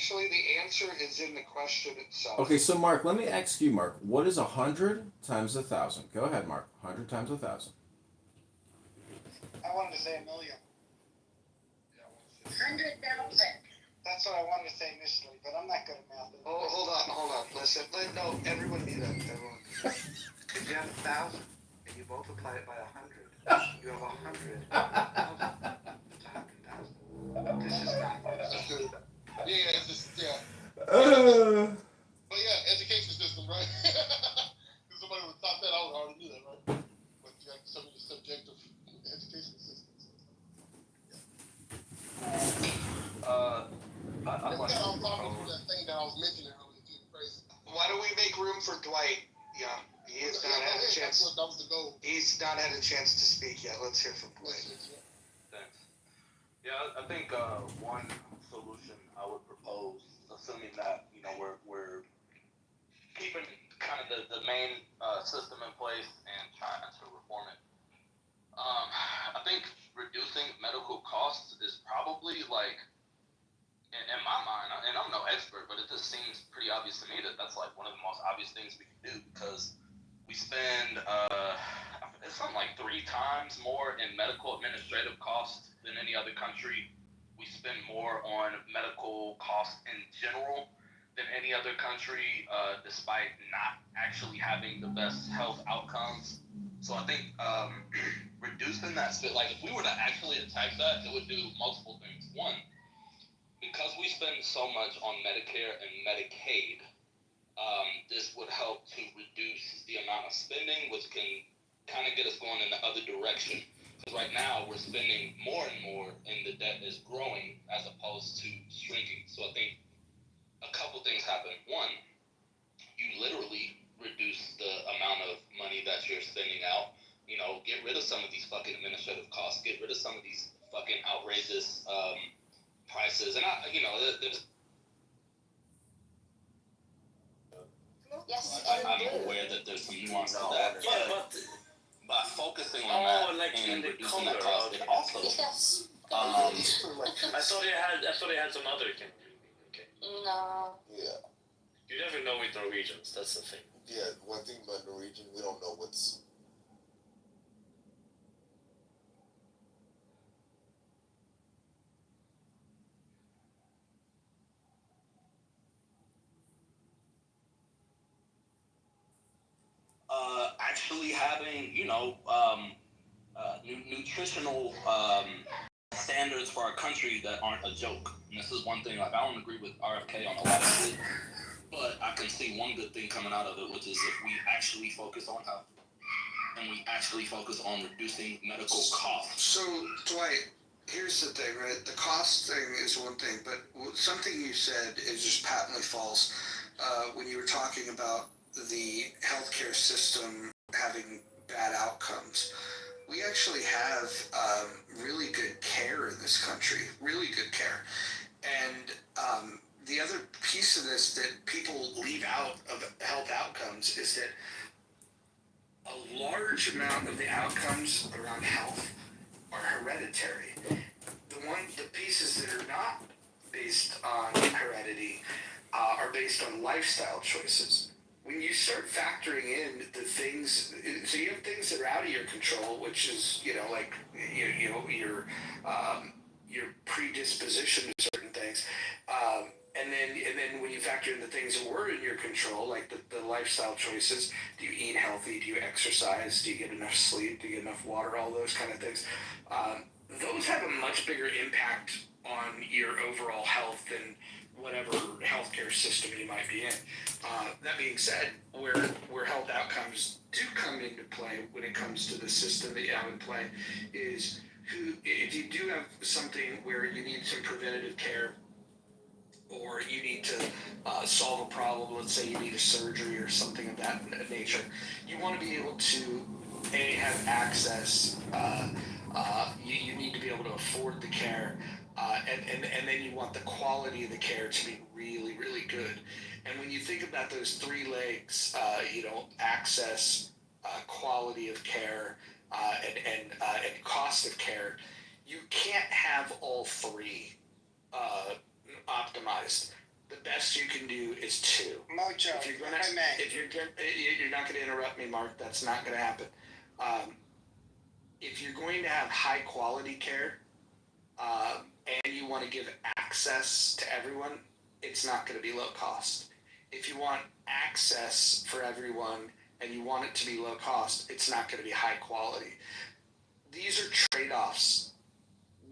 Actually, the answer is in the question itself. Okay, so Mark, let me ask you, Mark, what is 100 times 1,000? Go ahead, Mark. 100 times 1,000. I wanted to say 1,000,000. 100,000. That's what I wanted to say initially, but I'm not good at math. Oh, hold on. Listen, no, everyone be that. Everyone. If you have 1,000 and you multiply it by 100, you have 100,000. It's 100,000. This is not. That's good. Yeah, it's just, yeah. But yeah, education system, right? If somebody would top that, I would already knew that, right? But you have some of the subjective education systems. Why don't we make room for Dwight? Yeah, he's not had a chance. He's not had a chance to speak yet. Let's hear from Dwight. Thanks. Yeah, I think one solution I would propose, assuming that we're keeping kind of the main system in place and trying to reform it. I think reducing medical costs is probably like, in my mind, and I'm no expert, but it just seems pretty obvious to me that that's like one of the most obvious things we can do, because we spend it's something like 3 times more in medical administrative costs than any other country. We spend more on medical costs in general than any other country, despite not actually having the best health outcomes. So I think reducing that split, like if we were to actually attack that, it would do multiple things. One, because we spend so much on Medicare and Medicaid, this would help to reduce the amount of spending, which can kind of get us going in the other direction. Because right now we're spending more and more, and the debt is growing as opposed to shrinking. So I think a couple things happen. One, you literally reduce the amount of money that you're spending out. Get rid of some of these fucking administrative costs. Get rid of some of these fucking outrageous prices. And there's. Yes, I'm aware that there's some nuance to that, but by focusing on that like in and the reducing that Congo, cost, it also. Yes. I thought they had some other okay. No. Yeah. You never know with Norwegians, that's the thing. Yeah, one thing about Norwegian, we don't know what's. Actually having, nutritional standards for our country that aren't a joke. And this is one thing, like, I don't agree with RFK on a lot of shit, but I can see one good thing coming out of it, which is if we actually focus on health and we actually focus on reducing medical costs. So, Dwight, here's the thing, right? The cost thing is one thing, but something you said is just patently false. When you were talking about the healthcare system having bad outcomes, we actually have really good care in this country, really good care. And the other piece of this that people leave out of health outcomes is that a large amount of the outcomes around health are hereditary. The pieces that are not based on heredity are based on lifestyle choices. When you start factoring in the things, so you have things that are out of your control, which is, like, your predisposition to certain things. And then when you factor in the things that were in your control, like the lifestyle choices, do you eat healthy? Do you exercise? Do you get enough sleep? Do you get enough water? All those kind of things. Those have a much bigger impact on your overall health than whatever healthcare system you might be in. That being said, where health outcomes do come into play when it comes to the system that you have in play is if you do have something where you need some preventative care, or you need to solve a problem, let's say you need a surgery or something of that nature, you want to be able to have access, you need to be able to afford the care, and then you want the quality of the care to be really, really good. And when you think about those 3 legs, access, quality of care, and cost of care, you can't have all 3 optimized. the best you can do is 2. Mojo, If you're gonna, if I may. if you're gonna, you're not gonna interrupt me, Mark. That's not gonna happen. If you're going to have high quality care, and you want to give access to everyone, it's not going to be low cost. If you want access for everyone and you want it to be low cost, it's not going to be high quality. These are trade-offs.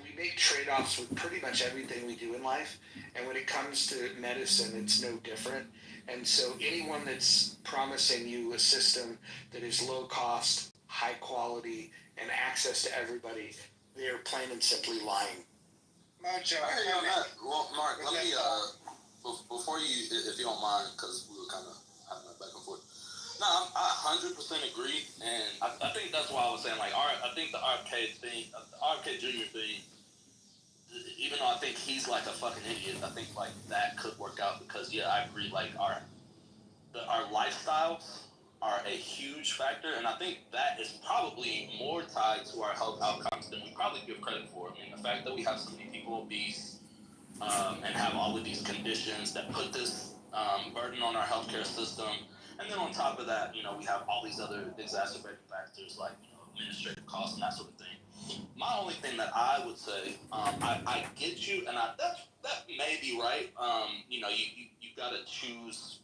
We make trade-offs with pretty much everything we do in life, and when it comes to medicine, it's no different. And so anyone that's promising you a system that is low cost, high quality, and access to everybody, they're plain and simply lying. Mojo, I hear you on that. Well, Mark, let me, before you, if you don't mind, because we were kind of having that back and forth. No, I 100% agree, and I think that's why I was saying, like, I think the RFK thing, the RFK Jr. thing, even though I think he's like a fucking idiot, I think like that could work out because yeah, I agree. Like our lifestyles are a huge factor, and I think that is probably more tied to our health outcomes than we probably give credit for. I mean, the fact that we have so many people obese and have all of these conditions that put this burden on our healthcare system, and then on top of that, you know, we have all these other exacerbating factors like, you know, administrative costs and that sort of thing. My only thing that I would say, I get you, and that may be right. You know, you got to choose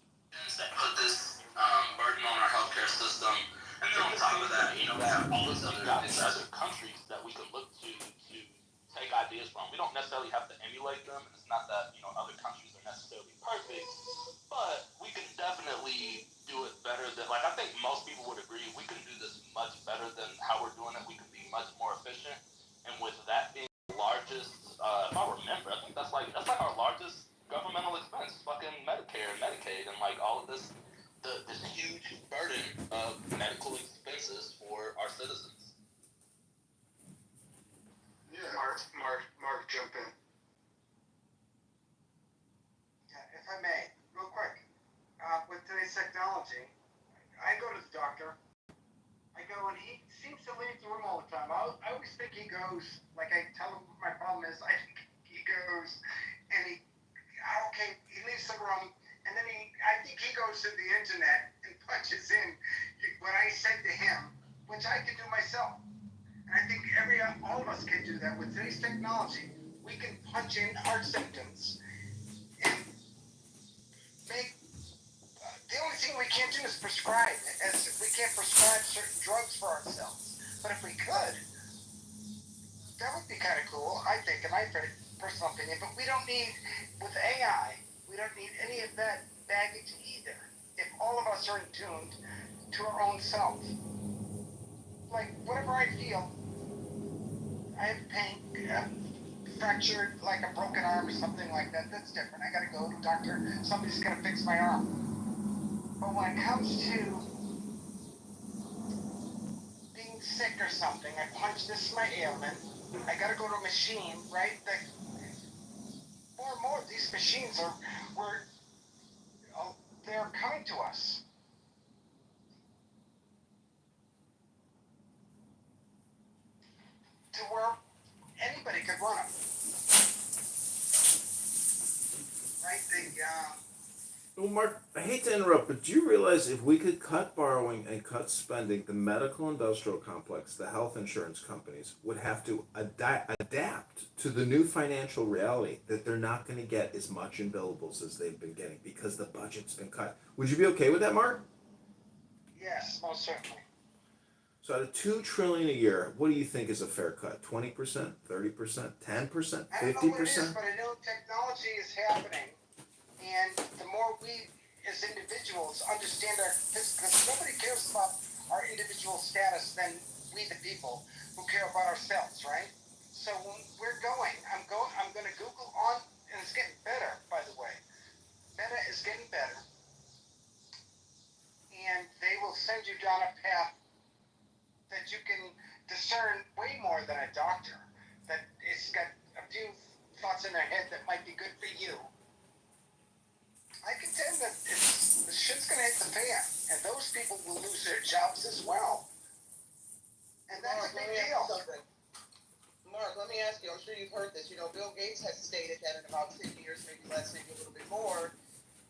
that put this burden on our healthcare system, and then on top of that, you know, we have all these other countries that we can look to take ideas from. We don't necessarily have to emulate them. It's not that, you know, other countries are necessarily perfect, but we can definitely do it better than, like, I think most people would agree we can do this much better than how we're doing it. We can be much more efficient, and with that being the largest, if I remember, I think that's like our largest governmental expense, fucking Medicare and Medicaid, and like all of this huge burden of medical expenses for our citizens. Yeah. Mark, jump in. Yeah, if I may, real quick. With today's technology, I go to the doctor. I go and he seems to leave the room all the time. I always think he goes, like I tell him what my problem is, I think he goes and he leaves the room and then I think he goes to the internet and punches in what I said to him, which I can do myself. And I think all of us can do that. With today's technology, we can punch in our symptoms and make. The only thing we can't do is prescribe. We can't prescribe certain drugs for ourselves. But if we could, that would be kind of cool, I think, in my personal opinion. But we don't need, with AI, we don't need any of that baggage either. If all of us are in tuned to our own self. Like, whatever I feel, I have pain, fractured, like a broken arm or something like that, that's different. I gotta go to a doctor, somebody's gonna fix my arm. But when it comes to being sick or something, I punch, this is my ailment, I gotta go to a machine, right? More and more of these machines they're coming to us. To where anybody could run them. Right? Well, Mark, I hate to interrupt, but do you realize if we could cut borrowing and cut spending, the medical industrial complex, the health insurance companies, would have to adapt to the new financial reality that they're not going to get as much in billables as they've been getting because the budget's been cut. Would you be okay with that, Mark? Yes, most certainly. So out of $2 trillion a year, what do you think is a fair cut? 20%, 30%, 10%, 50%? I don't know what it is, but I know technology is happening, and the more we as individuals understand because nobody cares about our individual status than we the people who care about ourselves, right? So when we're going, I'm going to Google on, and it's getting better, by the way. Meta is getting better, and they will send you down a path that you can discern way more than a doctor. That it's got a few thoughts in their head that might be good for you. I contend that the shit's gonna hit the fan, and those people will lose their jobs as well. And that's a big deal. Mark, let me ask you, I'm sure you've heard this, Bill Gates has stated that in about 10 years, maybe less, maybe a little bit more,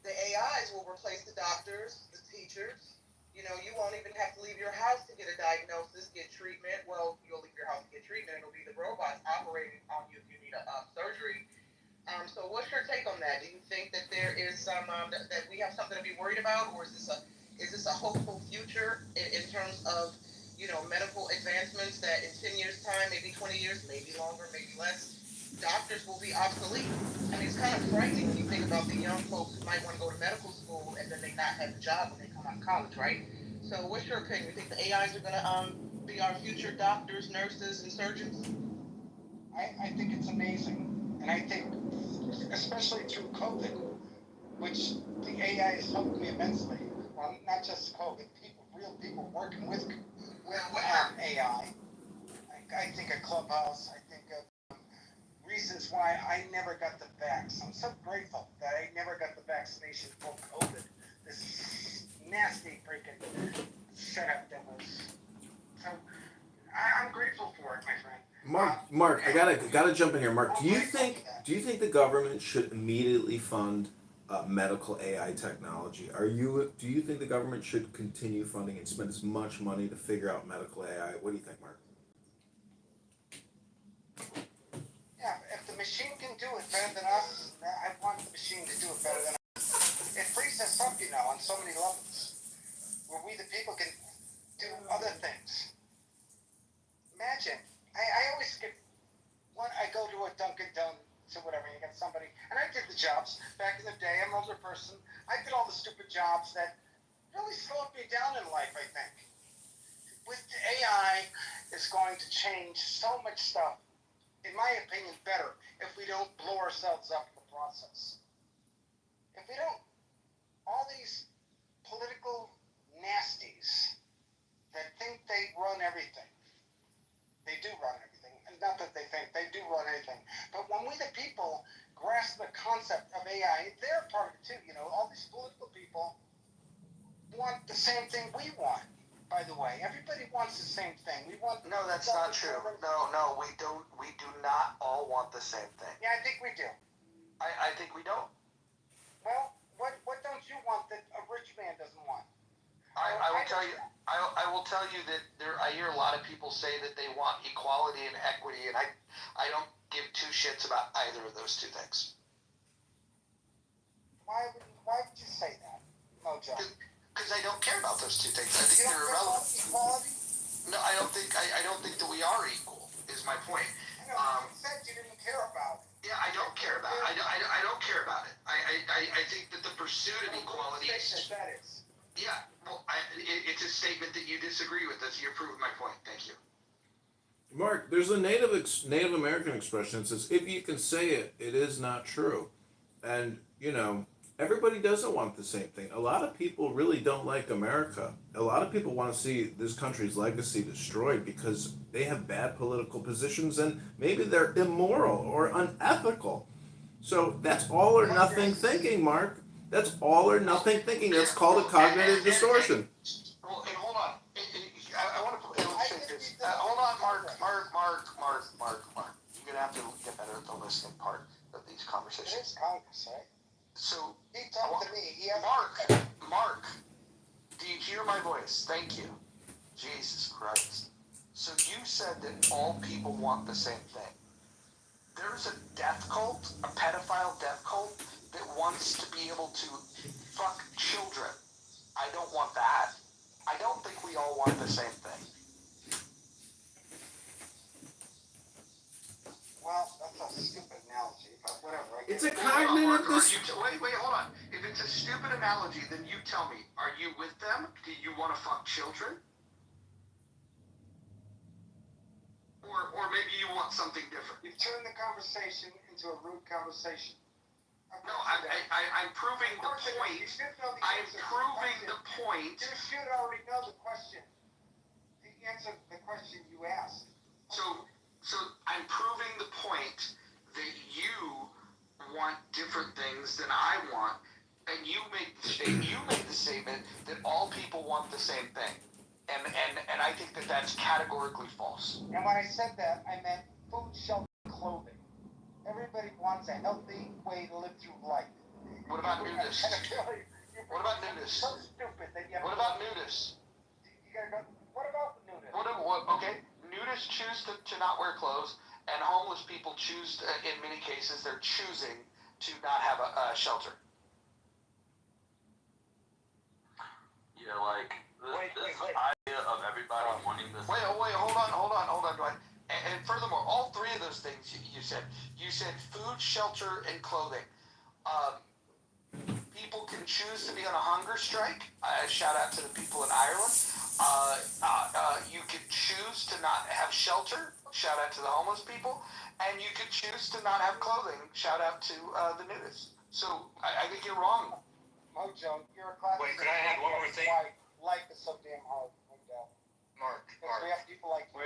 the AIs will replace the doctors, the teachers. You won't even have to leave your house to get a diagnosis, get treatment. Well, you'll leave your house to get treatment. It'll be the robots operating on you if you need a surgery. So what's your take on that? Do you think that there is some, that we have something to be worried about, or is this a hopeful future in terms of, medical advancements that in 10 years time, maybe 20 years, maybe longer, maybe less, doctors will be obsolete? I mean, it's kind of frightening when you think about the young folks who might want to go to medical school and then they not have a job when they come out of college, right? So what's your opinion? You think the AIs are going to be our future doctors, nurses, and surgeons? I think it's amazing. And I think, especially through COVID, which the AI has helped me immensely. Well, not just COVID, real people working with AI. I think of Clubhouse. I think of reasons why I never got the vax. I'm so grateful that I never got the vaccination for COVID. This nasty freaking setup that was. So I'm grateful for it, my friend. Mark, I gotta jump in here. Mark, do you think the government should immediately fund medical AI technology? Do you think the government should continue funding and spend as much money to figure out medical AI? What do you think, Mark? Yeah, if the machine can do it better than us, I want the machine to do it better than us. It frees us up, on so many levels, where we the people can do other things. Imagine, I always get, when I go to a Dunkin' Donuts or whatever, you get somebody, and I did the jobs back in the day. I'm an older person. I did all the stupid jobs that really slowed me down in life, I think. With the AI, it's going to change so much stuff, in my opinion, better if we don't blow ourselves up in the process. If we don't, all these political nasties that think they run everything, they do run everything. And not that they think, they do run anything. But when we the people grasp the concept of AI, they're part of it too. All these political people want the same thing we want, by the way. Everybody wants the same thing. We want. No, that's not true. No, we don't. We do not all want the same thing. Yeah, I think we do. I think we don't. Well, what don't you want that a rich man doesn't want? I will tell you. I will tell you that I hear a lot of people say that they want equality and equity, and I don't give two shits about either of those two things. Why would you say that, Mojo? Because I don't care about those two things. I think they're irrelevant. Equality? No, I don't think that we are equal. Is my point. I know. You said you didn't care about it. Yeah, I don't care about it. I don't care about it. I think that the pursuit of equality is. That is. Yeah, well, it's a statement that you disagree with. You prove my point. Thank you. Mark, there's a Native American expression that says, "If you can say it, it is not true," and everybody doesn't want the same thing. A lot of people really don't like America. A lot of people want to see this country's legacy destroyed because they have bad political positions and maybe they're immoral or unethical. So that's all or nothing thinking, Mark. That's all or nothing thinking. That's called a cognitive distortion. Well, and hold on. I want to illustrate this. Hold on, Mark. You're gonna have to get better at the listening part of these conversations. It is Congress, right? So he talked to me. Mark, do you hear my voice? Thank you. Jesus Christ. So you said that all people want the same thing. There's a death cult, a pedophile death cult, that wants to be able to fuck children. I don't want that. I don't think we all want the same thing. Well, that's a stupid analogy, but whatever. It's a cognitive Wait, hold on. If it's a stupid analogy, then you tell me, are you with them? Do you want to fuck children? Or maybe you want something different. You've turned the conversation into a rude conversation. No, I'm proving the point. I'm proving the point. You should already know the question. The answer to the question you asked. So I'm proving the point that you want different things than I want, and you made the statement that all people want the same thing, and I think that that's categorically false. And when I said that, I meant food, shelter, clothing. Everybody wants a healthy way to live through life. What about nudists? What about nudists? So stupid that you have What about nudists? You gotta go. What about the nudists? Okay, nudists choose to not wear clothes, and homeless people choose, in many cases, they're choosing to not have a shelter. Yeah, like this idea of everybody wanting this. Wait, hold on, Dwight. And furthermore, all three of those things you said food, shelter, and clothing. People can choose to be on a hunger strike. Shout out to the people in Ireland. You can choose to not have shelter. Shout out to the homeless people. And you can choose to not have clothing. Shout out to the nudists. So I think you're wrong. Mojo, you're a classic. Wait, could I add one more thing? Why life is so damn hard, Mojo. Mark. We have people like you.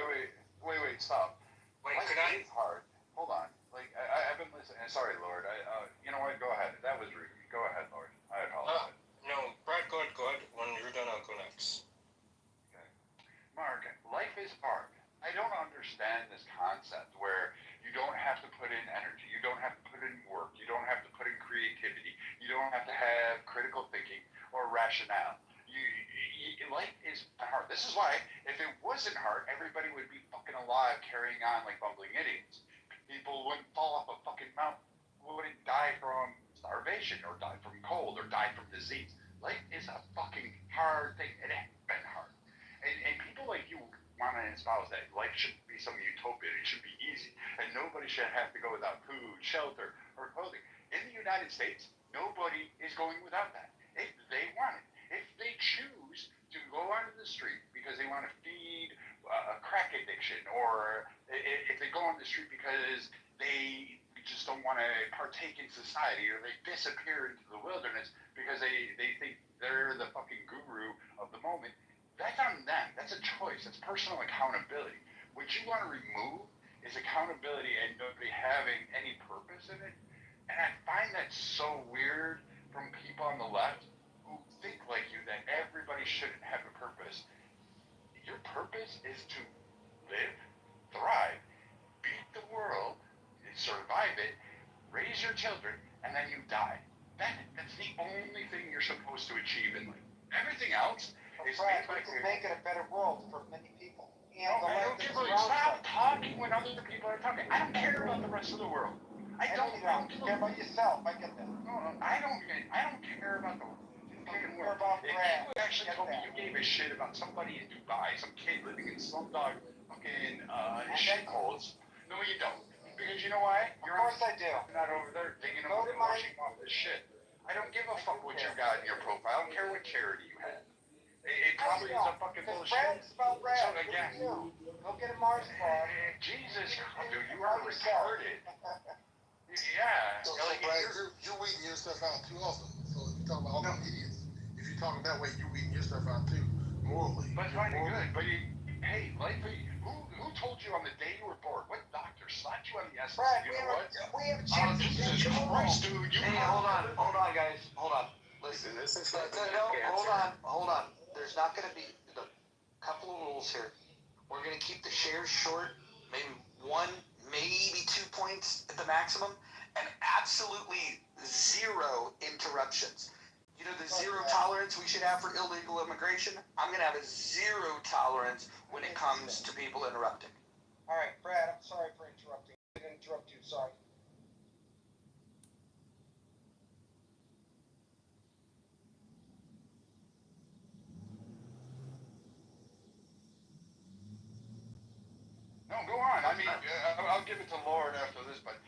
Wait, stop. Wait, Life could I? is hard. Hold on. Like, I've been listening. Sorry, Lord. You know what? Go ahead. That was rude. Go ahead, Lord. I apologize. No, Brad, go ahead. When you're done, I'll go next. Okay. Mark, life is hard. I don't understand this concept where you don't have to put in energy. You don't have to put in work. You don't have to put in creativity. You don't have to have critical thinking or rationale. Life is hard. This is why, if it wasn't hard, everybody would be fucking alive carrying on like bumbling idiots. People wouldn't fall off a fucking mountain, wouldn't die from starvation or die from cold or die from disease. Life is a fucking hard thing. It ain't been hard. And people like you want to espouse that life shouldn't be some utopia. It should be easy. And nobody should have to go without food, shelter, or clothing. In the United States, nobody is going without that. If they want it. If they choose to go onto the street because they want to feed a crack addiction, or if they go on the street because they just don't want to partake in society, or they disappear into the wilderness because they think they're the fucking guru of the moment, that's on them. That's a choice. That's personal accountability. What you want to remove is accountability and nobody having any purpose in it. And I find that so weird from people on the left who think like you that everybody shouldn't have a purpose. Your purpose is to live, thrive, beat the world, survive it, raise your children, and then you die. That's the only thing you're supposed to achieve in life. Everything else is made by to make it a better world for many people. And I don't give a stop talking when other people are talking. I don't care about the rest of the world. I don't care about yourself. I get that. No, I don't care about the fucking world. If you actually told me you gave a shit about somebody in Dubai, some kid living in slumdog fucking shitholes, no, you don't. Because you know why? Of course I do. You're not over there digging up and washing off this shit. I don't give a fuck what you got in your profile. I don't care what charity you have. It probably is a fucking bullshit. Brad spelled Brad. So again, go get a Mars bar. Jesus, dude, you are retarded. Yeah. So Brad, you're weeding your stuff out too also. So if you talk about all them idiots, if you're talking that way, you're weeding your stuff out too, morally. But fine and good. But hey, life, who told you on the day you were born? What doctor slapped you on the ass? Brad, you know what? we have a chance to Jesus Christ, dude. Hey, hold on, guys. Hold on. Listen, this is hold on. There's not going to be a couple of rules here. We're going to keep the shares short, maybe 1, maybe 2 points at the maximum, and absolutely 0 interruptions. You know the 0 tolerance we should have for illegal immigration? I'm going to have a 0 tolerance when it comes to people interrupting. All right, Brad, I'm sorry for interrupting. I didn't interrupt you, sorry. No, go on. I mean, I'll give it to Lord after this, but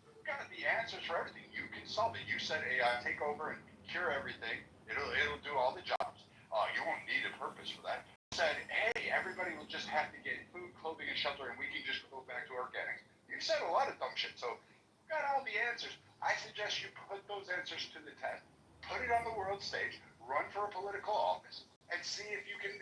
you've got the answers for everything. You can solve it. You said AI take over and cure everything. It'll do all the jobs. You won't need a purpose for that. You said, hey, everybody will just have to get food, clothing, and shelter, and we can just go back to organics. You said a lot of dumb shit, so you've got all the answers. I suggest you put those answers to the test. Put it on the world stage. Run for a political office, and see if you can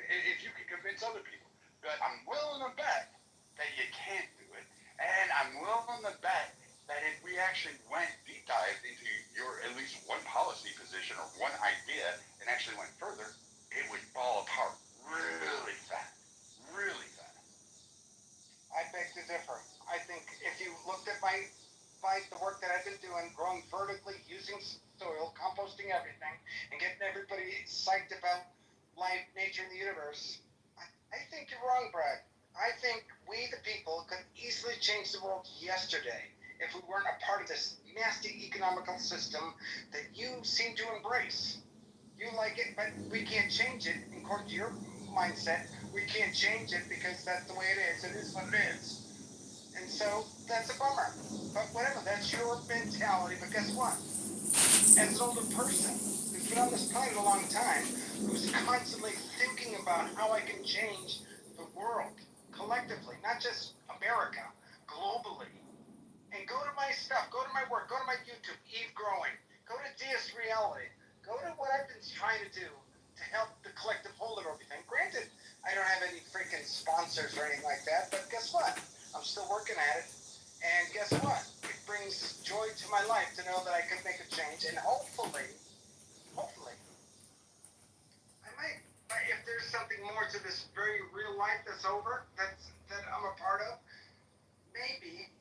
convince other people. But I'm willing to bet that you can't do it, and I'm willing to bet that if we actually went deep dive into your at least one policy position or one idea and actually went further, it would fall apart really fast. Really fast. I beg to differ. I think by the work that I've been doing, growing vertically, using soil, composting everything, and getting everybody psyched about life, nature, and the universe. I think you're wrong, Brad. I think we, the people, could easily change the world yesterday if we weren't a part of this nasty economical system that you seem to embrace. You like it, but we can't change it. According to your mindset, we can't change it because that's the way it is. It is what it is. And so that's a bummer. But whatever, that's your mentality. But guess what? As an older person who's been on this planet a long time, who's constantly thinking about how I can change the world collectively, not just America, globally. And go to my stuff, go to my work, go to my YouTube, Eve Growing, go to DS Reality, go to what I've been trying to do to help the collective whole of everything. Granted, I don't have any freaking sponsors or anything like that, but guess what? I'm still working at it. And guess what? It brings joy to my life to know that I could make a change. And hopefully, I might, if there's something more to this very real life that's over, that I'm a part of, maybe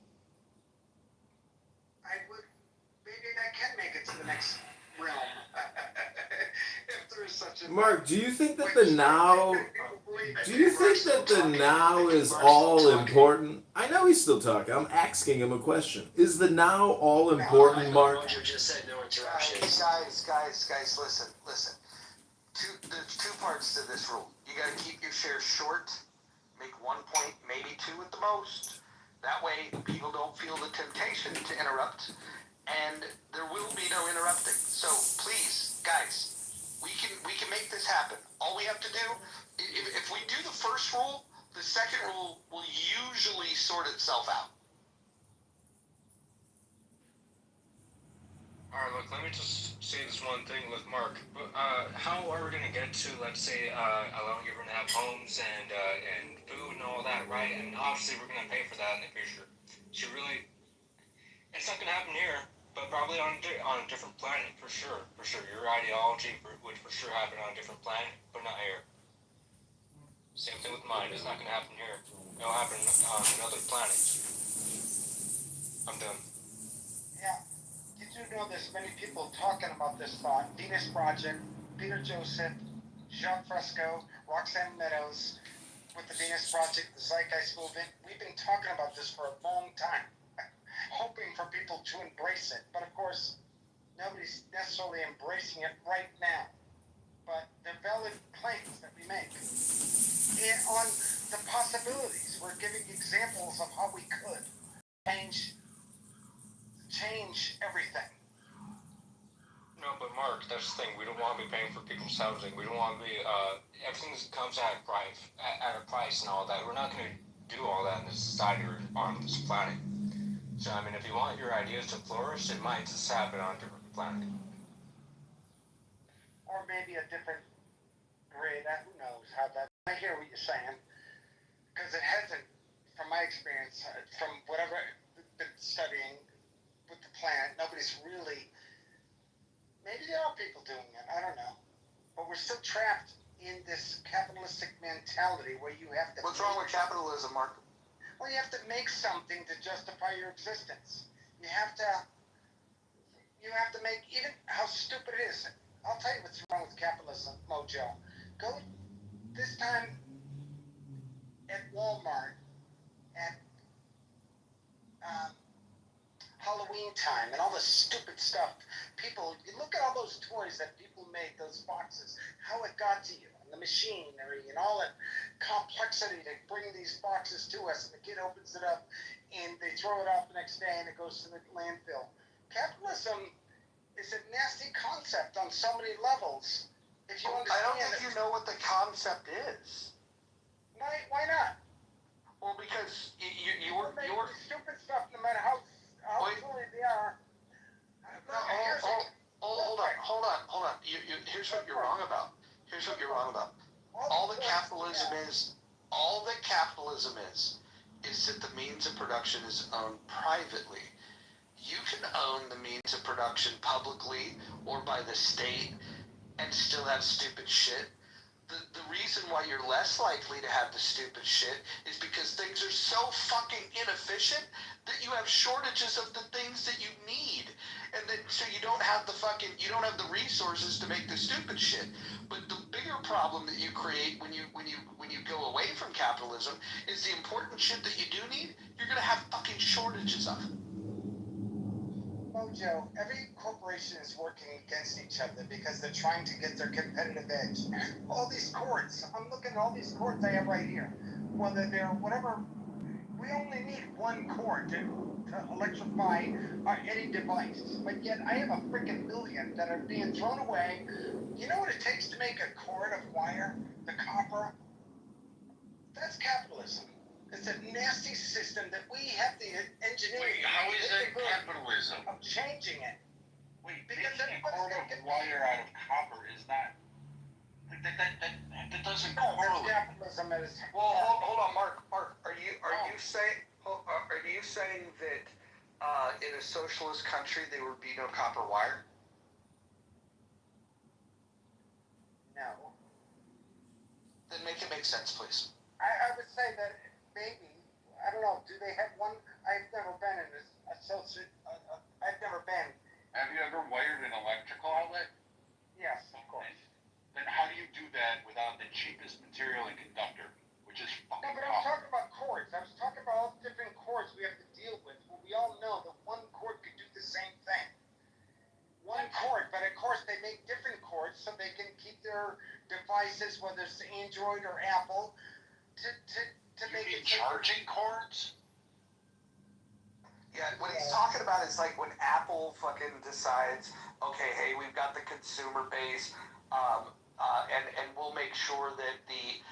I can make it to the next realm. If there is such a Mark, do you think that the now is all important? I know he's still talking. I'm asking him a question. Is the now all important, Mark? Roger just said no interruptions. Guys, listen. There's two parts to this rule. You got to keep your shares short, make 1 point, maybe 2 at the most. That way, people don't feel the temptation to interrupt, and there will be no interrupting. So please, guys, we can make this happen. All we have to do, if we do the first rule, the second rule will usually sort itself out. Alright, look, let me just say this one thing with Mark. How are we going to get to, let's say, allowing everyone to have homes and food and all that, right? And obviously we're going to pay for that in the future. It's not going to happen here, but probably on a different planet, for sure. For sure, your ideology would for sure happen on a different planet, but not here. Same thing with mine, it's not going to happen here. It'll happen on another planet. I'm done. Yeah. You do know there's many people talking about this thought. Venus Project, Peter Joseph, Jacques Fresco, Roxanne Meadows, with the Venus Project, the Zeitgeist Movement. We've been talking about this for a long time, hoping for people to embrace it. But of course, nobody's necessarily embracing it right now. But they're valid claims that we make. And on the possibilities, we're giving examples of how we could change everything. No, but Mark, that's the thing. We don't want to be paying for people's housing. We don't want to be, everything comes at a price and all that. We're not going to do all that in this society or on this planet. So, I mean, if you want your ideas to flourish, it might just happen on a different planet. Or maybe a different grade. Who knows how that... I hear what you're saying. Because it hasn't, from my experience, from whatever I've been studying with the planet, nobody's really... Maybe there are people doing it. I don't know. But we're still trapped in this capitalistic mentality where you have to... What's wrong with capitalism, Mark? Well, you have to make something to justify your existence. You have to make, even how stupid it is. I'll tell you what's wrong with capitalism, Mojo. Go this time at Walmart at Halloween time and all this stupid stuff. People, you look at all those toys that people made, those boxes, how it got to you, and the machinery and all that complexity to bring these boxes to us, and the kid opens it up and they throw it out the next day and it goes to the landfill. Capitalism is a nasty concept on so many levels. If you understand, I don't think you know what the concept is. Why not? Well, because you're stupid stuff, no matter how silly they are. Hold on. Here's what you're wrong about. All that capitalism is that the means of production is owned privately. You can own the means of production publicly or by the state and still have stupid shit. the reason why you're less likely to have the stupid shit is because things are so fucking inefficient that you have shortages of the things that you need. And then, so you don't have the resources to make the stupid shit. But the bigger problem that you create when you go away from capitalism is the important shit that you do need, you're gonna have fucking shortages of. Mojo, every corporation is working against each other because they're trying to get their competitive edge. All these cords, I'm looking at all these cords I have right here. Whether they're whatever, we only need one cord to electrify any device. But yet I have a freaking million that are being thrown away. You know what it takes to make a cord of wire, the copper? That's capitalism. It's a nasty system that we have the engineering. Wait, how is that capitalism? Of changing it. Wait, because a cord of wire out of copper is not. That doesn't correlate. Capitalism is. Well, hold on, Mark. Are you saying that in a socialist country there would be no copper wire? No. Then make it make sense, please. I would say that maybe, I don't know, do they have one? I've never been in this associate, I've never been. Have you ever wired an electrical outlet? Yes, of course. Then how do you do that without the cheapest material and conductor, which is No, fucking but I'm talking about cords. I was talking about all the different cords we have to deal with. Well, we all know that one cord could do the same thing. One cord, but of course they make different cords so they can keep their devices, whether it's Android or Apple, to make it charging cords? Yeah, what he's talking about is like when Apple fucking decides, okay, hey, we've got the consumer base, and we'll make sure that the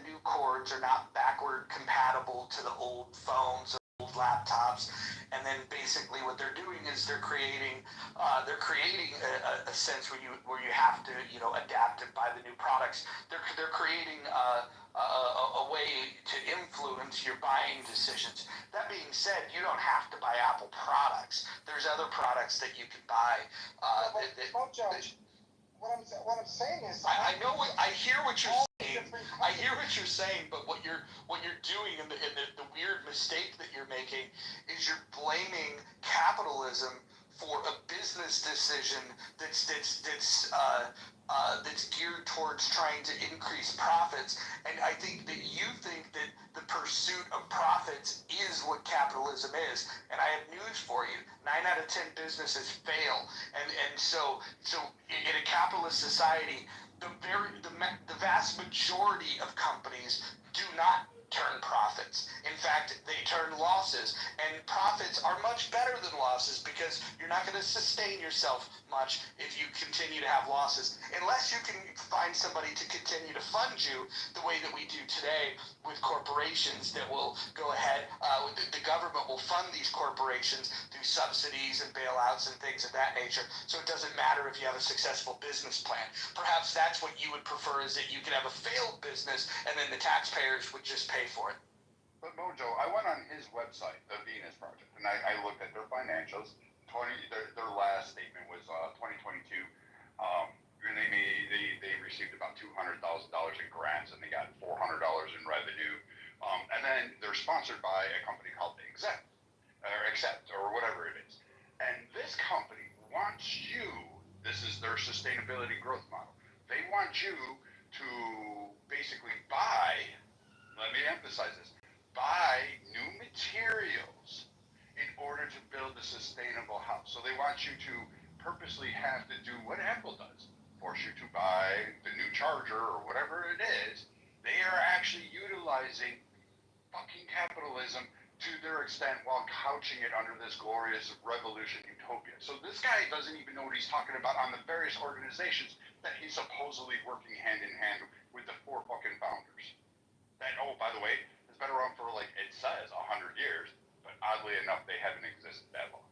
new cords are not backward compatible to the old phones or old laptops, and then basically what they're doing is they're creating a sense where you have to adapt and buy the new products. They're creating a way to influence your buying decisions. That being said, you don't have to buy Apple products. There's other products that you can buy. What I'm saying is, I hear what you're saying. I hear what you're saying, but what you're doing and the weird mistake that you're making is you're blaming capitalism for a business decision that's geared towards trying to increase profits. And I think that you think that the pursuit of profits is what capitalism is. And I have news for you. 9 out of 10 businesses fail. And so in a capitalist society, the vast majority of companies do not turn profits. In fact, they turn losses. And profits are much better than losses because you're not going to sustain yourself much if you continue to have losses. Unless you can find somebody to continue to fund you the way that we do today with corporations that will go ahead, the government will fund these corporations through subsidies and bailouts and things of that nature. So it doesn't matter if you have a successful business plan. Perhaps that's what you would prefer, is that you could have a failed business and then the taxpayers would just pay for it. But Mojo, I went on his website, the Venus Project, and I looked at their financials. Their last statement was 2022. And they received about $200,000 in grants, and they got $400 in revenue. And then they're sponsored by a company called Accept or whatever it is. And this company wants you. This is their sustainability growth model. They want you to basically buy. Let me emphasize this. Buy new materials in order to build a sustainable house. So they want you to purposely have to do what Apple does, force you to buy the new charger or whatever it is. They are actually utilizing fucking capitalism to their extent while couching it under this glorious revolution utopia. So this guy doesn't even know what he's talking about on the various organizations that he's supposedly working hand in hand with the 4 fucking founders. That, oh, by the way, has been around for, like it says, 100 years, but oddly enough, they haven't existed that long.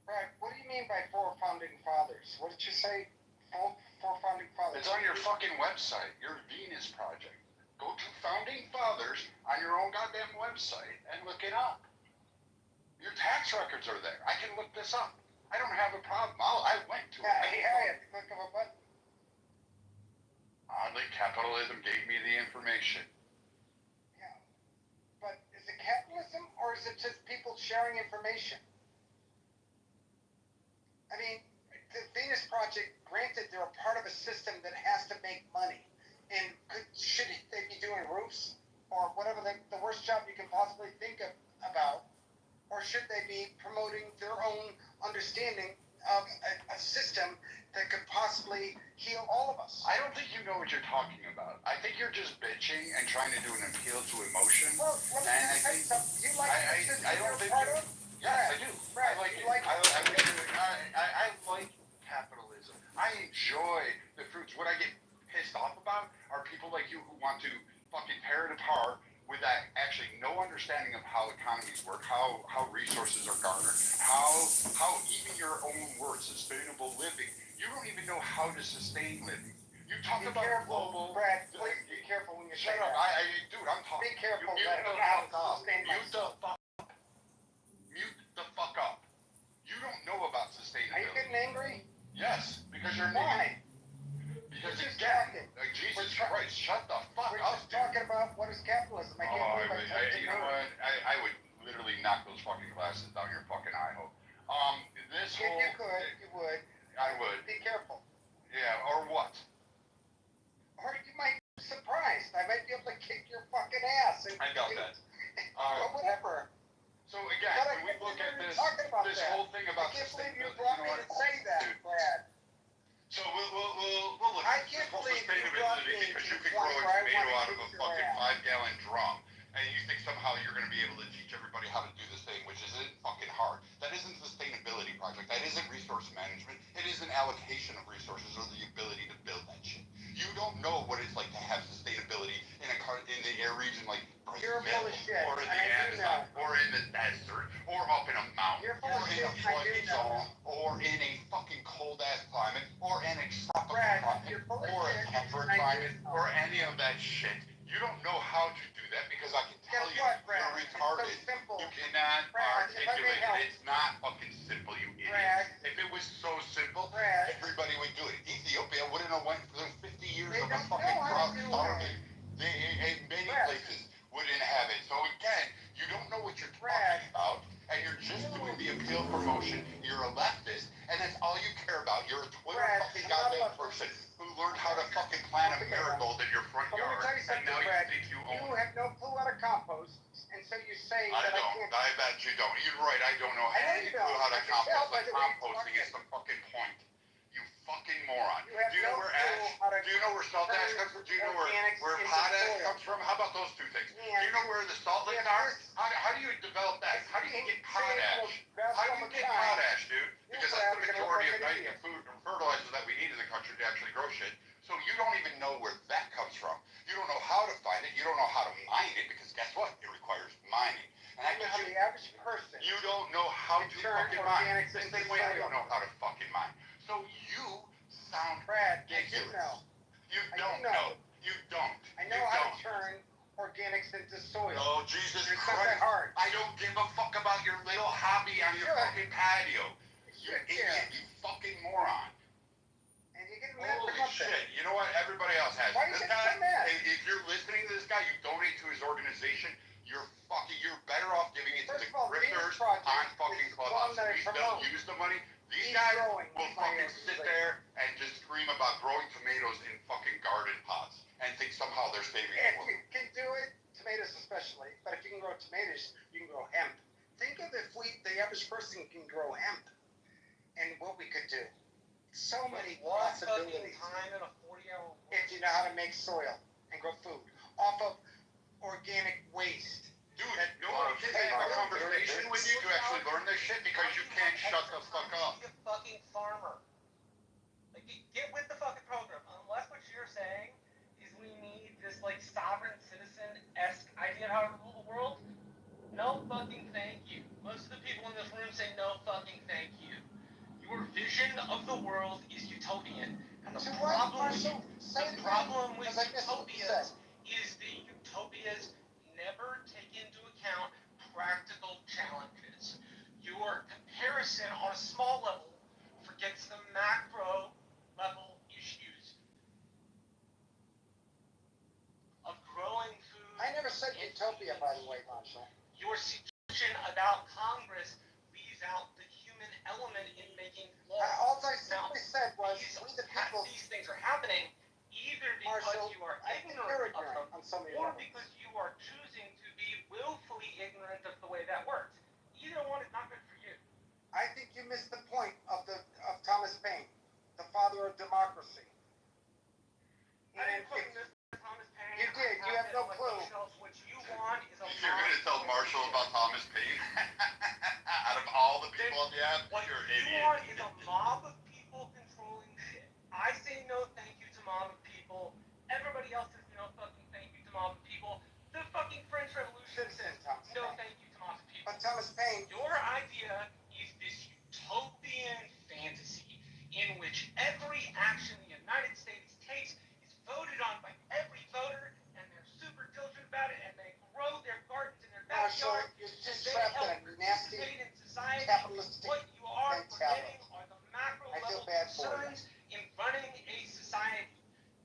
Right, what do you mean by 4 founding fathers? What did you say? 4 founding fathers? It's on your fucking website, your Venus Project. Go to Founding Fathers on your own goddamn website and look it up. Your tax records are there. I can look this up. I don't have a problem. I went to it. Yeah, click of a button. Oddly, capitalism gave me the information. Yeah. But is it capitalism or is it just people sharing information? I mean, the Venus Project, granted, they're a part of a system that has to make money. And should they be doing roofs or whatever the worst job you can possibly think about? Or should they be promoting their own understanding of a system that could possibly heal all of us? I don't think you know what you're talking about. I think you're just bitching and trying to do an appeal to emotion. Well, let me and tell you something. You like the system I don't you're think part you. of? Yes, I do. Right. I like You it. like I like capitalism. I enjoy the fruits. What I get pissed off about are people like you who want to fucking tear it apart with that actually no understanding of how economies work, how resources are garnered, how even your own word, sustainable living, you don't even know how to sustain living. You talk Be about careful, global. Brad. Please be careful when you say Shut up! that. Dude, I'm talking. Be careful. You That I mute don't the know how fuck to up. sustain Mute the myself. fuck up. Mute the fuck up. You don't know about sustainability. Are you getting angry? Yes, because you're Why? Because We're just again, talking. Jesus Christ, shut the fuck We're up, just dude. talking about what is capitalism. I can't believe I told You know what? I would literally knock those fucking glasses down your fucking eye hole. This If whole. you could, you would. I would. Be careful. Yeah, or what? Or you might be surprised. I might be able to kick your fucking ass. And, I doubt that. Or whatever. So again, But I when we can't look believe at you're this, talking about this that. whole thing about I can't believe you sustainability, brought you me know to what? say that, Dude. Brad. So we'll look I at can't this whole believe you brought me sustainability because to you the can grow point a where I tomato wanna out of a kick your fucking ass. 5-gallon drum, and you think somehow you're going to be able to teach everybody how to do this thing, which isn't fucking hard. That isn't sustainability project. That isn't resource management. It is an allocation of resources or the ability to build that shit. You don't know what it's like to have sustainability in the air region like You're Brazil, full of shit, or in and the I do Amazon, know. or in the desert, or up in a mountain, You're full or of in shit, a and I do flooded know. zone, or in a fucking cold ass climate, or in a tropical Brad, climate, you're full of or a shit, temperate and I do climate, know. or any of that shit. You don't know how to do that because I can tell Guess you what, Brad? you're It's retarded. so simple. You cannot Brad, if I may articulate help. it. It's not fucking simple, you idiot. Brad. If it was so simple, Brad. everybody would do it. Ethiopia wouldn't have went through 50 years They of a don't fucking know how to do starving. it. In many Brad. places wouldn't have it. So again, you don't know what you're Brad. talking about, and you're just doing the appeal promotion. You're a leftist, and that's all you care about. You're a Twitter Brad, fucking I'm not goddamn a person who learned how to fucking plant a marigold in your front But let me yard, tell you and something, now Brad. you think you You own it. have no clue how to compost, and so you say I that I don't. can't. I bet you don't. You're right. I don't know I know any you clue don't. how to I can tell compost. by Like the way you composting is the fucking point. You fucking moron. You have Do you know no where clue ash? how to Do you know where salt ash comes from? Do you know where organics into potash soil. comes from? How about those two things? Do And you know where the salt licks if are? this- How do you develop that? How do you get potash? best How do of you a get kind, potash, dude? Because Brad, that's the are gonna majority look of like an nitrogen idiot. food and fertilizers that we need in the country to actually grow shit. So you don't even know where that comes from. You don't know how to find it. You don't know how to mine it because guess what? It requires mining. And I I'm bet not you the average person. you don't know how to turn fucking mine. organics The into same way I soil. don't know how to fucking mine. So you sound Brad, I do ridiculous. know. You I don't do know. know. You don't. I know you how don't. to turn organics into soil. Oh, Jesus It's not that Christ. hard. I don't give a fuck about your little hobby on your Should. fucking patio. You Should idiot. care. You fucking moron. And you get mad for Holy nothing. shit. You know what? Everybody else has Why it. you This get guy, so mad? if you're listening to this guy, you donate to his organization, you're better off giving it to First the of all, Venus grifters Project on fucking is Clubhouse. one that I They'll promote. use the money. These He's guys growing will my fucking sit organization. there and just scream about growing tomatoes in fucking garden pots and think somehow they're saving the If world. you can do it, tomatoes especially, but if you can grow tomatoes, you can grow hemp. Think of if the average person can grow hemp and what we could do. So many possibilities. time in a 40-hour If you know how to make soil and grow food off of organic waste. Dude, nobody can have a conversation with you to actually learn this shit because you can't shut the fuck up. Be a fucking farmer. Like, get with the fucking program. Unless what you're saying is we need this, like, sovereign citizen-esque idea of how to rule the world, no fucking thank you. Most of the people in this room say no fucking thank you. Your vision of the world is utopian. And the problem with utopias is that utopias never take into account practical challenges. Your comparison on a small level forgets the macro level issues. Marshall. Your suggestion about Congress leaves out the human element in making laws. All I simply said was, we the people. These things are happening either because Marshall, you are I think you're ignorant of ignorant them, on some of your or levels. because you are choosing to be willfully ignorant of the way that works. Either one is not good for you. I think you missed the point of Thomas Paine, the father of democracy. I didn't put this Thomas Paine. You did. You have no clue. What you want is a You're gonna tell Marshall about Thomas Paine? Out of all the people on the app, what you're an you idiot. want is a mob of people controlling shit. I say no thank you to mob of people. Everybody else says no fucking thank you to mob of people. The fucking French Revolution says no thank you to mob of people. But Thomas Paine. Your idea is this utopian fantasy in which every action the United States takes is voted on by every voter, and they're super diligent about it, and they grow their gardens in their Marshall, backyard, you're and just they trapped help in a nasty participate in society. capitalistic What you are mentality. forgetting are the macro I feel level bad for you. concerns in running a society.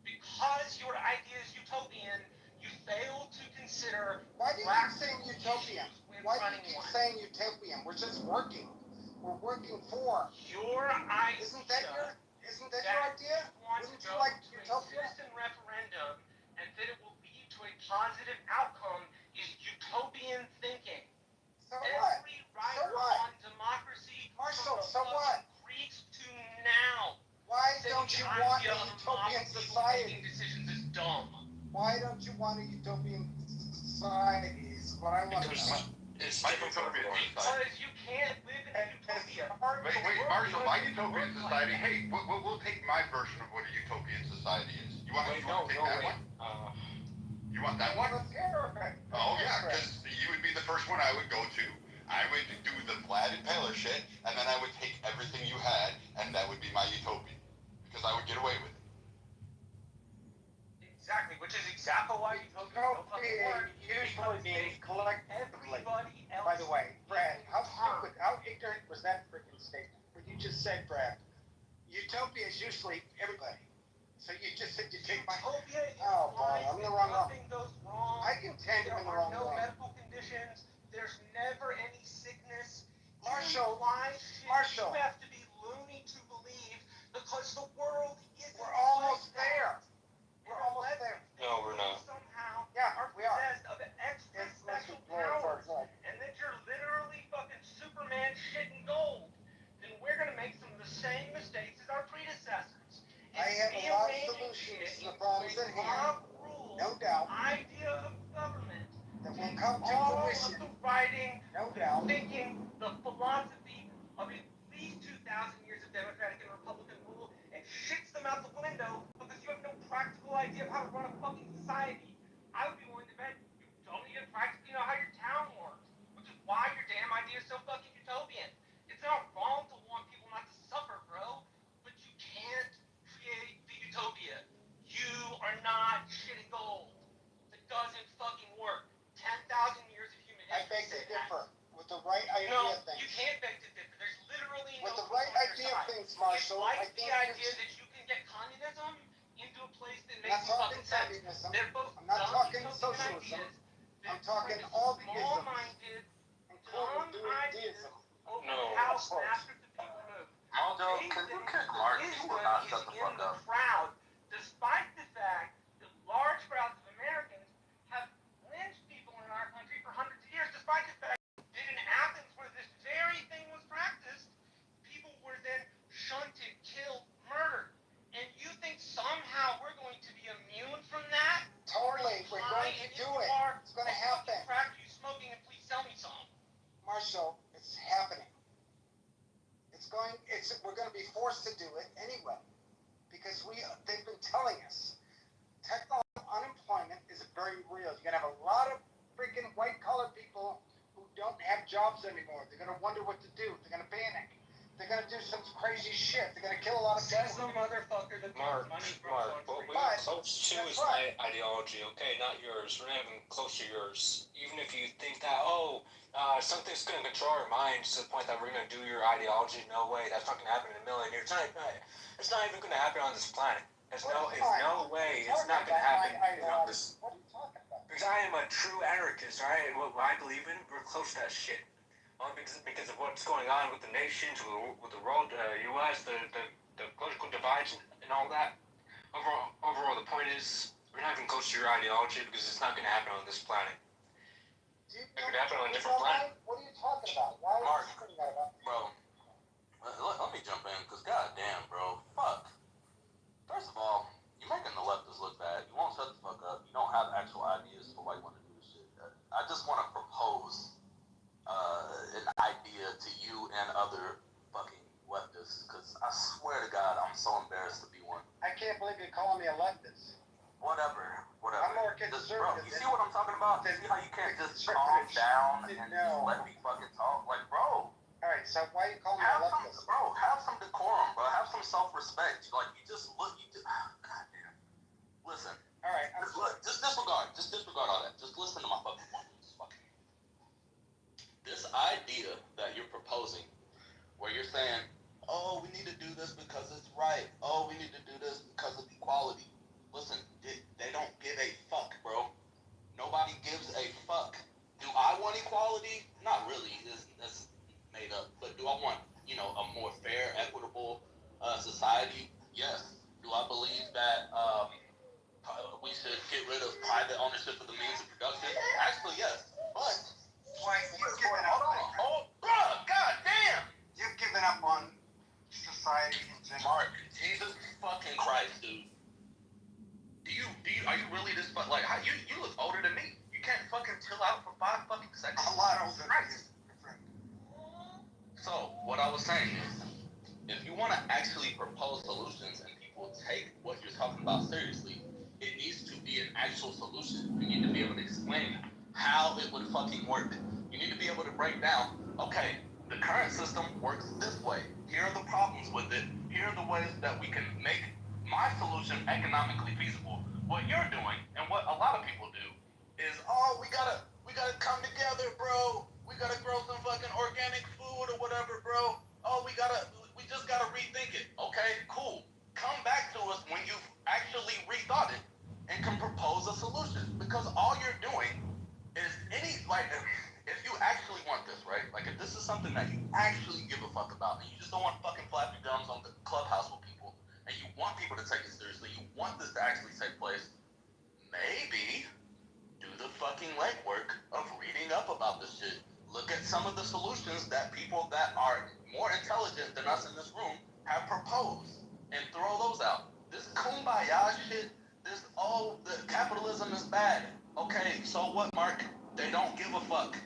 Because your idea is utopian, you fail to consider Why do you keep saying utopian? Why do you keep one. saying utopian? We're just working. We're working for. Your idea. Isn't that your idea? Wouldn't you like utopia? Citizen referendum, and that it will lead to a positive outcome is utopian thinking. So what? Every So writer what? on democracy, Marshall, from the so what? Greeks to now, Why says don't the you want idea a of a mob utopian of people society? making decisions is dumb. Why don't you want a utopian society? Is what I want to know. It's different from Because you can't live in a utopia. Wait, Marshall, my utopian society, hey, we'll take my version of what a utopian society is. You want to take that one? You want that one? Let's hear it. Oh, yeah, because you would be the first one I would go to. I would do the Vlad Impaler shit, and then I would take everything you had, and that would be my utopia. Because I would get away with it. Exactly, which is exactly why Utopia usually means collectively. everybody else. By the way, Brad, how stupid, how ignorant was that freaking statement? What you just said, Brad. Utopia is usually everybody. So you just said you take my. Utopia is Oh, boy, I'm in the wrong one. nothing goes wrong. I contend There I'm in the are wrong no one. medical conditions. There's never any sickness. Marshall, Why shit Marshall. you have to be loony to believe because the world isn't We're almost like that. there. We're almost there. No, we're not. Somehow Yeah, we are. possessed of extra It's special Lord powers, Lord. and that you're literally fucking Superman shit in gold, then we're gonna make some of the same mistakes as our predecessors. I have a lot of solutions to the problems at hand, no doubt, Idea of government. that will come to All of fruition, the writing, no doubt. thinking, the philosophy of at least 2,000 years of Democratic and Republican rule, and shits them out the window because you have no practical idea of how to run a fucking society. I would be willing to bet you don't even practically know how your town works, which is why your damn idea is so fucking utopian. It's not wrong to want people not to suffer, bro, but you can't create the utopia. You are not shitting gold. It doesn't fucking work. 10,000 years of human I history beg to say that. differ with the right idea No, of things. you can't beg to differ. There's literally With no the right proof on your idea of side. things, Marshall, It's like I the think idea you're- that you can get communism into a place that I'm makes not talking fucking sense. communism. They're both I'm not dumb talking utopian socialism. ideas. I'm talking all the isms, Small-minded, including dumb ideas deism. over No. how fast the people move. Aldo, They can you think kick Mark? He will not wisdom shut is the in fuck the up. crowd, despite the fact that large crowds of Americans have lynched people in our country for hundreds of years, despite the fact that in Athens, where this very thing was practiced, people were then shunted, killed, murdered. And you think somehow we're going to be immune from that? Totally, we're going to do it. It's going to happen. Crack you smoking and please sell me some. Marshall, it's happening. We're going to be forced to do it anyway, because they've been telling us technological unemployment is very real. You're going to have a lot of freaking white-collar people who don't have jobs anymore. They're going to wonder what to do. They're going to panic. They're going to do some crazy shit. They're going to kill a lot of Says people. the motherfucker that Mark, money from what we're But- close to that's is my ideology, okay, not yours. We're not even close to yours. Even if you think that, something's going to control our minds to the point that we're going to do your ideology, no way, that's not going to happen in a million years. It's not even going to happen on this planet. There's no way. It's not going to happen. What are you talking about? Because I am a true anarchist, alright? What I believe in, we're close to that shit. Because of what's going on with the nations, with the world, U.S., the political divides and all that. Overall, the point is, we're not even close to your ideology because it's not going to happen on this planet. It could happen on a different planet. What are you talking about? Why are you saying that about? Bro, let me jump in, because goddamn, bro, fuck. First of all, you're making the leftists look bad. You won't shut the fuck up. You don't have actual ideas for why you want to do this shit. I just want to propose an idea to you and other fucking leftists, because I swear to God, I'm so embarrassed to be one. I can't believe you're calling me a leftist. Whatever. I'm more Bro, conservative. you see what I'm talking about? You see how you can't just calm down and just let me fucking talk? Like, bro. Alright, so why are you calling me a leftist? Bro, have some decorum, bro. Have some self-respect. Like, you just look, goddamn. Listen. Alright, just disregard all that. Just listen to my fucking point. This idea that you're proposing, where you're saying, oh, we need to do this because it's right. Oh, we need to do this because of equality. Listen, they don't give a fuck, bro. Nobody gives a fuck. Do I want equality? Not really. That's made up. But do I want, a more fair, equitable society? Yes. Do I believe that we should get rid of private ownership of the means of production? Actually, yes. But you've given up. Bruh, goddamn! You've given up on society in general. Mark, Jesus fucking Christ, dude. Are you really this like how you look older than me? You can't fucking chill out for 5 fucking seconds. A lot older than you. So what I was saying is, if you want to actually propose solutions and people take what you're talking about seriously, it needs to be an actual solution. You need to be able to explain how it would fucking work. You need to be able to break down, okay, the current system works this way. Here are the problems with it. Here are the ways that we can make my solution economically feasible. What you're doing, and what a lot of people do, is, oh, we gotta come together, bro. We gotta grow some fucking organic food or whatever, bro. Oh, we just gotta rethink it. Okay, cool. Come back to us when you've actually rethought it and can propose a solution. Because all you're doing is if you actually want this, right? Like, if this is something that you actually give a fuck about, and you just don't want fucking flap your gums on the clubhouse with people, and you want people to take it seriously, you want this to actually take place, maybe do the fucking legwork of reading up about this shit. Look at some of the solutions that people that are more intelligent than us in this room have proposed, and throw those out. This kumbaya shit, the capitalism is bad. Okay, so what, Mark? They don't give a fuck.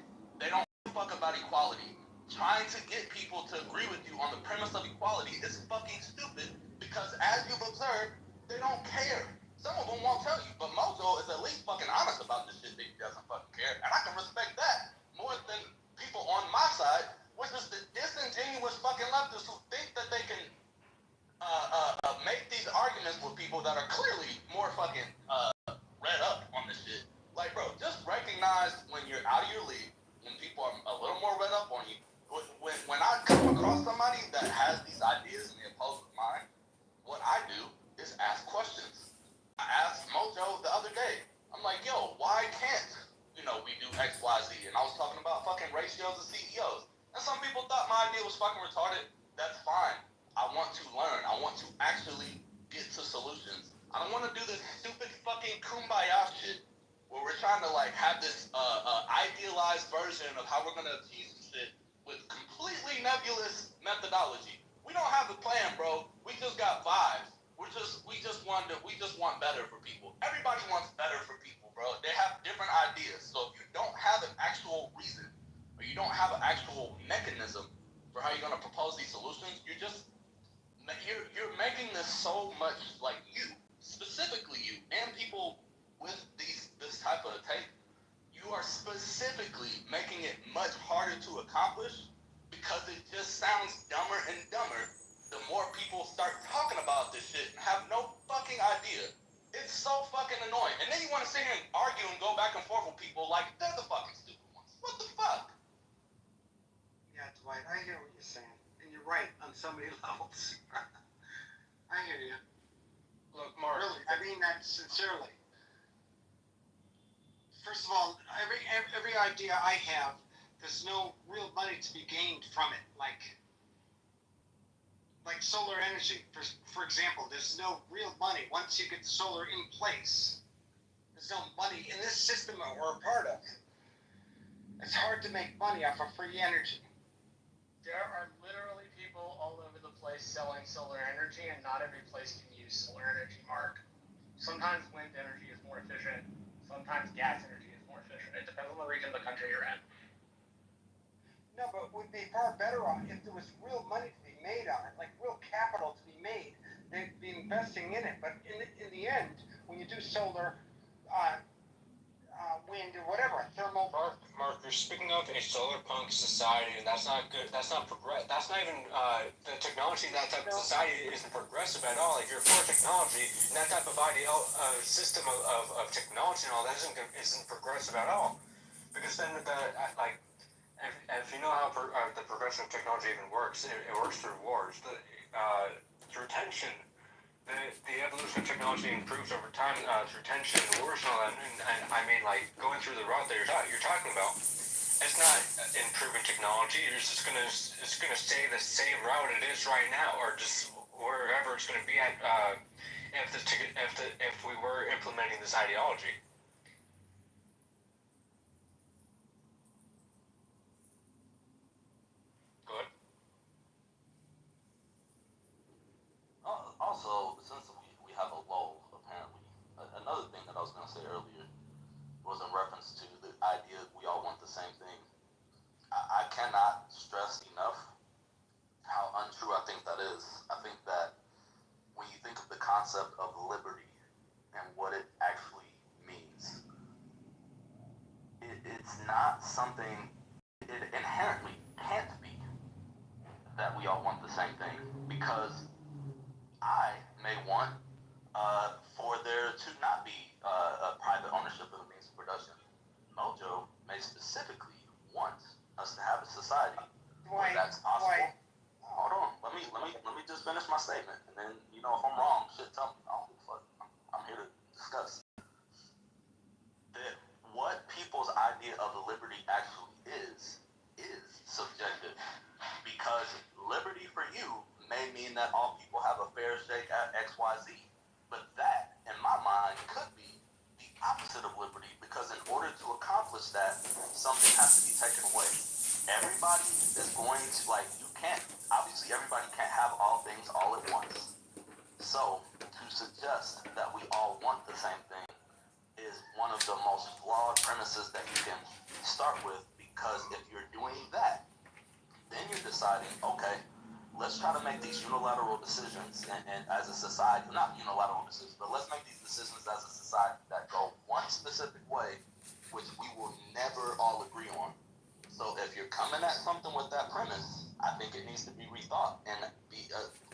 They don't give a fuck about equality. Trying to get people to agree with you on the premise of equality is fucking stupid, because as you've observed, they don't care. Some of them won't tell you, but Mojo is at least fucking honest about this shit that he doesn't fucking care, and I can respect that more than people on my side, which is the disingenuous fucking leftists who think that they can make these arguments with people that are clearly more fucking read up on this shit. Like, bro, just recognize when you're out of your league, when people are a little more read up on you. When I come across somebody that has these ideas and they oppose with mine, what I do is ask questions. I asked Mojo the other day. I'm like, yo, why can't, we do X, Y, Z? And I was talking about fucking ratios of CEOs. And some people thought my idea was fucking retarded. That's fine. I want to learn. I want to actually get to solutions. I don't want to do this stupid fucking kumbaya shit where we're trying to have this idealized version of how we're gonna achieve some shit with completely nebulous methodology. We don't have a plan, bro. We just got vibes. We just want better for people. Everybody wants better for people, bro. They have different ideas. So if you don't have an actual reason, or you don't have an actual mechanism for how you're gonna propose these solutions, you're making this so much like you, specifically you, and people with this type of take, you are specifically making it much harder to accomplish, because it just sounds dumber and dumber the more people start talking about this shit and have no fucking idea. It's so fucking annoying. And then you want to sit here and argue and go back and forth with people like they're the fucking stupid ones. What the fuck? Yeah, Dwight, I hear what you're saying. And you're right on so many levels. I hear you. Look, Mark. Really, I mean that sincerely. first of all, every idea I have, there's no real money to be gained from it. Like solar energy, for example, there's no real money once you get solar in place. There's no money in this system that we're a part of. It's hard to make money off of free energy. There are literally people all over the place selling solar energy, and not every place can use solar energy, Mark. Sometimes wind energy is more efficient. Sometimes gas energy is more efficient. It depends on the region of the country you're in. No, but we'd be far better off if there was real money to be made on it, like real capital to be made. They'd be investing in it. But in the end, when you do solar, wind or whatever, thermal. Mark, you're speaking of a solar punk society, and that's not good. That's not That's not even the technology. That type of society isn't progressive at all. Like, you're for technology, and that type of system of technology and all that isn't progressive at all. Because then if you know how the progression of technology even works, it works through wars, through tension. The evolution of technology improves over time through tension and wars and all that. And I mean, like, going through the route that you're talking about, it's not improving technology. It's gonna stay the same route it is right now, or just wherever it's gonna be at if we were implementing this ideology. Go ahead. Also, since we have a lull, apparently, another thing that I was going to say earlier was in reference to the idea that we all want the same thing. I cannot stress enough how untrue I think that is. I think that when you think of the concept of liberty and what it actually means, it's not something, it inherently can't be that we all want the same thing, because I may want for there to not be a private ownership of the means of production. Mojo may specifically want us to have a society where that's possible. Hold on, let me just finish my statement, and then, if I'm wrong, shit, tell me. I don't give a fuck. I'm here to discuss. What people's idea of liberty actually is subjective, because liberty for you may mean that all people have a fair shake at XYZ. But that, in my mind, could be the opposite of liberty, because in order to accomplish that, something has to be taken away. Everybody is going to, obviously everybody can't have all things all at once. So, to suggest that we all want the same thing is one of the most flawed premises that you can start with, because if you're doing that, then you're deciding, okay, let's try to make these unilateral decisions and as a society, not unilateral decisions, but let's make these decisions as a society that go one specific way, which we will never all agree on. So if you're coming at something with that premise, I think it needs to be rethought and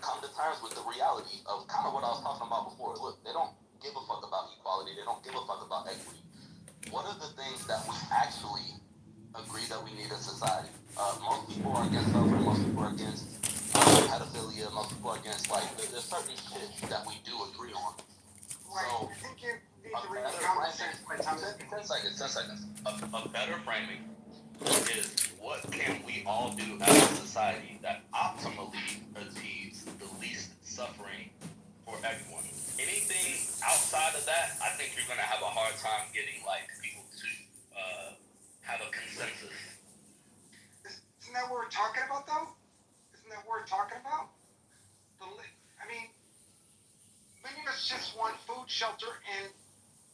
come to terms with the reality of kind of what I was talking about before. Look, they don't give a fuck about equality. They don't give a fuck about equity. What are the things that we actually agree that we need in society? Most people are against suffering. Most people are against pedophilia. Most people are against, there's certain shit that we do agree on. So, I think you need a to read better the conversation by time. 10 seconds. A better framing is, what can we all do as a society that optimally achieves the least suffering for everyone? Anything outside of that, I think you're going to have a hard time getting people to have a consensus. Isn't that what we're talking about, though? Isn't that what we're talking about? Many of us just want food, shelter, and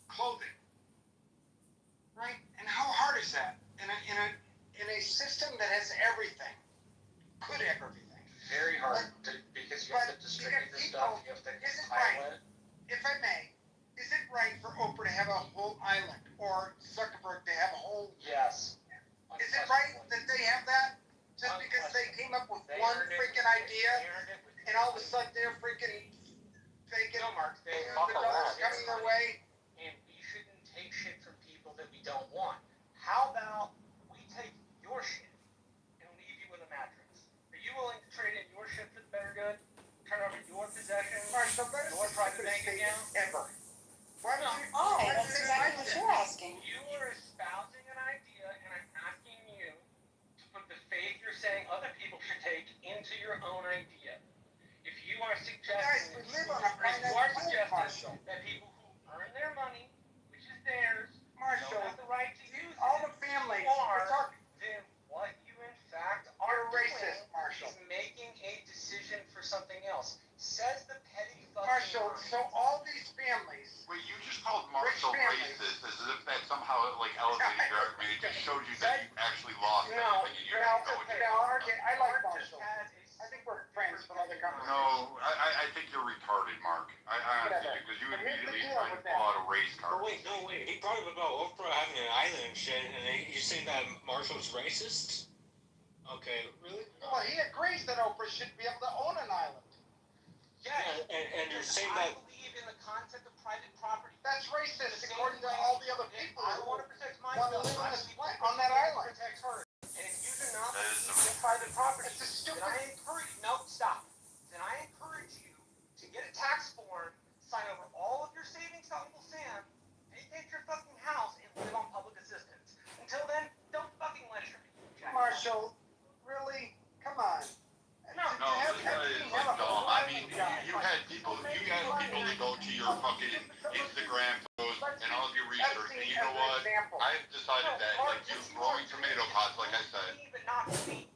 clothing, right? And how hard is that in a system that has everything? Could have everything. Very hard, because you have to distribute the stuff, you have to compile it. If I may, is it right for Oprah to have a whole island, or Zuckerberg to have a whole? Yes. Is it right that they have that? Just because they came up with one freaking idea, and all of a sudden they're freaking the dollars coming their way? And we shouldn't take shit from people that we don't want. How about we take your shit and leave you with a mattress? Are you willing to trade in your shit for the better good? Turn over your possessions, your private bank account? Ever. That's exactly what you're asking. You are something else. Says the petty fucking Marshall, Mark. so all these families, Wait, you just called Marshall Rich families. racist as if that somehow like elevated your argument. It just showed you that you actually lost no, anything. You didn't know what you okay, I like Marshall. I think we're friends with other companies. No, I think you're retarded, Mark. I honestly do, because you But here's the immediately deal tried to with pull that. out a race card. No, wait. He brought up about Oprah having an island and shit, and you're saying that Marshall's racist? Okay, really? Well, he agrees that Oprah should be able to own an island. Yeah, And you're saying I that. believe in the concept of private property. That's racist according to all the other people I who want to protect want to myself. live on, I this, believe on that island. protect her. And if you do not That is believe in private property, It's a stupid- then I encourage stop. Then I encourage you to get a tax form, sign over all of your savings to Uncle Sam, vacate your fucking house, and live on public assistance. Until then, don't fucking lecture me. Marshall, really? Come on. No, this guy is like dumb. I mean, you had people that go to your fucking Instagram post and all of your research, and you know what? I've decided that, like, you growing tomato pots, like I said. But not me.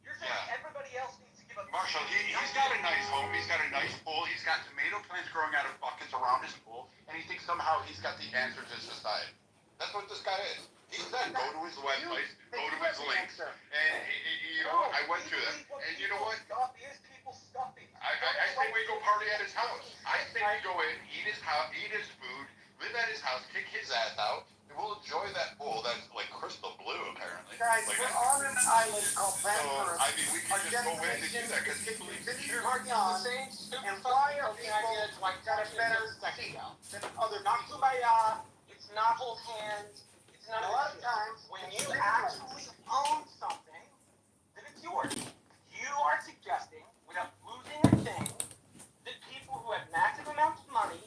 You're saying Yeah. everybody else needs to give up. Marshall, he's got a nice home, he's got a nice pool, he's got tomato plants growing out of buckets around his pool, and he thinks somehow he's got the answer to society. That's what this guy is. He said, go to his website, go to his links, and you know, I went through that, and you know what? Stuff is people stuffing. I say we go party at his house. I say we go in, eat his food, live at his house, kick his ass out, and we'll enjoy that pool that's like crystal blue, apparently. Guys, Like, we're on an island called so, Vancouver. I mean, we can just go in and do that, because he believes in Continue you. partying on, and why are people got a better seat than other Not people? kumbaya. It's not hold hands. It's not A lot of times, when it's you different. actually own something, then it's yours. You are suggesting, without losing a thing, that people who have massive amounts of money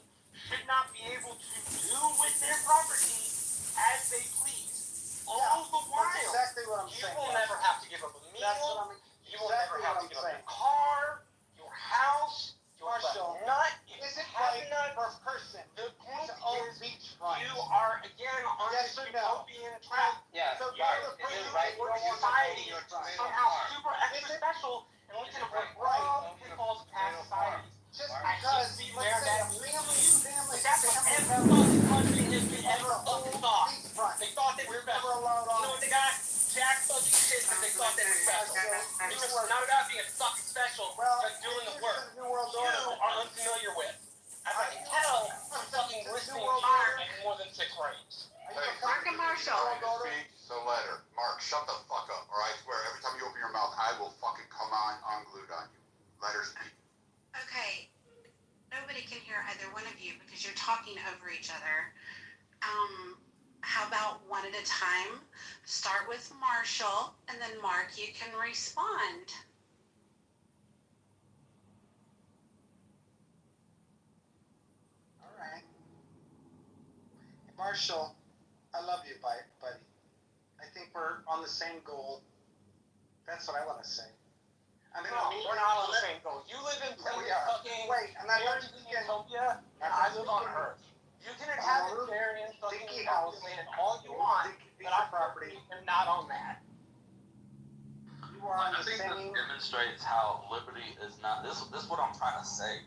should not be able to do with their property as they please. All the while, That's exactly what I'm you saying. will never have to give up a That's what meal. I'm You will never exactly have to what I'm give up saying. your car, your house, your Marshall, nut. If Is you it have right a nut, for a person the point to own is beachfront? you are again on Yes this or no? utopian track. Yeah, So yeah, now the it is person right. who Where wants to society own is your somehow car. super extra Is it special, and we can avoid right? all pitfalls of past societies. Just I because, just be let's aware say, that a family, But that's what every family fucking country in history ever fucking thought. beachfront. They thought they were special. Never allowed You on know what they got? Jack fucking shit because they thought they were special. It was not about being fucking special, Well, but doing the work the New World you Order. are unfamiliar with. As I can tell, I'm fucking listening here in more than 6 ranks. Mark and Marshall. So let her. Mark, shut the fuck up, or I swear, every time you open your mouth, I will fucking come on unglued on you. Let her speak. Okay, nobody can hear either one of you because you're talking over each other. How about one at a time? Start with Marshall, and then Mark, you can respond. All right. Marshall, I love you, buddy. I think we're on the same goal. That's what I want to say. I mean, No, we're not on the same goal. You live in Yeah, we planet are. fucking Wait, and I'm not speaking. utopia, and I live on Earth. You can inhabit there in fucking Dinky house house. and all you want, but I property. am not on that. You are on I the think same. this demonstrates how liberty is not. This is what I'm trying to say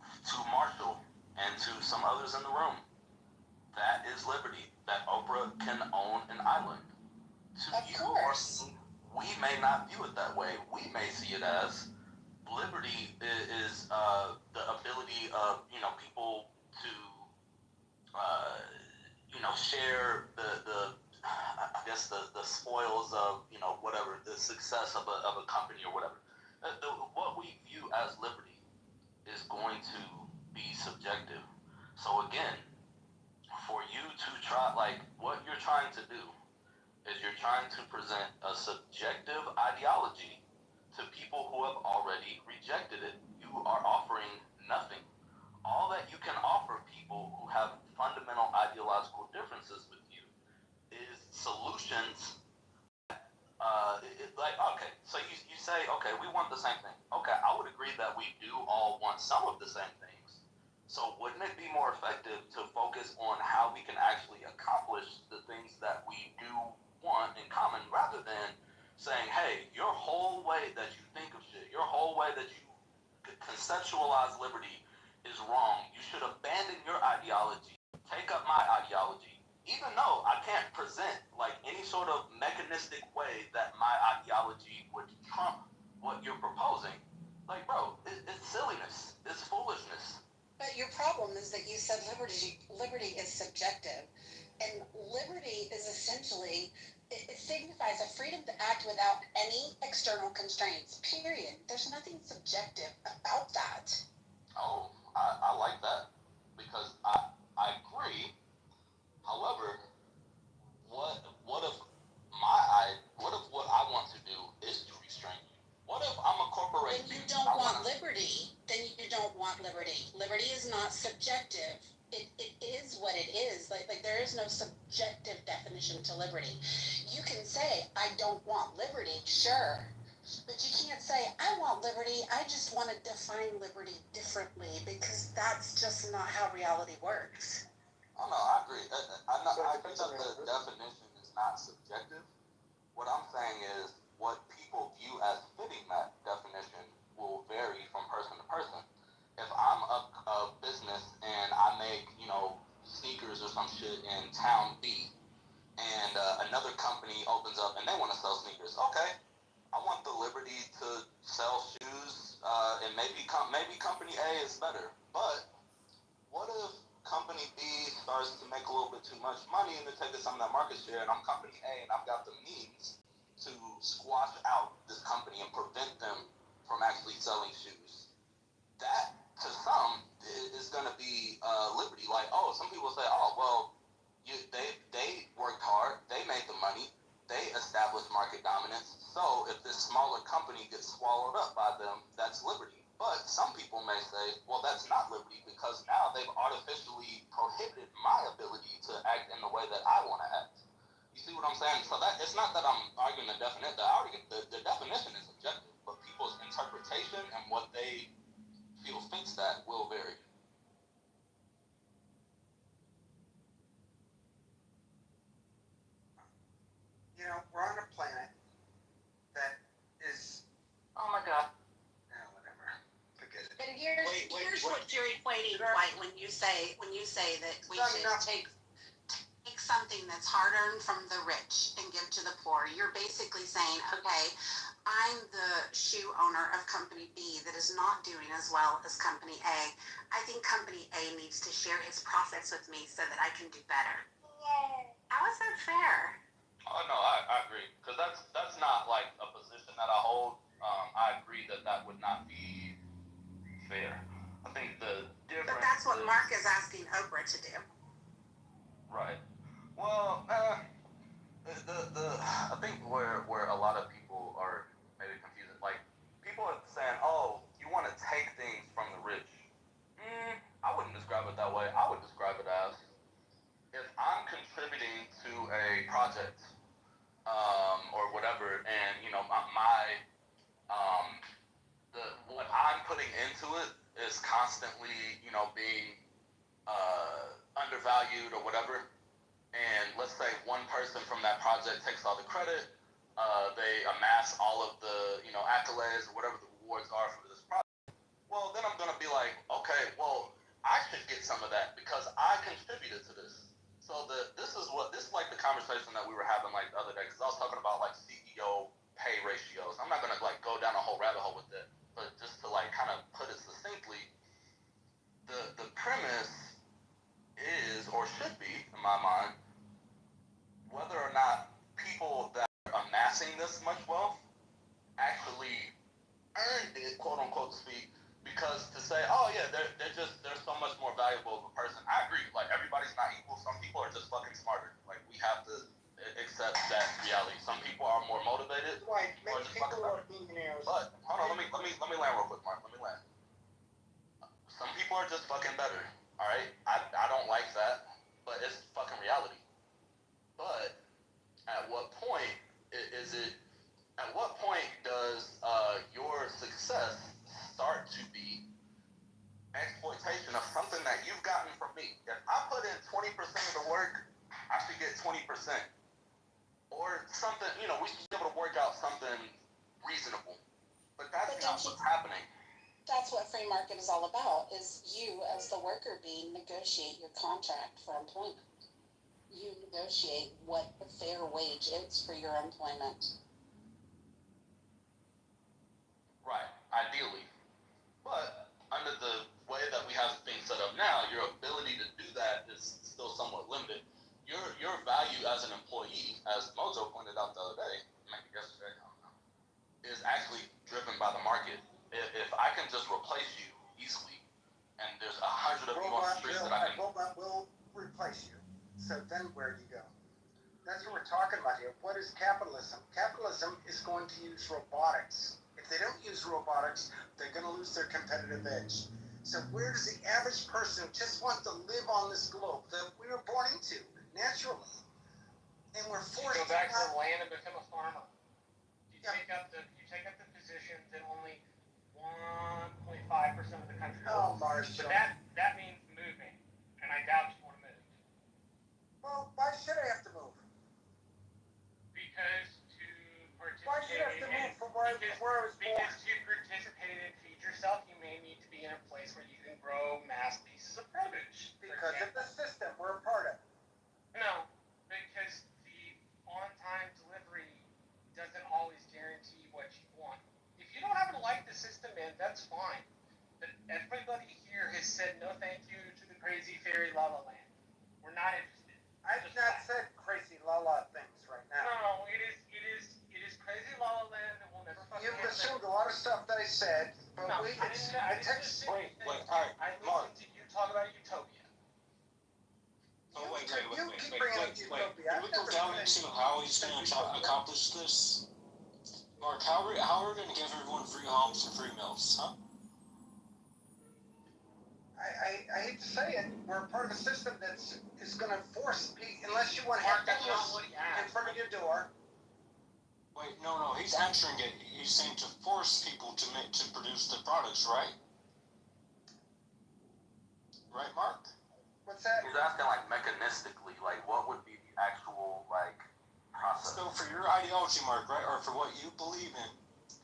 to Marshall and to some others in the room. That is liberty. That Oprah can own an island. To Of you course. or me, we may not view it that way. We may see it as liberty is the ability of people to share the I guess the spoils of whatever the success of a company or whatever. What we view as liberty is going to be subjective. So again, for you to try, like what you're trying to do is you're trying to present a subjective ideology to people who have already rejected it. You are offering nothing. All that you can offer people who have fundamental ideological differences with you is solutions. Okay, so you say, okay, we want the same thing. Okay, I would agree that we do all want some of the same things. So wouldn't it be more effective to focus on how we can actually accomplish the things that we do want in common, rather than saying, hey, your whole way that you think of shit, your whole way that you conceptualize liberty is wrong. You should abandon your ideology, take up my ideology. Even though I can't present like any sort of mechanistic way that my ideology would trump what you're proposing, like, bro, it's silliness, it's foolishness. But your problem is that you said liberty is subjective, and liberty is essentially, it signifies a freedom to act without any external constraints, period. There's nothing subjective about that. Oh, I like that, because I agree. However, what if what I want to do is to restrain you? What if I'm a corporation? When you don't want liberty, then you don't want liberty. Liberty is not subjective. It is what it is. Like there is no subjective definition to liberty. You can say, I don't want liberty, sure. But you can't say, I want liberty, I just want to define liberty differently, because that's just not how reality works. Oh no, I agree. I think that the definition is not subjective. What I'm saying is what people view as fitting that definition will vary from person to person. If I'm a business and I make, sneakers or some shit in town B, and another company opens up and they want to sell sneakers, okay, I want the liberty to sell shoes, and maybe company A is better. But what if company B starts to make a little bit too much money and they're taking some of that market share, and I'm company A and I've got the means to squash out this company and prevent them from actually selling shoes? That, to some, is going to be liberty. Like, oh, some people say, oh, well, they worked hard, they made the money, they established market dominance, so if this smaller company gets swallowed up by them, that's liberty. But some people may say, well, that's not liberty, because now they've artificially prohibited my ability to act in the way that I want to act. You see what I'm saying? So that it's not that I'm arguing the definition. The definition is subjective, but people's interpretation and what they feel fits that will vary. We're on a planet that is. Oh my God. Whatever. Forget it. And here's what you're equating, White, when you say that we should take something that's hard-earned from the rich and give to the poor. You're basically saying, okay, I'm the shoe owner of company B that is not doing as well as company A. I think company A needs to share his profits with me so that I can do better. How is that fair? Oh no, I agree, because that's not like a position that I hold. I agree that would not be fair. I think the difference. But that's what Mark is asking Oprah to do. Right. Well, I think where a lot of people are maybe confused, like people are saying, oh, you want to take things from the rich. I wouldn't describe it that way. I would describe it as, if I'm contributing to a project, or whatever, and what I'm putting into it is constantly, being undervalued or whatever, and let's say one person from that project takes all the credit, they amass all of the, accolades or whatever the rewards are for this project, well, then I'm going to be like, okay, well, I should get some of that because I contributed to this. So this is like the conversation that we were having like the other day, because I was talking about like CEO pay ratios. I'm not going to like go down a whole rabbit hole with it, but just to like kind of put it succinctly, the premise is, or should be, in my mind, whether or not people that are amassing this much wealth actually earned it, quote unquote, to speak, because to say, oh yeah, they're so much more valuable of a person. I agree. Like, everybody's not equal. Some people are just fucking smarter. Like, we have to accept that reality. Some people are more motivated. Right. Or just fucking better. But hold on, let me land real quick, Mark. Let me land. Some people are just fucking better. All right. I don't like that, but it's fucking reality. But at what point is it? At what point does your success start to be exploitation of something that you've gotten from me? If I put in 20% of the work, I should get 20%. Or something, we should be able to work out something reasonable. But that's not what's happening. that's what free market is all about, is you as the worker bee negotiate your contract for employment. You negotiate what the fair wage is for your employment. Right, ideally. But under the way that we have things set up now, your ability to do that is still somewhat limited. Your value as an employee, as Mojo pointed out the other day, maybe yesterday, I don't know, is actually driven by the market. If I can just replace you easily, and there's 100 of you on the streets that I can... Robot will replace you. So then where do you go? That's what we're talking about here. What is capitalism? Capitalism is going to use robotics. If they don't use robotics, they're going to lose their competitive edge. So where does the average person just want to live on this globe that we were born into, naturally? And we're forced Go back to to the land and become a farmer. You take up the positions that only 1.5% of the country Oh, holds. Marshall. But that means moving, and I doubt you want to move. Well, why should I have to move? Because to participate Why should I have to move from where I was born? Because to participate and feed yourself, you may need to be in a place where you can grow mass pieces of produce. Because of the system we're a part of. No, because the on-time delivery doesn't always guarantee what you want. If you don't happen to like the system, man, that's fine. But everybody here has said no thank you to the crazy fairy La La Land. We're not interested. I've not said crazy la-la things right now. No, it is crazy La La Land, and we'll never fucking You've have assumed a lot of stuff that I said, but No, we I didn't assume anything. Wait, alright, I Mark. listened to you talk about utopia. Oh, wait. You keep bringing up utopia. Can we go down into how he's going to accomplish this? Mark, how are we going to give everyone free homes and free meals, huh? I hate to say it, we're a part of a system that's is going to force people, unless you want to have Mark, that's not homeless what he in asked. front of your door. Wait, no, he's answering it. He's saying to force people to produce the products, right? Right, Mark? What's that? He's asking, like, mechanistically, like, what would be the actual, like, process? So for your ideology, Mark, right, or for what you believe in,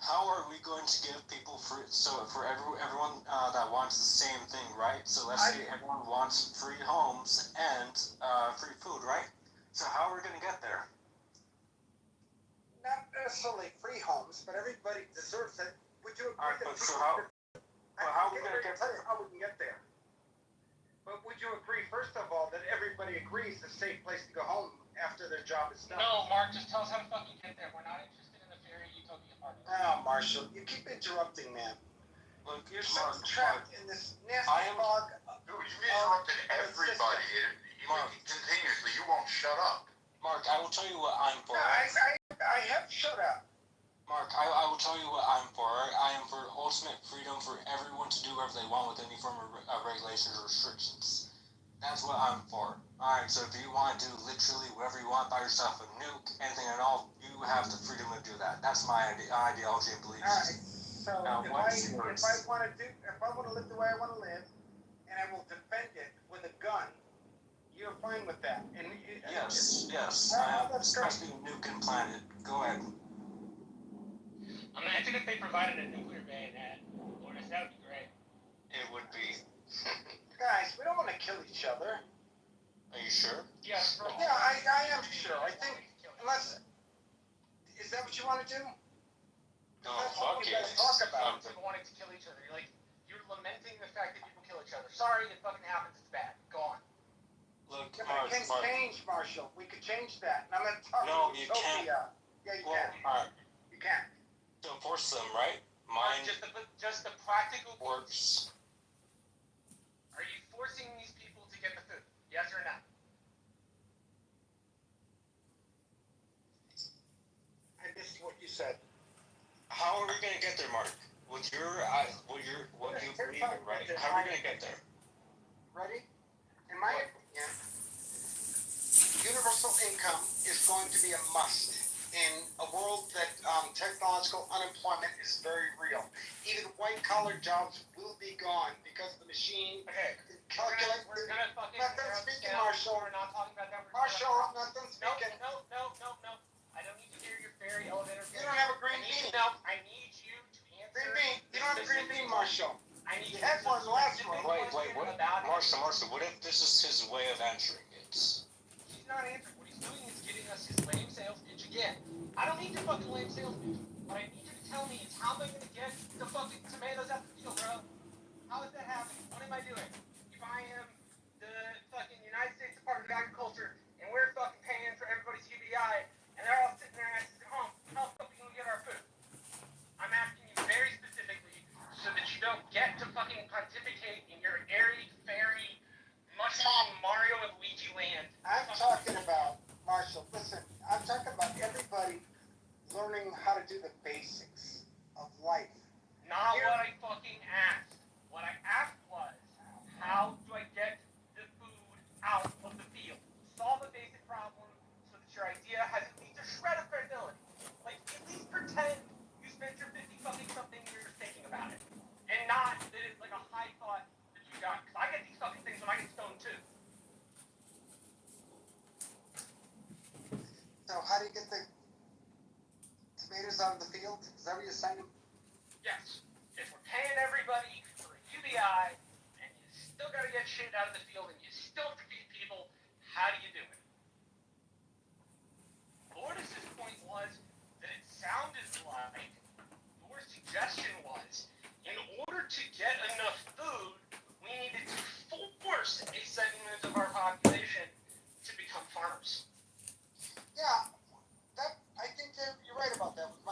how are we going to give people free? So for everyone that wants the same thing, right? So let's say everyone wants free homes and free food, right? So how are we going to get there? Not necessarily free homes, but everybody deserves it. Would you agree Alright, that but so people- how are we I'm going to gonna get tell you there? how we can get there. But would you agree, first of all, that everybody agrees it's a safe place to go home after their job is done? No, Mark, just tell us how to fucking get there. We're not interested in the fairy utopia part of it. Oh, Marshall, you keep interrupting, man. Look, You're so Mark, trapped in this nasty I am- fog. Dude, you interrupted everybody. Continuously. You won't shut up. Mark, I will tell you what I'm for. No, I have shut up. Mark, I will tell you what I'm for. I am for ultimate freedom for everyone to do whatever they want with any form of regulations or restrictions. That's what I'm for. Alright, so if you want to do literally whatever you want, buy yourself a nuke, anything at all, you have the freedom to do that. That's my ideology and beliefs. Alright, so Now, if what's I yours? want to live the way I want to live, and I will defend it with a gun, you're fine with that. And Yes. Oh, that's great. Especially a nuke implanted. Go ahead. Imagine if they provided a nuclear bayonet. Lord, that would be great. It would be. Guys, we don't want to kill each other. Are you sure? Yes, for all. Yeah, I am sure. I think, unless, is that what you want to do? No, That's what fuck you it. guys talk about. People wanting to kill each other. You're lamenting the fact that people kill each other. Sorry, it fucking happens. It's bad. Go on. Look, Yeah, but things change, Marshall. We could change that. And I'm going to talk No, to you Utopia. Yeah, you can. Alright. You can. Don't force them, right? Mine Just the practical. works. Are you forcing these people to get the food? Yes or no? I missed what you said. How are we gonna get there, Mark? What you believe in, right? How are we gonna get there? Ready? In my opinion, universal income is going to be a must in a world that technological unemployment is very real. Even white-collar jobs will be gone because the machine calculates. We're gonna fucking. Nothing speaking, Marshall. We're not talking about that. Marshall, nothing speaking. No. I don't need to hear your fairy elevator. You don't have a green bean. No, I need you to answer. Green bean. You don't have a what green bean, Marshall? I need You had one last one. Wait, what? Marshall, what if this is his way of answering it? He's not answering. What he's doing is giving us his lame sales pitch again. I don't need your fucking lame sales pitch. What I need you to tell me is how am I gonna get the fucking tomatoes out the field, bro? How is that happening? What am I doing? If I am the fucking United States Department of Agriculture and we're fucking paying for everybody's UBI and they're all sitting their asses at home, how the fuck are we gonna get our food? I'm asking you very specifically so that you don't get to fucking pontificate in your airy, fairy, mushroom Mario and Luigi land. I'm talking about, Marshall, listen, I'm talking about everybody learning how to do the basics of life. Not what I fucking asked. What I asked was, how do I get the food out of the field? Solve a basic problem so that your idea has at least a shred of credibility. Like, at least pretend you spent your 50 fucking something years thinking about it. And not that it's like a high thought that you got. Because I get these fucking things when I get stoned too. So how do you get the tomatoes out of the field? Is that what you're saying? Yes. If we're paying everybody for a UBI and you still gotta get shit out of the field and you still have to feed people, how do you do it? Lourdes' point was that it sounded like your suggestion was in order to get enough food, we needed to force a segment of our population to become farmers. Yeah, I think you're right about that with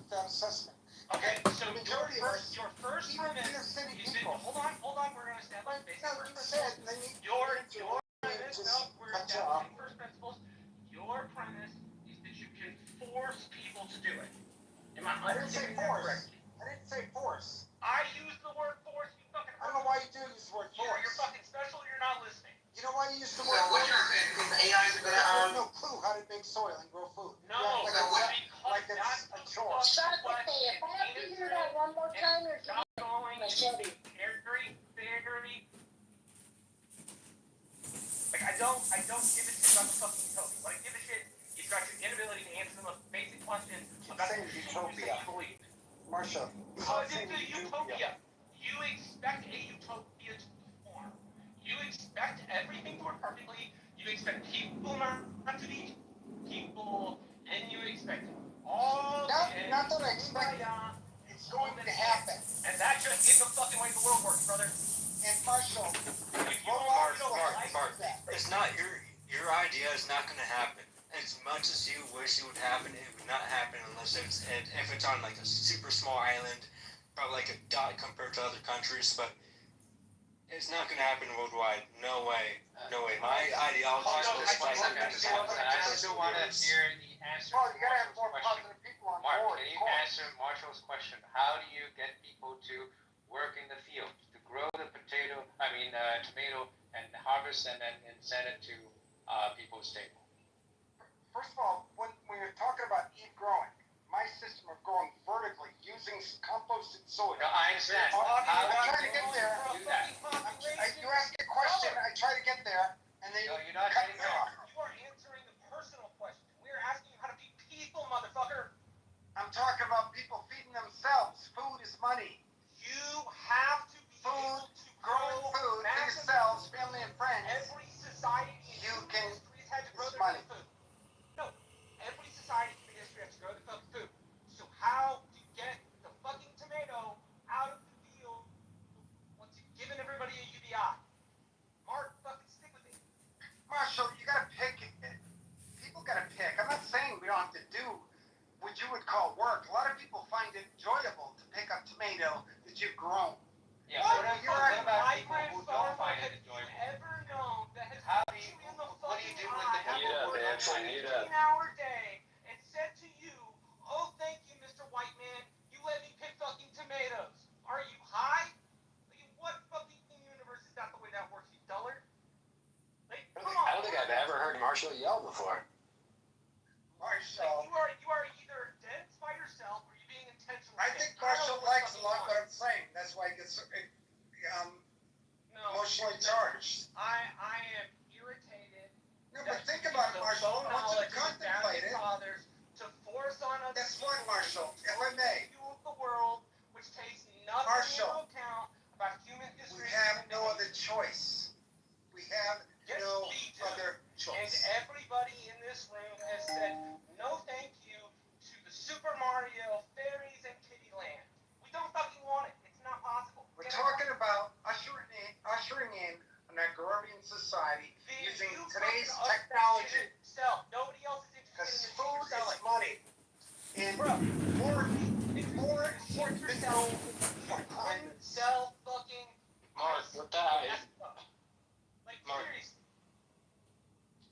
that assessment. Okay, so the majority of us, your first even premise inner city is people. that, hold on, we're gonna establish basic No, you said they need Your premise, just no, we're cut you off. establishing first principles. Your premise is that you can force people to do it. Am I I didn't say understanding that force. correctly? I didn't say force. I used the word force, you fucking I don't know why you do use the word force. You're fucking special, you're not listening. You know why you use the word So what force? you're AI's You gonna have no clue how to make soil and grow food. No, You act like because it's a chore. that's But okay, if I have to hear that one more time, or not going I tell you. very, very. Like I don't give a shit about the fucking utopia. What I give a shit is about your inability to answer the most basic questions about the saying shit utopia. you believe. Marshall. Because it's a utopia. You expect a utopia to perform. You expect everything to work perfectly. You expect people not to be people, and you expect all. Not that I expect it. It's going to happen. And that just isn't the fucking way the world works, brother. And Marshall, Mark, it's not your idea is not going to happen. As much as you wish it would happen, it would not happen unless if it's on like a super small island, probably like a dot compared to other countries, but it's not going to happen worldwide. No way. My ideology is I still want to hear the answer. Paul, you gotta have more positive people on Mark, board. can you answer Marshall's question? How do you get people to work in the field, to grow the tomato, and harvest and then send it to people's table? First of all, when you're talking about growing, my system of growing vertically using composted soil. No, I understand. I'm trying to get there. Do that. You ask a question, I try to get there, and then No, you're not cut getting me there. off. You are answering the personal question. We're asking you how to feed people, motherfucker. I'm talking about people feeding themselves. Food is money. You have to be able to Growing food for yourselves, family and friends. Every society in You human can history has had to grow it's their money. own food. No, every society in human history has to grow their fucking food. So how to get the fucking tomato out of the field once you've given everybody a UBI? Mark, fucking stick with me. Marshall, you gotta pick. People gotta pick. I'm not saying we don't have to do what you would call work. A lot of people find it enjoyable to pick up tomato that you've grown. Yeah, What? what You're about right. people who don't find it enjoyable? Ever known that has How put do you- you in the what do you fucking do with the eye Need up, after Anson, working need a up. 15-hour day and said to you, "Oh, thank you, Mr. White Man. You let me pick fucking tomatoes." Are you high? Like, what fucking universe is that the way that works, you dullard? Like, come on. I don't think I've ever heard Marshall yell before. Marshall. Like, you are either dense by yourself or you're being intentional. I think Marshall likes a lot what I'm saying. That's why he gets emotionally charged. I am irritated. No, but think about it, Marshall. I want you to contemplate it. To force on us Guess what, Marshall? If I may. view of the world, which takes nothing an agrarian society using You today's fucking technology. Sell. Nobody else is Because interested in food what you're is money. And Bro, more yourself. Sell fucking. Mark, with that, Like, Mark. seriously.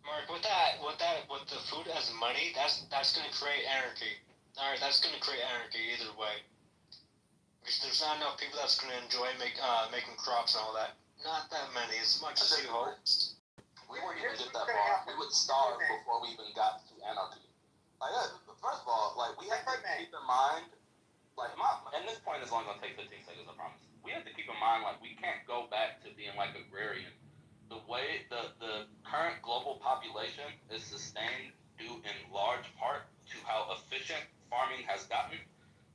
Mark, with the food as money, that's gonna create anarchy. All right, that's gonna create anarchy either way. Because there's not enough people that's gonna enjoy making crops and all that. Not that many, as much as you hope. We wouldn't even get that far. We would starve before we even got to anarchy. Like, first of all, like, we have to keep in mind, like, and this point is only going to take 15 seconds, I promise. We have to keep in mind, like, we can't go back to being, like, agrarian. The way the current global population is sustained due in large part to how efficient farming has gotten.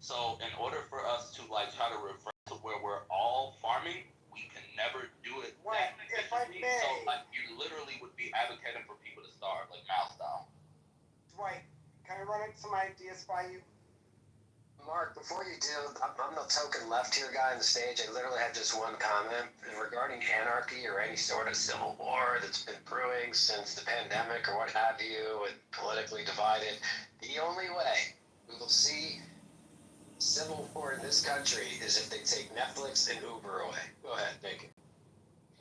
So, in order for us to, like, try to revert to where we're all farming, we can never do it that efficiently. So, like, you literally would be advocating for people to starve, like, Mao style. Dwight, can I run some ideas by you? Mark, before you do, I'm the token left here guy on the stage. I literally have just one comment regarding anarchy or any sort of civil war that's been brewing since the pandemic or what have you, and politically divided. The only way we will see civil war in this country is if they take Netflix and Uber away. Go ahead, Nick.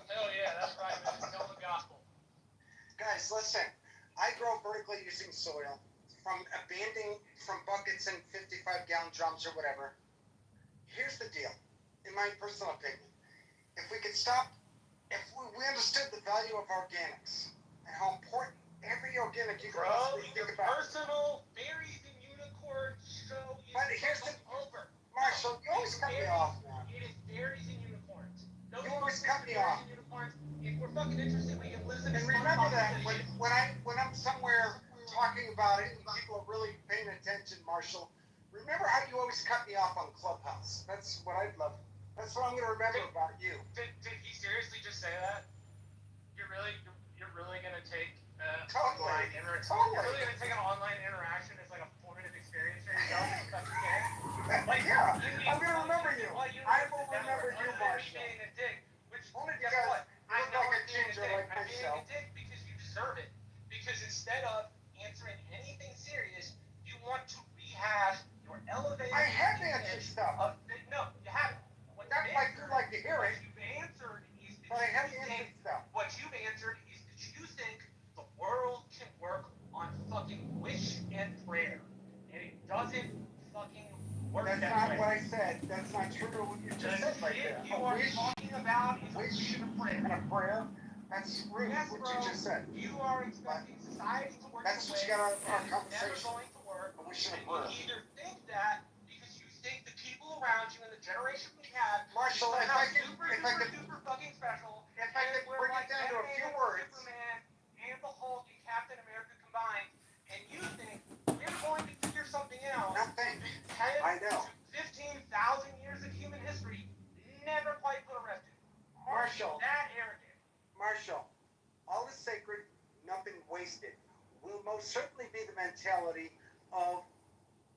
Hell yeah, that's right, man. Tell the gospel. Guys, listen. I grow vertically using soil from buckets and 55-gallon drums or whatever. Here's the deal, in my personal opinion. If we could stop, if we understood the value of organics and how important every organic you can possibly think about. Personal berries and unicorns show is But here's the over. Marshall, you always cut me off, man. It is berries and unicorns. You always cut me off. If we're fucking interested, we can listen. And remember that when I'm somewhere talking about it and people are really paying attention, Marshall, remember how you always cut me off on Clubhouse. That's what I'd love. That's what I'm gonna remember about you. Did he seriously just say that? You're really gonna take Totally. You're really gonna take an online interaction as like a formative experience for yourself? Like, yeah, I'm gonna remember you. I will remember you, Marshall. Only because I you know look like a I'm being ginger like I'm being myself. a dick because you deserve it. Because instead of answering anything serious, you want to rehash your elevated. I have answered stuff. No, you haven't. Not like you like to hear it. What you've answered is that But I have you answered think, stuff. what you've answered is that you think the world can work on fucking wish and prayer. And it doesn't fucking work That's that not way. what I said. That's not true to what you just said right there. You are talking about is a wish and a prayer. And a prayer? That's rude, Yes, what bro. you just said. You are expecting society to work That's the what way you got that our it's never conversation. going to work. A wish and a And prayer. you either think that because you think the people around you and the generation we have Marshall, is if somehow I could- super, if I super, could- super fucking special. If I could and we're bring it like down to a Batman few and words. Superman and the Hulk and Captain America combined, and you think we're going to figure something out. Nothing. 10 I know. to 15,000 years of human history never quite put a rest in. Marshall. That arrogant. Marshall, all is sacred, nothing wasted, will most certainly be the mentality of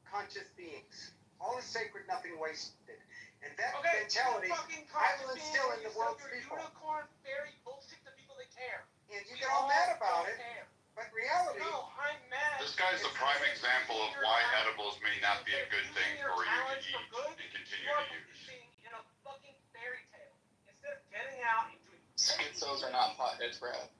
conscious beings. All is sacred, nothing wasted. And that Okay, mentality, fucking I will instill in the world's your people. unicorn fairy bullshit to people that care. And you We get all mad don't about it, care. but reality, No, I'm mad. This guy's the prime example of why edibles may not be a good thing Your for you to talents eat for good, and continue you are to use. believing in a fucking fairy tale. Instead of getting out and doing Schizos are not potheads, Brad.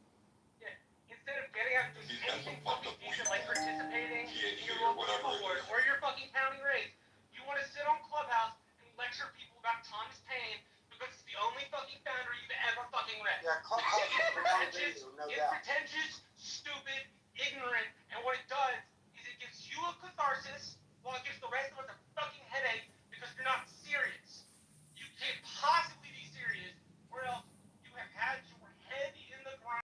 instead of getting out and doing anything fucking decent like participating in THC your or local whatever school it board is. or your fucking county race, you want to sit on Clubhouse and lecture people about Thomas Paine because it's the only fucking founder you've ever fucking read. yeah, Clubhouse is It's pretentious, pretentious, no it's doubt. pretentious, stupid, ignorant, and what it does is it gives you a catharsis while it gives the rest of us a fucking headache because you're not serious. You can't possibly be serious, or else you have had your head in the ground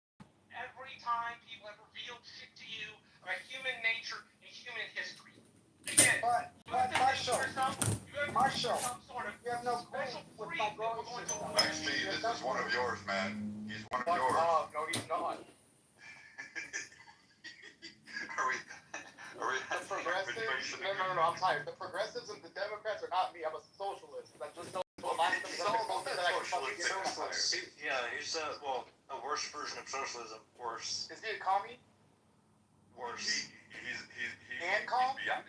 every time people have revealed shit to you about human nature and human history. Again, But you have to think Marshall, to yourself, you have to Marshall, think some sort of you have no clue special with freak my that growing we're going to system. Actually, this is one of yours, man. He's one of yours. No, he's not. Are we The progressives, no, I'm tired. The progressives and the Democrats are not me. I'm a socialist. I just don't allow them to He's all about that socialist. Yeah, he's He's a worse version of socialism. Worse. Is he a commie? Worse. He's And calm? yeah,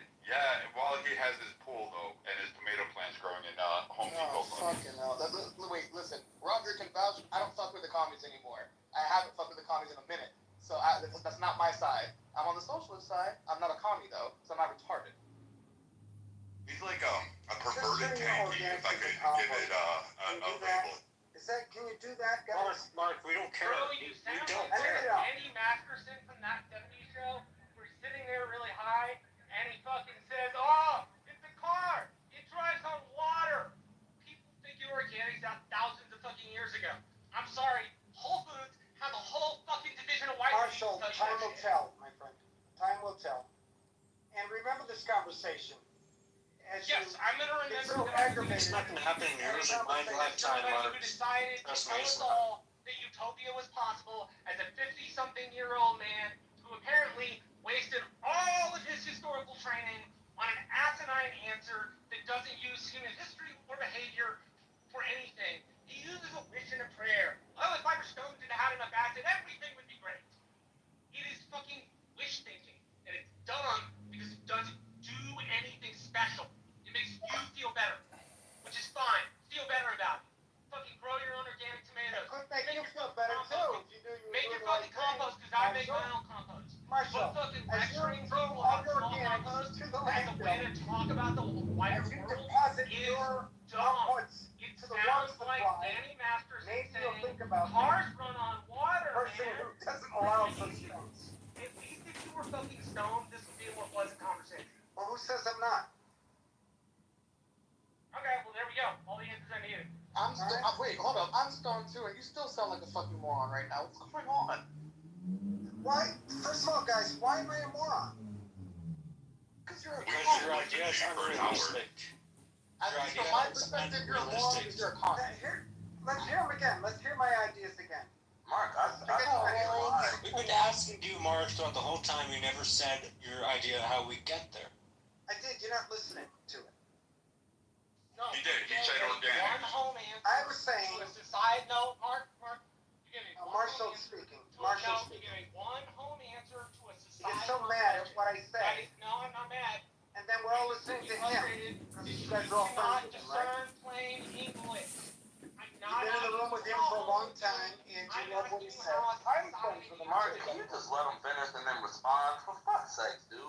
while he has his pool though, and his tomato plants growing in Home Oh, Depot. fucking hell. Wait, listen. Roger can vouch. I don't fuck with the commies anymore. I haven't fucked with the commies in a minute. So that's not my side. I'm on the socialist side. I'm not a commie though, so I'm not retarded. He's like a perverted tanky, if I could give it a label. Can you do that, guys? Mark, we don't care. Bro, We you sound don't like care. Andy Masterson from that 70s show, where he's sitting there really high, and he fucking says, "Oh, it's a car. It drives on water." People figured organics out thousands of fucking years ago. I'm sorry, Whole Foods has a whole fucking division of white Marshall, meat. time will tell, my friend. Time will tell. And remember this conversation. Yes, I'm gonna remember so that. aggravated. It's not gonna happen in yours or my lifetime, Mark. Who decided to Trust tell me, it's us not. all that utopia was possible as a 50-something-year-old man who apparently wasted all of his historical training on an asinine answer that doesn't use human history or behavior for anything. He uses a wish and a prayer. Oh, if I were stoned and had enough acid, everything would be great. It is fucking wish thinking, and it's dumb because it doesn't do anything special. It makes you feel better, which is fine. Feel better about it. Fucking grow your own organic tomatoes. Could make you feel better too if you do your Make your fucking compost, because I make my own compost. Marshall, What fucking as you lecturing throw people all about your small organics compost to the as a way to landfill, talk about the wider as you world deposit is your dumb. outputs It to the water sounds like supply, Danny Masterson maybe you'll saying think about cars run on water, person man. who doesn't allow such things. At least if you were fucking stoned, this would be a more pleasant conversation. Well, who says I'm not? Okay, well there we go. All the answers I needed. Wait, hold up. I'm stoned too, and you still sound like a fucking moron right now. What's going on? Why? First of all, guys, why am I a moron? Because you're a Because your ideas are unrealistic. At least from my perspective, you're a moron because you're a commie. Let's hear them again. Let's hear my ideas again. Mark, We've been asking you, Mark, throughout the whole time. You never said your idea how we get there. I did. You're not listening to it. No, He did. He said organic. One home answer. I was saying. To a society. No, Mark, you give me one Marshall home answer speaking. to Marshall no, speaking. you give me one home answer to a You society. get so mad at what I say, No, I'm not mad. and then we're all listening to him because you guys are all cannot friends with him, right? discern plain English. I'm You've not been in the room with him for a long time, and you love what he says. I'm friends with him. Mark, can you just let him finish and then respond? For fuck's sake, dude.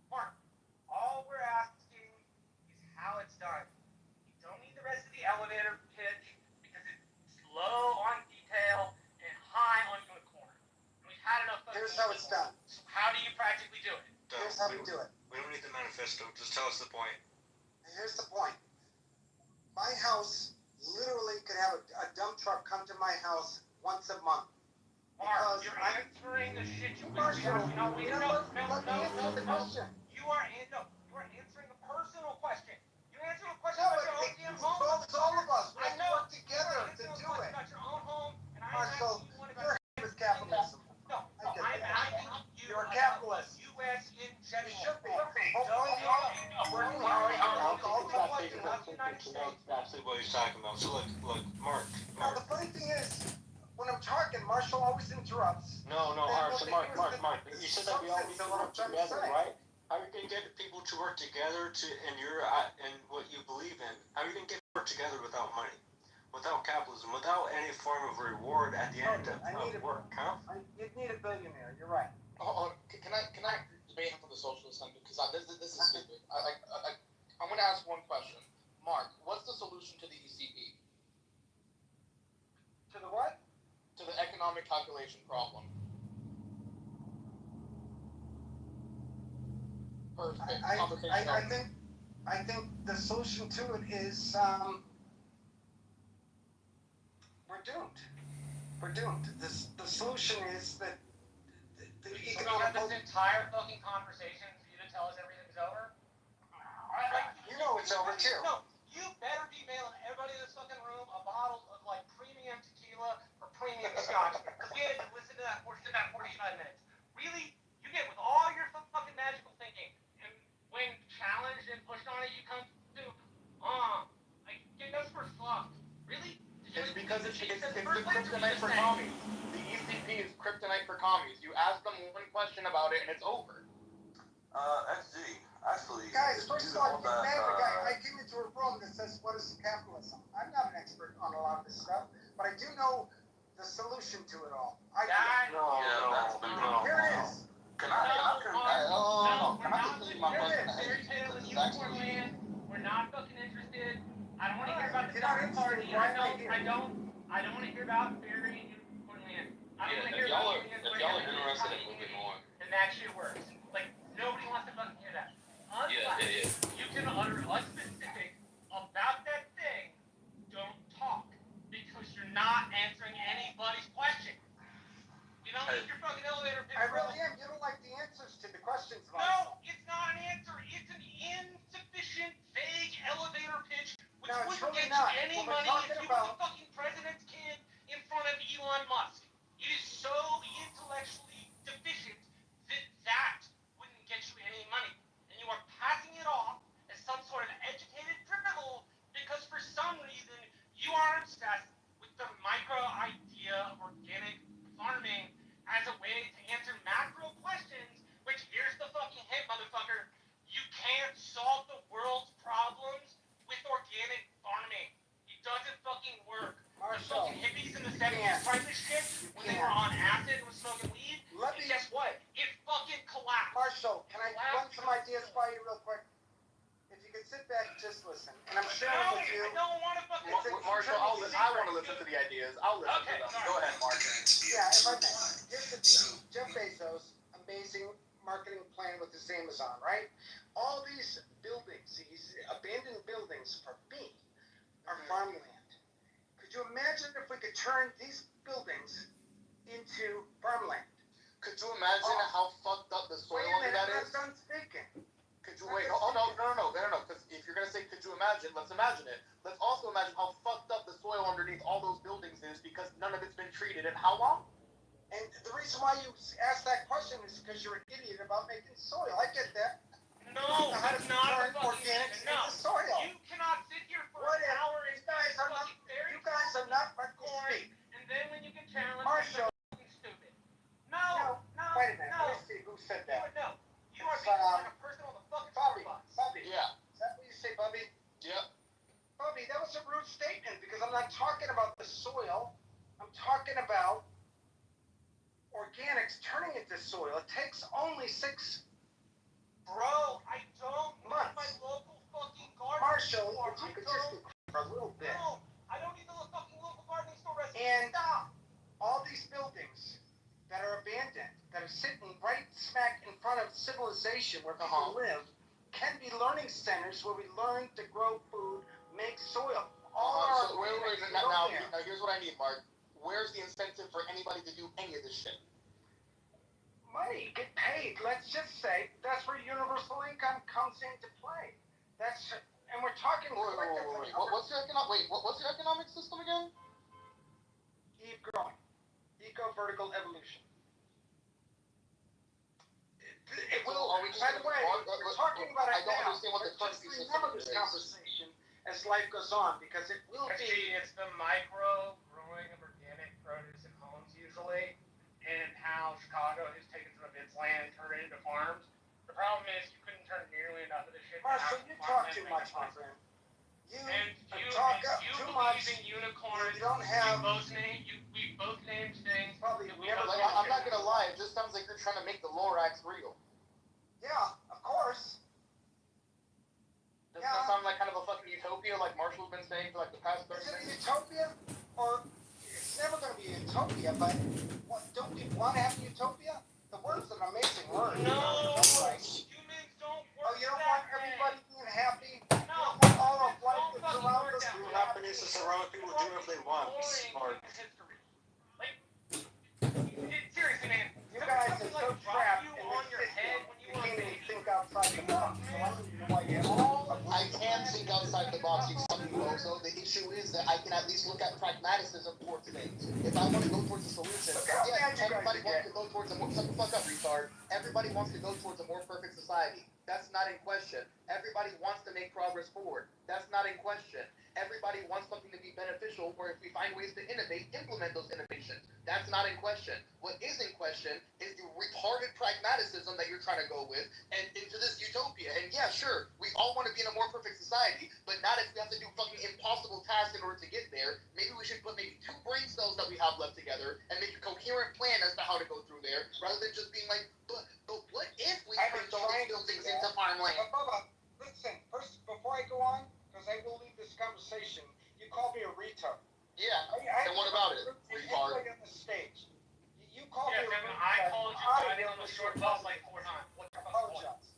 Mark, all we're asking is how it's done. You don't need the rest of the elevator pitch because it's low on detail and high on unicorn. And we've had enough. Here's how it's done. So how do you practically do it? Here's how we do it. We don't need the manifesto. Just tell us the point. Here's the point. My house literally could have a dump truck come to my house once a month. Mark, you're answering the shit you wish you asked. No, you are answering a personal question. You answer a question about your own damn home. Involves all of us. We I have to know. work together to do it. About your own home, and I Marshall, asked you one you're about with capitalism. No, I get I'm that. asking you You're a about capitalist. the U.S. in general. You should be. Exactly what he's talking about. So look, Mark. Now the funny thing is, when I'm talking, Marshall always interrupts. No, Mark. You said that we all need to work together, right? How are you gonna get people to work together in what you believe in? How are you gonna get work together without money, without capitalism, without any form of reward at the end of work? Huh? You'd need a billionaire. You're right. Can I debate him for the socialist end? Because this is stupid. I'm going to ask one question. Mark, what's the solution to the ECP? To the what? To the economic calculation problem. I think the solution to it is we're doomed. We're doomed. The solution is that the You economic. had this entire fucking conversation for you to tell us everything's over? You know it's over too. No, you better be mailing everybody in this fucking room a bottle of like premium tequila or premium scotch because we had to listen to that for 45 minutes. Really? You get with all your fucking magical thinking, and when challenged and pushed on it, you come to, like, get us for fucked. Really? It's because it's the kryptonite for commies. The ECP is kryptonite for commies. You ask them one question about it and it's over. XG, actually. Guys, first of all, I came into a room that says, what is capitalism? I'm not an expert on a lot of this stuff, but I do know the solution to it all. Here it is. Can I continue my question? We're not fucking interested. I don't want to hear about the Democrat Party. I don't want to hear about Barry and Portland. I don't want to hear about if y'all are interested in moving more. and that shit works. Like, nobody wants to fucking hear that. Unless you can utter unspecific about that thing, don't talk. Because you're not answering anybody's question. You don't need your fucking elevator pitch. I really am. You don't like the answers to the questions. No, it's not an answer. It's an insufficient, vague elevator pitch, which wouldn't get you any money if you were the fucking president's kid in front of Elon Musk. It is so intellectually deficient that that wouldn't get you any money. And you are passing it off as some sort of educated criminal because for some reason you are obsessed with the micro idea of organic farming as a way to answer macro questions, which here's the fucking hit, motherfucker. You can't solve the world's problems with organic farming. It doesn't fucking work. The fucking hippies in the 70s tried this shit when they were on acid and was smoking weed. And guess what? It fucking collapsed. Marshall, can I run some ideas by you real quick? If you could sit back and just listen. And I'm sharing with you. I don't want to fucking Marshall, I want to listen to the ideas. I'll listen to them. Go ahead, Marshall. Yeah, if I may. Here's the deal. Jeff Bezos, amazing marketing plan with his Amazon, right? All these buildings, these abandoned buildings for me, are farmland. Could you imagine if we could turn these buildings into farmland? Could you imagine how fucked up the soil under that is? I'm done speaking. Could you wait? Oh no! Because if you're gonna say, could you imagine? Let's imagine it. Let's also imagine how fucked up the soil underneath all those buildings is because none of it's been treated. And how long? And the reason why you asked that question is because you're an idiot about making soil. I get that. No, how to it's not turn fucking organics no. into soil. You cannot sit here for an hour and You guys are not letting me speak. and then when you get challenged, Marshall. you're fucking stupid. No. Wait a minute. Let me see who said that. No. You are being like a person on the fucking Bobby. bus. Yeah. Is that what you say, Bubby? Yep. Bubby, that was a rude statement because I'm not talking about the soil. I'm talking about organics turning into soil. It takes only 6 Bro, I don't months. need my local fucking garden Marshall, store. if you could just be for a little bit. No, I don't need the fucking local gardening store recipe. And Stop. all these buildings that are abandoned, that are sitting right smack in front of civilization where people live, can be learning centers where we learn to grow food, make soil. So now, here's what I need, Mark. Where's the incentive for anybody to do any of this shit? Money, get paid. Let's just say that's where universal income comes into play. And we're talking. Wait. What's your economic system again? Keep growing. Eco-vertical evolution. It will. By the way, we're talking about it now. Understand what the Just currency remember system this conversation as life goes on because it will be. It's the micro growing of organic produce in homes usually, and how Chicago has taken some of its land and turned it into farms. The problem is you couldn't turn nearly enough of the shit. Marshall, you talk too much, my friend. You talk too much. In unicorns. You don't have. We both named things. Probably. I'm not gonna lie. It just sounds like you're trying to make the Lorax real. Yeah, of course. Doesn't that sound like kind of a fucking utopia, like Marshall's been saying for like the past 30 Is it a minutes? utopia? Or it's never going to be a utopia, but don't we want to have a utopia? The word's an amazing word. No, right? humans don't work. Oh, you don't want everybody being happy? No. You want all of life to surround us? True happiness is surrounding people doing what they want. Smart. Seriously, man. You guys are so trapped in this system, you can't even think outside the box. So I don't even know why you have I can think outside the box, you fucking bozo. The issue is that I can at least look at pragmaticism towards things. If I want to go towards a solution, everybody wants to go towards a more shut the fuck up, retard. Everybody wants to go towards a more perfect society. That's not in question. Everybody wants to make progress forward. That's not in question. Everybody wants something to be beneficial, where if we find ways to innovate, implement those innovations. That's not in question. What is in question is the retarded pragmaticism that you're trying to go with and into this utopia. And yeah, sure, we all want to be in a more perfect society, but not if we have to do fucking impossible tasks in order to get there. Maybe we should put maybe 2 brain cells that we have left together and make a coherent plan as to how to go through there, rather than just being like, but what if we turned all these buildings into farmland? Bubba, listen, first, before I go on, because I will leave this conversation, you called me a retard. Yeah, and what about it? Retard. Anybody on the stage. You called me a retard. I called you riding on the short bus like 4 times. What the fuck? Apologize.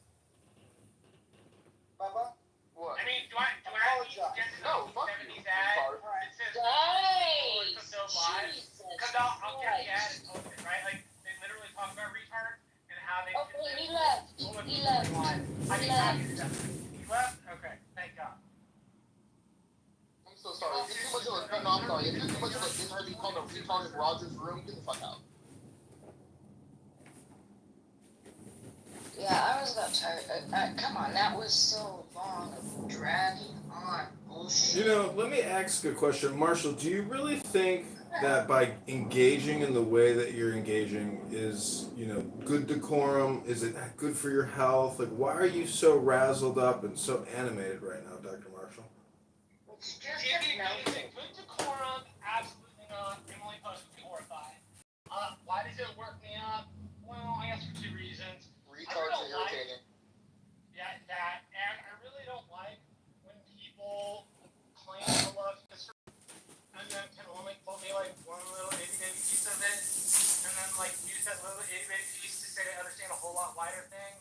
Bubba? What? I mean, do I apologize. No, fuck you, retard. It says, Hey, fulfill lives. Because I'll get the ad and post it, right? Like, they literally talk about retard and how they... Okay, he left. He left. I mean, how you stuff. He left? Okay, thank God. I'm so sorry. If you're too much of a... No, I'm sorry. If you're too much of a dickhead being called a retard in Rogers' room, get the fuck out. Yeah, I was about tired. Come on, that was so long of dragging on bullshit. You know, let me ask a question. Marshall, do you really think that by engaging in the way that you're engaging is, you know, good decorum? Is it good for your health? Like, why are you so razzled up and so animated right now, Dr. Marshall? It's just Good decorum, absolutely not. Emily Post would be horrified. Why does it work me up? Well, I guess for 2 reasons. Retards are irritating. Yeah, that, and I really don't like when people claim to love history and then can only pull me like one little itty bitty piece of it, and then like use that little itty bitty piece to say they understand a whole lot wider thing.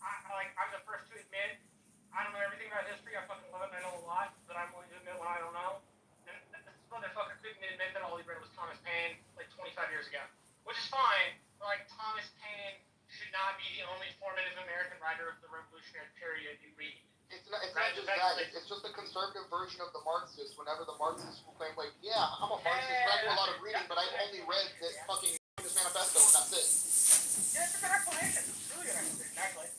I'm the first to admit I don't know everything about history. I fucking love it and I know a lot, but I'm willing to admit when I don't know. And this motherfucker couldn't admit that all he read was Thomas Paine like 25 years ago, which is fine. But like Thomas Paine should not be the only formative American writer of the Revolutionary period you read. It's not just that. It's just a conservative version of the Marxists. Whenever the Marxists will claim, like, yeah, I'm a Marxist, but I do a lot of reading, but I've only read this fucking Communist Manifesto, and that's it. Yeah, it's a good explanation. It's a really good explanation, actually.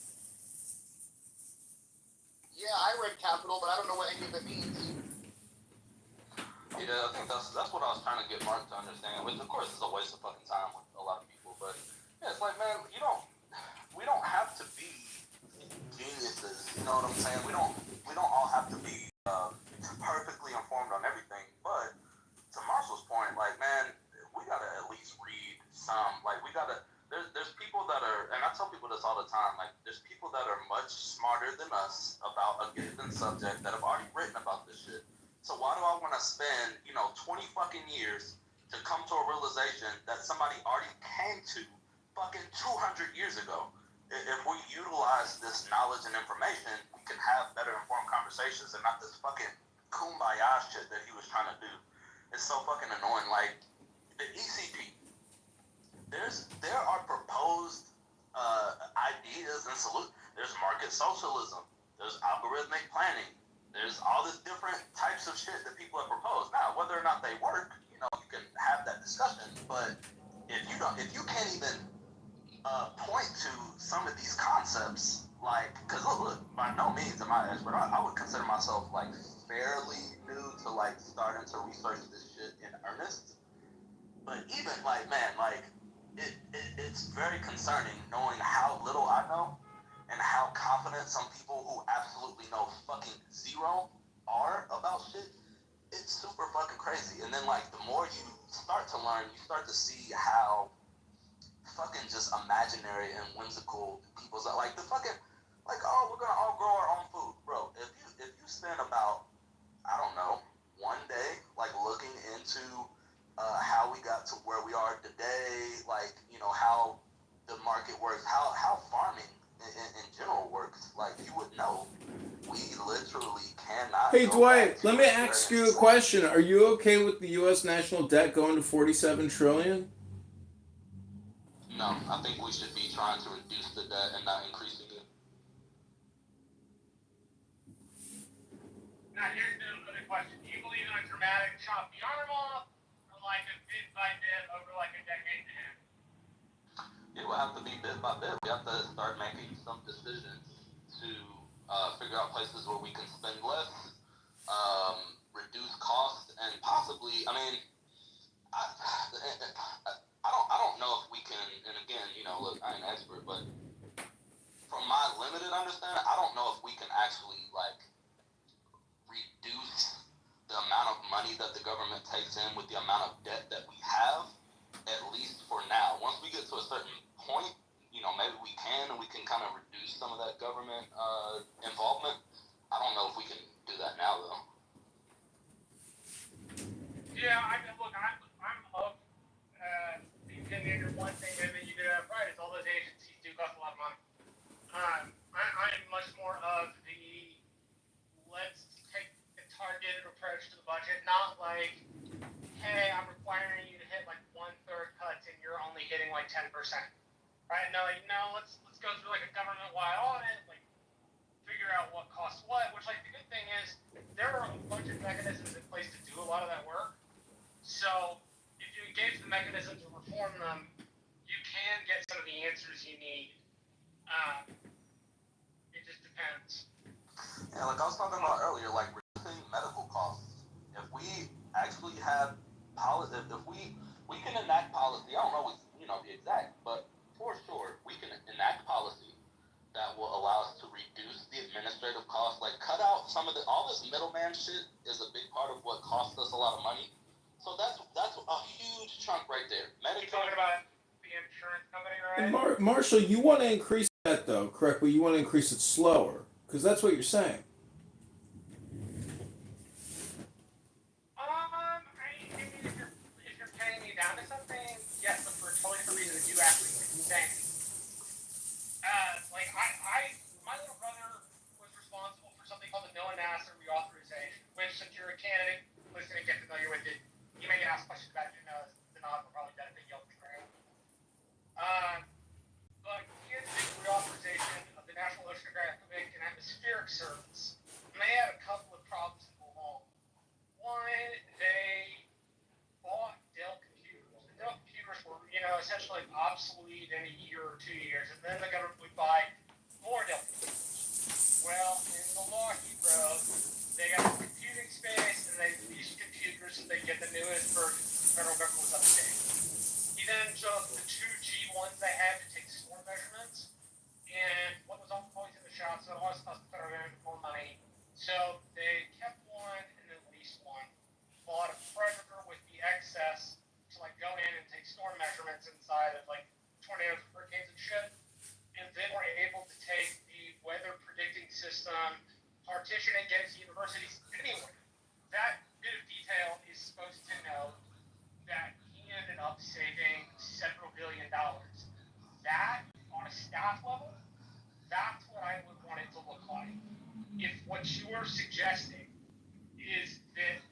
Yeah, I read Capital, but I don't know what any of it means. Yeah, I think that's what I was trying to get Mark to understand, which of course is a waste of fucking time with a lot of people, but yeah, it's like, man, we don't have to be geniuses, you know what I'm saying? We don't all have to be perfectly informed on everything, but to Marshall's point, like, man, we gotta at least read some, like, there's people that are, and I tell people this all the time, like, there's people that are much smarter than us about a given subject that have already written about this shit. So why do I want to spend, 20 fucking years to come to a realization that somebody already came to fucking 200 years ago? If we utilize this knowledge and information, we can have better informed conversations and not this fucking kumbaya shit that he was trying to do. It's so fucking annoying. Like, the ECP, there are proposed ideas and solutions. There's market socialism. There's algorithmic planning. There's all this different types of shit that people have proposed. Now, whether or not they work, you can have that discussion. But if you can't even point to some of these concepts, like, because look, by no means am I an expert. I would consider myself like fairly new to like starting to research this shit in earnest. But even like, man, like it's very concerning knowing how little I know and how confident some people who absolutely know fucking zero are about shit. It's super fucking crazy. And then like the more you start to learn, you start to see how fucking just imaginary and whimsical people's are. Like the fucking, like, oh, we're gonna all grow our own food. Bro, if you spend about, I don't know, one day like looking into how we got to where we are today, like, how the market works, how farming in general works, like, you would know we literally cannot. Hey Dwight, let me ask you a question. Are you okay with the U.S. national debt going to $47 trillion? No, I think we should be trying to reduce the debt and not increasing it. Now here's another question. Do you believe in a dramatic chop the arm off, or like a bit by bit over like a decade and a half? It will have to be bit by bit. We have to start making some decisions to figure out places where we can spend less, reduce costs, and possibly I mean, I don't know if we can. And again, you know, look, I ain't an expert, but from my limited understanding, I don't know if we can actually like reduce the amount of money that the government takes in with the amount of debt that we have, at least for now. Once we get to a certain point, you know, maybe we can, and we can kind of reduce some of that government involvement. I don't know if we can do that now, though. Yeah, look, I'm of the opinion of one thing, and then you do have right, is all those agencies do cost a lot of money. I'm much more of the let's take a targeted approach to the budget, not like, hey, I'm requiring you to hit like 1/3 cuts and you're only hitting like 10%. Right? No, like, no, let's go through like a government-wide audit, like figure out what costs what, which like the good thing is there are a bunch of mechanisms in place to do a lot of that work. So if you engage the mechanisms to reform them, you can get some of the answers you need. It just depends. Yeah, like I was talking about earlier, like reducing medical costs. If we actually have policy, if we can enact policy, I don't know, you know, the exact, but for sure we can enact policy that will allow us to reduce the administrative costs. Like cut out some of all this middleman shit is a big part of what costs us a lot of money. So that's a huge chunk right there. You're talking about the insurance company, right? And Marshall, you want to increase that though, correct? But you want to increase it slower, because that's what you're saying. I mean, if you're paying me down to something, yes, but for a totally different reason that you actually think. Like my little brother was responsible for something called the Noah Nasser reauthorization, which, if you're a candidate, listen and get familiar with it, you may get asked questions about it. You know, the nod will probably benefit you. But he had to do reauthorization of the National Oceanographic and Atmospheric Service, and they had a couple of problems to go along. One, they bought Dell computers. The Dell computers were, you know, essentially obsolete in a year or 2 years, and then the government would buy more Dell computers. Well, in the law he wrote, they got computing space, and they leased computers so they get the newest version. The federal government was updating. He then took the 2 G1s they had to take storm measurements, and what was always in the shop, so it always cost the federal government more money. So they kept one and then leased one. Bought a Predator with the excess to like go in and take storm measurements inside of like tornadoes, hurricanes, and shit. And then were able to take the weather predicting system, partition it against universities. Anyway, that bit of detail is supposed to know that he ended up saving several $billions. That, on a staff level, that's what I would want it to look like. If what you're suggesting is that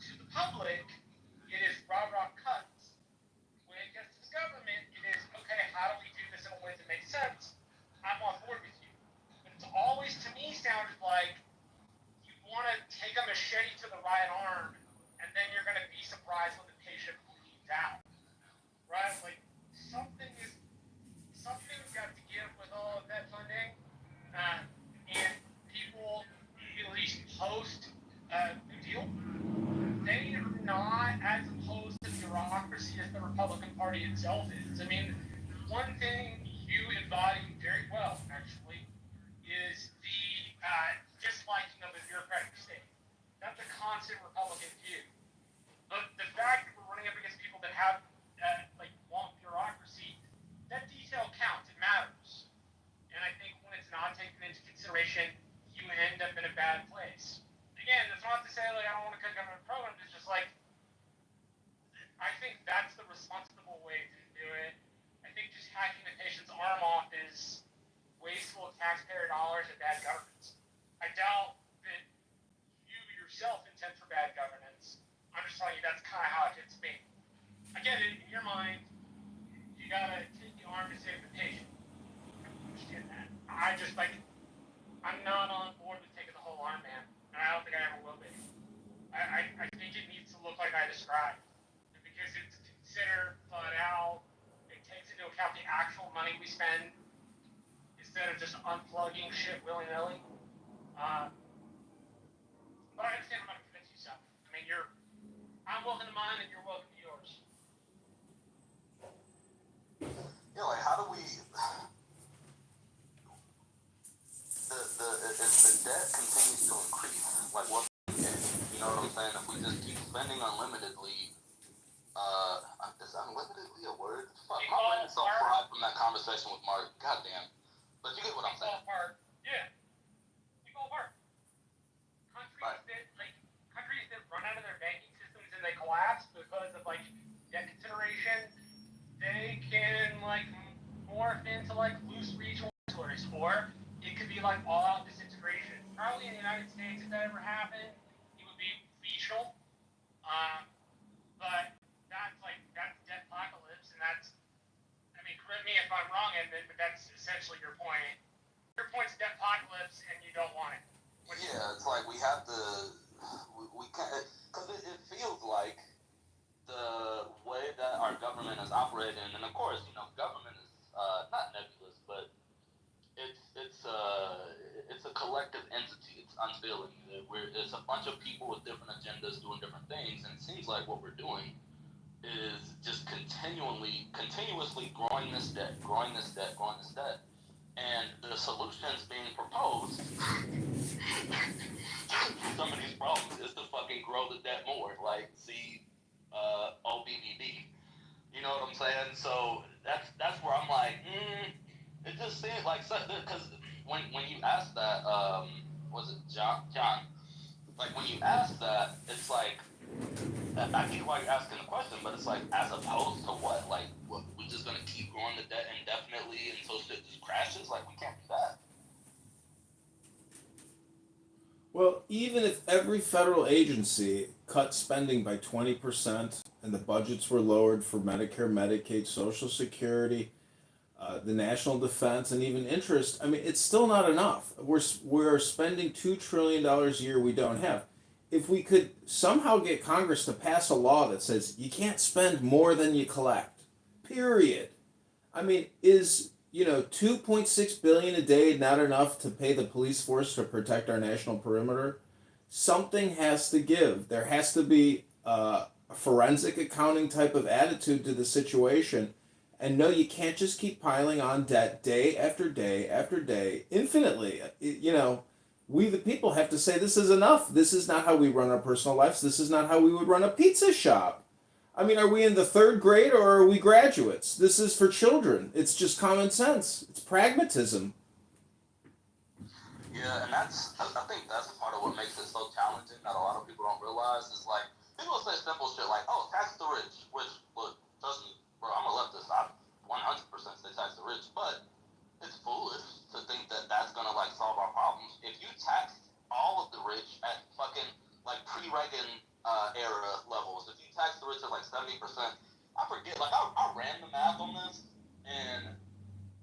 to the public, it is rah-rah cuts, when it gets to the government, it is, okay, how do we do this in a way that makes sense? I'm on board with you. But it's always, to me, sounded like you want to take a machete to the right arm, and then you're going to be surprised when the patient bleeds out. Right? Like, something's got to give with all of that funding. And people, at least post New Deal, they are not as opposed to bureaucracy as the Republican Party itself is. I mean, one thing you embody very well, actually, is the disliking of a bureaucratic state. That's a constant Republican view. But the fact that we're running up against people that have, want bureaucracy, that detail counts. It matters. And I think when it's not taken into consideration, you end up in a bad place. Again, that's not to say, like, I don't want to cut government programs. It's just like, I think that's the responsible way to do it. I think just hacking the patient's arm off is wasteful of taxpayer dollars and bad governance. I doubt that you yourself intend for bad governance. I'm just telling you that's kind of how it hits me. I get it, in your mind, you gotta take the arm to save the patient. I understand that. I'm not on board with taking the whole arm, man. And I don't think I ever will be. I think it needs to look like I described. Because it's considered, thought out, it takes into account the actual money we spend instead of just unplugging shit willy-nilly. But I understand I'm not going to convince you so. I mean, I'm welcome to my know what I'm saying? If we just keep spending unlimitedly, is unlimitedly a word? Fuck, my brain is so fried from that conversation with Mark. Goddamn. But you get what I'm saying. Yeah. You fall apart. Countries that run out of their banking systems and they collapse because of debt consideration, they can morph into loose regional territories, or it could be all out disintegration. Probably in the United States, if that ever happened, it would be regional. But that's debt apocalypse, and that's, correct me if I'm wrong, Edmund, but that's essentially your point. Your point's debt apocalypse, and you don't want it. Yeah, it's we have to, we can't, because it feels like the way that our government is operating, and of course, government is not nebulous, but it's a collective entity. It's unfeeling. It's a bunch of people with different agendas doing different things, and it seems like what we're doing is just continuously growing this debt, and the solutions being proposed to some of these problems is to fucking grow the debt more, see OBBB. You know what I'm saying? So that's where I'm it just seems because when you ask that, was it John? When you ask that, it's I get why you're asking the question, but it's as opposed to what? What, we just gonna keep growing the debt indefinitely until shit just crashes? We can't do that. Well, even if every federal agency cut spending by 20% and the budgets were lowered for Medicare, Medicaid, Social Security, the national defense, and even interest, it's still not enough. We're spending $2 trillion a year we don't have. If we could somehow get Congress to pass a law that says you can't spend more than you collect, period. Is 2.6 billion a day not enough to pay the police force to protect our national perimeter? Something has to give. There has to be a forensic accounting type of attitude to the situation. And no, you can't just keep piling on debt day after day after day, infinitely. We the people have to say this is enough. This is not how we run our personal lives. This is not how we would run a pizza shop. Are we in the third grade or are we graduates? This is for children. It's just common sense. It's pragmatism. Yeah, and I think that's part of what makes it so challenging that a lot of people don't realize is people say simple shit oh, tax the rich, which, look, trust me, bro, I'm a leftist. I 100% say tax the rich, but it's foolish to think that that's gonna solve our problems. If you tax all of the rich at fucking pre-Reagan era levels, if you tax the rich at 70%, I forget, I ran the math on this, and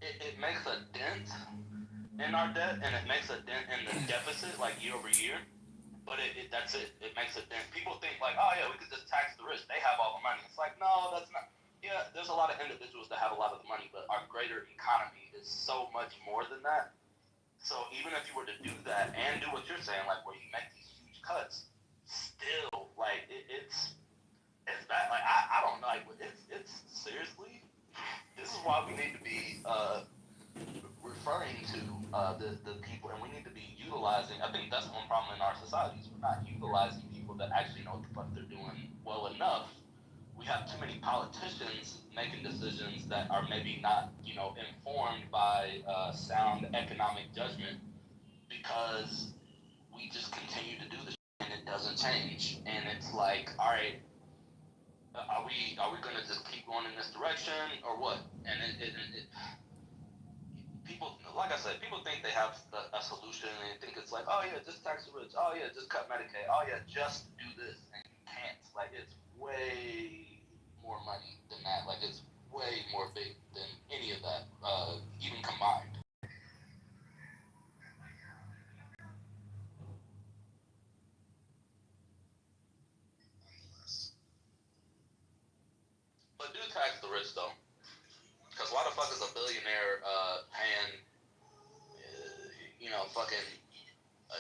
it makes a dent in our debt, and it makes a dent in the deficit year over year. But that's it. It makes a dent. People think oh yeah, we could just tax the rich. They have all the money. It's no, that's not. Yeah, there's a lot of individuals that have a lot of the money, but our greater economy is so much more than that. So even if you were to do that and do what you're saying, where you make these huge cuts, still, it's bad. I don't know. It's seriously, this is why we need to be referring to the people, and we need to be utilizing. I think that's one problem in our societies. We're not utilizing people that actually know what the fuck they're doing well enough. We have too many politicians making decisions that are maybe not, informed by sound economic judgment, because we just continue to do this and it doesn't change. And it's all right, are we gonna just keep going in this direction or what? And people, like I said, people think they have a solution, and they think it's oh yeah, just tax the rich. Oh yeah, just cut Medicaid. Oh yeah, just do this, and you can't. It's way more money than that. It's way more big than any of that, even combined. But do tax the rich though, because why the fuck is a billionaire paying, fucking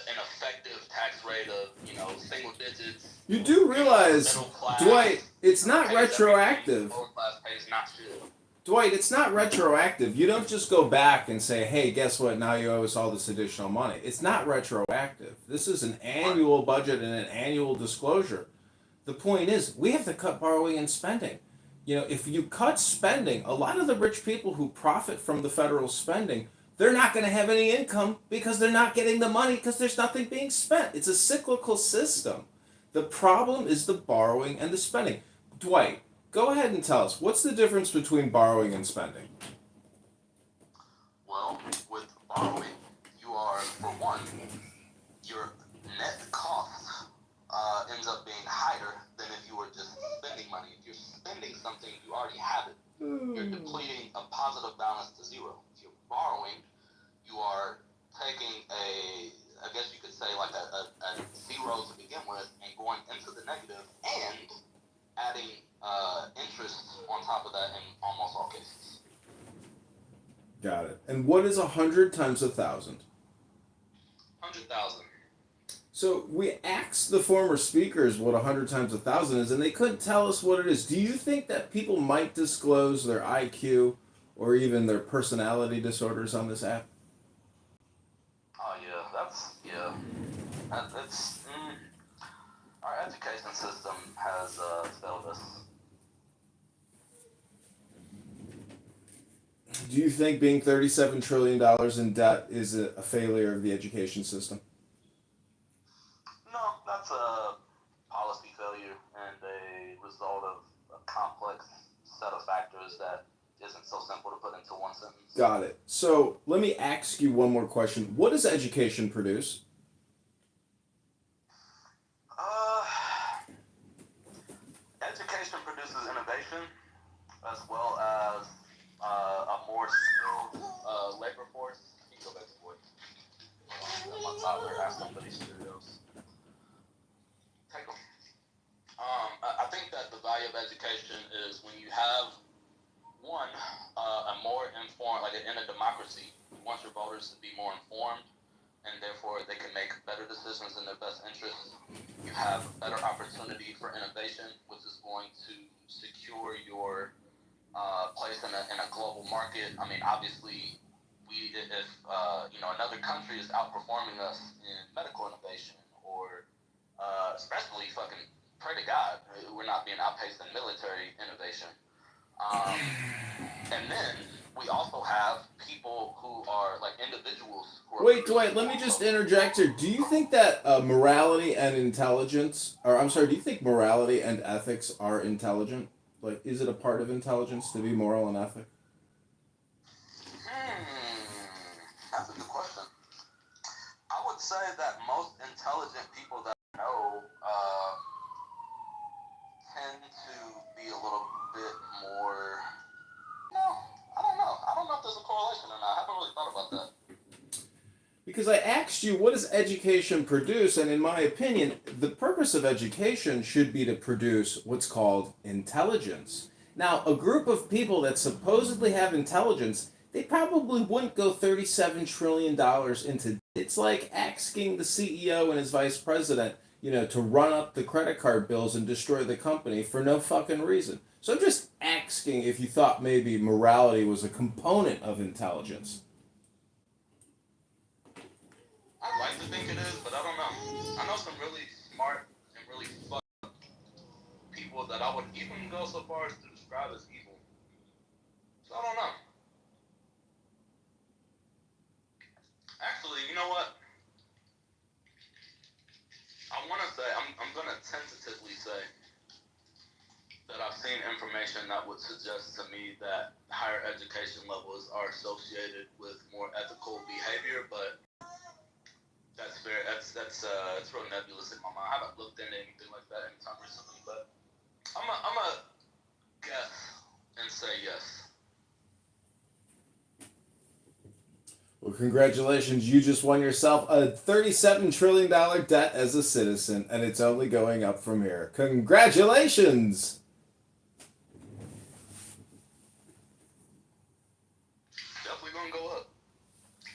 an effective tax rate of single digits? You do realize, Dwight, it's not retroactive. Middle class pays not shit. Dwight, it's not retroactive. You don't just go back and say, hey, guess what? Now you owe us all this additional money. It's not retroactive. This is an annual budget and an annual disclosure. The point is, we have to cut borrowing and spending. If you cut spending, a lot of the rich people who profit from the federal spending, they're not going to have any income because they're not getting the money because there's nothing being spent. It's a cyclical system. The problem is the borrowing and the spending. Dwight, go ahead and tell us, what's the difference between borrowing and spending? Well, with borrowing, you are, for one, your net cost ends up being higher than if you were just spending money. If you're spending something, you already have it. You're depleting a positive balance to zero. If you're borrowing, you are taking I guess you could say like a zero to begin with and going into the negative and adding interest on top of that in almost all cases. Got it. And what is 100 times 1,000? 100,000. So we asked the former speakers what 100 times 1,000 is, and they couldn't tell us what it is. Do you think that people might disclose their IQ or even their personality disorders on this app? Oh yeah, that's our education system has failed us. Do you think being $37 trillion in debt is a failure of the education system? No, that's a policy failure and a result of a complex set of factors that isn't so simple to put into one sentence. Got it. So let me ask you one more question. What does education produce? Education produces innovation as well as a more skilled labor force. You can go back to work. My toddler asked somebody studios. Take them. I think that the value of education is when you have one, a more informed, like in a democracy, you want your voters to be more informed, and therefore they can make better decisions in their best interests. You have better opportunity for innovation, which is going to secure your place in a global market. I mean, obviously, if another country is outperforming us in medical innovation, or especially fucking pray to God, we're not being outpaced in military innovation. And then we also have people who are like individuals who are. Wait, Dwight, let me just interject here. Do you think that morality and intelligence, or I'm sorry, do you think morality and ethics are intelligent? Like, is it a part of intelligence to be moral and ethic? That's a good question. I would say that most intelligent people that I know tend to be a little bit more. No, I don't know. I don't know if there's a correlation or not. I haven't really thought about that. Because I asked you, what does education produce? And in my opinion, the purpose of education should be to produce what's called intelligence. Now, a group of people that supposedly have intelligence, they probably wouldn't go $37 trillion into. It's like asking the CEO and his vice president, to run up the credit card bills and destroy the company for no fucking reason. So I'm just asking if you thought maybe morality was a component of intelligence. I'd like to think it is, but I don't know. I know some really smart and really fucked up people that I would even go so far as to describe as evil. So I don't know. Actually, you know what? I want to say, I'm going to tentatively say that I've seen information that would suggest to me that higher education levels are associated with more ethical behavior, but that's fair. That's real nebulous in my mind. I haven't looked into anything like that anytime recently, but I'm a guess and say yes. Well, congratulations. You just won yourself a $37 trillion debt as a citizen, and it's only going up from here. Congratulations! Definitely going to go up.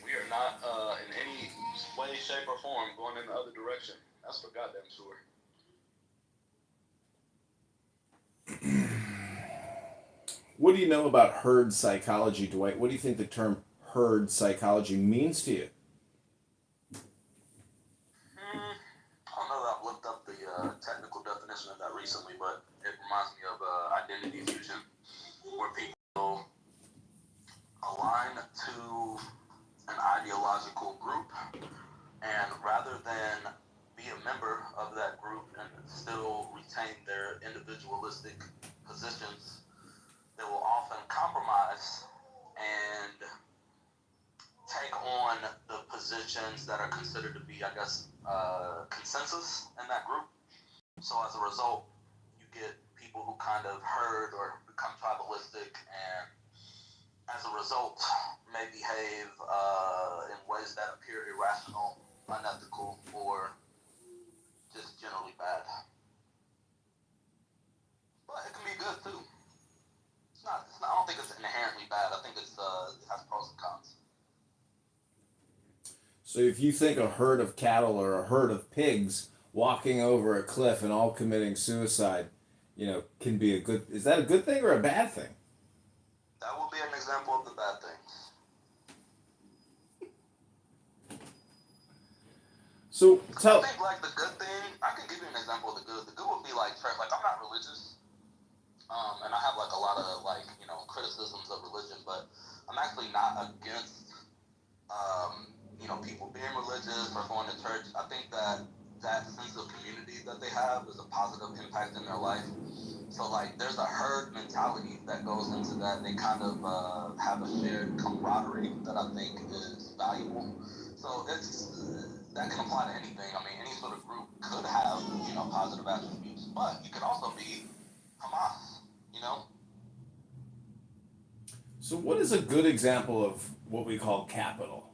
We are not in any way, shape, or form going in the other direction. That's for goddamn sure. What do you know about herd psychology, Dwight? What do you think the term herd psychology means to you? I don't know that I've looked up the technical definition of that recently, but it reminds me of identity fusion, where people align to an ideological group, and rather than be a member of that group and still retain their individualistic positions, they will often compromise and take on the positions that are considered to be, I guess, consensus in that group. So as a result, you get people who kind of herd or become tribalistic, and as a result may behave in ways that appear irrational, unethical, or just generally bad. But it can be good too. I don't think it's inherently bad. I think it has pros and cons. So if you think a herd of cattle or a herd of pigs walking over a cliff and all committing suicide, can be is that a good thing or a bad thing? That would be an example of the bad things. So I think like the good thing, I can give you an example of the good. The good would be like I'm not religious, and I have like a lot of criticisms of religion, but I'm actually not against people being religious or going to church. I think that sense of community that they have is a positive impact in their life. So like there's a herd mentality that goes into that. They kind of have a shared camaraderie that I think is valuable. So that can apply to anything. I mean, any sort of group could have positive attributes, but you could also be Hamas. So what is a good example of what we call capital?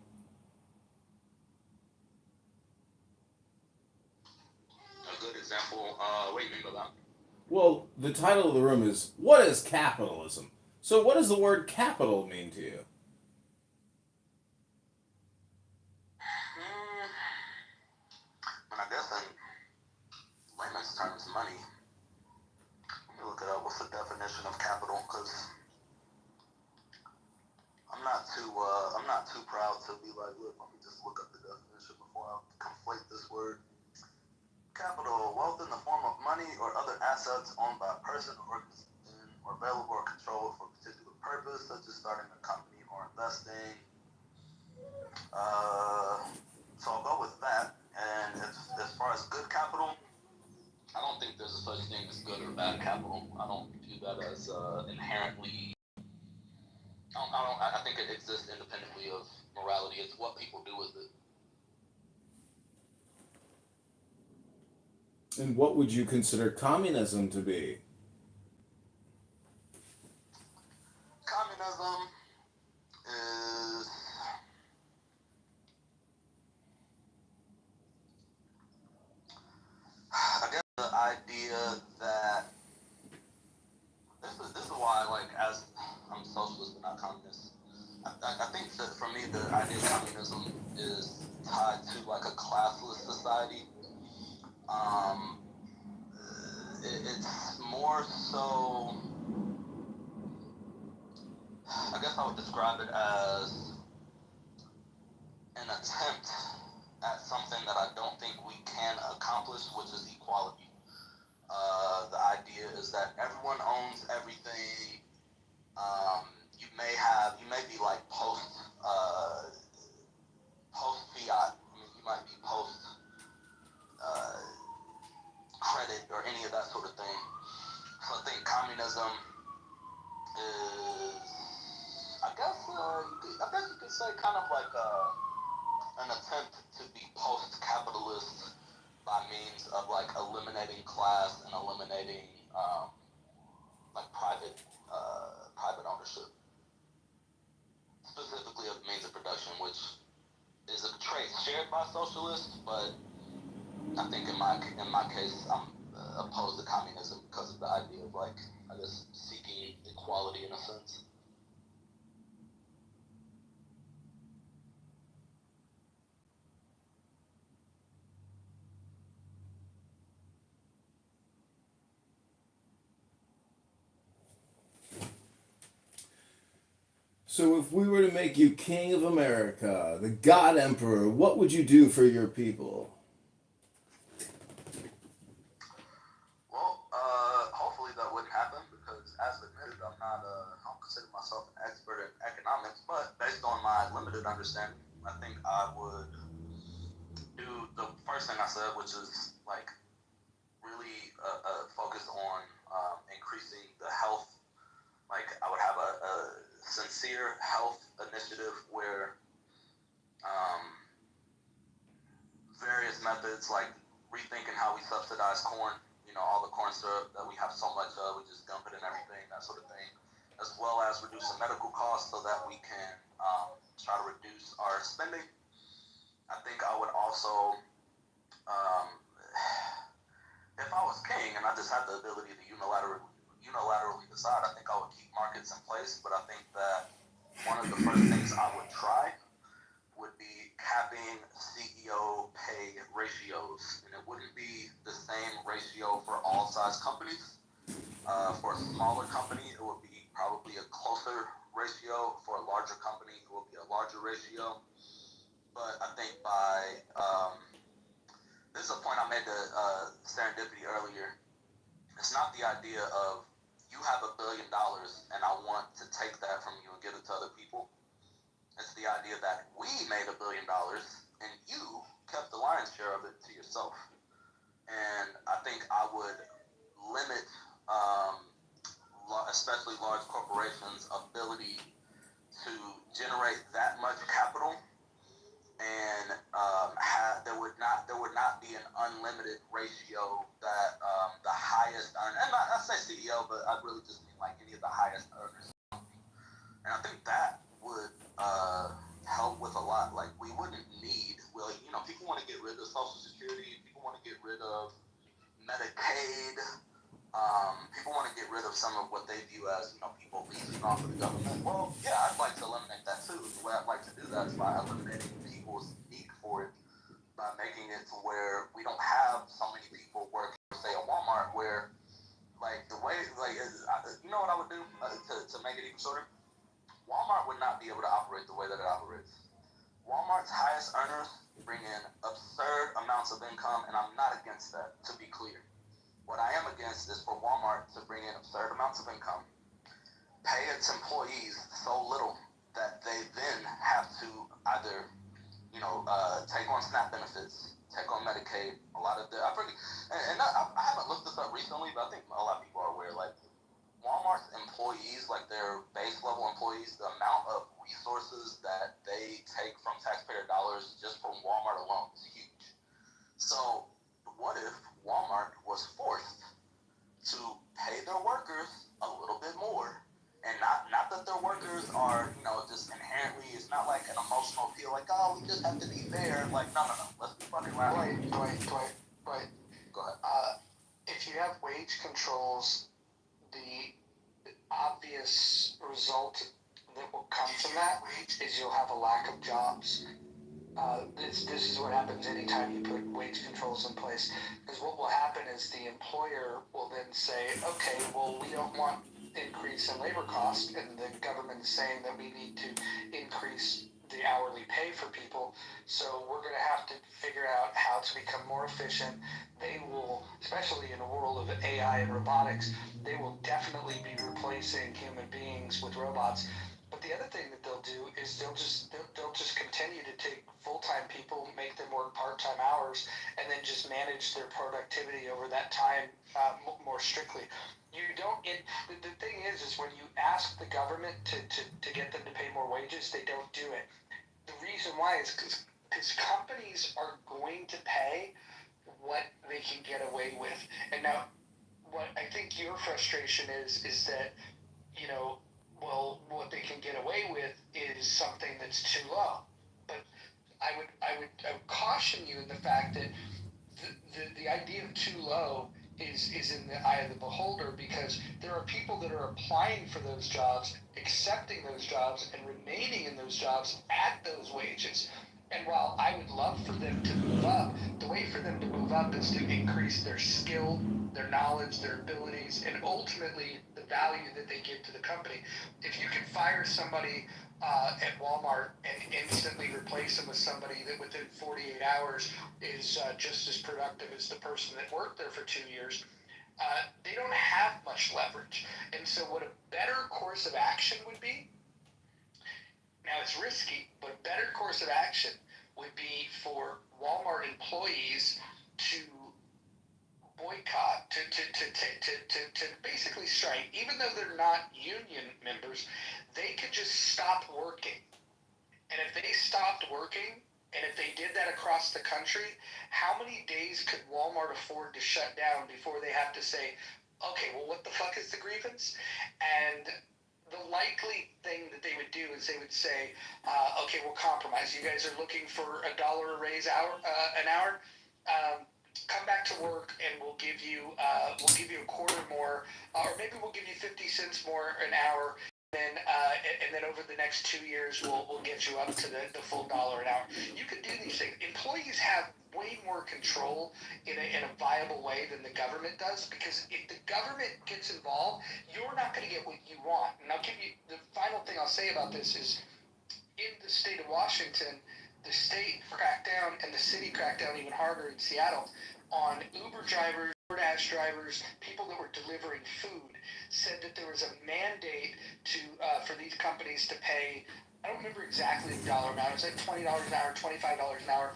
A good example, what do you mean by that? Well, the title of the room is, what is capitalism? So what does the word capital mean to you? I guess in layman's terms, money. Let me look it up. What's the definition of capital? Because I'm not too proud to be like, look, let me just look up the definition before I conflate this word. Capital, wealth in the form of money or other assets owned by a person or organization or available or controlled for a particular purpose, such as starting a company or investing. So I'll go with that. And as far as good capital, I don't think there's a such thing as good or bad capital. I don't view that as inherently. I think it exists independently of morality. It's what people do with it. And what would you consider communism to be? Communism is I guess the idea that this is why, like, as I'm socialist but not communist, I think that for me the idea of communism is tied to like a classless society. It's more so, I guess I would describe it as an attempt at something that I don't think we can accomplish, which is equality. The idea is that everyone owns everything. You may be like post fiat. You might be post credit or any of that sort of thing. So I think communism is, I guess you could say kind of like an attempt to be post-capitalist by means of like eliminating class and eliminating like private ownership, specifically of means of production, which is a trait shared by socialists, but I think in my case I'm opposed to communism because of the idea of like, I guess, seeking equality in a sense. So if we were to make you king of America, the God Emperor, what would you do for your people? Well, hopefully that wouldn't happen because, as admitted, I don't consider myself an expert in economics, but based on my limited understanding, I think I would do the first thing I said, which is like really focus on increasing the health. Like I would have a sincere health initiative where various methods like rethinking how we subsidize corn, all the corn syrup that we have so much of, we just dump it in everything, that sort of thing, as well as reducing medical costs so that we can try to reduce our spending. I think I would also, if I was king and I just had the ability to unilaterally decide, I think I would keep markets in place, but I think that one of the first things I would try would be capping CEO pay ratios, and it wouldn't be the same ratio for all size companies. For a smaller company, it would be probably a closer ratio. For a larger company, it would be a larger ratio. But I think by this is a point I made to Serendipity earlier. It's not the idea of you have $1 billion and I want to take that from you and give it to other people. It's the idea that we made $1 billion and you kept the lion's share of it to yourself. And I think I would limit, especially large corporations' ability to generate that much capital, and there would not be an unlimited ratio that the highest earner, and I say CEO, but I really just mean like any of the highest earners. And I think that would help with a lot. Like we wouldn't need, people want to get rid of Social Security, people want to get rid of Medicaid, people want to get rid of some of what they view as, people leeching off of the government. Well, yeah, I'd like to eliminate that too. The way I'd like to do that is by eliminating people's need for it, by making it to where we don't have so many people working, say, at Walmart, where, like, the way, like, you know what I would do to make it even shorter? Walmart would not be able to operate the way that it operates. Walmart's highest earners bring in absurd amounts of income, and I'm not against that, to be clear. What I am against is for Walmart to bring in absurd amounts of income, pay its employees so little that they then have to either, take on SNAP benefits, take on Medicaid. A lot of I haven't looked this up recently, but I think a lot of people are aware. Like Walmart's employees, like their base level employees, the amount of resources that they take from taxpayer dollars just from Walmart alone is huge. So what if Walmart was forced to pay their workers a little bit more? And not that their workers are, just inherently, it's not like an emotional appeal, like, oh, we just have to be fair. Like, no. Let's be fucking right. Dwight. Go ahead. If you have wage controls, the obvious result that will come from that is you'll have a lack of jobs. This is what happens anytime you put wage controls in place. Because what will happen is the employer will then say, okay, well, we don't want increase in labor costs, and the government is saying that we need to increase the hourly pay for people, so we're going to have to figure out how to become more efficient. They will, especially in a world of AI and robotics, they will definitely be replacing human beings with robots. But the other thing that they'll do is they'll just continue to take full-time people, make them work part-time hours, and then just manage their productivity over that time more strictly. The thing is when you ask the government to get them to pay more wages, they don't do it. The reason why is because companies are going to pay what they can get away with. And now, what I think your frustration is that, what they can get away with is something that's too low. But I would caution you in the fact that the idea of too low is in the eye of the beholder, because there are people that are applying for those jobs, accepting those jobs, and remaining in those jobs at those wages. And while I would love for them to move up, the way for them to move up is to increase their skill, their knowledge, their abilities, and ultimately the value that they give to the company. If you can fire somebody at Walmart and instantly replace them with somebody that within 48 hours is just as productive as the person that worked there for 2 years, they don't have much leverage. And so what a better course of action would be, now it's risky, but a better course of action would be for Walmart employees to boycott, to basically strike. Even though they're not union members, they could just stop working. And if they stopped working, and if they did that across the country, how many days could Walmart afford to shut down before they have to say, okay, well, what the fuck is the grievance? And the likely thing that they would do is they would say, okay, we'll compromise. You guys are looking for $1 a raise an hour. Come back to work, and we'll give you a quarter more, or maybe we'll give you 50 cents more an hour. And then over the next 2 years, we'll get you up to the full $1 an hour. You could do these things. Employees have way more control in a viable way than the government does, because if the government gets involved, you're not going to get what you want. And I'll give you the final thing I'll say about this is, in the state of Washington, the state cracked down, and the city cracked down even harder in Seattle, on Uber drivers, DoorDash drivers, people that were delivering food, said that there was a mandate for these companies to pay, I don't remember exactly the dollar amount, it was like $20 an hour, $25 an hour,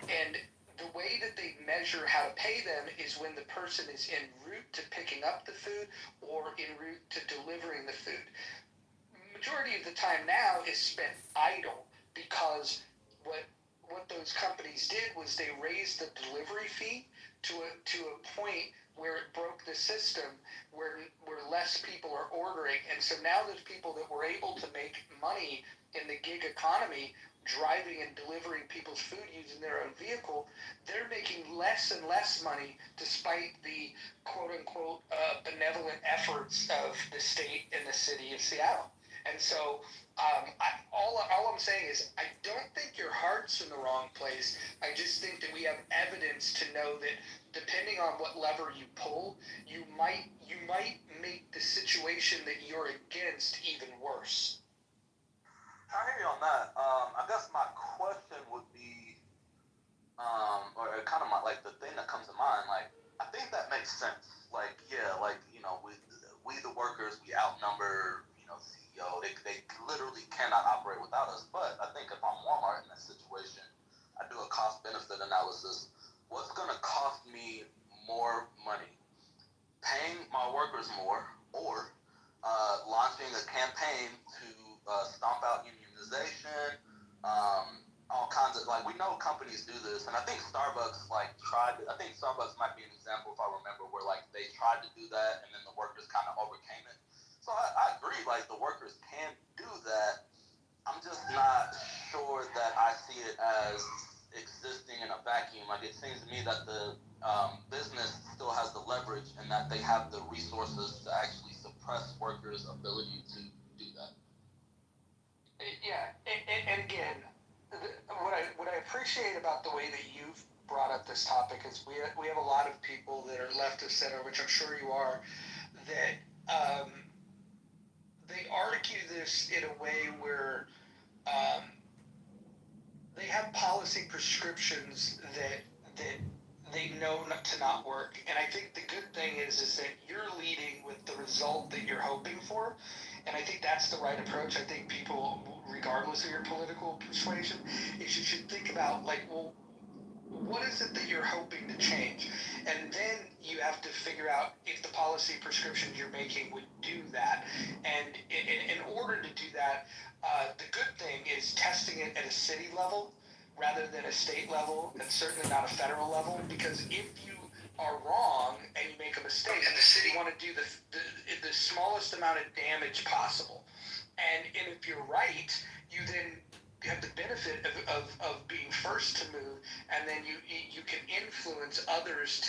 and the way that they measure how to pay them is when the person is en route to picking up the food or en route to delivering the food. Majority of the time now is spent idle, because what those companies did was they raised the delivery fee to a point where it broke the system, where less people are ordering. And so now there's people that were able to make money in the gig economy, driving and delivering people's food using their own vehicle. They're making less and less money despite the quote-unquote benevolent efforts of the state and the city of Seattle. And so all I'm saying is, I don't think your heart's in the wrong place. I just think that we have evidence to know that depending on what lever you pull, you might make the situation that you're against even worse. I hear you on that. I guess my question would be, or kind of like the thing that comes to mind, like, I think that makes sense. Like, yeah, like, you know, we the workers, we outnumber, CEO. They literally cannot operate without us. But I think if I'm Walmart in that situation, I do a cost-benefit analysis. What's going to cost me more money? Paying my workers more, or launching a campaign to stomp out unionization, all kinds of, like, we know companies do this, and I think Starbucks might be an example, if I remember, where, like, they tried to do that, and then the workers kind of overcame it. So I agree, like, the workers can do that. I'm just not sure that I see it as existing in a vacuum. Like, it seems to me that the business still has the leverage, and that they have the resources to actually suppress workers' ability to do that. Yeah, and again, what I appreciate about the way that you've brought up this topic is we have a lot of people that are left of center, which I'm sure you are, that they argue this in a way where they have policy prescriptions that they know not to not work. And I think the good thing is that you're leading with the result that you're hoping for. And I think that's the right approach. I think people, regardless of your political persuasion, is you should think about, like, well, what is it that you're hoping to change? And then you have to figure out if the policy prescriptions you're making would do that. And in order to do that, the good thing is testing it at a city level rather than a state level, and certainly not a federal level, because if you are wrong and you make a mistake, you want to do the smallest amount of damage possible. And if you're right, you then have the benefit of being first to move, and then you can influence others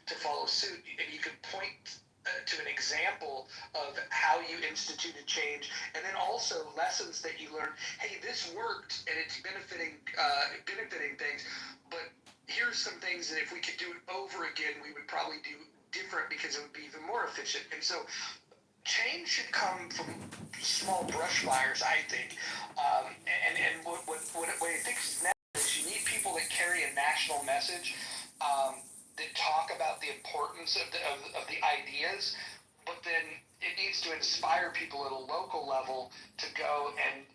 to follow suit, and you can point to an example of how you instituted change, and then also lessons that you learned. Hey, this worked, and it's benefiting things, but here's some things that if we could do it over again, we would probably do different, because it would be even more efficient. And so change should come from small brush fires, I think. And what I think is next is you need people that carry a national message, that talk about the importance of the ideas, but then it needs to inspire people at a local level to go and,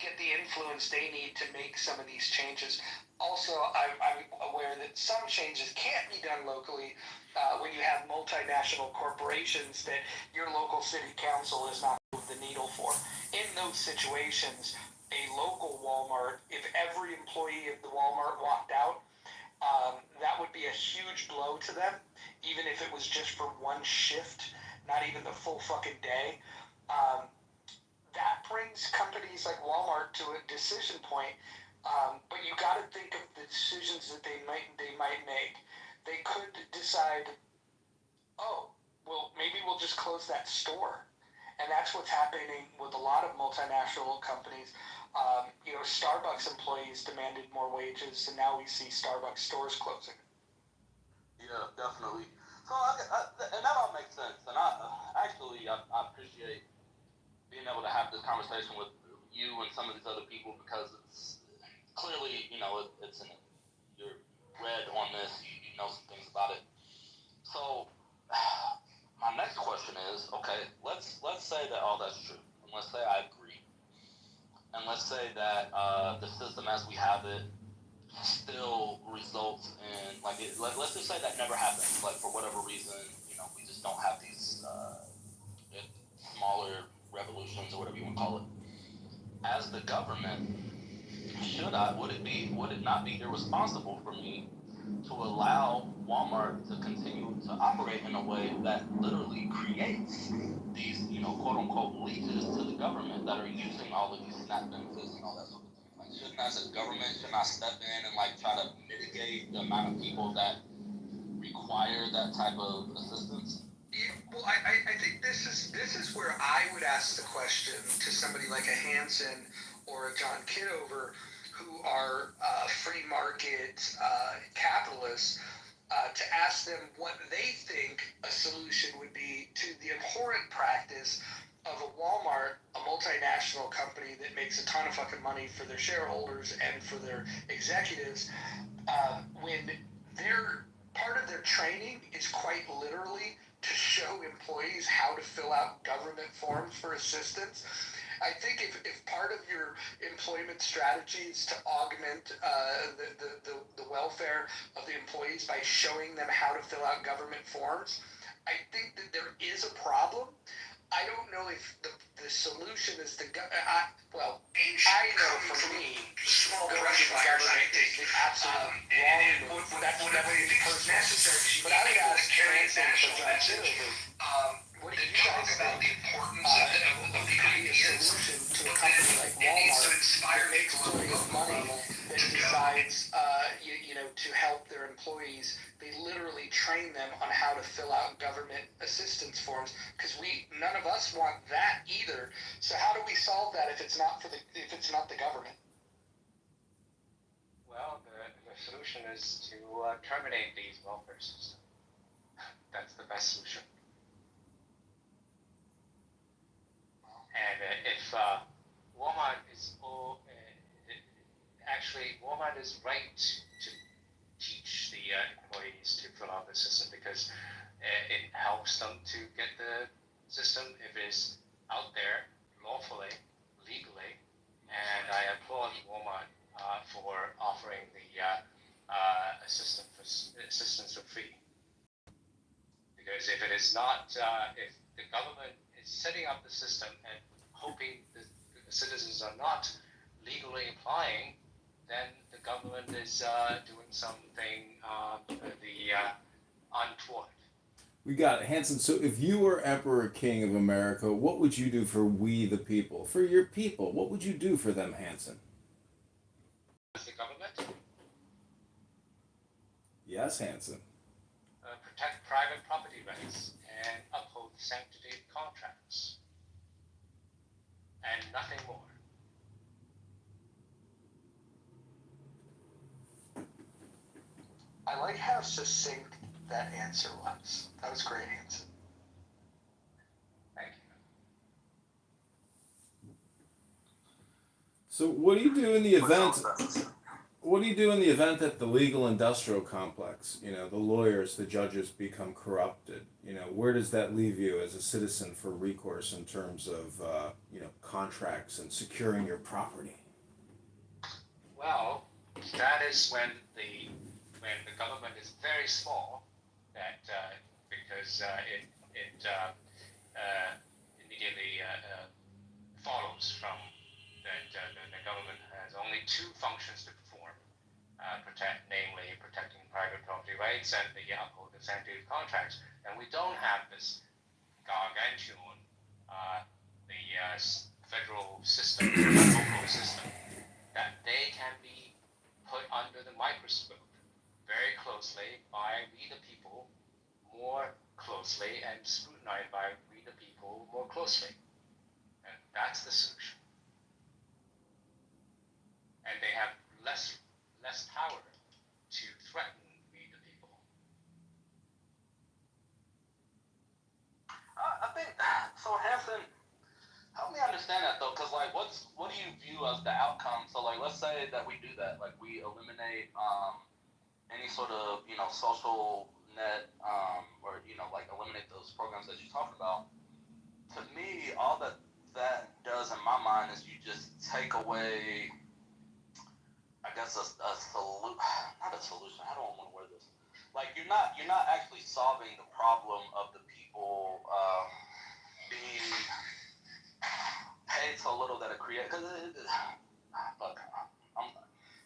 get the influence they need to make some of these changes. Also, I'm aware that some changes can't be done locally when you have multinational corporations that your local city council is not moving the needle for. In those situations, a local Walmart, if every employee of the Walmart walked out, that would be a huge blow to them, even if it was just for one shift, not even the full fucking day. That brings companies like Walmart to a decision point. But you got to think of the decisions that they might make. They could decide, maybe we'll just close that store, and that's what's happening with a lot of multinational companies. Starbucks employees demanded more wages, and now we see Starbucks stores closing. Yeah, definitely. So, and that all makes sense. And I appreciate being able to have this conversation with you and some of these other people, because it's clearly, you're read on this, you know some things about it. So, my next question is, okay, let's say that all that's true, and let's say I agree, and let's say that the system as we have it still results in, let's just say that never happens, for whatever reason, we just don't have these smaller revolutions or whatever you want to call it. As the government, would it not be irresponsible for me to allow Walmart to continue to operate in a way that literally creates these, quote unquote leeches to the government that are using all of these SNAP benefits and all that sort of thing? Shouldn't as a government, step in and try to mitigate the amount of people that require that type of assistance? Yeah, well, I think this is where I would ask the question to somebody like a Hansen or a John Kidover, who are free market capitalists, to ask them what they think a solution would be to the abhorrent practice of a Walmart, a multinational company that makes a ton of fucking money for their shareholders and for their executives, when part of their training is quite literally to show employees how to fill out government forms for assistance. I think if part of your employment strategy is to augment the welfare of the employees by showing them how to fill out government forms, I think that there is a problem. I don't know if the solution is I know for me, small brush fires, I think, is the absolute wrong move. That's definitely necessary. But I would ask Hansen or John Kidover, what do you guys think of the ideas to a company like Walmart that makes plenty of money, that decides, to help their employees? They literally train them on how to fill out government assistance forms, because none of us want that either. So how do we solve that if it's not the government? Well, the solution is to terminate these welfare systems. That's the best solution. And if Walmart is Walmart is right to teach the employees to fill out the system, because it helps them to get the system if it is out there lawfully, legally, and I applaud Walmart for offering the assistance for free. Because if it is not, if the government is setting up the system and hoping the citizens are not legally applying, then the government is doing something untoward. We got it. Hansen, so if you were Emperor King of America, what would you do for we the people? For your people, what would you do for them, Hansen? The government? Yes, Hansen. Protect private property rights and uphold the sanctity of contracts. And nothing more. I like how succinct that answer was. That was great, Hansen. So what do you do in the event? What do you do in the event that the legal industrial complex, the lawyers, the judges become corrupted? Where does that leave you as a citizen for recourse in terms of, contracts and securing your property? Well, that is when the government is very small, that because it immediately follows from that the government has only two functions to perform, namely protecting private property rights and the uphold the sanctity of contracts. And we don't have this gargantuan, federal system, local system, that they can be put under the microscope very closely by we the people more closely and scrutinized by we the people more closely. And that's the solution. And they have less power to threaten we the people. I think so. Hanson, help me understand that though, because what do you view as the outcome? So let's say that we do that, we eliminate any sort of social net or eliminate those programs that you talked about. To me, all that does in my mind is you just take away, I guess, not a solution. How do I want to word this? You're not actually solving the problem of the people being paid so little that it creates. Because look,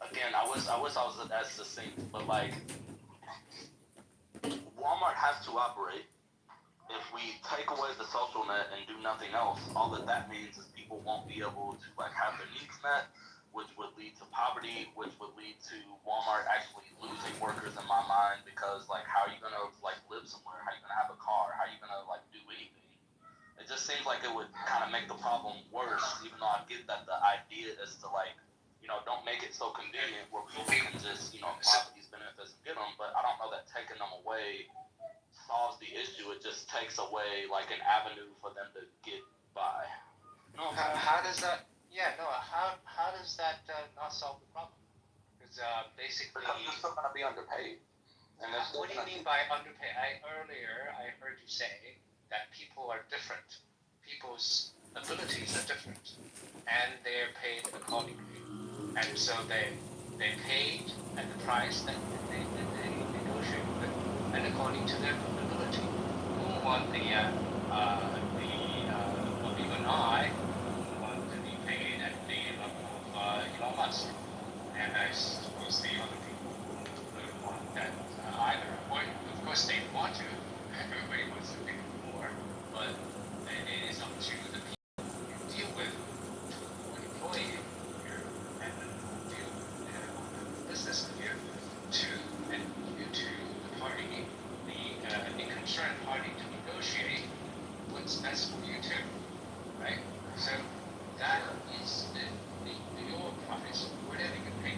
I wish I was as succinct, but Walmart has to operate. If we take away the social net and do nothing else, all that means is people won't be able to have their needs met, which would lead to poverty, which would lead to Walmart actually losing workers in my mind, because how are you gonna live somewhere? How are you gonna have a car? How are you gonna do anything? It just seems like it would kind of make the problem worse, even though I get that the idea is to don't make it so convenient where people can just apply for these benefits and get them, but I don't know that taking them away solves the issue. It just takes away an avenue for them to get by. How does that? Yeah, no. How does that not solve the problem? Because basically, you're still gonna be underpaid. And what do you mean by underpaid? Earlier I heard you say that people are different. People's abilities are different, and they're paid accordingly. And so they paid at the price that they negotiated with, and according to their ability. Who want the even I want to be paid at the level of Elon Musk, and I suppose the other people would want that either. Or, of course, they want to. Everybody wants to pay more, but it is up to the people you deal with, to employ you here, and deal with business with you, and you to the party, the concerned party, to negotiate what's best for you too, right? So that is your price, whatever you pay.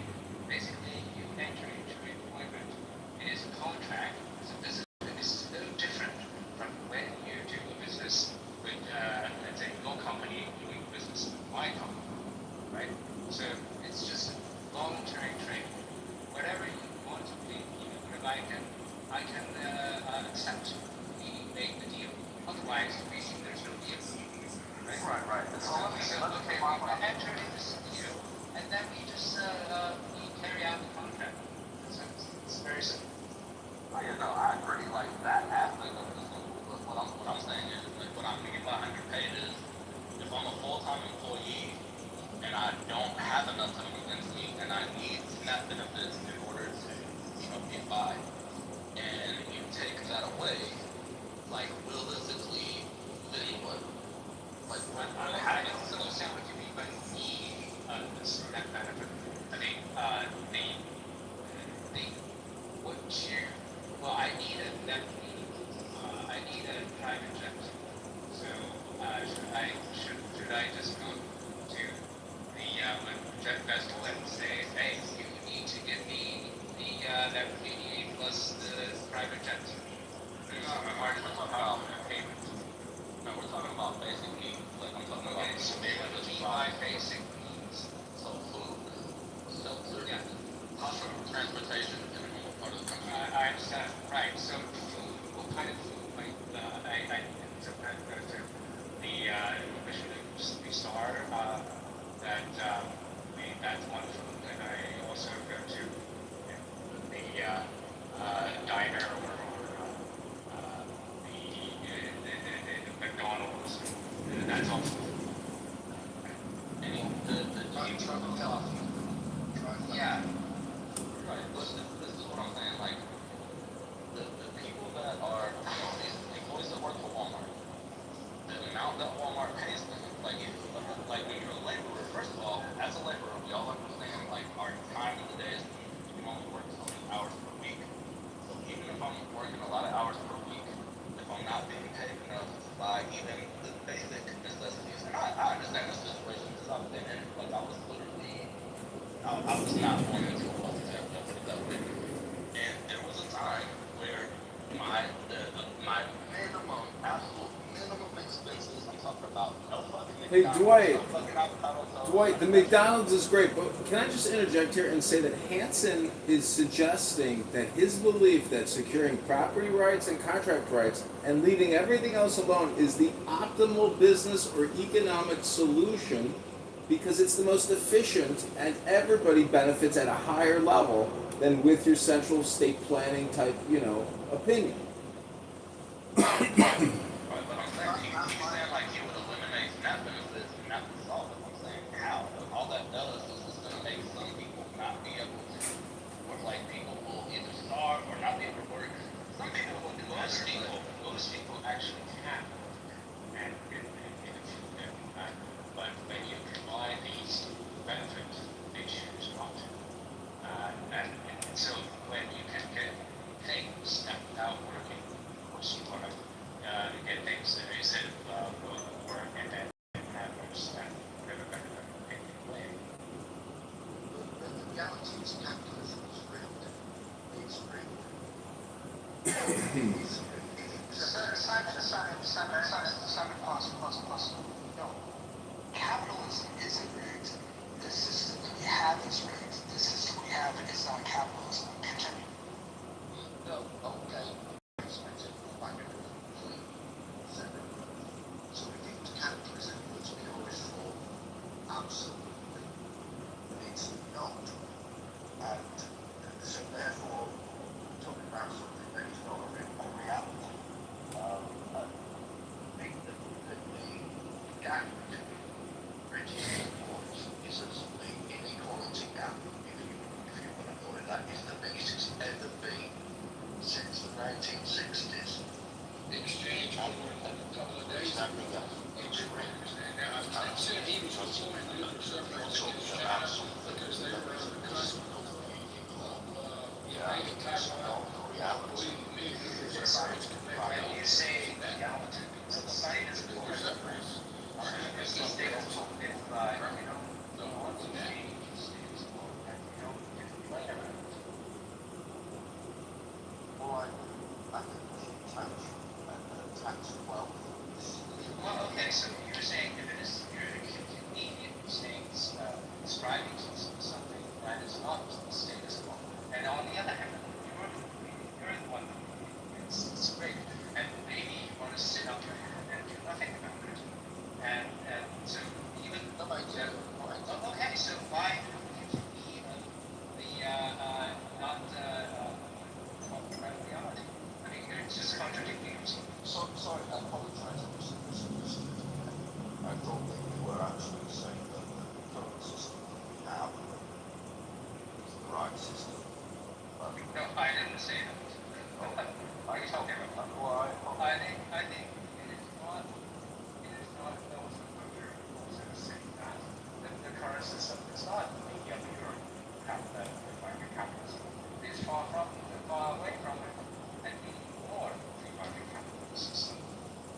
Basically, you enter into an employment. It is a contract. It's a business. It's a little different from when you do a business with, let's say, your company doing business with my company, right? So it's just voluntary trade. Whatever you want to pay, whatever I can accept. We make the deal. Otherwise, basically, there's no deal. Right. So we say, okay, we enter in this deal, and then we just we carry out the contract. So it's very simple. I agree. That aspect of it. What I'm saying is, what I'm thinking about underpaid is, if I'm a full-time employee and I don't have enough to convince me, and I need SNAP benefits in order to, get by, and you take that away, realistically, then what? I don't understand what you mean by need. enough to buy even the basic necessities. And I understand the situation because I've been in it. Like I was literally, I was not wanting to go to that, let's put it that way. And there was a time where my minimum, absolute minimum expenses, I'm talking about no fucking Hey, McDonald's, Dwight. no fucking avocado toast. Dwight, the McDonald's is great, but can I just interject here and say that Hansen is suggesting that his belief that securing property rights and contract rights and leaving everything else alone is the optimal business or economic solution because it's the most efficient and everybody benefits at a higher level than with your central state planning type, opinion. Right, but I'm saying, he's saying like he would eliminate SNAP benefits and that would solve it. I'm saying how? All that does is it's going to make some people not be able to, or like people will either starve or not be able to work. Some people will do Most other people, most people actually can, and but when you provide these benefits, they choose not to. And so when you can get things that without working, of course you want to get things that is work and then have those that live a better way. The reality is capitalism is rigged. It's rigged. No. Capitalism isn't rigged. The system that we have is rigged. The system we have is not capitalism. Continue. No, okay. Perspective, like a complete separate. So we think capitalism is purest form. Absolutely. It's not. And so therefore, talking about something that is not a reality. I think that the gap between British and poorest is the inequality gap, if you want to call it that, is the biggest it's ever been since the 1960s. Exchange over a couple of days. It's rigged. And I'm saying he was employing the other separate jobs because they were on the cusp of making capital. Reality. When you say reality, so the site is of course separates. Well, okay, so you're saying if it is, you're saying describing something that is not the status quo. And on the other hand, you're the one it's great. And maybe you want to sit up and do nothing about it. And so even okay, so why would you be not reality? I mean, it's just contradicting yourself. Sorry, I apologize. I thought that you were actually saying that the current system that we have is the right system. No, I didn't say that. What are you talking about? I think it is not those who are saying that the current system is not the pure market capitalism. It is far away from it, and we need more free market capitalism system.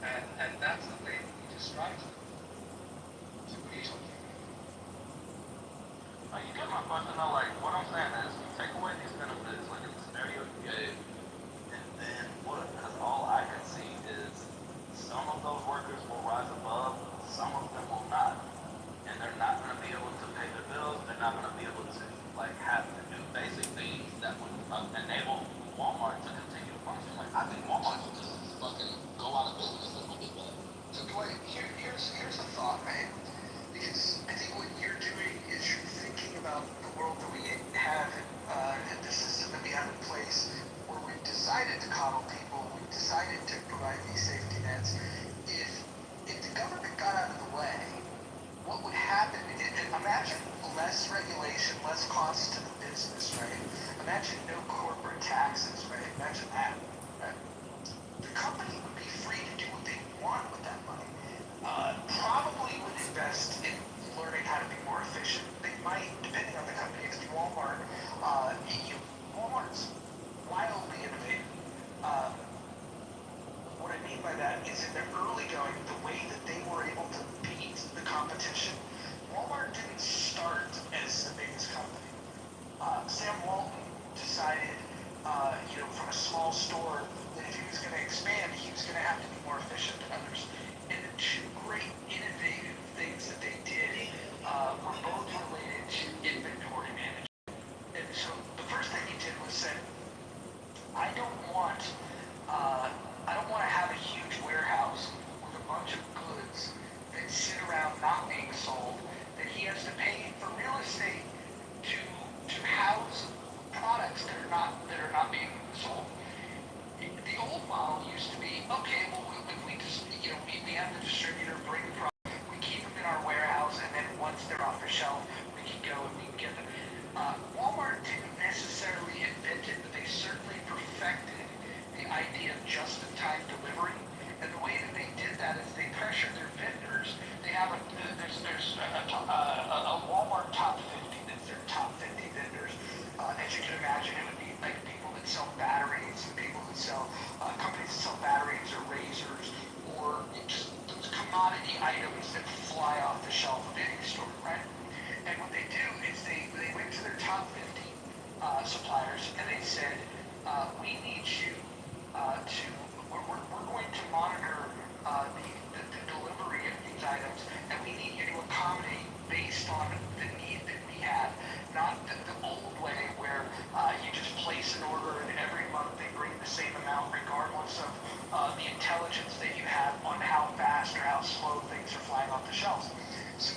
And that's the way we describe it. So what are you talking about? You get my question though, like what I'm saying is you take away these benefits, like in the scenario you gave, and then what? Because all I can see is some of those workers will rise above, some of them will not. And they're not gonna be able to pay their bills, they're not gonna be able to like have to do basic things that would enable Walmart to continue to function. Like I think Walmart would just fucking go out of business if we did that. So Dwight, here's a thought, man. Because I think what you're doing is you're thinking about the world that we have and the system that we have in place where we've decided to coddle people, we've decided to provide these safety nets. If the government got out of the way, what would happen? Imagine less regulation, less costs to the business, right? Imagine no corporate taxes, right? Imagine that, right? The company would be free to do what they want with that money. Probably would invest in learning how to be more efficient. They might, depending on the company, it could be Walmart. Walmart's wildly innovative. What I mean by that have a Walmart top 50 that's their top 50 vendors. As you can imagine, it would be like people that sell batteries, people that sell companies that sell batteries or razors, or just those commodity items that fly off the shelf of any store, right? And what they do is they went to their top 50 suppliers and they said, we need you we're going to monitor the delivery of these items, and we need you to accommodate based on the need that we have, not the old way where you just place an order and every month they bring the same amount regardless of the intelligence that you have on how fast or how slow things are flying off the shelves. So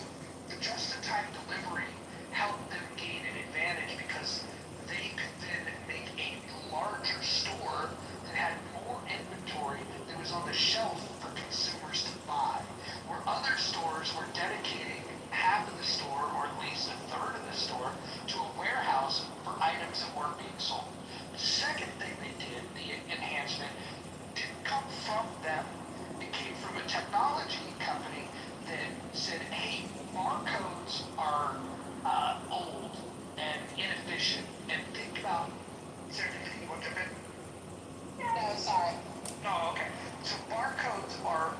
the just-in-time delivery helped them gain an advantage because they could then make a larger store that had more inventory that was on the shelf for consumers to buy, where other stores were dedicating half of the store, or at least a third of the store, to a warehouse for items that weren't being sold. The second thing they did, the enhancement, didn't come from them. It came from a technology company that said, hey, barcodes are old and inefficient, and think about, is there anything you want to mention? No, sorry. No, okay. So barcodes are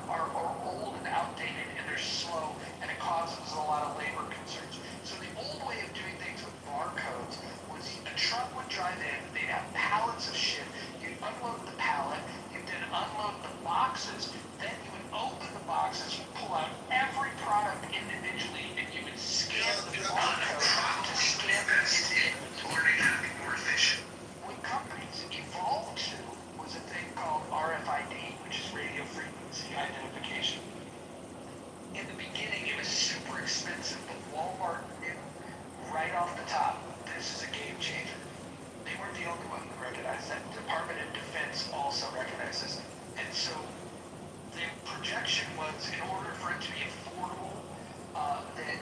old and outdated, and they're slow, and it causes a lot of labor concerns. So the old way of doing things with barcodes was a truck would drive in, they'd have pallets of shit, you'd unload the pallet, you'd then unload the boxes, then you would open the boxes, you'd pull out every product individually, and you would scan the barcode to scan it into inventory to be more efficient. What companies evolved to was a thing called RFID, which is radio frequency identification. In the beginning, it was super expensive, but Walmart knew right off the top, this is a game changer. They weren't the only one who recognized that. The Department of Defense also recognizes it. And so the projection was, in order for it to be affordable, that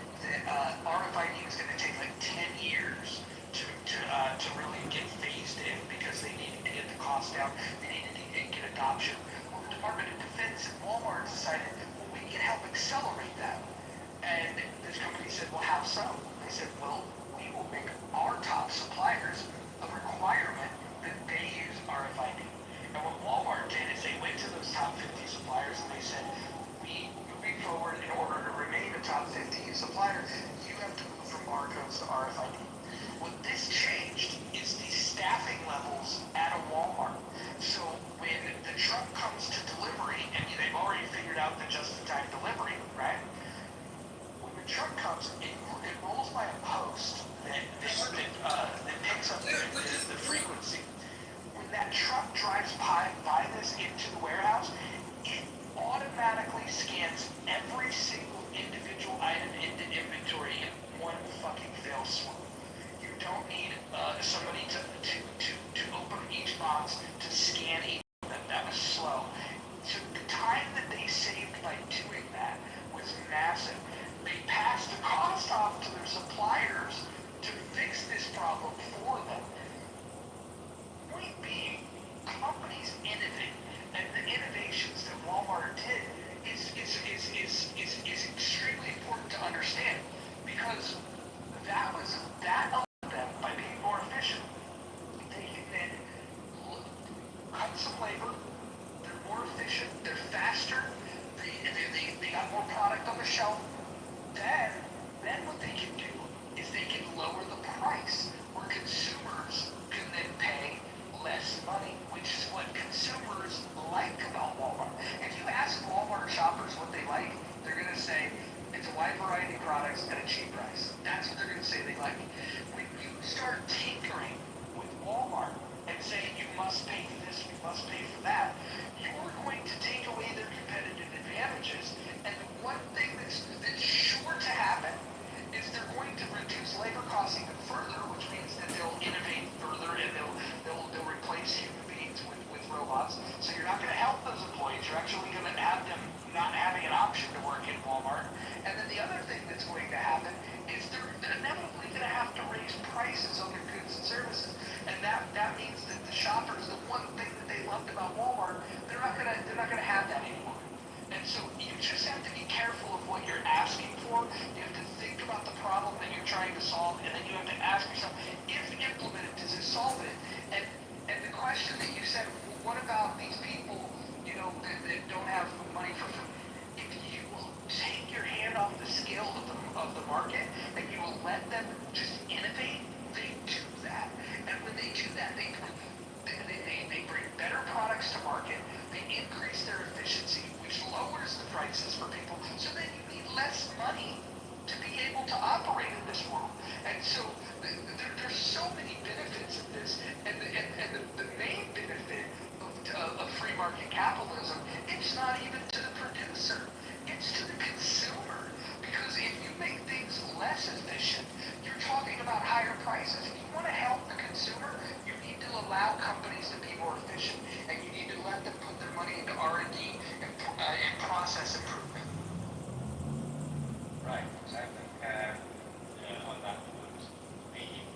RFID was going to take like 10 years to really get phased in because they needed to get the cost down, they needed to get adoption. Well, the Department of Defense and Walmart decided, well, we can help accelerate that. And this company said, well, how so? They said, well, we will make our top suppliers a requirement that they use RFID. And what Walmart did is they went to those top 50 suppliers and they said, moving forward, in order to remain a top 50 supplier, you have to move from barcodes to RFID. What this changed is the staffing levels at a Walmart. So when the truck comes to delivery, and they've already figured out the just-in-time delivery, right? When the truck comes, it rolls by a post that picks up the frequency. When that truck drives by this into the warehouse, it automatically scans every single individual item into inventory in one fucking fell swoop. You don't need somebody to open each box, to scan each of them. That was slow. So the time that they saved by doing that was massive. They passed the cost off to their suppliers to fix this problem for them. Point being, companies innovate, and the innovations that Walmart did is extremely important to understand, because that allowed them, by being more efficient, they can then cut some labor, they're more efficient, they're faster, they got more product on the shelf. Then what they can do is they can lower the price, where consumers can then pay less money, which is what consumers like about Walmart. If you ask Walmart shoppers what they like, they're going to say it's a wide variety of products at a cheap price. That's what they're going to say they like. When you start tinkering with Walmart and saying you must pay for this, you must pay for that, you're going to take away their competitive advantages. And the one thing that's sure to happen is they're going to reduce labor costs even further, which means that they'll innovate further and they'll replace human beings with robots. So you're not going to help those employees. You're actually going to have them not having an option to work in Walmart. And then the other thing that's going to happen is they're inevitably going to have to raise prices on their goods and services. And that means that the shoppers, the one thing that they loved about Walmart, they're not going to have that anymore. And so you just have to be careful of what you're asking of the market, and you will let them just innovate, they do that. And when they do that, they bring better products to market, they increase their efficiency, which lowers the prices for people, so then you need less money to be able to operate in this world. And so there's so many benefits of this, and the main benefit of free market capitalism, it's not even to the producer, it's to the consumer. Because if you make things less efficient, you're talking about higher prices. If you want to help the consumer, you need to allow companies to be more efficient, and you need to let them put their money into R&D and process improvement. Right, exactly. On that point,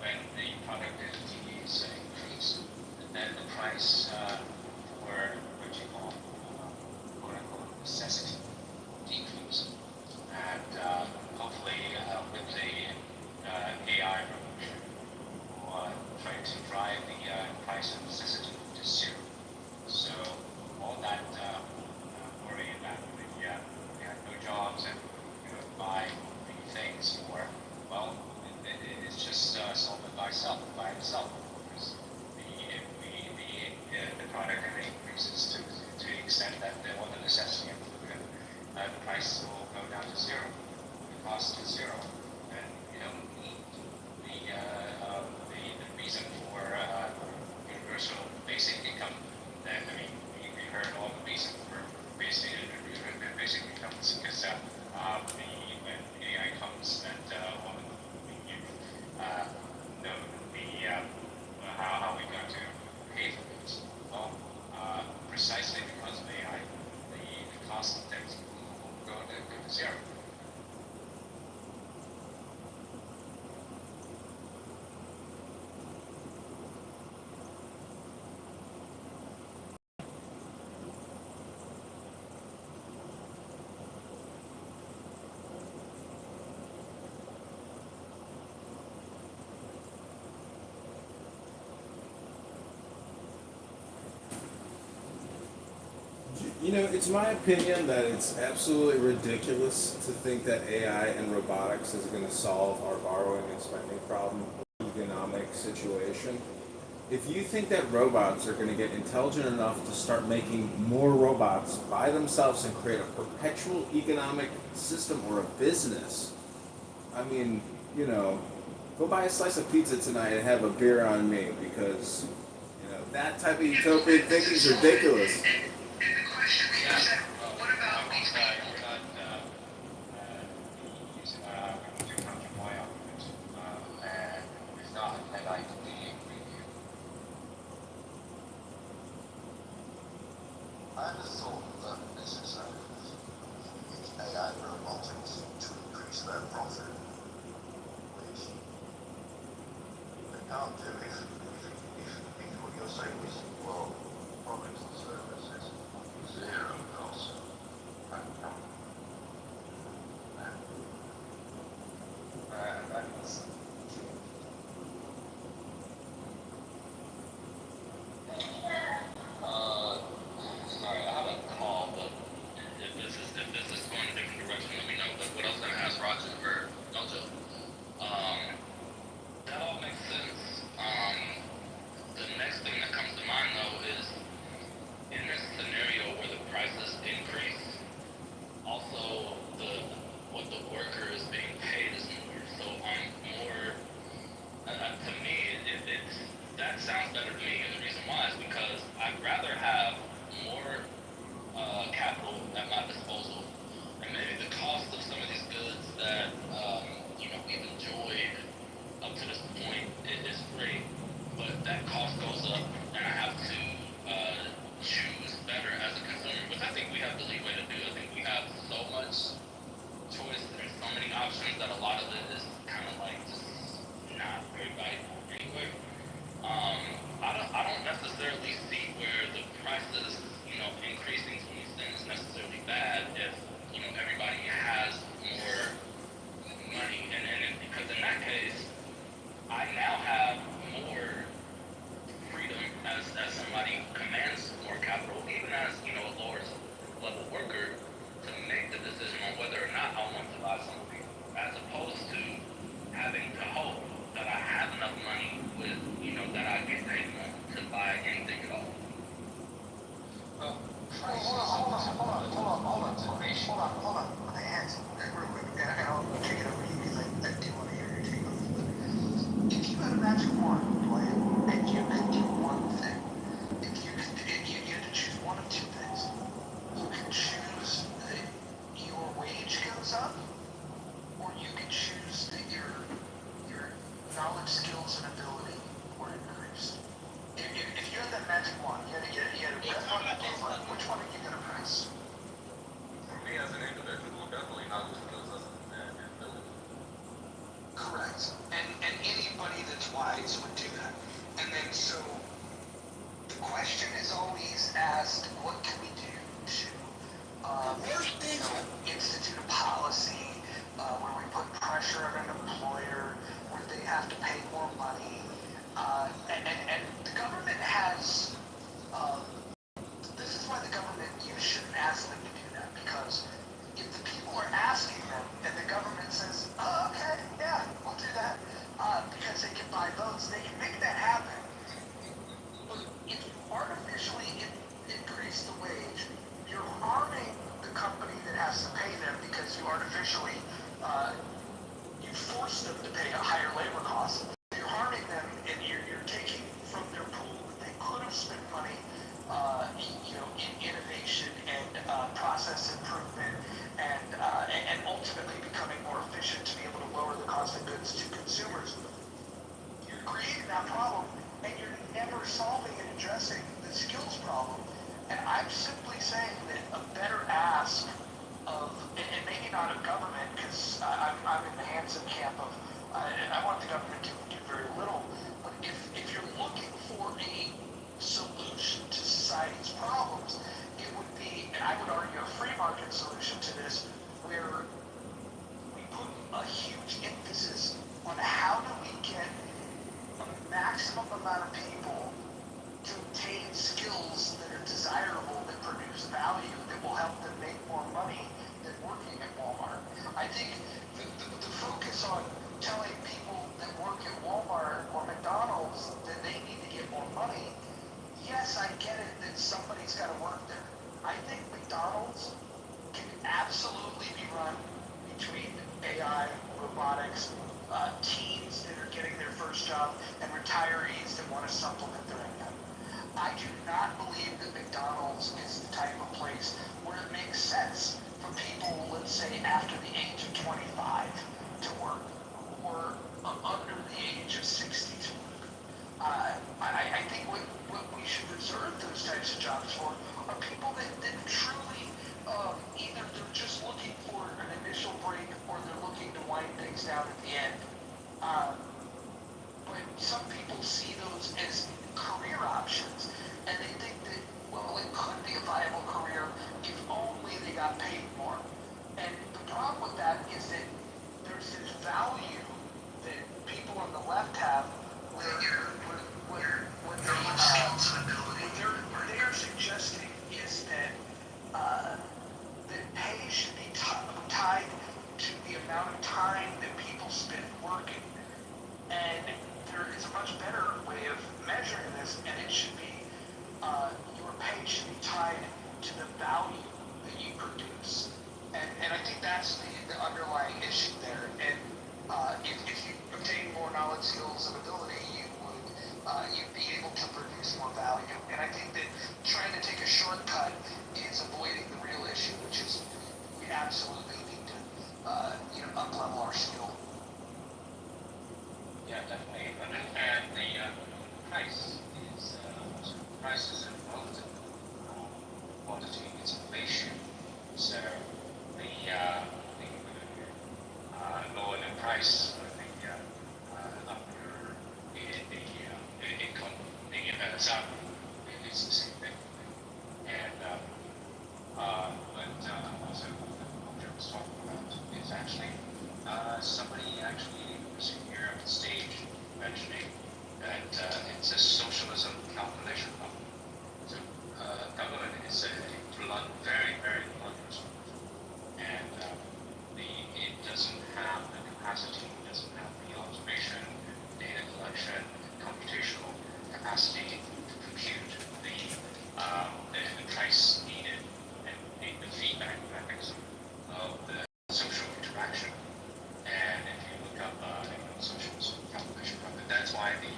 when the productivity is increased, then the price for what you call quote-unquote necessity decrease. And hopefully with the AI revolution, we'll try to drive the price of necessity to zero. So all that worry about we have no jobs and buy things for, well, it's just solved by itself, because the product increases to the extent that all the necessity of food, the price will go down to zero, the cost is zero, and you don't need the reason for universal basic income. That we heard all the reason for basic incomes because when AI comes and how we going to pay for this? Well, precisely because of AI, the cost of things will go to zero. You know, it's my opinion that it's absolutely ridiculous to think that AI and robotics is going to solve our borrowing and spending problem, economic situation. If you think that robots are going to get intelligent enough to start making more robots by themselves and create a perpetual economic system or a business, I mean, you know, go buy a slice of pizza tonight and have a beer on me, because, you know, that type of utopian thinking is ridiculous. What about these people? Using too much of my argument, and if not, then I completely agree with you. I just thought that necessary use AI robotics to increase their profit, which they can't do if what you're saying is, well, products and services zero cost. Sorry, I have a call, but if this is going in a different direction, let me know. But what I was gonna ask Roger for Dojo, that all makes sense. actually, you force them to pay a higher labor cost. You're harming them, and you're taking from their pool that they could have spent money, in innovation and process improvement, and ultimately becoming more efficient to be able to lower the cost of goods to consumers. You're creating that problem, and you're never solving and addressing the skills problem. And I'm simply saying that a better ask of, and maybe not of government, because I'm in the handsome camp of, I want the government to do very little, but if you're looking for a solution to society's problems, it would be, and I would argue, a free market solution to this, where we put a huge emphasis on how do we get a maximum amount of people to obtain skills that are desirable, that produce value, that will help them make more money than working at Walmart. I think the focus on telling people that work at Walmart or McDonald's that they need to get more money, yes, I get it that somebody's got to work there. I think McDonald's can absolutely be run between AI, robotics, teens that are getting their first job, and retirees that want to supplement their income. I do not believe that McDonald's is the type of place where it makes sense for people, let's say, after the age of 25 to work, or under the age of 60 to work. I think what we should reserve those types of jobs for are people that truly, either they're just looking for an initial break, or they're looking to wind things down at the end. But some people see those as career options, and they think that, well, it could be a viable career if only they got paid more. And the problem with that is that there's this value that people on the left have where they are suggesting is that that pay should be tied to the amount of time that people spend working. And there is a much better way of measuring this, and it should be your pay should be tied to the value that you produce. And I think that's the underlying issue there. And if you obtain more knowledge, skills, and ability, you'd be able to produce more value. And I think that trying to take a shortcut is avoiding the real issue, which is we absolutely need to up-level our skill. Yeah, definitely. And the price is a relative quantity, it's inflation. So lower the price, up the income, the salary, it's the same thing. And but also what Joe was talking about is actually somebody was here on stage mentioning that it's a socialism calculation problem. So government is a blunt, very, very blunt resource. And it doesn't have the capacity, it doesn't have the observation, data collection, computational capacity to compute the price needed and the feedback mechanism of the social interaction. And if you look up socialism calculation problem, that's why the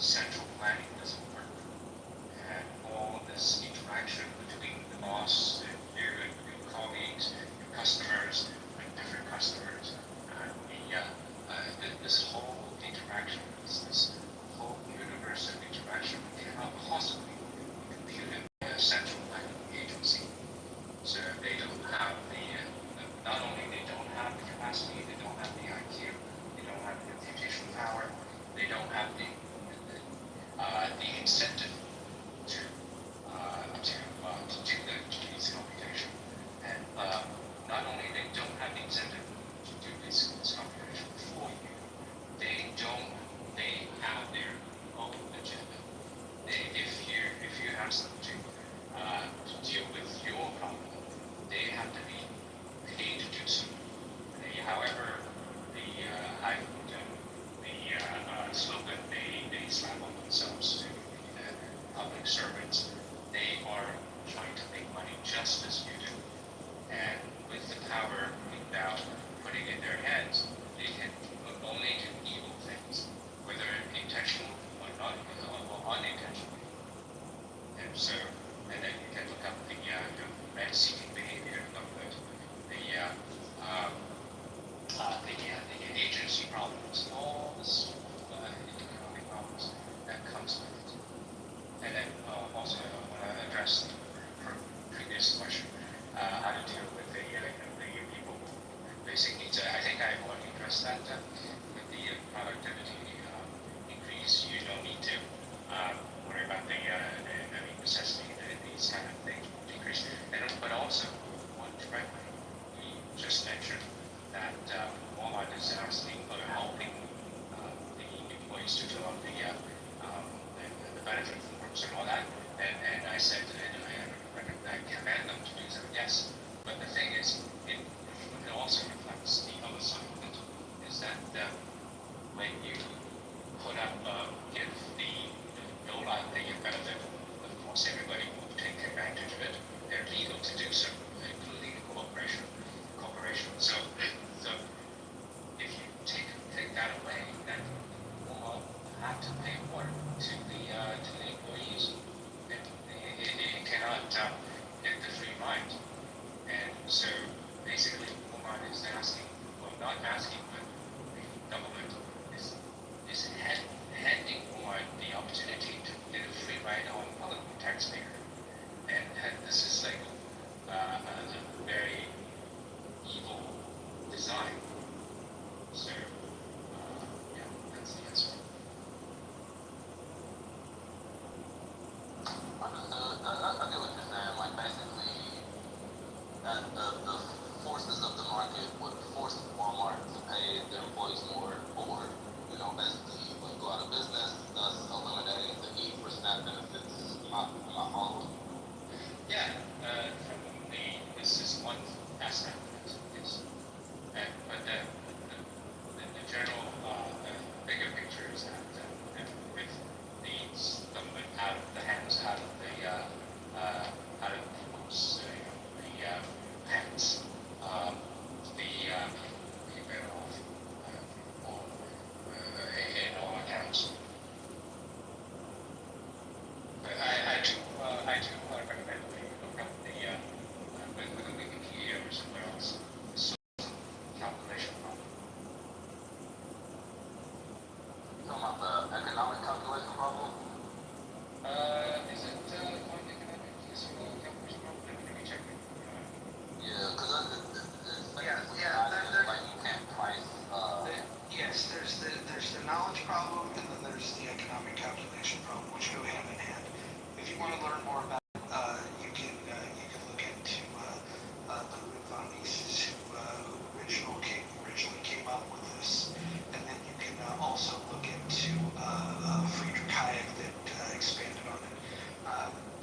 central planning doesn't work. And all of this interaction between the boss and your colleagues, your customers, and different customers, this whole interaction, this whole universe of interaction cannot possibly be computed by a central planning agency. So they don't have not only they don't have the capacity, they don't have the IQ, they don't have the computational power, they don't have the incentive to do this computation. And not only they don't have the incentive to do this computation, express that with the productivity increase, you don't need to worry about the necessity that these kind of things will decrease. But also, one directly, we just mentioned that Walmart is asking or helping the employees to fill out the benefit forms and all that. And I said, I command them to do so, yes. But the thing is, it also reflects the other side of it, is that when you put up, give the dole out the benefit, of course everybody will take advantage of it. They're legal to do so, including the corporation. So if you take that away, then we'll have to pay more to the employees. It cannot get the free ride. And so basically Walmart is asking, well, not asking, but the government is handing Walmart the opportunity to get a free ride on other taxpayer. And this is like a very evil design. So yeah, that's the answer. I get what you're saying. Like basically, that the forces of the market would force Walmart to pay their employees more, or basically like go out of business, thus eliminating the need for SNAP benefits. Am I following? Yeah, this is one aspect of it. Yes. But the general bigger picture is that with these government out of the hands, out of the people's hands, the better off in all accounts. But I do recommend that you look up with the Wikipedia or somewhere else, calculation problem. You talking about the economic calculation problem? Is it on economic calculation problem? Let me check it. Yeah, because it's like you can't price. Yes, there's the knowledge problem, and then there's the economic calculation problem, which go hand in hand. If you want to learn more about it, you can look into the Ludwig von Mises, who originally came up with this, and then you can also look into Friedrich Hayek that expanded on it.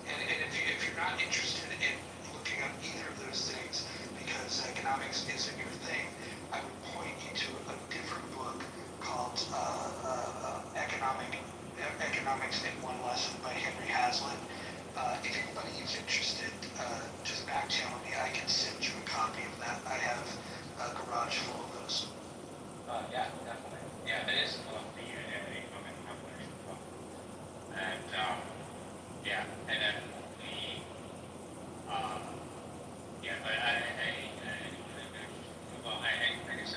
And if you're not interested in looking up either of those things, because economics isn't your thing, I would point you to a different book called Economics in One Lesson by Henry Hazlitt. If anybody is interested, just back channel me. I can send you a copy of that. I have a garage full of those. Yeah, definitely. Yeah, it is about the economic calculation problem. And yeah, and then I guess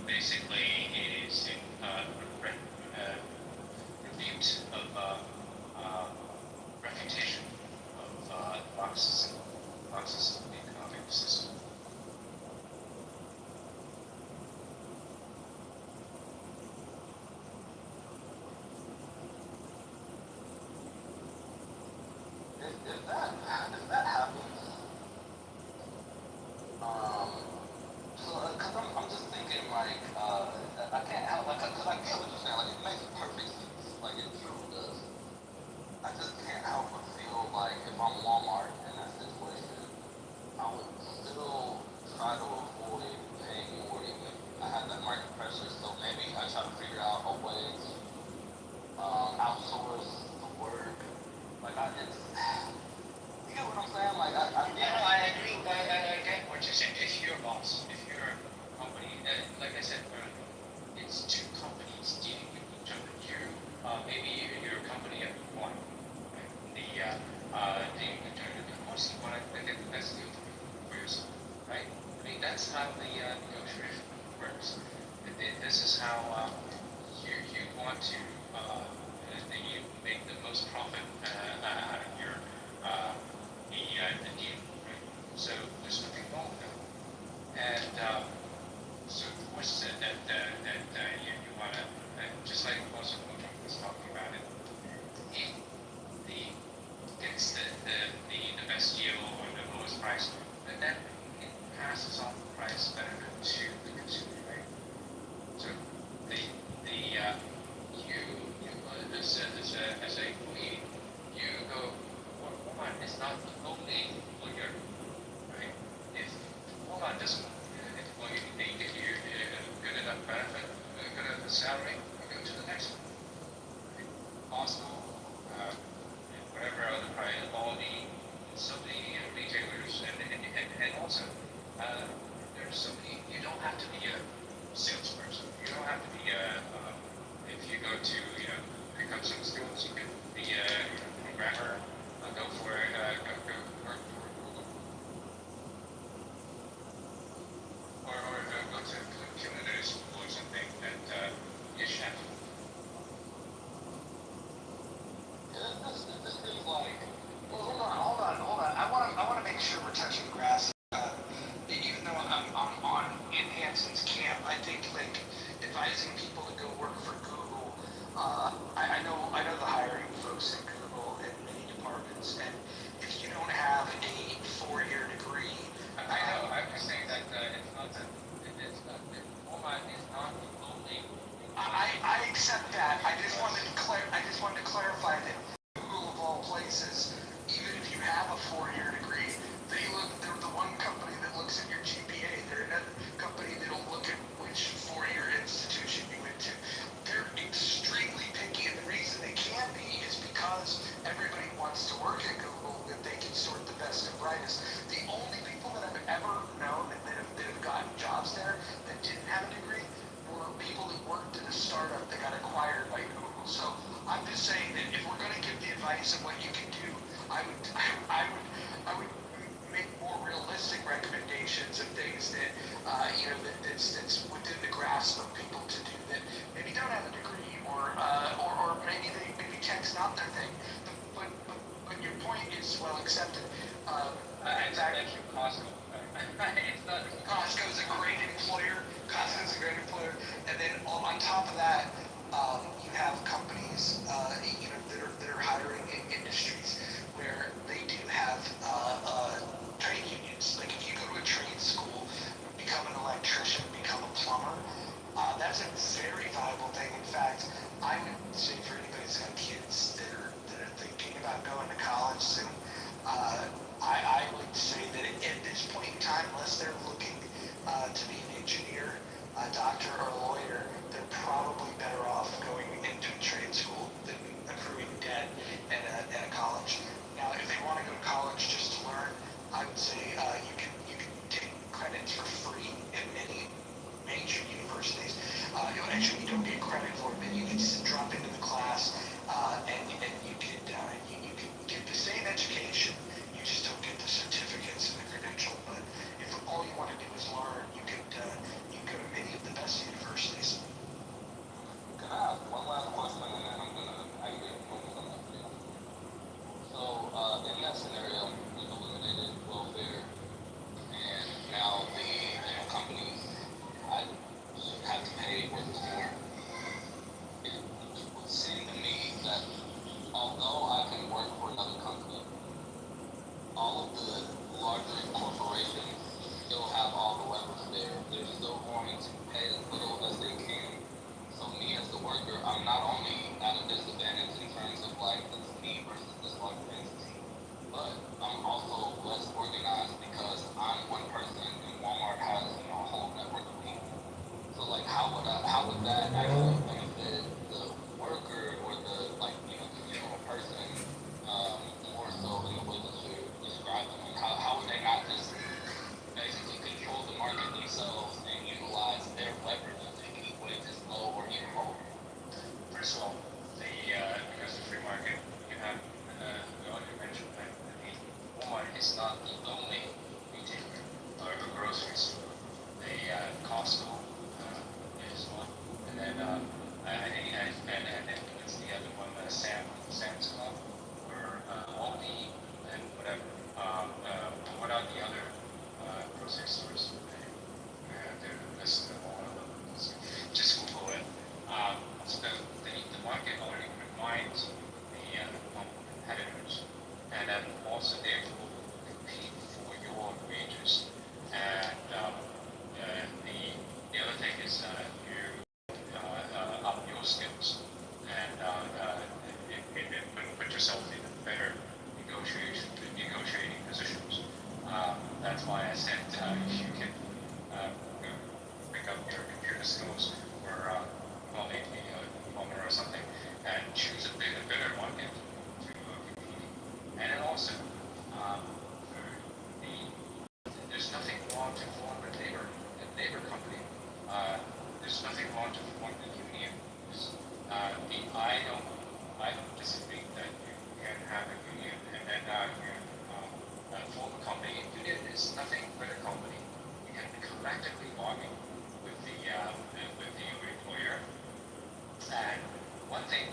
basically it is in refute of refutation of Marxism of the economic system. If that happens, because I'm just thinking like, I can't help, like, because I get what you're saying, like, it makes perfect sense, like, it truly does. I just can't help but feel like if I'm Walmart in that situation, I would still try to avoid paying more even if I had that market pressure, so maybe I try to figure out a way to outsource the work. Like, you get what I'm saying? Like, I agree. I get what you're saying. If you're a boss, if you're a company, like I said earlier, it's two companies dealing with each other. Maybe you're a company of one. Right? Of course, you want to get the best deal for yourself, right? I mean, that's how the negotiation works. This is how you want to you make the most profit out of your the deal, right? So there's nothing wrong with that. And price, and then it passes on the price benefit to the consumer, right? So as a employee, you go, well, Walmart is not the only employer, right? If Walmart doesn't employ you, they give you a good enough benefit, a good enough salary, you go to the next one. Right? Costco, and whatever other price, Aldi, so many retailers, and also there's so many. You don't have to be a salesperson. You don't have to be if you go to pick up some skills, you can be a programmer. Go for it. Go work for Google, or go to culinary school or something and be a chef. This seems like. Well, hold on. I want to make sure we're touching grass. Even though I'm on in Hanson's camp, I think like advising people to go work for Google. I know the hiring folks at Google in many departments, and if you don't have a 4-year degree, I know. I'm just saying that it's not that. Walmart is not the only. I accept that. I just wanted to clarify that Google of all places, even if you have a 4-year degree, they're the one company that looks at your GPA. They're another company that'll look at which 4-year institution you went to. They're extremely picky, and the reason they can be is because everybody wants to work at Google, that they can sort the best and brightest. The only people that I've ever known that have gotten jobs there that didn't have a degree were people that worked in a startup that got acquired by Google. So I'm just saying that if we're going to give the advice of what you can do, I would make more realistic recommendations of things that that's within the grasp of people to do that maybe don't have a degree or maybe tech's not their thing. But your point is well accepted. In fact, Costco. Costco's a great employer. And then on top of that, you have companies that are hiring in industries where they do have trade unions. Like if you go to a trade school, become an electrician, become a plumber, that's a very viable thing. In fact, I would say for anybody who's got kids that are thinking about going to college soon, I would say that at this point in time, unless they're looking to be an engineer, a doctor, or a lawyer, they're probably better off going into a trade school than accruing debt at a college. Now, if they want to go to college just to learn, I would say you can take credits for free at many major universities. Actually, you don't get credit for it, but you can just drop into the class and you can get the same education. You just don't get the certificates and the credential. But if all you want to do is learn, you can go to many of the best universities. Can I ask one last question, and then I'm gonna get focused on that video. So, in that scenario, we've eliminated welfare, and now the companies have to pay workers more. It would seem to me that although I can work for another company, all of the larger corporations still have all the leverage there. They're still going to pay as little as they can. So me as the worker, I'm not only at a disadvantage in terms of like this me versus this larger entity, but I'm also less organized because I'm one person and Walmart has a whole network of people. So like how would that actually benefit the worker or the general person more so in the way that you describe them? Like how would they not just basically control the market themselves and utilize their leverage to keep wages low or even lower? First of all, because the free market, you have we already mentioned that Walmart is not the only retailer or grocery store. Costco is one, and then and then what's the other one? Sam's Club or Aldi and whatever. What are the other grocery stores? They're listed all of them. Just Google it. So the market already reminds the competitors, and then also they will compete for your It's nothing but a company. You can collectively bargain with the employer. And one thing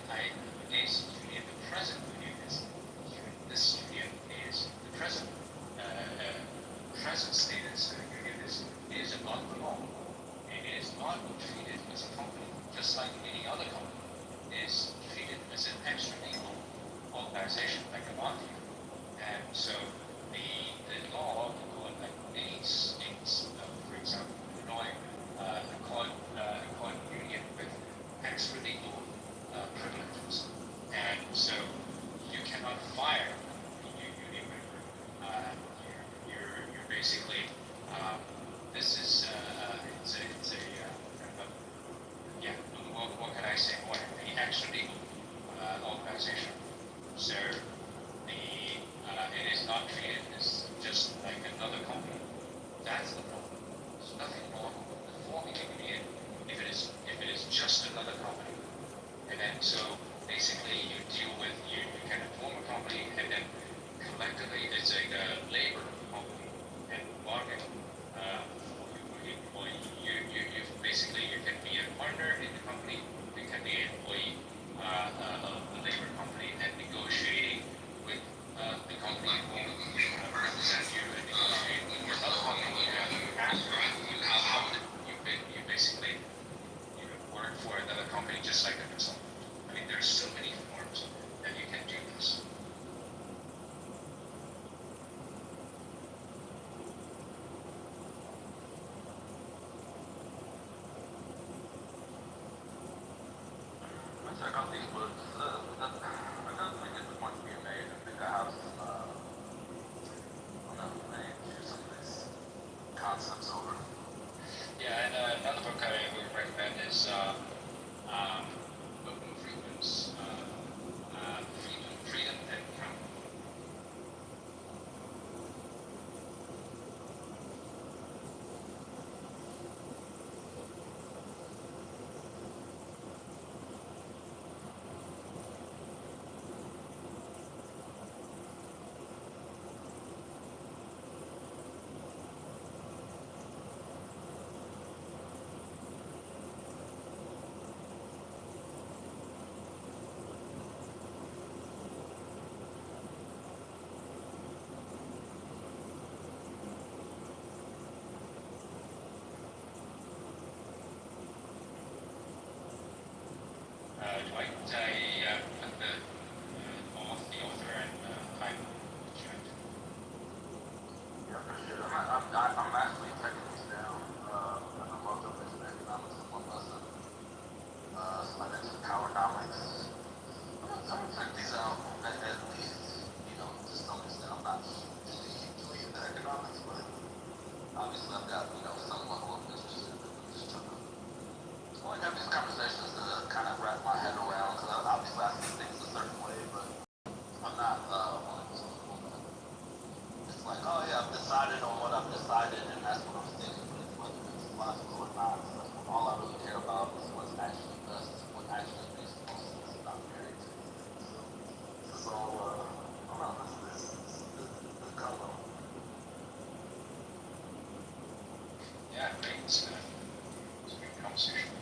against union, the present union is this union is the present status union is above the law. It is not treated as a company, just like any other company is treated as an extra-legal organization, like a mafia. And so the law in like many states, for example, Illinois, called union with extra-legal privileges. And so you cannot fire a union member. You're basically this is it's a kind of yeah. What can I say? What the extra legal organization. So it is not treated as just like another company. That's the problem. There's nothing wrong with forming a union if it is just another company. And then so basically you deal with you can form a company and then collectively it's a labor company and bargain. You basically you can be a partner in the company, you can be an employee of the labor company and negotiating with the company who represent you and negotiate with another company you have after you basically work for another company just like a consultant. I mean there's so many forms that you can do this. Check out these books. I definitely get the point being made. I think I have some, some of these concepts over. Yeah, and another book I would recommend is Milton Friedman's Freedom and Crime. I put the author and time chat. Yeah, for sure. I'm actually taking these down. I'm also mixing economics in one lesson. So I mentioned Powernomics. I'm gonna check these out at least, just to understand. I'm not hugely into economics, but obviously I've got, some level of interest in it. I'm just trying to have these conversations to kind of wrap my head around, because obviously I see things a certain way, but I'm not one of those people that it's like, oh yeah, I've decided on what I've decided, and that's what I'm sticking with, whether it's logical or not. So all I really care about is what's actually best, what actually makes the most sense, not very to me. So this is all, I don't know, this is color. Yeah, great. It's a great conversation.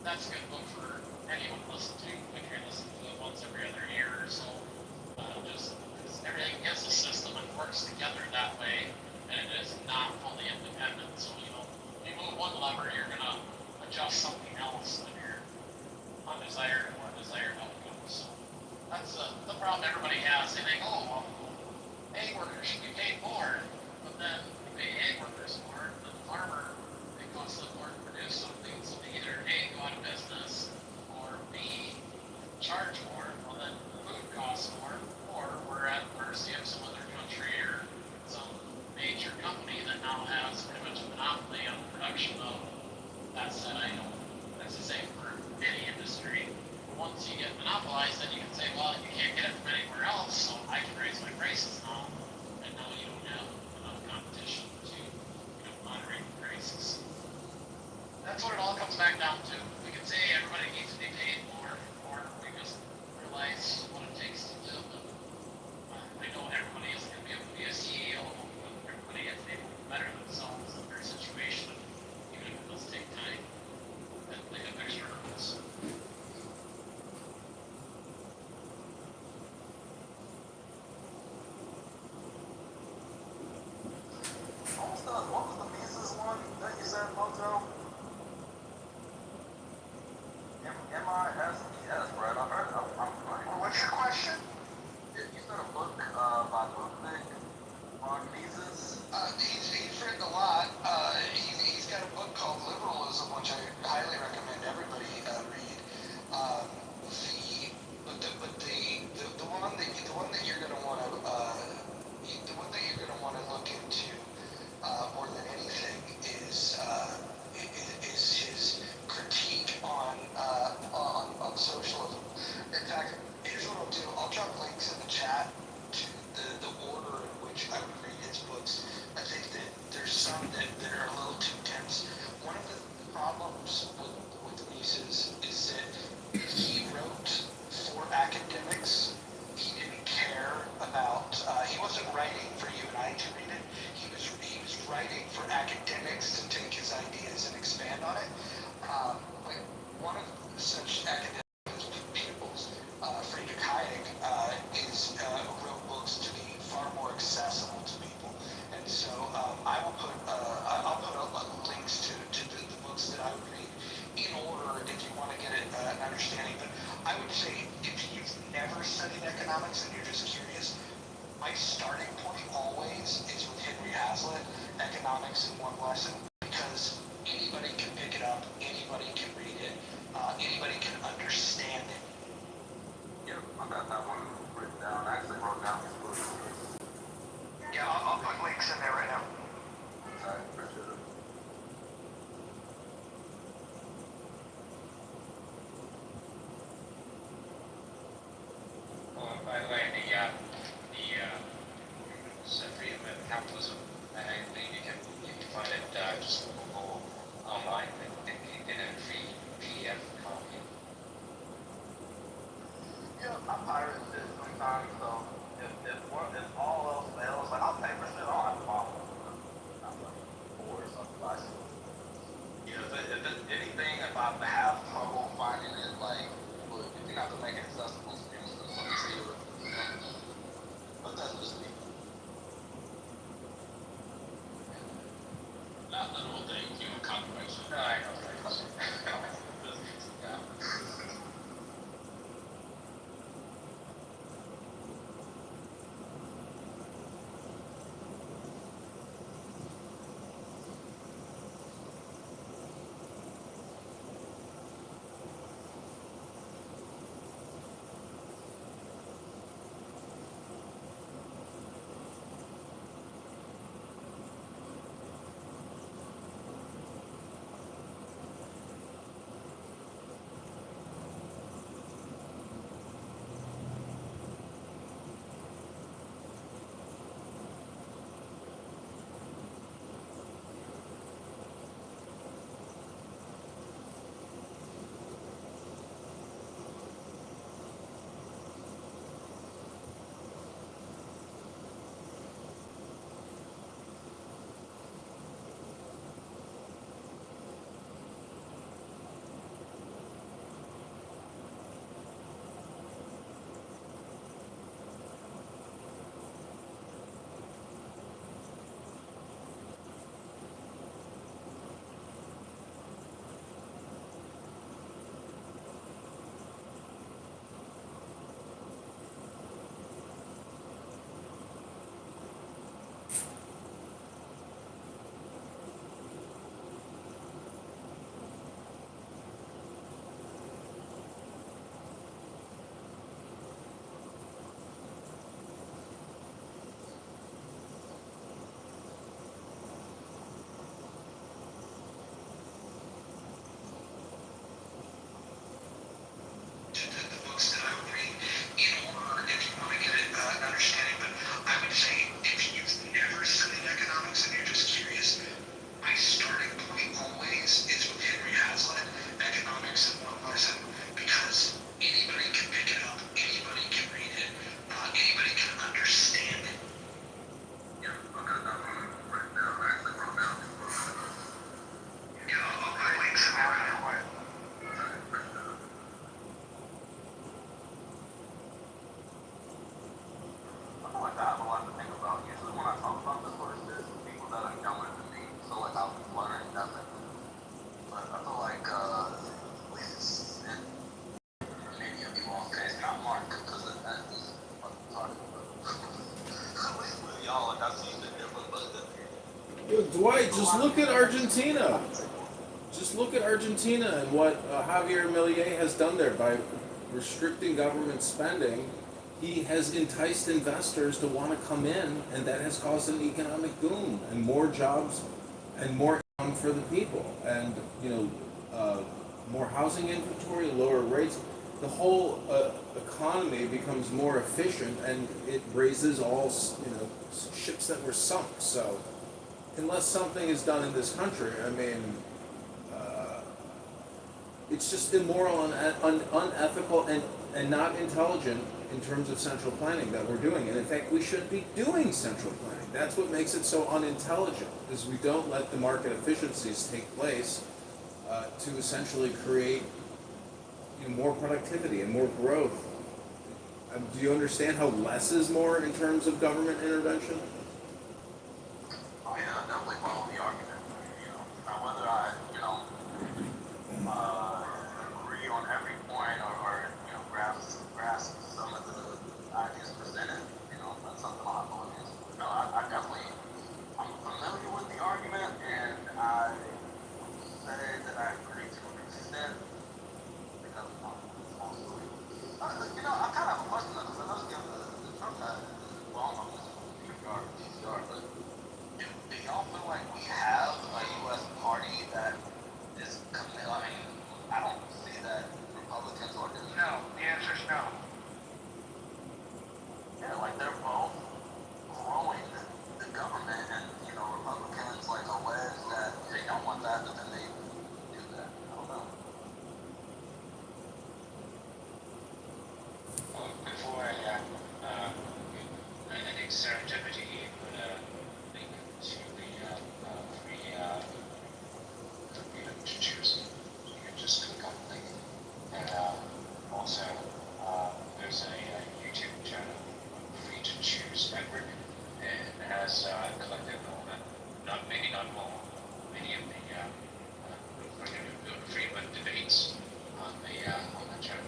That's a good book for anyone to listen to. If you're listening to it once every other year or so, just because everything adjust something else when you're undesired or desired outcomes. So that's the problem everybody has. They think, oh, well, egg workers should be paid more, but then you pay egg workers more, but the farmer, it costs them more to produce something, so they either A, go out of business, or B, charge more, well then food costs more, or we're at mercy of some other country or some major company that now has pretty much a monopoly on the production of that said item. That's the same for any industry. Once you get monopolized, then you can say, well, you can't get it from anywhere else, so I can raise my prices now, and now you don't have enough competition to, moderate the prices. That's what it all comes back down to. We can say everybody needs to be paid more, or we just realize what it takes to live. I know everybody isn't going to be able to be a CEO, but everybody is able to better themselves in their situation, even if it does take time, and they have extra hurdles. What was the Mises one that you said, Mojo? M-I-S-E-S, right? I heard. What's your question? You said a book by Ludwig von Mises. He's written a lot. He's got a book called Liberalism, which I highly recommend everybody read. The one that you're going to want to look into more than anything is his critique on socialism. In fact, here's what I'll do. I'll drop links in the chat to the order in which I would read his books. I think that there's some that are a little too dense. One of the problems with Mises is that he wrote for academics. He didn't care about. He wasn't writing for you and I to read it. He was writing for academics to take his ideas and expand on it. Like one of such academic pupils, Friedrich Hayek, wrote books to be far more accessible to people. And so I'll put links to the books that I would read in order if you want to get an understanding. But I would say if you've never studied economics and you're just curious, my starting point always is with Henry Hazlitt, Economics in One Lesson, because anybody can pick it up, anybody can read it, anybody can understand it. Yep, I got that one written down. I actually wrote down his book. Yeah, I'll put links in there right now. Alright, appreciate it. By the way, the freedom of capitalism, I think you can find it just Google online in a free PDF copy. Yeah, I'm pirated shit sometimes, so if all else fails, like I'll pay for shit, I don't have a problem. I'm like bored or something like that. Yeah, if it's anything, if I have trouble finding it, like, look, if you have to make it accessible to people, just let me see it. But that's just me. Not literal things, human confirmation. No, I know, right? Yeah. y'all, like I see the different, but Dwight, just look at Argentina. Just look at Argentina and what Javier Milei has done there by restricting government spending. He has enticed investors to want to come in, and that has caused an economic boom and more jobs and more income for the people, and more housing inventory, lower rates. The whole economy becomes more efficient, and it raises all ships that were sunk. So, unless something is done in this country, I mean, it's just immoral and unethical and not intelligent in terms of central planning that we're doing. And in fact, we should be doing central planning. That's what makes it so unintelligent, is we don't let the market efficiencies take place to essentially create more productivity and more growth. Do you understand how less is more in terms of government intervention? oh yeah, I definitely follow the argument. Now whether I, agree on every point or grasp some of the ideas presented, that's something I'll have to look into. No, I definitely, I'm familiar with the argument, and I would say that I agree to an extent, because mostly, I kind of have a question though, because I know the Trump guy, well, I don't know if it's PCR, but do y'all feel like we have a U.S. party that is committed? I mean, I don't see that Republicans or Democrats. No, the answer is no. Yeah, like they're both growing the government, and Republicans like allege that they don't want that, but then they do that. I don't know. Well, before I think serendipity would link to the freedom to choose. You can just click on the link. And also, there's a YouTube channel, Free to Choose Network, and it has collected all many of the freedom debates on the channel.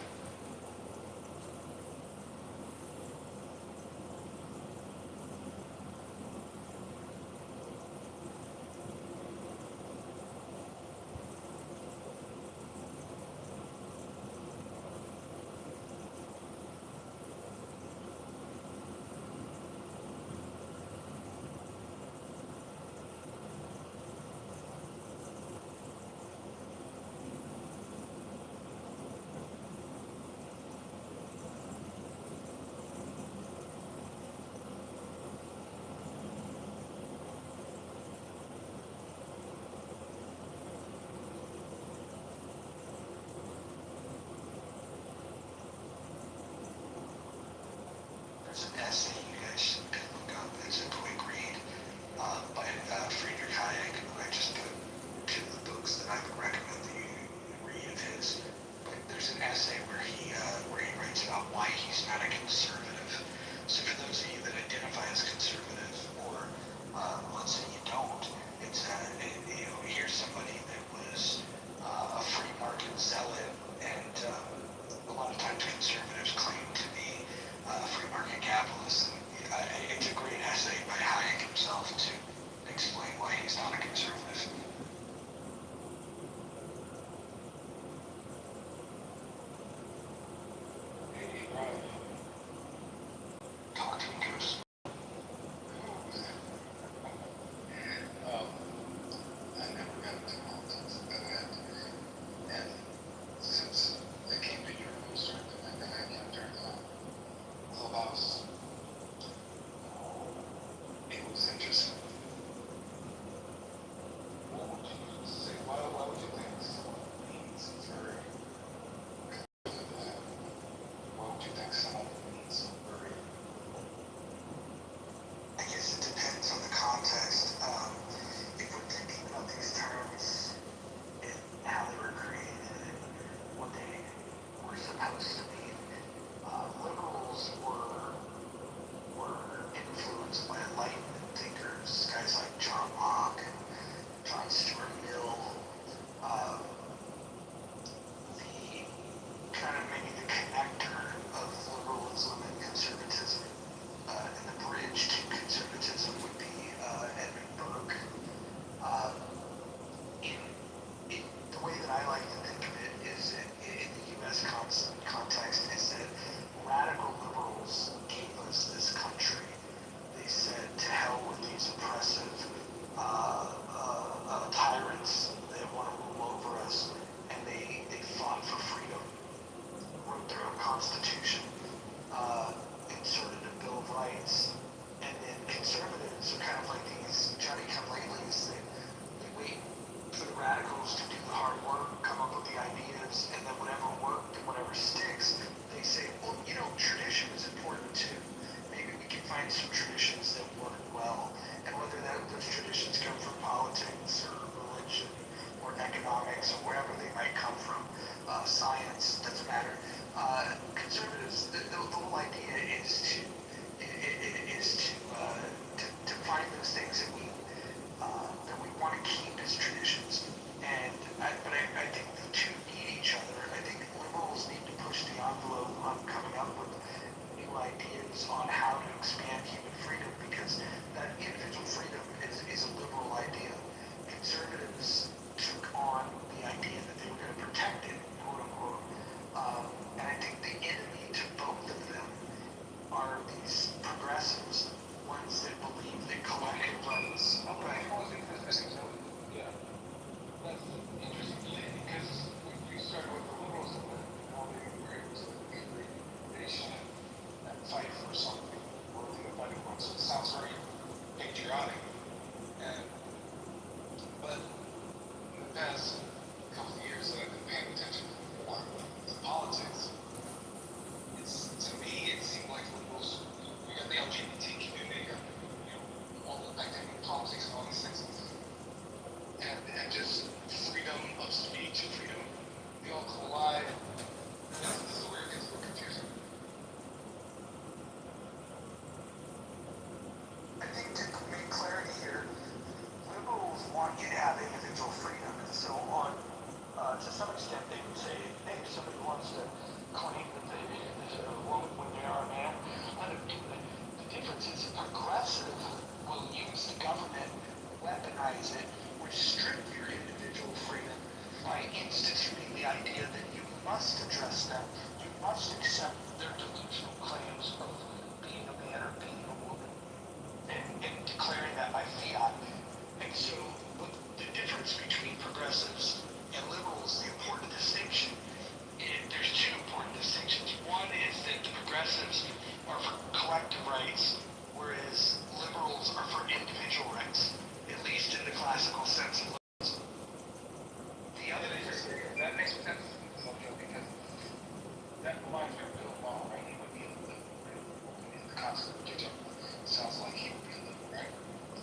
There's an essay you guys can look up. It's a quick read by Friedrich Hayek, who I just put to the books that I would recommend that you read of his. But there's an essay where he writes about why he's not a conservative. So for those of you that identify as conservative, or let's say you don't, it's here's somebody that was a free market zealot, and a lot of times conservatives claim to be free market capitalists, and traditions that work well, and whether those traditions come from politics or religion or economics or wherever they might come from, science, doesn't matter. Conservatives, the whole idea is to find those things that we want to keep as traditions. And I think the two need each other. I think liberals need to push the envelope on coming up with new ideas on how to expand human freedom, because that individual freedom is a liberal idea. Conservatives took on the idea that they were going to protect it, quote unquote. And I think the enemy to both of them are these progressives, ones that believe that collective rights. Yeah. That's interesting because we started with the liberals and now we're able to create a nation and fight for something worthy of fighting for. So it sounds very patriotic. But in the past couple of years that I've been paying attention to politics, to me it seemed like liberals, we got the LGBT community, all the activity in politics and all these things. And just freedom of speech and freedom, they all collide. This is where it gets a little confusing. I think to make clarity here, liberals want you to have individual freedom, and so on. To some extent, they would say, hey, if somebody wants to claim that they is a woman when they are a man, let them do it. The difference is a progressive will use the government, weaponize it, restrict your individual freedom by instituting the idea that you must address them, you must accept their delusional claims of being a man or being a woman, and declaring that by fiat. And so the difference between progressives and liberals, the important distinction, there's two important distinctions. One is that the progressives are for collective rights, whereas liberals are for individual rights, at least in the classical sense of liberalism. The other is that makes sense, because that reminds me of Bill Maher, right? He would be in the concept of Jim. Sounds like he would be a liberal, right?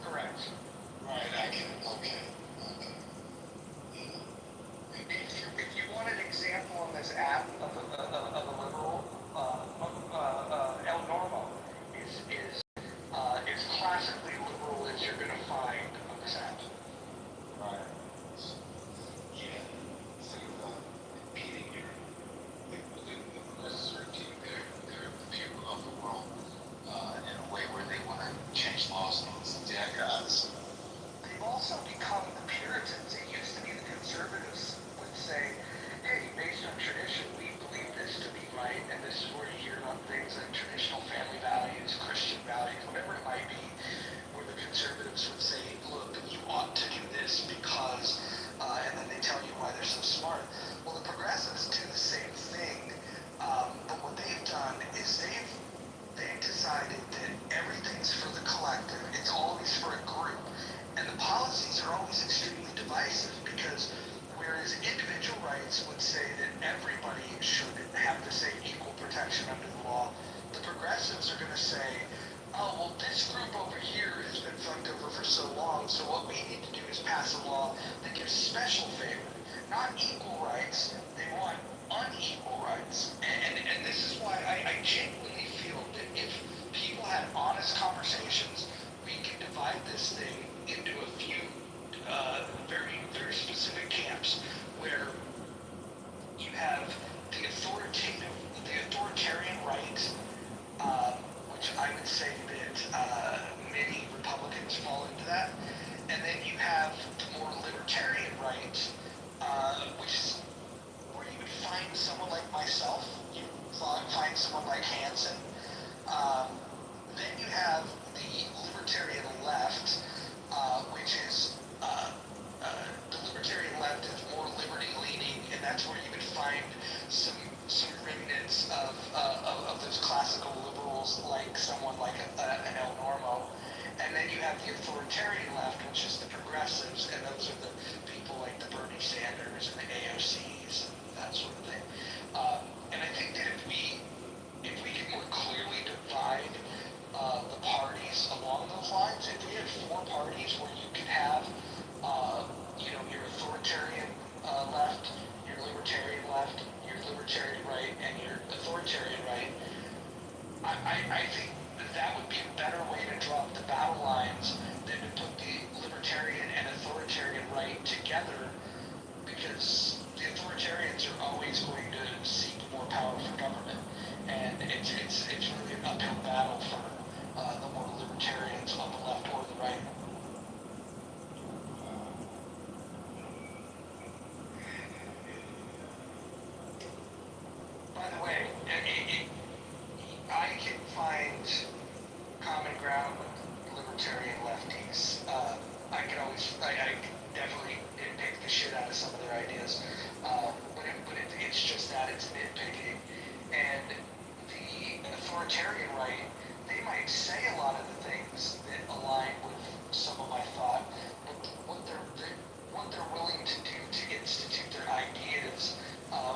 correct. Right, I get it. Okay. If you want an example on this app of a liberal, El Normo is classically liberal as you're going to find on this app. Right. Yeah. Instead of impeding your the progressives are impeding their view of the world in a way where they want to change laws and all this. Yeah, I got this. They've also become the Puritans. It used to be the conservatives would say, hey, based on tradition, we believe this to be right, and this is where you hear about things like traditional family values, Christian values, whatever it might be, where the conservatives would say, look, you ought to do this because, and then they tell you why they're so smart. Well, the progressives do the same thing, but what they've done is they've decided that everything's for the collective, it's always for a group, and the policies are always extremely divisive, because whereas individual rights would say that everybody should have the same equal protection under the law, the progressives are going to say, oh, well, this group over here has been fucked over for so long, so what we need to do is pass a law that gives special favor, not equal rights. They want unequal rights. And this is why I genuinely feel that if people had honest conversations, we can divide this thing into a few very, very specific camps where you have the authoritarian right, which I would say that many Republicans fall into that, and then you have the more libertarian right, which is where you would find someone like myself, you find someone like Hansen. Then you have the libertarian left, which is the libertarian left is more liberty-leaning, and that's where you would find some remnants of those classical liberals, like someone like an El Normo. And then you have the authoritarian left, which is the progressives, and those are the people like the Bernie Sanders and the AOCs and that sort of thing. And I think that if we could more clearly divide the party because the authoritarians are always going to seek more power for government, and it's really an uphill battle for the more libertarians on the left or the right. By the way, I can find common ground with libertarian lefties. I definitely pick the shit out of some of their ideas, but it's just that it's nitpicking. And the authoritarian right, they might say a lot of the things that align with some of my thought, but what they're willing to do to institute their ideas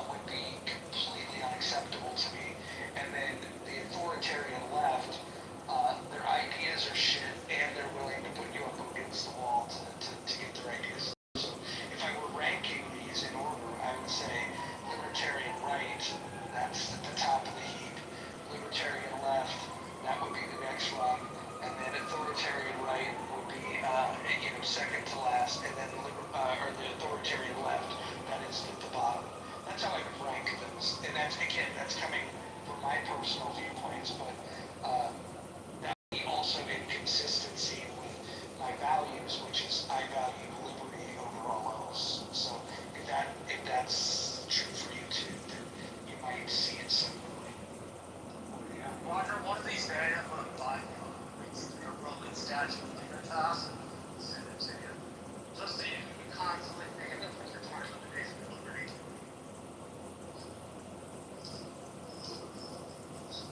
would be completely unacceptable to me. And then the authoritarian left, their ideas are shit, and they're willing to put you up against the wall to get their ideas. So if I were ranking these in order, I would say libertarian right, that's at the top of the heap. Libertarian left, that would be the next one, and then authoritarian right would be second to last, and then the authoritarian left, that is at the bottom. That's how I would rank those, and that's coming from my personal viewpoints, but that would be also in consistency with my values, which is I value liberty over all else. So if that's true for you too, then you might see it similarly. Roger, one of these days I'm going to buy a Roman statue of Libertas and send it to you. Just so you can constantly think of it when you're talking about the days of liberty.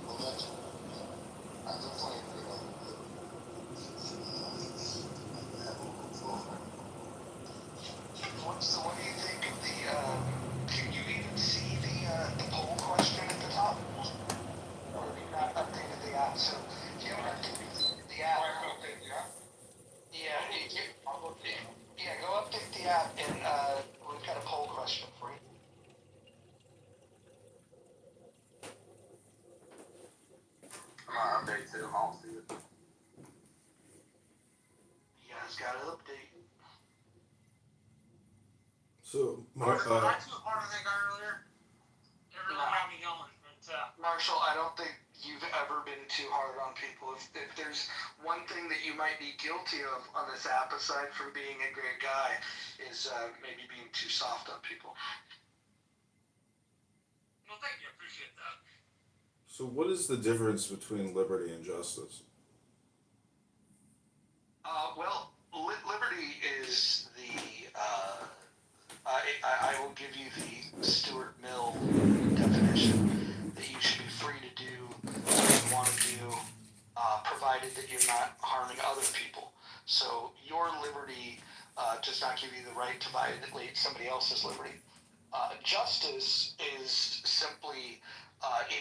Well, that's, I definitely agree on So what do you think of the, can you even see the poll question at the top? Or have you not updated the app? So if you haven't updated the app, go update the app, and we've got a poll question for you. I'm on update too. I don't see it. You guys got to update. So, Marshall, not too hard as I got earlier. Everyone had me going, but Marshall, I don't think you've ever been too hard on people. If there's one thing that you might be guilty of on this app, aside from being a great guy, is maybe being too soft on people. well, thank you, I appreciate that. so what is the difference between liberty and justice? Liberty is the. I will give you the Stuart Mill definition that you should be free to do what you want to do, provided that you're not harming other people. So your liberty does not give you the right to violate somebody else's liberty. Justice is simply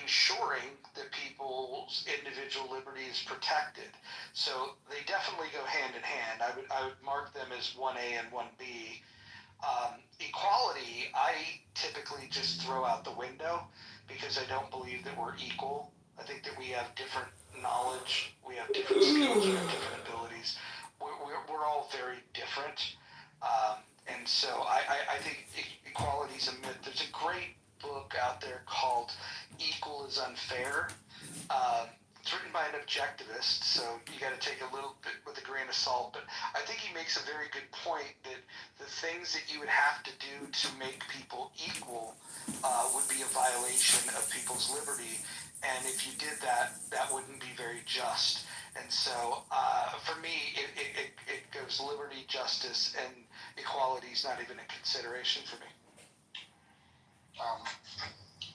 ensuring that people's individual liberty is protected. So they definitely go hand in hand. I would mark them as 1A and 1B. Equality, I typically just throw out the window because I don't believe that we're equal. I think that we have different knowledge, we have different skills, we have different abilities. We're all very different. And so I think equality is a myth. There's a great book out there called Equal is Unfair. It's written by an objectivist, so you got to take a little bit with a grain of salt, but I think he makes a very good point that the things that you would have to do to make people equal would be a violation of people's liberty, and if you did that, that wouldn't be very just. And so for me, it goes liberty, justice, and equality is not even a consideration for me.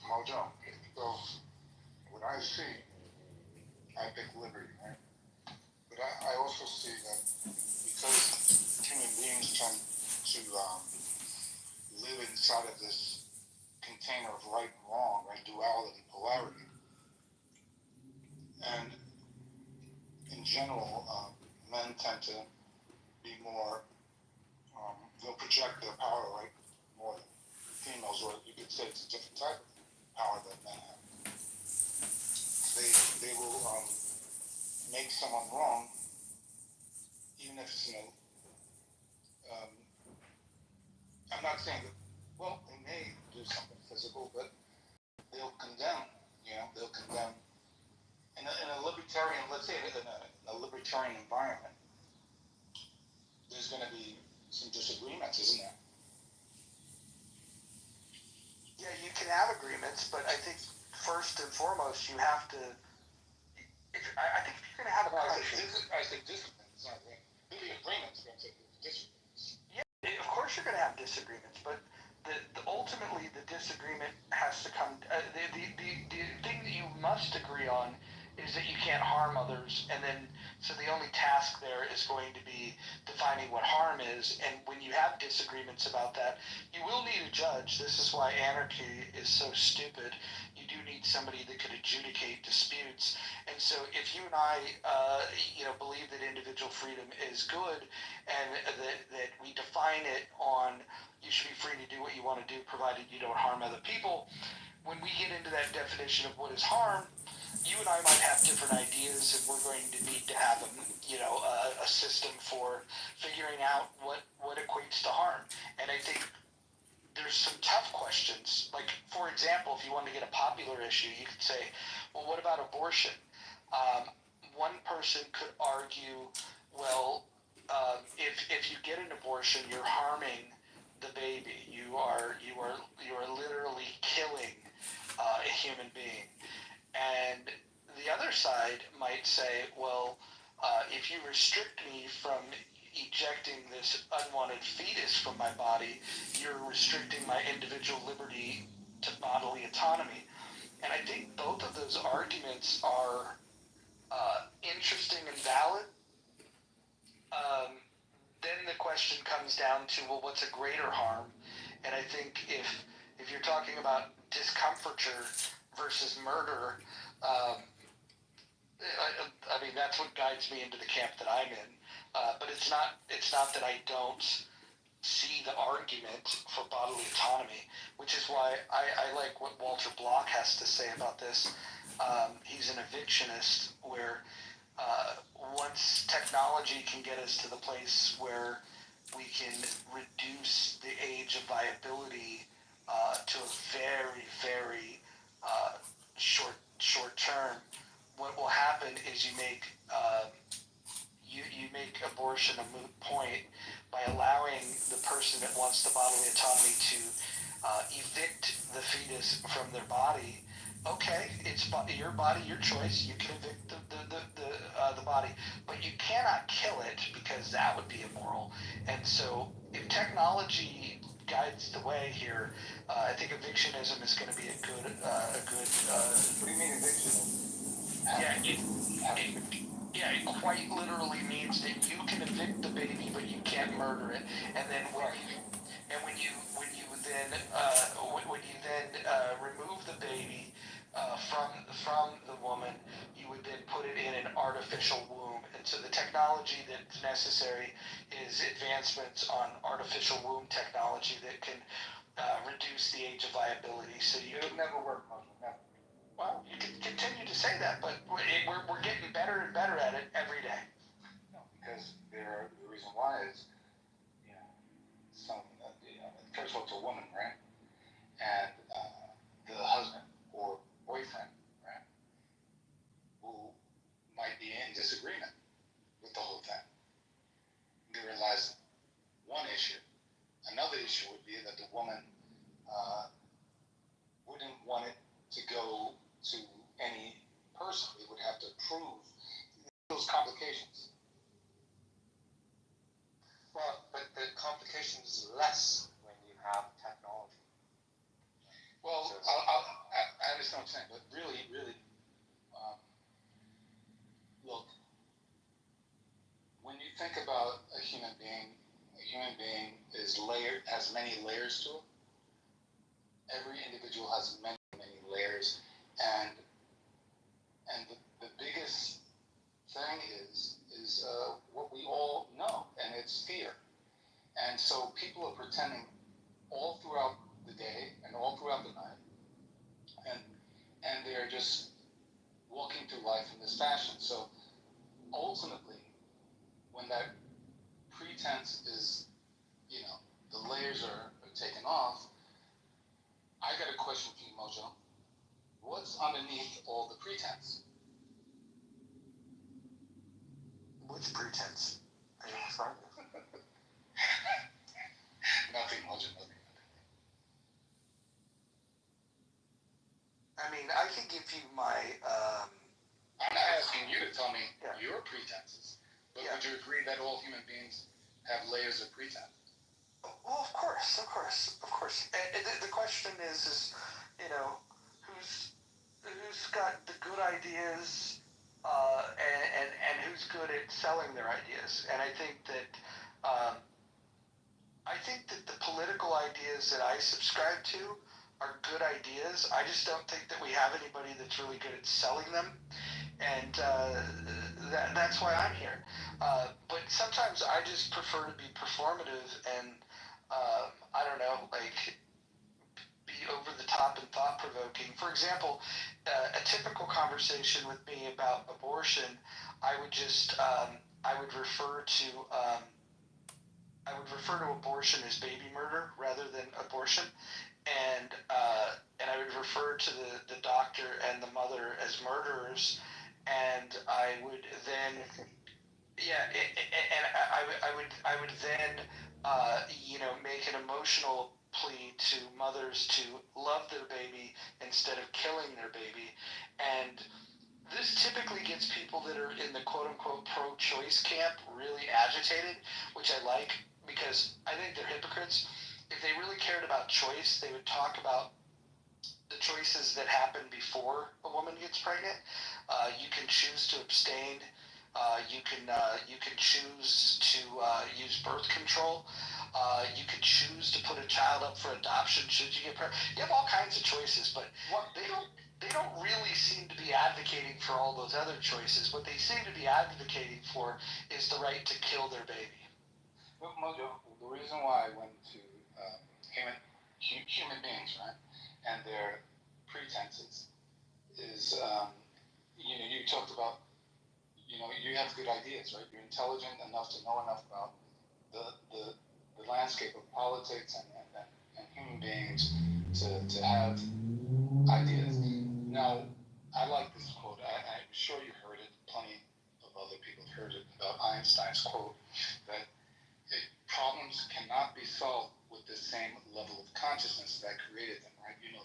Mojo, so what I see, I pick liberty, right? But I also see that because human beings tend to live inside of this container of right and wrong, right, duality, polarity, and in general, men tend to be more, they'll project their power, right, more than females, or you could say it's a different type of power that men have. They will make someone wrong, even if it's I'm not saying that, well, they may do something physical, but they'll condemn, they'll condemn. In a libertarian, let's say in a libertarian environment, there's going to be some disagreements, isn't there? Yeah, you can have agreements, but I think first and foremost, you have to. I think if you're going to have a country, I said disagreements, not agreements. Maybe agreements, but I said disagreements. Yeah, of course you're going to have disagreements, but ultimately the disagreement has to come. The thing that you must agree on is that you can't harm others, and then so the only task there is going to be defining what harm is. And when you have disagreements about that, you will need a judge. This is why anarchy is so stupid. You do need somebody that could adjudicate disputes. And so if you and I, believe that individual freedom is good, and that we define it on you should be free to do what you want to do, provided you don't harm other people. When we get into that definition of what is harm, you and I might have different ideas, and we're going to need to have a system for figuring out what equates to harm. And I think there's some tough questions. Like, for example, if you want to get a popular issue, you could say, well, what about abortion? One person could argue, well, if you get an abortion, you're harming the baby. You are literally killing a human being. And the other side might say, well, if you restrict me from ejecting this unwanted fetus from my body, you're restricting my individual liberty to bodily autonomy. And I think both of those arguments are interesting and valid. Then the question comes down to, well, what's a greater harm? And I think if you're talking about discomfiture versus murder, I mean, that's what guides me into the camp that I'm in. But it's not that I don't see the argument for bodily autonomy, which is why I like what Walter Block has to say about this. He's an evictionist, where once technology can get us to the place where we can reduce the age of viability to a very, very short term, what will happen is you make abortion a moot point by allowing the person that wants the bodily autonomy to evict the fetus from their body. Okay, it's your body, your choice. You can evict the body, but you cannot kill it, because that would be immoral. And so, if technology guides the way here, I think evictionism is going to be a good. What do you mean evictionism? It quite literally means that you can evict the baby, but you can't murder it. And then when you remove the baby from the woman, you would then put it in an artificial womb. And so the technology that's necessary is advancements on artificial womb technology that can reduce the age of viability. So it would never work, never. Well, you can continue to say that, but we're getting better and better at it every day. No, because the reason why is, first of all, it's a woman, right? And the husband or boyfriend, right, who might be in disagreement with the whole thing. They realize one issue. Another issue would be that the woman wouldn't want it to go to any person. They would have to prove those complications. Well, but the complications is less when you have technology. Well, I understand what I'm saying, but really, look, when you think about a human being is layered, has many layers to it. Every individual has many layers, and the biggest thing is what we all know, and it's fear. And so people are pretending all throughout the day and all throughout the night, and they're just walking through life in this fashion. So ultimately, when that pretense is, the layers are off, I got a question for you, Mojo. What's underneath all the pretense? Which pretense are you referring to? Nothing, Mojo, nothing. I mean, I can give you my. I'm not asking you to tell me your pretenses, but would you agree that all human beings have layers of pretense? Well, of course. And the question is, you know, who's got the good ideas, and who's good at selling their ideas. And I think that the political ideas that I subscribe to are good ideas. I just don't think that we have anybody that's really good at selling them, and that's why I'm here. But sometimes I just prefer to be performative and I don't know, like be over the top and thought provoking. For example, a typical conversation with me about abortion, I would just I would refer to abortion as baby murder rather than abortion, and I would refer to the doctor and the mother as murderers, and I would then I would then make an emotional plea to mothers to love their baby instead of killing their baby. And this typically gets people that are in the quote-unquote pro-choice camp really agitated, which I like because I think they're hypocrites. If they really cared about choice, they would talk about the choices that happen before a woman gets pregnant. You can choose to abstain. You can choose to use birth control. You could choose to put a child up for adoption should you get pregnant. You have all kinds of choices, but they don't really seem to be advocating for all those other choices. What they seem to be advocating for is the right to kill their baby. Well, Mojo, the reason why I went to human beings, right, and their pretenses is, you talked about, you have good ideas, right? You're intelligent enough to know enough about the landscape of politics and human beings to have ideas. Now, I like this quote. I'm sure you heard it. Plenty of other people have heard it about Einstein's quote that problems cannot be solved with the same level of consciousness that created them, right? You know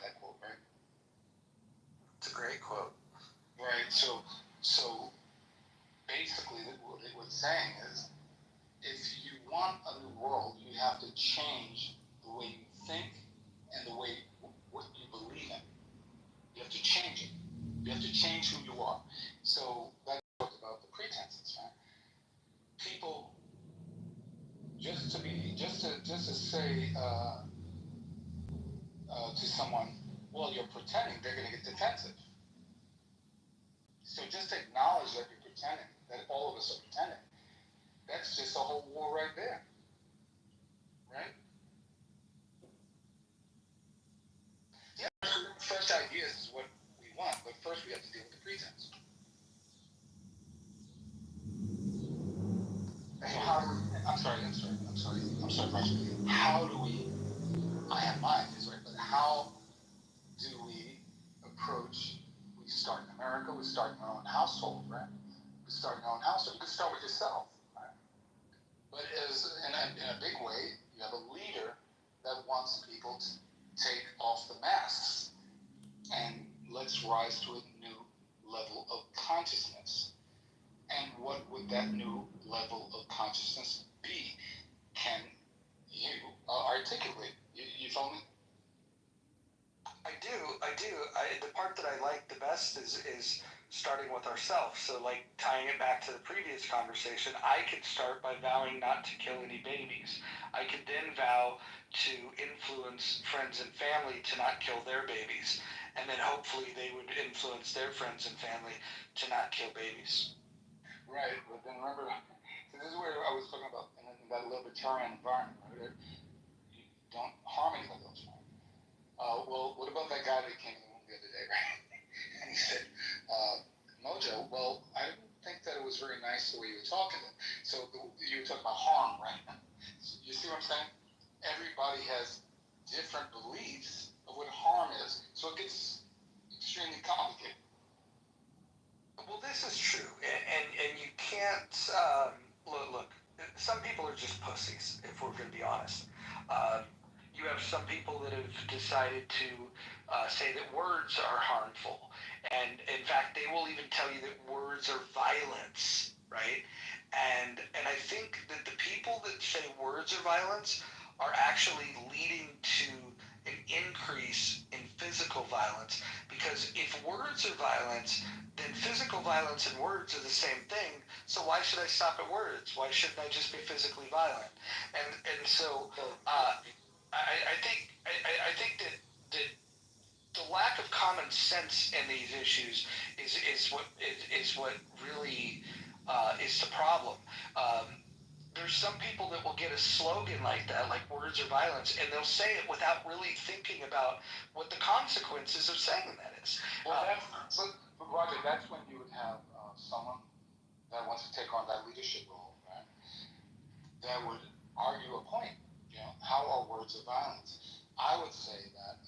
that quote, right? It's a great quote. Right. So basically, what it was saying is, if you want a new world, you have to change the way you think and the way what you believe in. You have to change it. You have to change who you are. So that's about the pretenses, right? People just to say to someone, well, you're pretending, they're going to get defensive. So just to acknowledge that you're pretending, that all of us are pretending, that's just a whole war right there. Right? Yeah, fresh ideas is what we want, but first we have to deal with the pretense. I'm sorry, Roger. How do we, I have my ideas, right, but how do we approach, we start in America, we start in our own household, right? We start in our own household. You can start with yourself, right? But in a big way, you have a leader that wants people to take off the masks and let's rise to a new level of consciousness. And what would that new level of consciousness be? Can you articulate? You told me? I do. The part that I like the best is starting with ourselves. So, like, tying it back to the previous conversation, I could start by vowing not to kill any babies. I could then vow to influence friends and family to not kill their babies. And then hopefully they would influence their friends and family to not kill babies. Right, but then remember, so this is where I was talking about in that libertarian environment, right? You don't harm anybody else, right? Well, what about that guy that came in the other day, right? And he said, Mojo, well, I didn't think that it was very nice the way you were talking. So you were talking about harm, right? You see what I'm saying? everybody has different beliefs of what harm is, so it gets extremely complicated. Well, this is true, and you can't look. Some people are just pussies, if we're going to be honest. You have some people that have decided to say that words are harmful, and in fact, they will even tell you that words are violence, right? And I think that the people that say words are violence are actually leading to an increase in physical violence, because if words are violence, then physical violence and words are the same thing. So why should I stop at words? Why shouldn't I just be physically violent? And so I think that the lack of common sense in these issues is what really is the problem. There's some people that will get a slogan like that, like words are violence, and they'll say it without really thinking about what the consequences of saying that is. Well, but Roger, that's when you would have someone that wants to take on that leadership role, right? That would argue a point. You know, how are words of violence? I would say that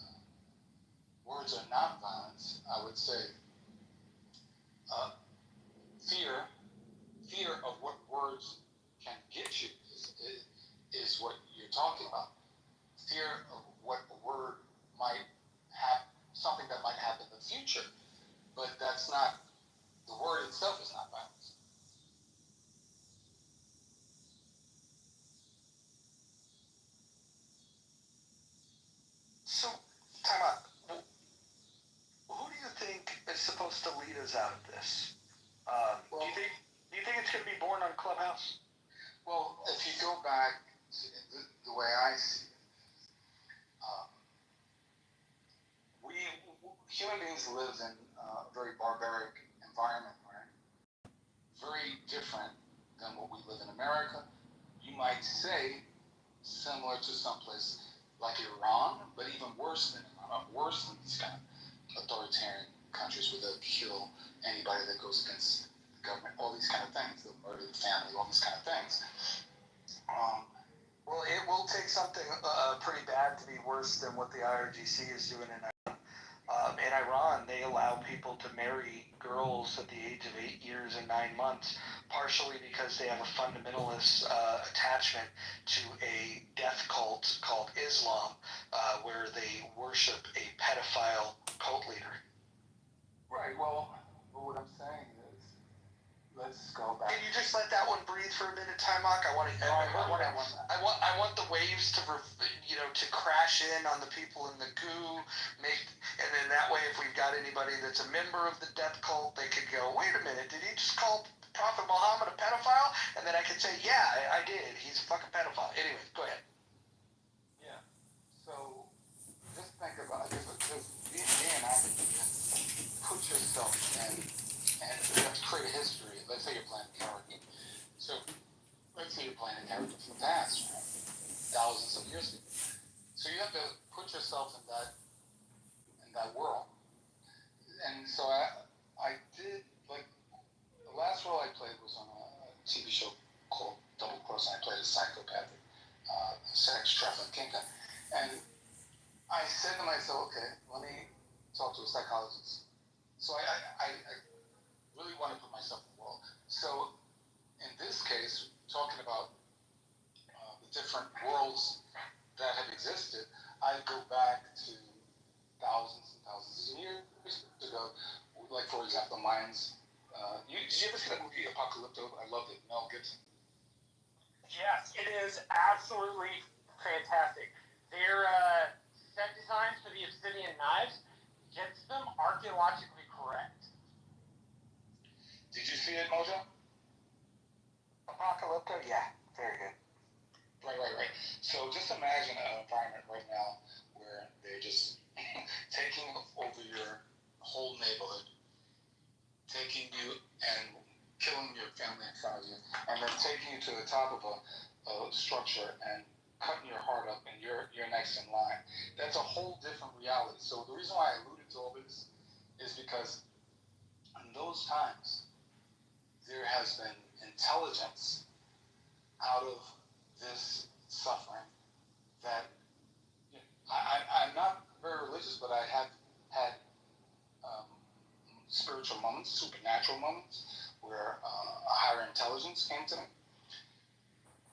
words are not violence. I would say fear of what words can get you is what you're talking about. Fear of what a word might have, something that might happen in the future, but that's not, the word itself is not violence. So, time out. Who do you think is supposed to lead us out of this? Do you think it's going to be born on Clubhouse? Well, if you go back to the way I see it, we human beings live in a very barbaric environment, right? Very different than what we live in America. You might say similar to someplace like Iran, but even worse than these kind of authoritarian countries where they'll kill anybody that goes against the government, all these kind of things, they'll murder the family, all these kind of things. Well, it will take something pretty bad to be worse than what the IRGC is doing in Iran. In Iran, they allow people to marry girls at the age of 8 years and 9 months, partially because they have a fundamentalist attachment to a death cult called Islam, where they worship a pedophile cult leader. Right, well, what I'm saying is, let's go back. Can you just let that one breathe for a minute, Timok? I want the waves to to crash in on the people in the goo, and then that way, if we've got anybody that's a member of the death cult, they could go, wait a minute, did he just call Prophet Muhammad a pedophile? And then I could say, yeah, I did. He's a fucking pedophile. Anyway, go ahead. Yeah. So just think about it. Just being active, put yourself in, and you have to create a history. Let's say you're playing a character. So let's say you're playing a character from the past, right? Thousands of years ago. So you have to put yourself in that world. And so I did, like, the last role I played was on a TV show called Double Cross, and I played a psychopathic sex trafficking kingpin. And I said to myself, okay, let me talk to a psychologist. So I really want to put myself in the world. So in this case, talking about the different worlds that have existed, I go back to thousands and thousands of years ago. Like, for example, Mayans. Did you ever see that movie Apocalypto? I loved it. Mel Gibson. Yes, it is absolutely fantastic. Their set designs for the obsidian knives gets them archaeologically correct. Did you see it, Mojo? Apocalypto? Yeah, very good. Right. So just imagine an environment right now where they're just taking over your whole neighborhood, taking you and killing your family in front of you, and then taking you to the top of a structure and cutting your heart up, and you're next in line. That's a whole different reality. So the reason why I alluded to all this is because in those times, there has been intelligence out of this suffering that I'm not very religious, but I have had spiritual moments, supernatural moments, where a higher intelligence came to me.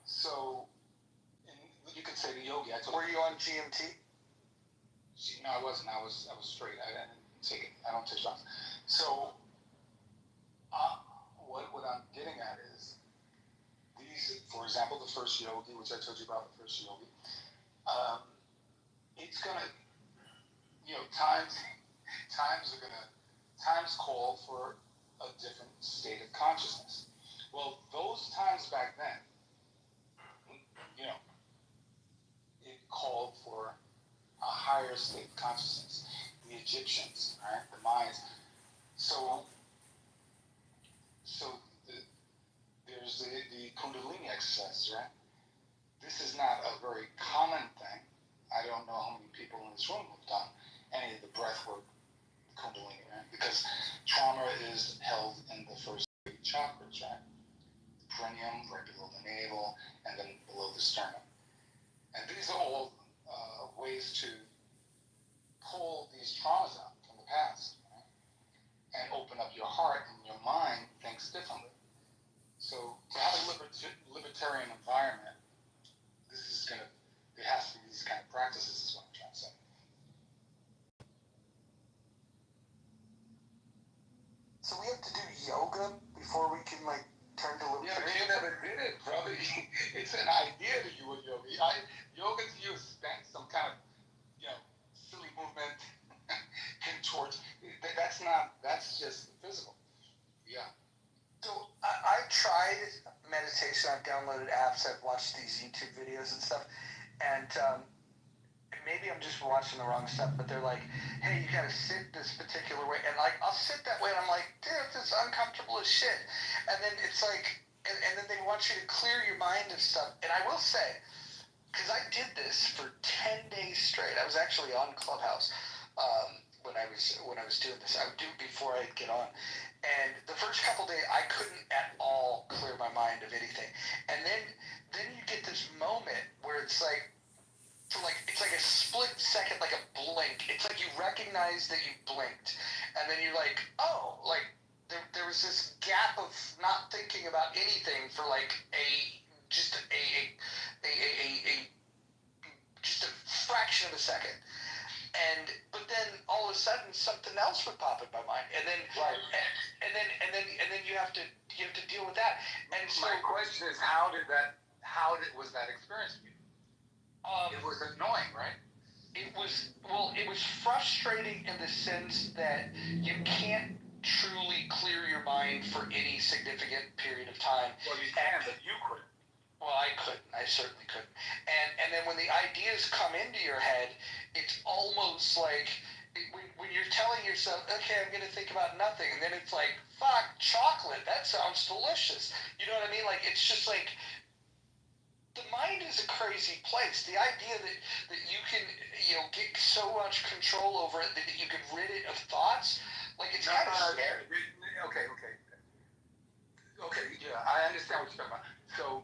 So, you could say the yogi. Were you on GMT? No, I wasn't. I was straight. I didn't take it. I don't take drugs. So, what I'm getting at is these. For example, the first yogi, which I told you about, the first yogi. It's gonna, times call for a different state of consciousness. Well, those times back then, it called for a higher state of consciousness. The Egyptians, right? The Mayans. So there's the Kundalini exercises, right? This is not a very common thing. I don't know how many people in this room have done any of the breath work, Kundalini, right? Because trauma is held in the first three chakras, right? The perineum, right below the navel, and then below the sternum. And these are all ways to pull these traumas out from the past, right? And open up your heart, and your mind thinks differently. So to have a libertarian environment, there has to be these kind of practices, is what I'm trying to say. So we have to do yoga before we can turn to libertarian? Yeah, but you never did it, brother. It's an idea to you, a yogi. Yoga to you is some kind of, silly movement towards. That's just physical. Yeah. So I tried meditation. I've downloaded apps. I've watched these YouTube videos and stuff. And maybe I'm just watching the wrong stuff, but they're like, hey, you gotta sit this particular way. And I'll sit that way, and I'm like, dude, this is uncomfortable as shit. And then it's like, and then they want you to clear your mind of stuff. And I will say, because I did this for 10 days straight. I was actually on Clubhouse when I was doing this. I would do it before I'd get on. And the first couple days, I couldn't at all clear my mind of anything. And then you get this moment where it's like a split second, like a blink. It's like you recognize that you blinked, and then you're like, oh, there was this gap of not thinking about anything for just a fraction of a second. But then all of a sudden something else would pop in my mind, and then right. and then you have to deal with that. And so my question is, was that experience for you? It was annoying, right? It was frustrating in the sense that you can't truly clear your mind for any significant period of time. Well, you can, but you couldn't. Well, I couldn't. I certainly couldn't. And then when the ideas come into your head, it's almost like when you're telling yourself, okay, I'm going to think about nothing, and then it's like, fuck, chocolate, that sounds delicious. You know what I mean? It's just like, the mind is a crazy place. The idea that you can, get so much control over it that you can rid it of thoughts, it's kind of scary. Okay, yeah, I understand what you're talking about. So,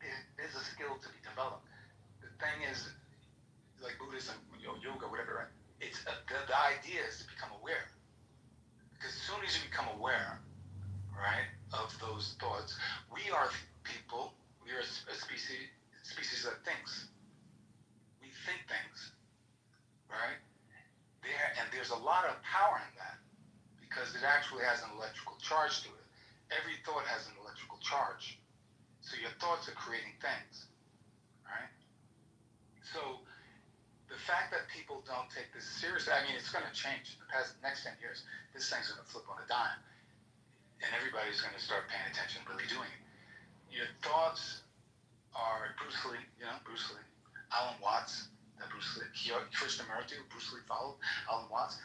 it is a skill to be developed. The thing is, like Buddhism, yoga, whatever, right? It's the idea is to become aware. Because as soon as you become aware, right, of those thoughts, we are people. We are a species that thinks. We think things, right? There's a lot of power in that because it actually has an electrical charge to it. Every thought has an electrical charge. So your thoughts are creating things, right? So the fact that people don't take this seriously, I mean, it's going to change in the next 10 years. This thing's going to flip on a dime, and everybody's going to start paying attention, really doing it. Your thoughts are Bruce Lee, Alan Watts, Krishnamurti, Bruce Lee followed, Alan Watts.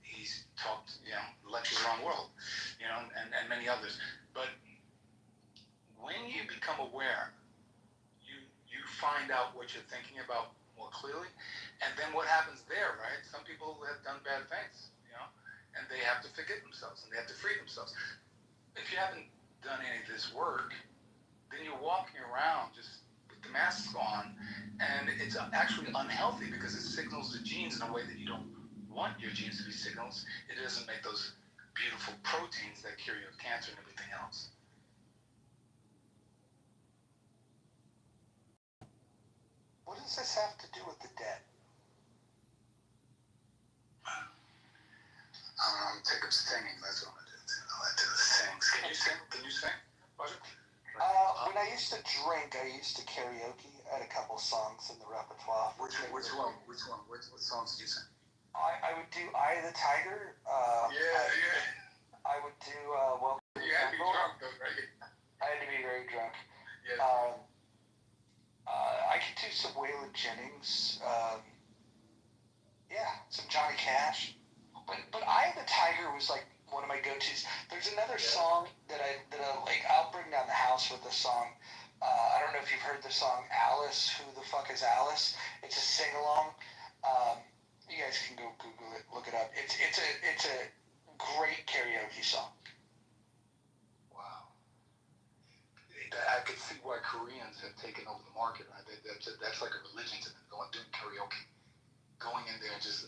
He's talked, lectures around the world, and many others. But when you become aware, you find out what you're thinking about more clearly, and then what happens there, right? Some people have done bad things, and they have to forgive themselves, and they have to free themselves. If you haven't done any of this work, then you're walking around just with the mask on, and it's actually unhealthy because it signals the genes in a way that you don't want your genes to be signals. It doesn't make those beautiful proteins that cure you of cancer and everything else. What does this have to do with the dead? I'm take up singing. That's what I do. I like to sing. Can you sing? Can you sing, Roger? When I used to drink, I used to karaoke. I had a couple songs in the repertoire. Which one? What songs did you sing? I would do Eye of the Tiger. I would do Welcome to You had to be Jungle. drunk though, right? I had to be very drunk. Yes. I could do some Waylon Jennings. Some Johnny Cash. But Eye of the Tiger was like one of my go-tos. There's another song that I like. I'll bring down the house with the song. I don't know if you've heard the song Alice. Who the fuck is Alice? It's a sing-along. You guys can go Google it, look it up. It's a great karaoke song. Wow. I could see why Koreans have taken over the market. Right? That's like a religion to them. Doing karaoke, going in there and just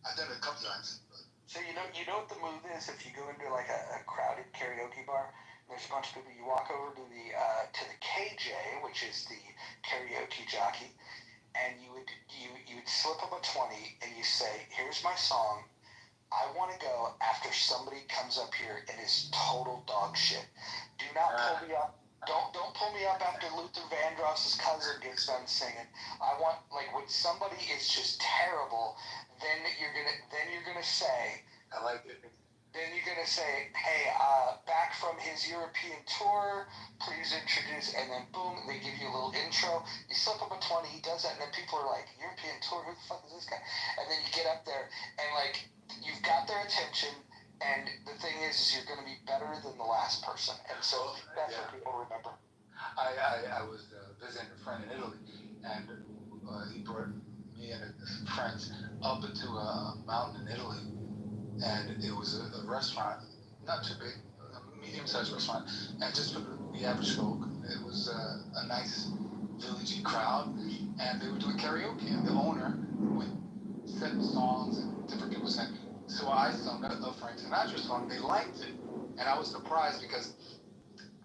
I've done it a couple times. So you know what the move is? If you go into like a crowded karaoke bar, there's a bunch of people. You walk over to the KJ, which is the karaoke jockey, and you would slip up a 20 and you say, "Here's my song. I want to go after somebody comes up here and is total dog shit. Do not pull me up. Don't pull me up after Luther Vandross's cousin gets done singing. I want like when somebody is just terrible, then you're gonna say, I like it. Then you're gonna say, hey, back from his European tour, please introduce, and then boom, they give you a little intro. You slip up a 20, he does that, and then people are like, European tour, who the fuck is this guy? And then you get up there, and like you've got their attention. And the thing is you're going to be better than the last person. And so that's what people remember. I was visiting a friend in Italy, and he brought me and some friends up into a mountain in Italy. And it was a restaurant, not too big, a medium-sized restaurant. And just for the average folk, it was a nice villagey crowd. And they were doing karaoke. And the owner would set songs, and different people sang. So I sung a Frank Sinatra song. They liked it, and I was surprised because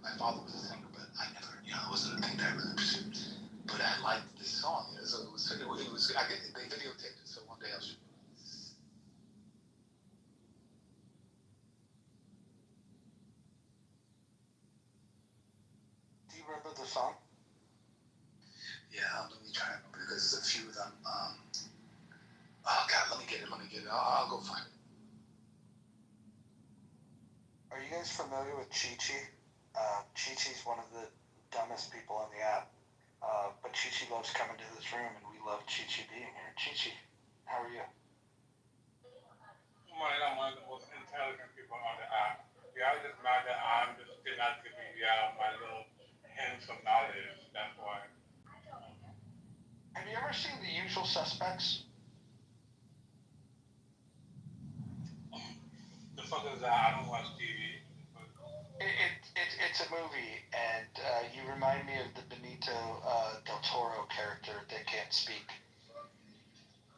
my father was a singer, but I never, it wasn't a thing that I really pursued. But I liked this song. So it was they videotaped it. So one day I'll show you. Do you remember the song? Yeah, let me try to remember because there's a few of them. Oh God, let me get it. I'll go find it. Are you guys familiar with Chi-Chi? Chi-Chi's one of the dumbest people on the app. But Chi-Chi loves coming to this room, and we love Chi-Chi being here. Chi-Chi, how are you? I'm one of the most intelligent people on the app. Yeah, I just mad that I'm just still not giving you my little hints of knowledge. That's why. Have you ever seen The Usual Suspects? The fuck is that? I don't watch TV. It's a movie, and you remind me of the Benito del Toro character that can't speak.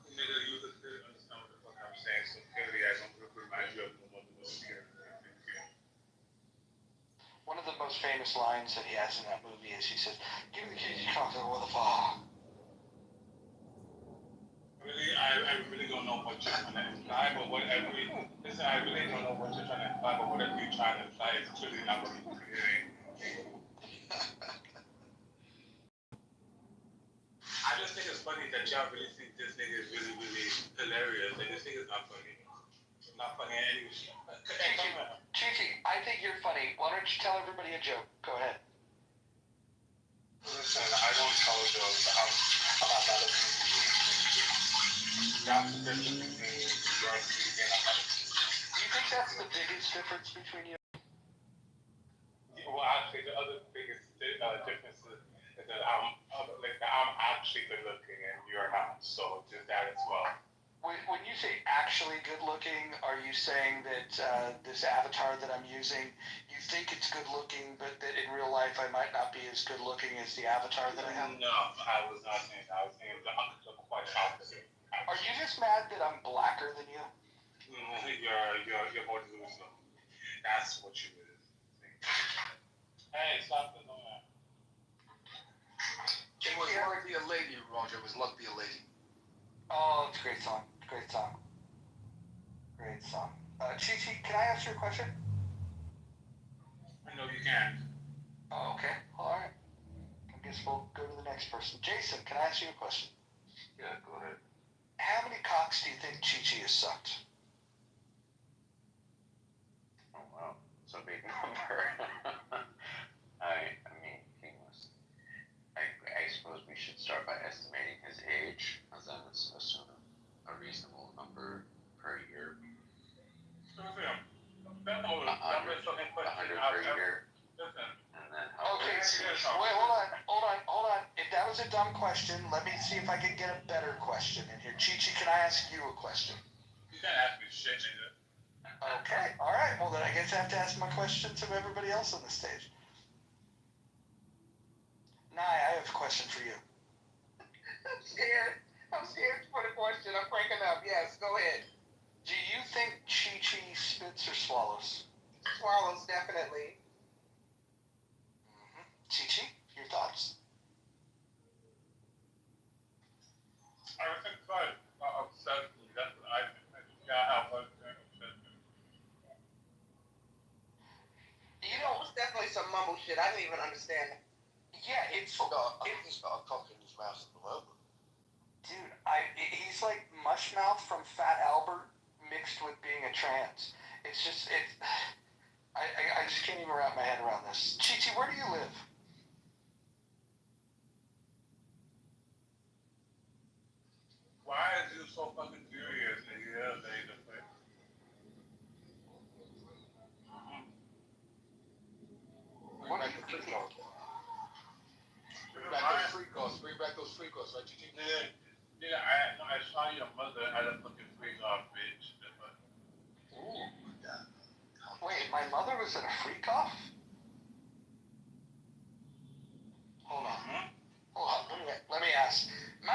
Nigga, you just didn't understand what the fuck I'm saying, so clearly I don't remind you of what the movie character. One of the most famous lines that he has in that movie is he says, "Give me the keys, you can't go with the fuck." Really, I really don't know what you're trying to imply, but whatever. Listen, I really don't know what you're trying to imply, but whatever you're trying to imply is clearly not what you're hearing. I just think it's funny that y'all really think this nigga is really, really hilarious. Like, this nigga's not funny. Not funny in any way. Chi-Chi, I think you're funny. Why don't you tell everybody a joke? Go ahead. Listen, I don't tell jokes. I'm not that That's the difference between your speaking and my speaking. Do you think that's the biggest difference between you? Well, actually, the other biggest difference is that I'm actually good looking and you're not. So just that as well. When you say actually good looking, are you saying that this avatar that I'm using, you think it's good looking, but that in real life I might not be as good looking as the avatar that I have? No, I was not saying that. I was saying the quite opposite. Are you just mad that I'm blacker than you? You're more delusional. That's what you would think. Hey, stop this on that. It was Luck Be a Lady, Roger. It was Luck Be a Lady. Oh, it's a great song. Great song. Great song. Chi-Chi, can I ask you a question? I know you can. Oh, okay. All right. I guess we'll go to the next person. Jason, can I ask you a question? Yeah, go ahead. How many cocks do you think Chi-Chi has sucked? Oh wow, it's a big number. I mean, he was. I suppose we should start by estimating his age, because then it's a sort of a reasonable number per year. 100 per year. And then how Okay, old is he? wait, hold on. If that was a dumb question, let me see if I can get a better question in here. Chi-Chi, can I ask you a question? You can't ask me shit, nigga. Okay, all right. Well, then I guess I have to ask my questions of everybody else on the stage. Nye, I have a question for you. I'm scared. I'm scared for the question. I'm breaking up. Yes, go ahead. Do you think Chi-Chi spits or swallows? Swallows, definitely. Chi-Chi, your thoughts? I think so. Obsessed. That's what I think. I just got how much obsessed. You know, it's definitely some mumble shit. I didn't even understand. Yeah, it's... He's got a cock in his mouth at the moment. Dude, he's like Mushmouth from Fat Albert mixed with being a trans. It's just, I just can't even wrap my head around this. Chi-Chi, where do you live? Why is you so fucking serious, nigga? They just like. Bring back the free calls. Bring back those free calls. Bring back those free calls, right, Chi-Chi? Yeah, I saw your mother at a fucking freak off, bitch. Ooh. Wait, my mother was at a freak off? Hold on. Hold on, let me ask. Mom!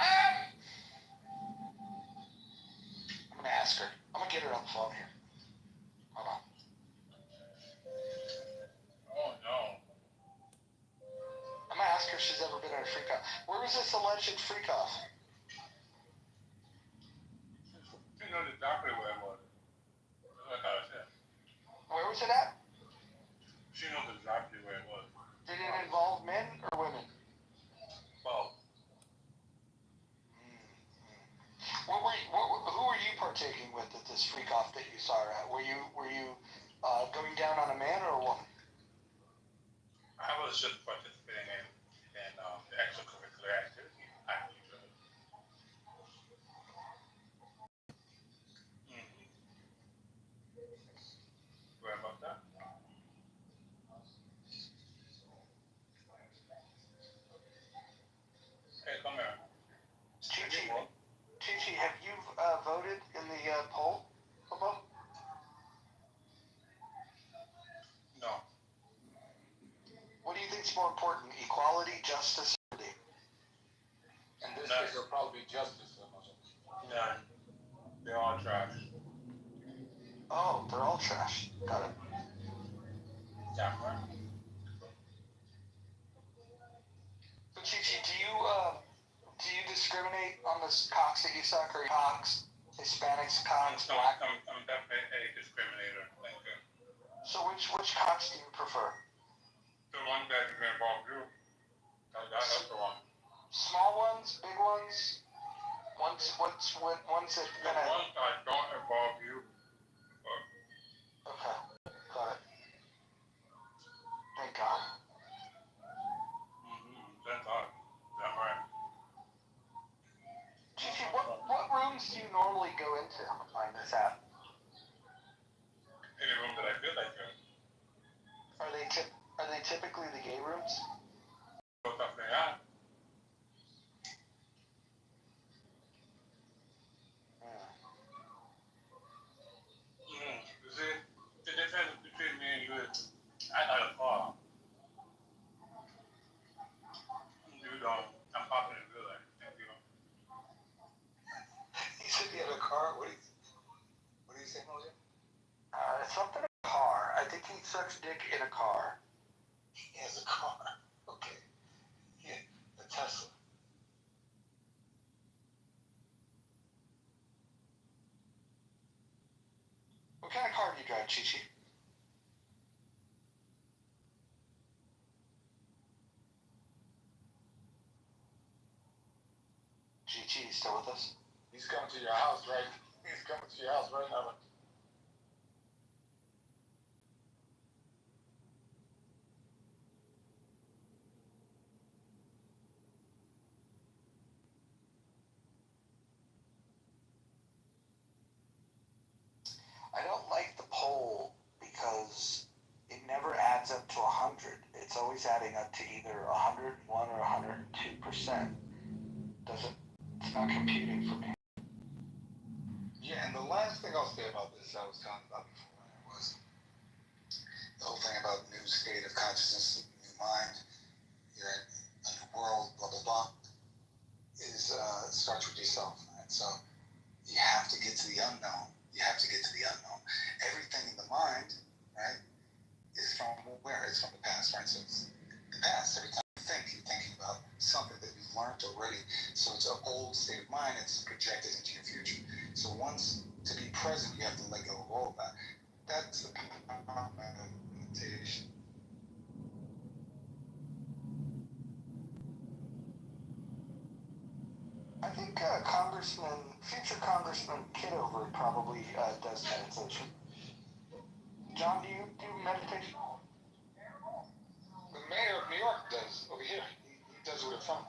I'm gonna ask her. I'm gonna get her on the phone here. Hold on. Oh no. I'm gonna ask her if she's ever been at a freak off. Where was this alleged freak off? She knows exactly where it was. Like I said. Where was it at? She knows exactly where it was. Did it involve men or women? Both. Who were you partaking with at this freak off that you saw her at? Were you going down on a man or a woman? I was just participating in the extracurricular activity. Where about that? Hey, come here. Chi-Chi, have you voted in the poll, Hobo? No. What do you think is more important, equality, justice, or liberty? In this case, it'll probably be justice. None. They're all trash. Oh, they're all trash. Got it. Yeah, right. So, Chi-Chi, do you discriminate on the cocks that you suck, or cocks, Hispanics, cocks, black? I'm definitely a discriminator. Thank you. So which cocks do you prefer? The one that involve you. That's the one. Small ones, big ones, ones that The ones that don't involve you. Okay, got it. Thank God. That's all. That's right. Chi-Chi, what rooms do you normally go into on this app? Any room that I feel like it. Are they typically the gay rooms? What's up there? You see, the difference between me and you is I sucks dick in a car? He has a car. Okay. Yeah, a Tesla. What kind of car do you drive, Chi-Chi? Chi-Chi, you still with us? He's coming to your house, right? He's coming to your house right now. I don't like the poll because it never adds up to 100. It's always adding up to either 101 or 102%. It's not computing for me. Yeah, and the last thing I'll say about this, I was talking about before, was the whole thing about new state of consciousness, new mind, you're in a new world, blah, blah, blah, is starts with yourself, right? So you have to get to the unknown. You have to get to the unknown. Everything in the mind, right, is from where? It's from the past, right? So it's the past. Every time you think, you're thinking about something that you've learned already. So it's an old state of mind. It's projected into your future. So once to be present, you have to let go of all of that. That's the power of meditation. I think future Congressman Kidover probably does meditation. John, do you do meditation? The mayor of New York does over here. He does it with a phone.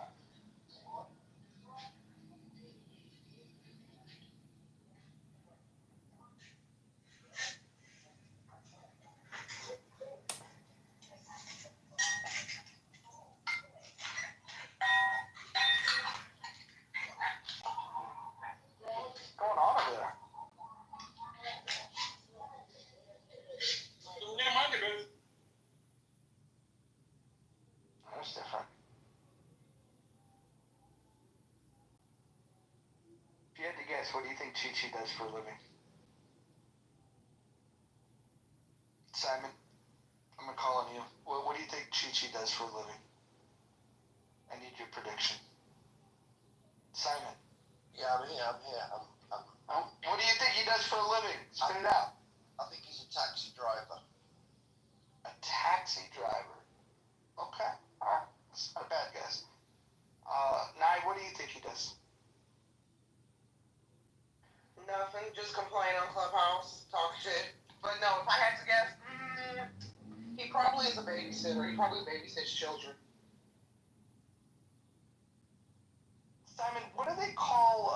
What's going on over there? That's different. If you had to guess, what do you think Chi-Chi does for a living? Simon, I'm gonna call on you. What do you think Chi-Chi does for a living? I need your prediction. Simon. Yeah, I'm here. What do you think he does for a living? Spit it out. I think he's a taxi driver. A taxi driver. Okay. Alright. That's not a bad guess. Nye, what do you think he does? Nothing, just complain on Clubhouse, talk shit. But no, if I had to guess, he probably is a babysitter. He probably babysits children. Simon, what do they call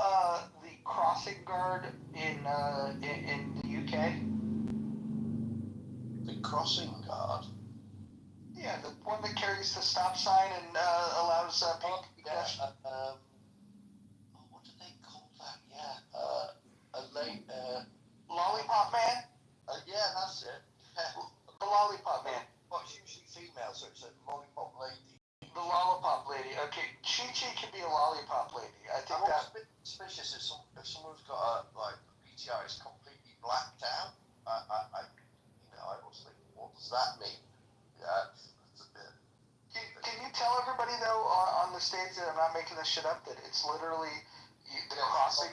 the crossing guard in the UK? The crossing guard? Yeah, the one that carries the stop sign and allows people to dash. What do they call that? Yeah, Lollipop man? Yeah, that's it. The lollipop man. Well, it's usually female, so it's a lollipop lady. The lollipop lady. Okay, Chi-Chi can be a lollipop lady. I think I'm that. a bit suspicious if someone's got a PTR is completely blacked out. I always think, what does that mean? Yeah, it's a bit. Can you tell everybody though on the stage that I'm not making this shit up? That it's literally the crossing.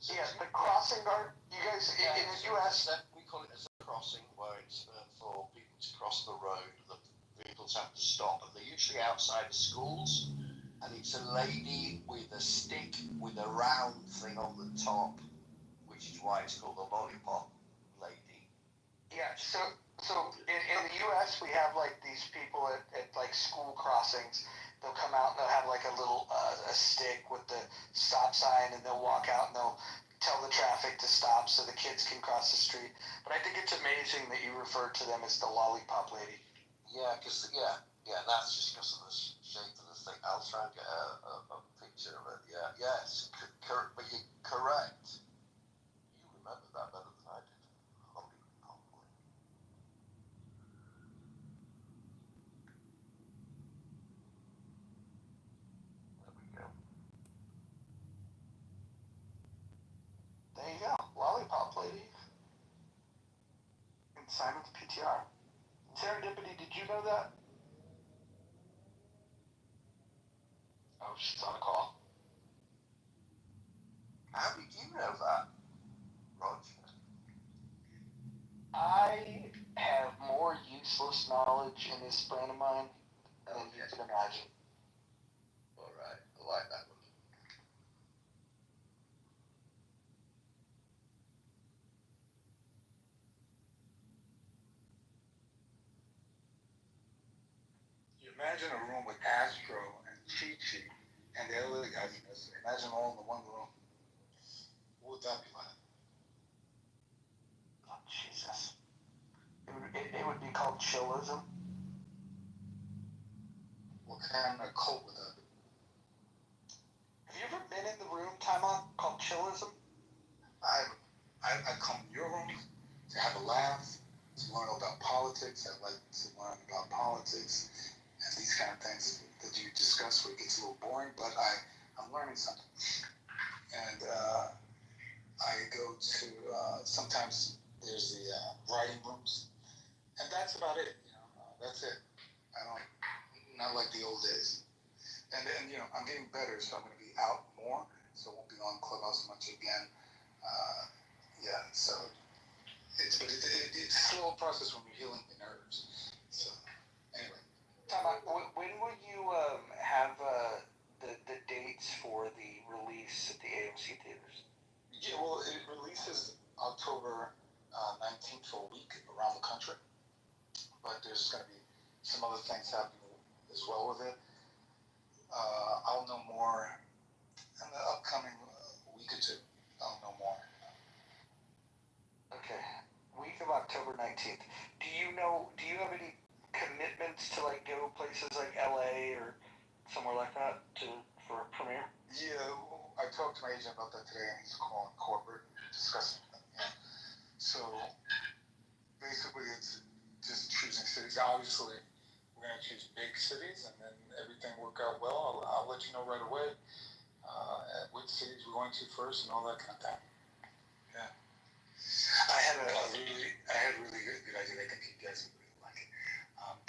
Yeah, the crossing guard. You guys in the U.S. We call it as a crossing, where it's for people to cross the road. The vehicles have to stop, and they're usually outside of schools. And it's a lady with a stick with a round thing on the top, which is why it's called the lollipop lady. Yeah. So in the U.S. we have like these people at like school crossings. They'll come out and they'll have like a little a stick with the stop sign, and they'll walk out and they'll tell the traffic to stop so the kids can cross the street. But I think it's amazing that you refer to them as the lollipop lady. Yeah, that's just because of the shape of the thing. I'll try and get a picture of it. Yeah, yes, but you're correct. You remember that better than I did. Lollipop lady. There we go. There you go, lollipop lady. And Simon's PTR. Serendipity, did you know that? Oh, she's on a call. How did you know that, Roger? I have more useless knowledge in this brain of mine than you can imagine. Alright, I like that one. You imagine a room with Astro and Chi-Chi and the other guys in this. Imagine all in the one room. What would that be like? Oh, Jesus. It would be called chillism. What kind of cult would that be? Have you ever been in the room, time out, called chillism? I come to your room to have a laugh, to learn about politics. I like to learn about politics and these kind of things that you discuss where it gets a little boring, but I'm learning something. And I go to, sometimes there's the writing rooms, and that's about it. That's it. Not like the old days. And I'm getting better, so I'm going to be out more, so I won't be on Clubhouse much again. So it's a slow process when you're healing the nerves. So anyway. Time out. When will you have the dates for the release at the AMC theaters? Yeah, well, it releases October 19th for a week around the country, but there's going to be some other things happening as well with it. I'll know more in the upcoming week or two. I'll know more. Okay, week of October 19th. Do you have any commitments to like go places like LA or somewhere like that for a premiere? Yeah, I talked to my agent about that today, and he's calling corporate, discussing that. Yeah. So basically, it's just choosing cities. Obviously, we're going to choose big cities, and then everything work out well. I'll let you know right away which cities we're going to first and all that kind of thing. Yeah. I had a really good idea. I think you guys would really like it.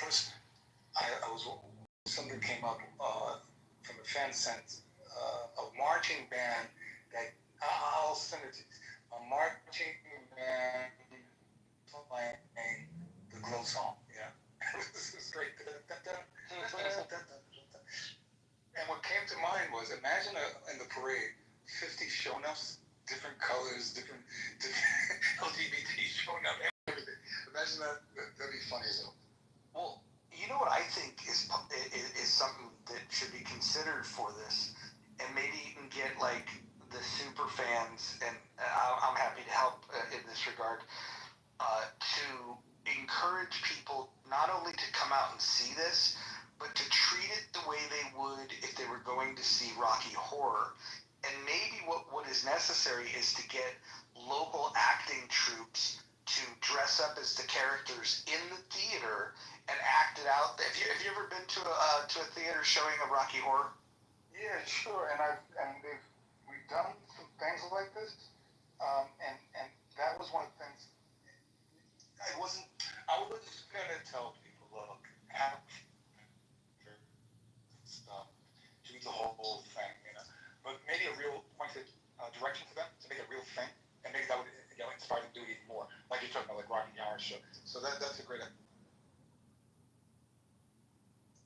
First, something came up from a fan sent a marching band that I'll send it to you. A marching band playing the Glow song. Yeah, this is great. And what came to mind was, imagine in the parade, 50 show-nuffs, different colors, different LGBT showing up, everything. Imagine that. That'd be funny as hell. Well, you know what I think is something that should be considered for this, and maybe you can get like the super fans, and I'm happy to help in this regard, to encourage people not only to come out and see this, but to treat it the way they would if they were going to see Rocky Horror. And maybe what is necessary is to get local acting troops to dress up as the characters in the theater and act it out. Have you ever been to a theater showing of Rocky Horror? Yeah, sure. And we've done some things like this, and that was one of the things. I was gonna tell people, look, have stuff, do the whole thing, but maybe a real pointed direction to them to make it a real thing, and maybe that would inspire them to do it even more, like you're talking about, like Rocky Horror Show. So that's a great idea.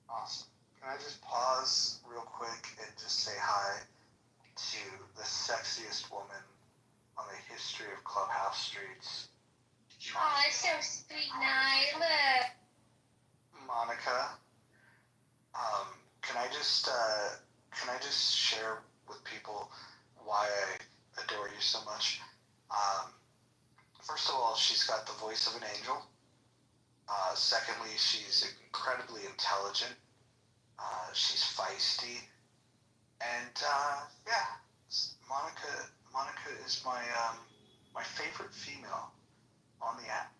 Awesome. Can I just pause real quick and just say hi to the sexiest woman on the history of Clubhouse streets? Oh, it's so sweet, Nyla. Monica. Can I just share with people why I adore you so much? First of all, she's got the voice of an angel. Secondly, she's incredibly intelligent. She's feisty. And Monica is my favorite female on the app.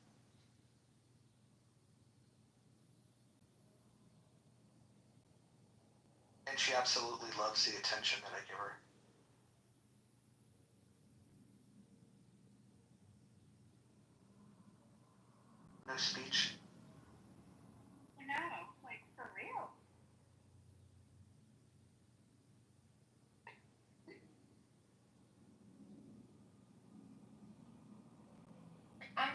And she absolutely loves the attention that I give her. No speech.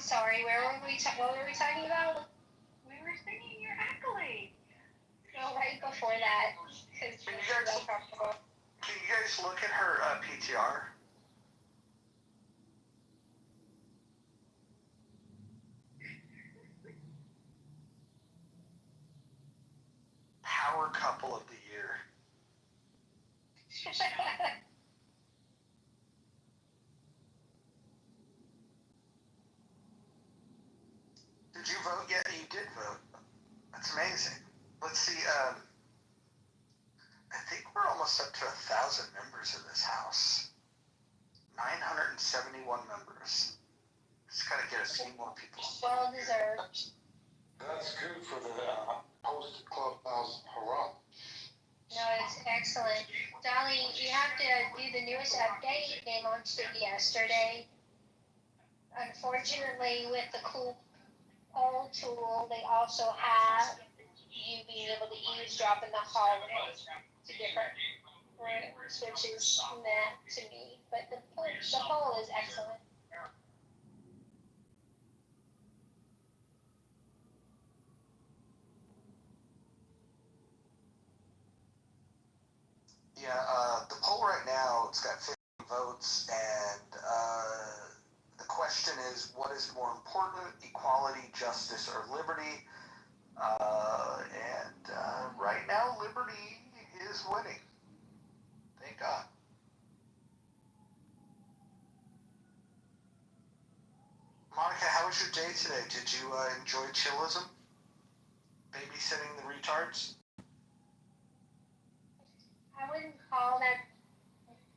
sorry, what were we talking about? We were singing your accolade. No, right before that, because Can you guys look at her PTR? Power couple of the year. Did you vote yet? You did vote. That's amazing. Let's see. I think we're almost up to 1,000 members in this house. 971 members. Just gotta get a few more people. Well deserved. That's good for the post clubhouse hurrah. No, it's excellent. Dolly, you have to do the newest update. They launched it yesterday. Unfortunately, with the cool poll tool, they also have you being able to eavesdrop in the hallway to different rooms, which is meh to me. But the poll is excellent. Yeah, the poll right now, it's got 50 votes, and the question is, what is more important, equality, justice, or liberty? Right now, liberty is winning. Thank God. Monica, how was your day today? Did you enjoy chillism? Babysitting the retards? I wouldn't call that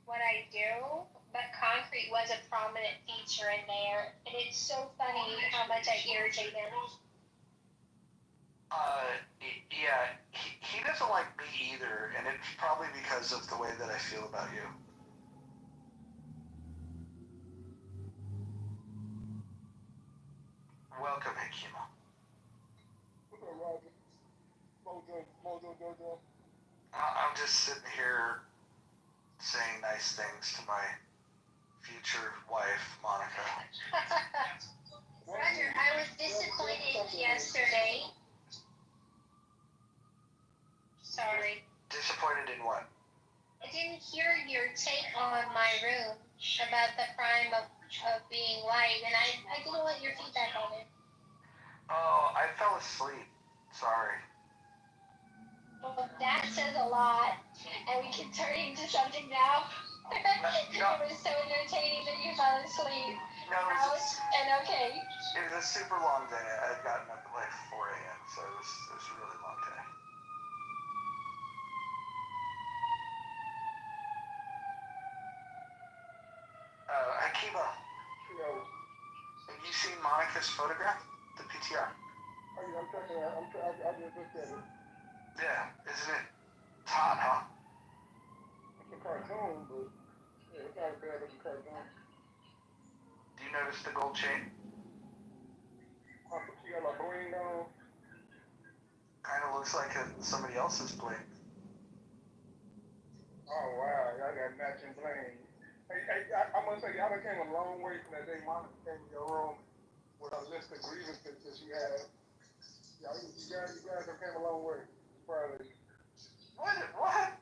what I do, but concrete was a prominent feature in there, and it's so funny how much I irritate him. Yeah, he doesn't like me either, and it's probably because of the way that I feel about you. Welcome, Hikima. I'm just sitting here saying nice things to my future wife, Monica. Roger, I was disappointed yesterday. Sorry. Disappointed in what? I didn't hear your take on my room about the crime of being white, and I didn't want your feedback on it. Oh, I fell asleep. Sorry. Well, that says a lot, and we can turn into something now. It was so entertaining that you fell asleep. No, okay. It was a super long day. I had gotten up at like 4 a.m., so it was a really long day. Akiba, have you seen Monica's photograph? The PTR? Oh, yeah, I'm checking it out. I just looked at it. Yeah, isn't it hot, huh? It's a cartoon, but yeah, it's not as bad as a cartoon. Do you notice the gold chain? She got my bling on. Kind of looks like somebody else's bling. Oh, wow. Y'all got matching bling. Hey, I must say, y'all came a long way from that day Monica came to your room with a list of grievances that she had. You guys have came a long way. Probably. What?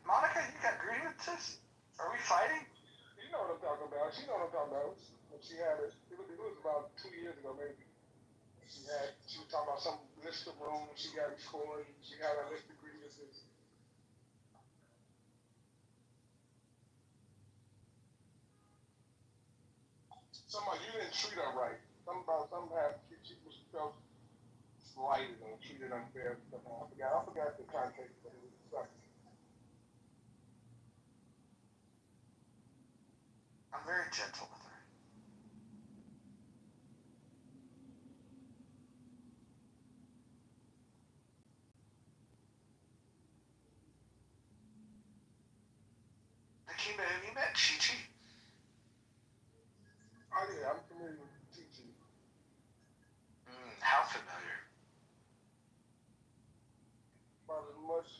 Monica, you got grievances? Are we fighting? You know what I'm talking about. She know what I'm talking about. When she had it was about 2 years ago, maybe. She was talking about some list of rooms she got recorded. She had a list of grievances. Somebody, you didn't treat her right. She was felt slighted or treated unfair. I forgot the context, but it was sucks. I'm very gentle with her. Akiba, have you met Chi-Chi? Oh yeah, I'm familiar with Chi-Chi. How familiar? About as much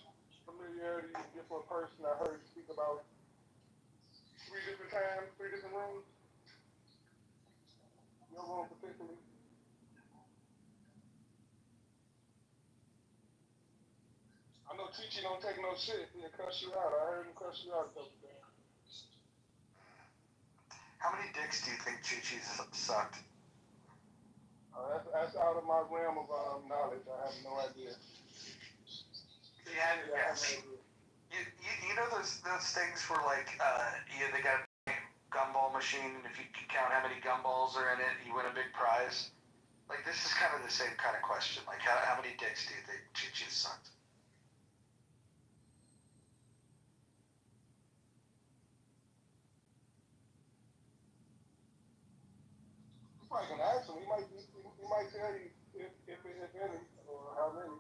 familiarity as for a person I heard speak about 3 different times, 3 different rooms. Your room particularly. I know Chi don't take no shit. He'll cuss you out. I heard him cuss you out a couple times. How many dicks do you think Chi-Chi's sucked? That's out of my realm of knowledge. I have no idea. Yeah, yes. You know those things where like they got a gumball machine, and if you can count how many gumballs are in it, you win a big prize. Like this is kind of the same kind of question. Like how many dicks do you think Chi-Chi's sucked? You probably can ask him. He might tell you if any or how many.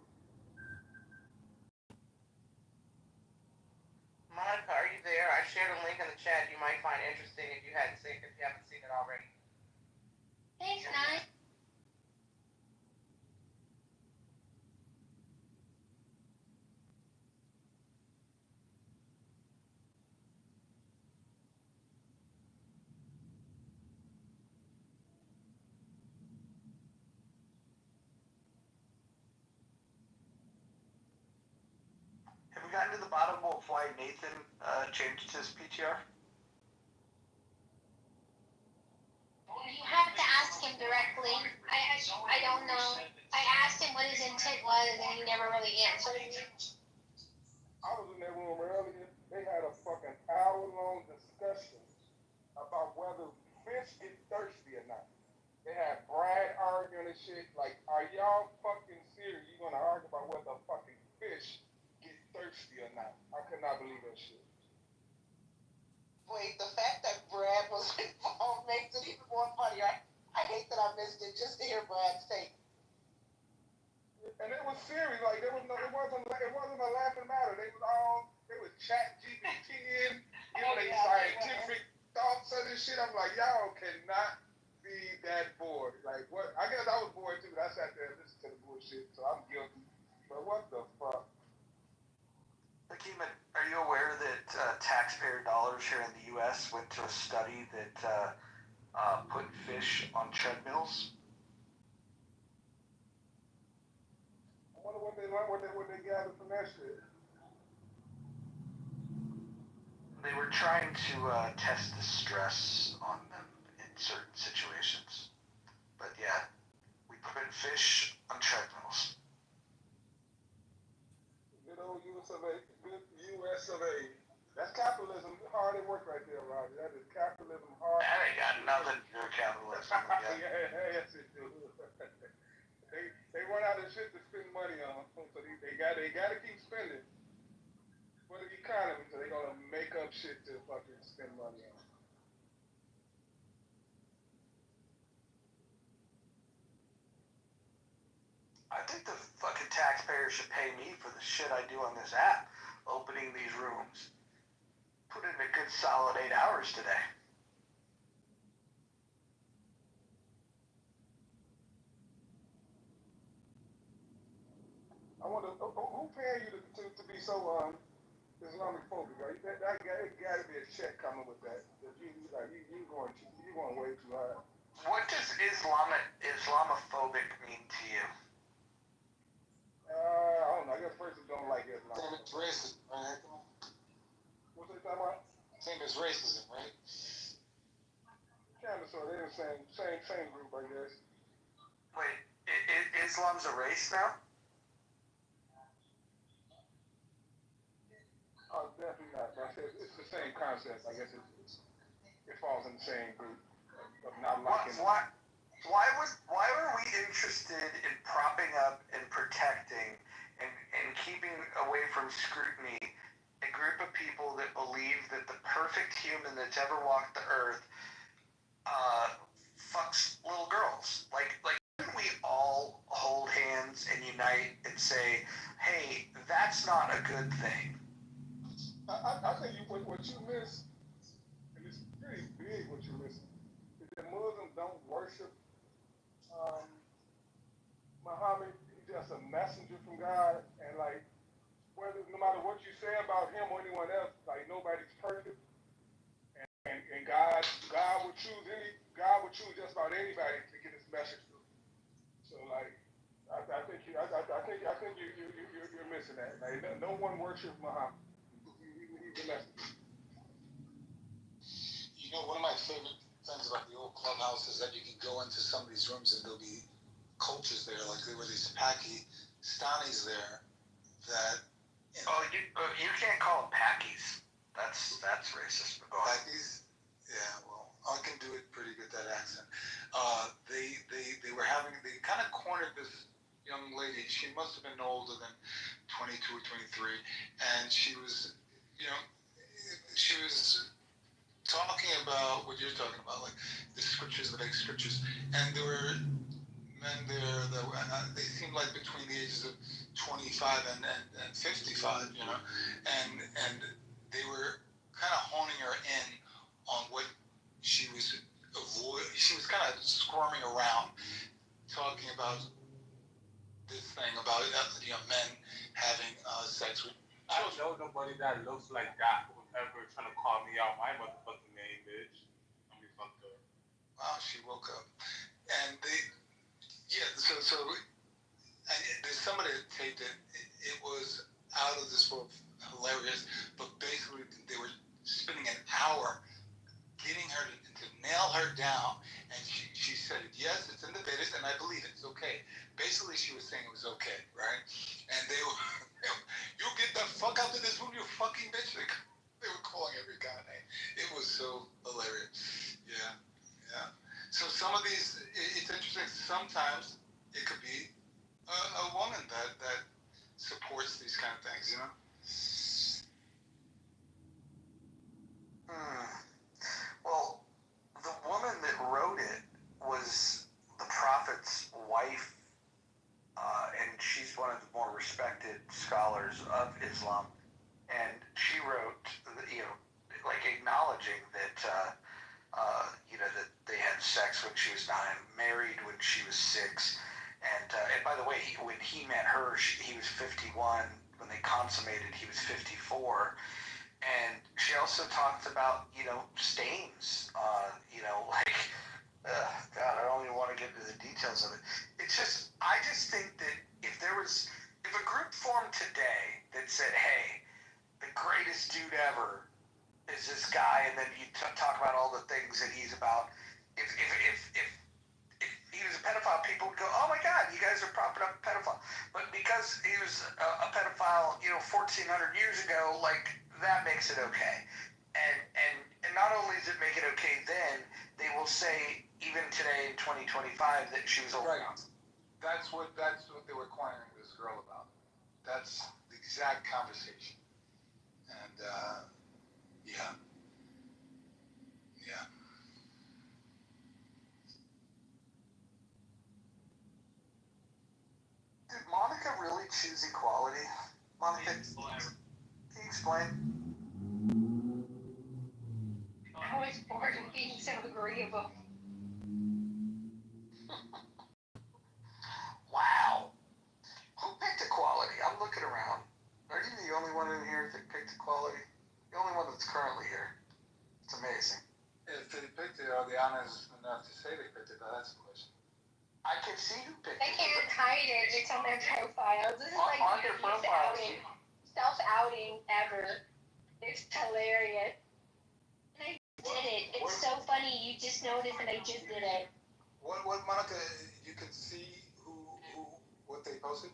Monica, are you there? I shared a link in the chat you might find interesting if you haven't seen it already. Thanks, Nine. Have we gotten to the bottom of why Nathan changed his PTR? You have to ask him directly. I don't know. I asked him what his intent was, and he never really answered me. I was in that room earlier. They had a fucking hour-long discussion about whether fish get thirsty or not. They had Brad arguing and shit. Like, are y'all fucking serious? You gonna argue about whether fucking fish get thirsty or not? I could not believe that shit. Wait, the fact that Brad was involved makes it even more funny. I hate that I missed it just to hear Brad's take. And it was serious. Like, it wasn't a laughing matter. They was chat GPT in, they scientific thoughts and this shit. I'm like, y'all cannot be that bored. Like, what? I guess I was bored too, but I sat there and listened to the bullshit, so I'm guilty. But what the fuck? Hakeem, are you aware that taxpayer dollars here in the U.S. went to a study that put fish on treadmills? I wonder what they gathered from that shit. They were trying to test the stress on them in certain situations. But yeah, we put fish on treadmills. Good old US of A. Good US of A. That's capitalism. Hard at work right there, Roger. That is capitalism hard. That ain't got nothing to do with capitalism. Yes, it do. They run out of shit to spend money on, so they got to keep spending for the economy. So they're gonna make up shit to fucking spend money on. I think the fucking taxpayers should pay me for the shit I do on this app, opening these rooms. Put in a good solid 8 hours today. I wonder who paying you to be so Islamic phobic? Right? That got to be a check coming with that. You going way too high. What does Islamophobic mean to you? I don't know. I guess persons don't like Islam. Same as racism, right? What's they talking about? Same as racism, right? Kind of, so they're the same group, I guess. Wait, Islam's a race now? Oh, definitely not. It's the same concept. I guess it falls in the same group of not liking. Why were we interested in propping up and protecting and keeping away from scrutiny a group of people that believe that the perfect human that's ever walked the earth fucks little girls? Like shouldn't we all hold hands and unite and say, hey, that's not a good thing? I think what you miss, and it's pretty big what you miss, is that Muslims don't worship Muhammad. He's just a messenger from God, and like, no matter what you say about him or anyone else, like nobody's perfect, and God would choose just about anybody to get his message through. So like, I think you're missing missing that. Like, no one worships Muhammad. He's domestic. You know, one of my favorite things about the old clubhouse is that you can go into some of these rooms and there'll be cultures there, like there were these Pakistanis there that. You can't call them Packies. That's racist. Packies? Yeah, well, I can do it pretty good, that accent. They were having, they kind of cornered this young lady. She must have been older than 22 or 23, and she was, she was talking about what you're talking about, like the scriptures, the big scriptures, and there were men there that were, they seemed like between the ages of 25 and 55, and they were kind of honing her in on what she was she was kind of squirming around, talking about this thing about men having sex with. I don't know nobody that looks like that who would ever trying to call me out my motherfucking name, bitch. I mean, fuck her. Wow, she woke up, and so and there's somebody that taped it. It was out of this world hilarious, but basically they were spending an hour getting her to nail her down, and she said, yes, it's in the Vedas, and I believe it's okay. Basically, she was saying it was okay, right? And they were, you get the fuck out of this room, you fucking bitch. They were calling every god name. It was so hilarious. Yeah. So some of these, it's interesting. Sometimes it could be a woman that supports these kind of things, Well, the woman that wrote it was the Prophet's wife, and she's one of the more respected scholars of Islam. And she wrote, like acknowledging that, that they had sex when she was 9, married when she was 6. And by the way, when he met her, he was 51. When they consummated, he was 54. And she also talked about, stains, God, I don't even want to get into the details of it. I just think that if a group formed today that said, hey, the greatest dude ever is this guy, and then you talk about all the things that he's about, if he was a pedophile, people would go, oh my God, you guys are propping up a pedophile. But because he was a pedophile, 1,400 years ago, that makes it okay. And not only does it make it okay then, they will say, even today in 2025, that she was old. Right. That's what they were cornering this girl about. That's the exact conversation. And, yeah. Did Monica really choose equality? Monica, can you explain? I was bored of being so agreeable. Wow. Who picked equality? I'm looking around. Are you the only one in here that picked equality? The only one that's currently here. It's amazing. If they picked it, are they honest enough to say they picked it? That's the question. I can see who picked They it. can't hide it. It's on their profiles. This is like On their the profiles. self-outing ever. It's hilarious. And I did it. It's so funny. You just noticed and I just did it. What Monica, you can see what they posted?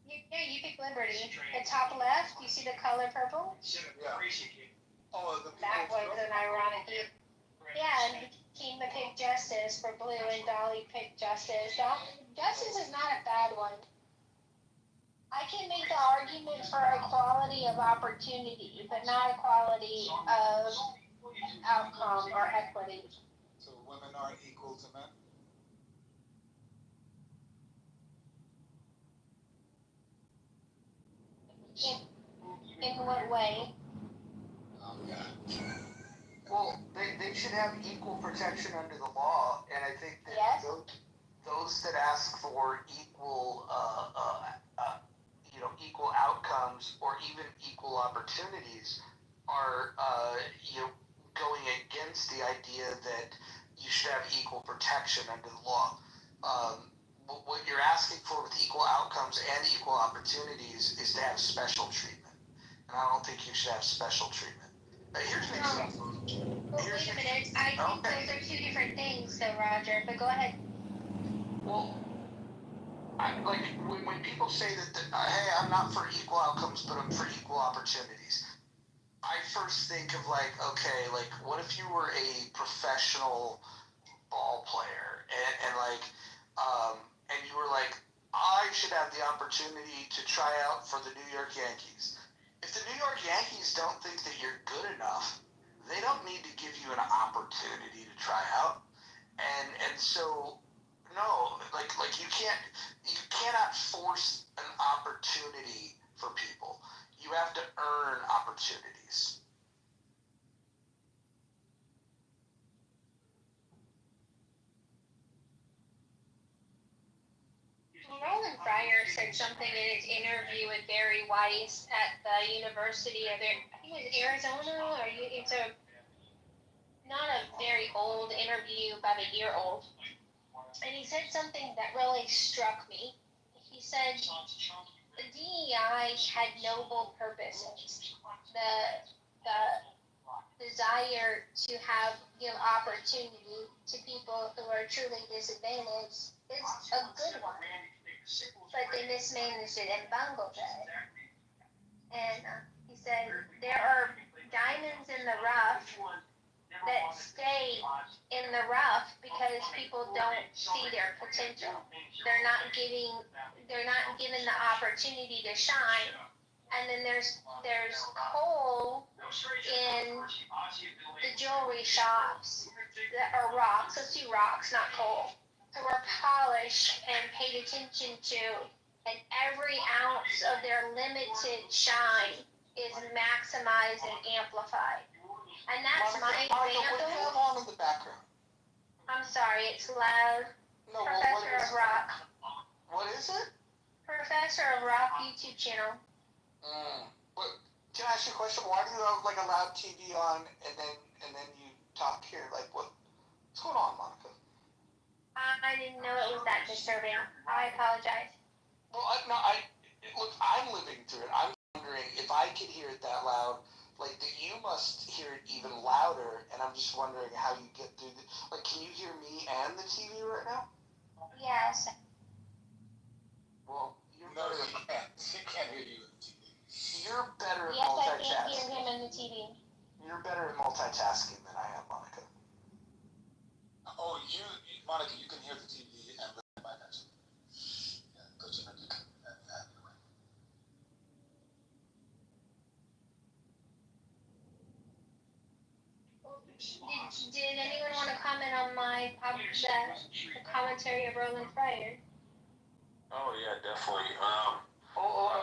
You pick Liberty. The top left, you see the color purple? Yeah. Oh, That was an ironic. Yeah, and Kima picked Justice for blue and Dolly picked Justice. Justice is not a bad one. I can make the argument for equality of opportunity, but not equality of outcome or equity. So women aren't equal to men? In what way? Oh, God. Well, they should have equal protection under the law, and I think that Yes. those that ask for equal, equal outcomes or even equal opportunities are, going against the idea that you should have equal protection under the law. what you're asking for with equal outcomes and equal opportunities is to have special treatment. And I don't think you should have special treatment. Here's an example. Well, wait a minute. I think those are two different things, though, Roger. But go ahead. Well, like when people say that, hey, I'm not for equal outcomes, but I'm for equal opportunities. I first think of like, okay, like what if you were a professional ball player and like, and you were like, I should have the opportunity to try out for the New York Yankees. If the New York Yankees don't think that you're good enough, they don't need to give you an opportunity to try out. And so, no, like you cannot force an opportunity for people. You have to earn opportunities. Roland Fryer said something in his interview with Barry Weiss at the University of, I think it was Arizona, or it's not a very old interview, about a year old. And he said something that really struck me. He said the DEI had noble purposes. The desire to give opportunity to people who are truly disadvantaged is a good one. But they mismanaged it and bungled it. And he said there are diamonds in the rough that stay in the rough because people don't see their potential. They're not given the opportunity to shine. And then there's coal in the jewelry shops that are rocks. Let's do rocks, not coal. Who are polished and paid attention to, and every ounce of their limited shine is maximized and amplified. And that's my example. What's going on in the background? I'm sorry, it's loud. No, Professor of Rock. What is it? Professor of Rock YouTube channel. Can I ask you a question? Why do you have like a loud TV on and then you talk here? Like what's going on, Monica? I didn't know it was that disturbing. I apologize. Well, look, I'm living through it. I'm wondering if I could hear it that loud. Like that, you must hear it even louder, and I'm just wondering how you get through the. Like, can you hear me and the TV right now? Yes. Well, you can't hear you in the TV. You're better at Yes, multitasking. I can't hear him in the TV. You're better at multitasking than I am, Monica. Oh, Monica, you can hear the TV and listen by that. Yeah, but you can anyway. Did anyone want to comment on the commentary of Roland Fryer? Oh yeah, definitely.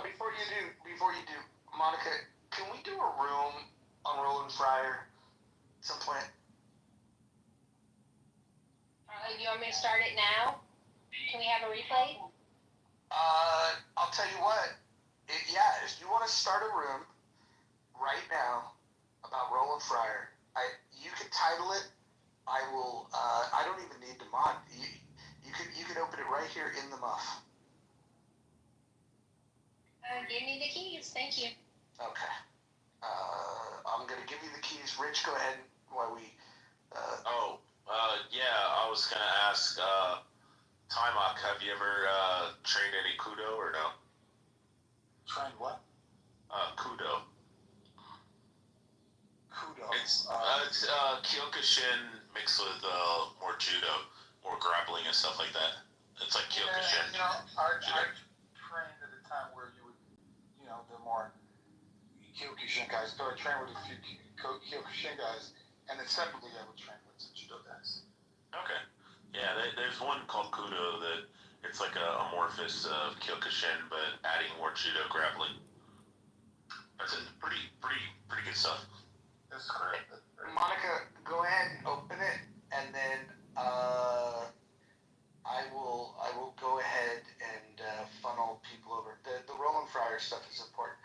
Before you do, Monica, can we do a room on Roland Fryer at some point? You want me to start it now? Can we have a replay? I'll tell you what. If you want to start a room right now about Roland Fryer, you can title it. I will. I don't even need to mod. You can open it right here in the muff. Give me the keys. Thank you. Okay. I'm gonna give you the keys. Rich, go ahead while we. Yeah, I was gonna ask, Timok, have you ever trained any Kudo or no? Trained what? Kudo. Kudo. It's Kyokushin mixed with more judo, more grappling and stuff like that. It's like Kyokushin. Yeah, I trained at a time where you would, the more Kyokushin guys. So I trained with a few Kyokushin guys, and then separately I would train with some judo guys. Okay. Yeah, there's one called Kudo that it's like a amorphous of Kyokushin, but adding more judo grappling. That's pretty good stuff. That's great. Monica, go ahead and open it, and then I will go ahead and funnel people over. The Roland Fryer stuff is important.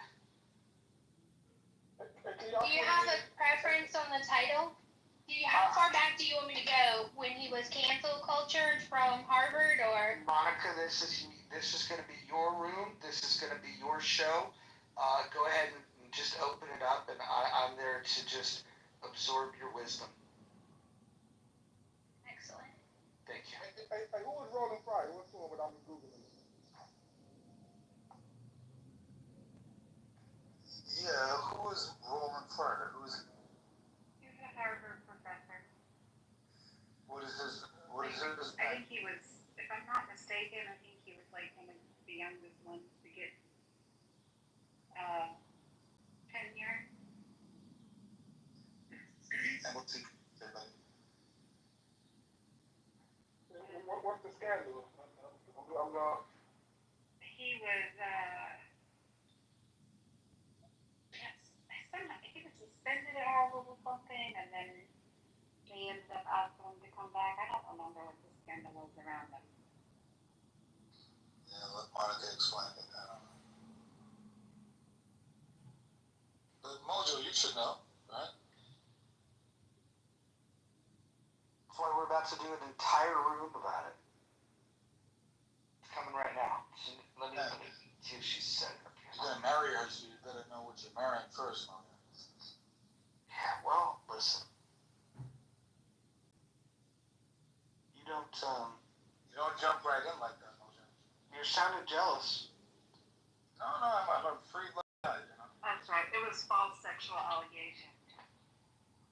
Do you have a preference on the title? Do you How far back do you want me to go? When he was cancel cultured from Harvard, or? Monica, this is going to be your room. This is going to be your show. Go ahead and just open it up, and I'm there to just absorb your wisdom. Excellent. Thank you. Hey, who is Roland Fryer? What's going on without me Googling it? Yeah, who is Roland Fryer? Who is he? He's a Harvard professor. What is his I think he was, if I'm not mistaken, I think he was like one of the youngest ones to get tenure. And what's he? What's the scandal? He was, he was suspended at Harvard or something, and then they ended up asking him to come back. I don't remember what the scandal was around him. Yeah, let Monica explain it. I don't know. But Mojo, you should know, right? That's why we're about to do an entire room about it. It's coming right now. Let me see if she's set up here. You're gonna marry her, so you better know what you're marrying first, Mojo. Yeah, well, listen. You don't jump right in like that, Mojo. You sounded jealous. No, I'm a free guy, you know. That's right. It was false sexual allegation.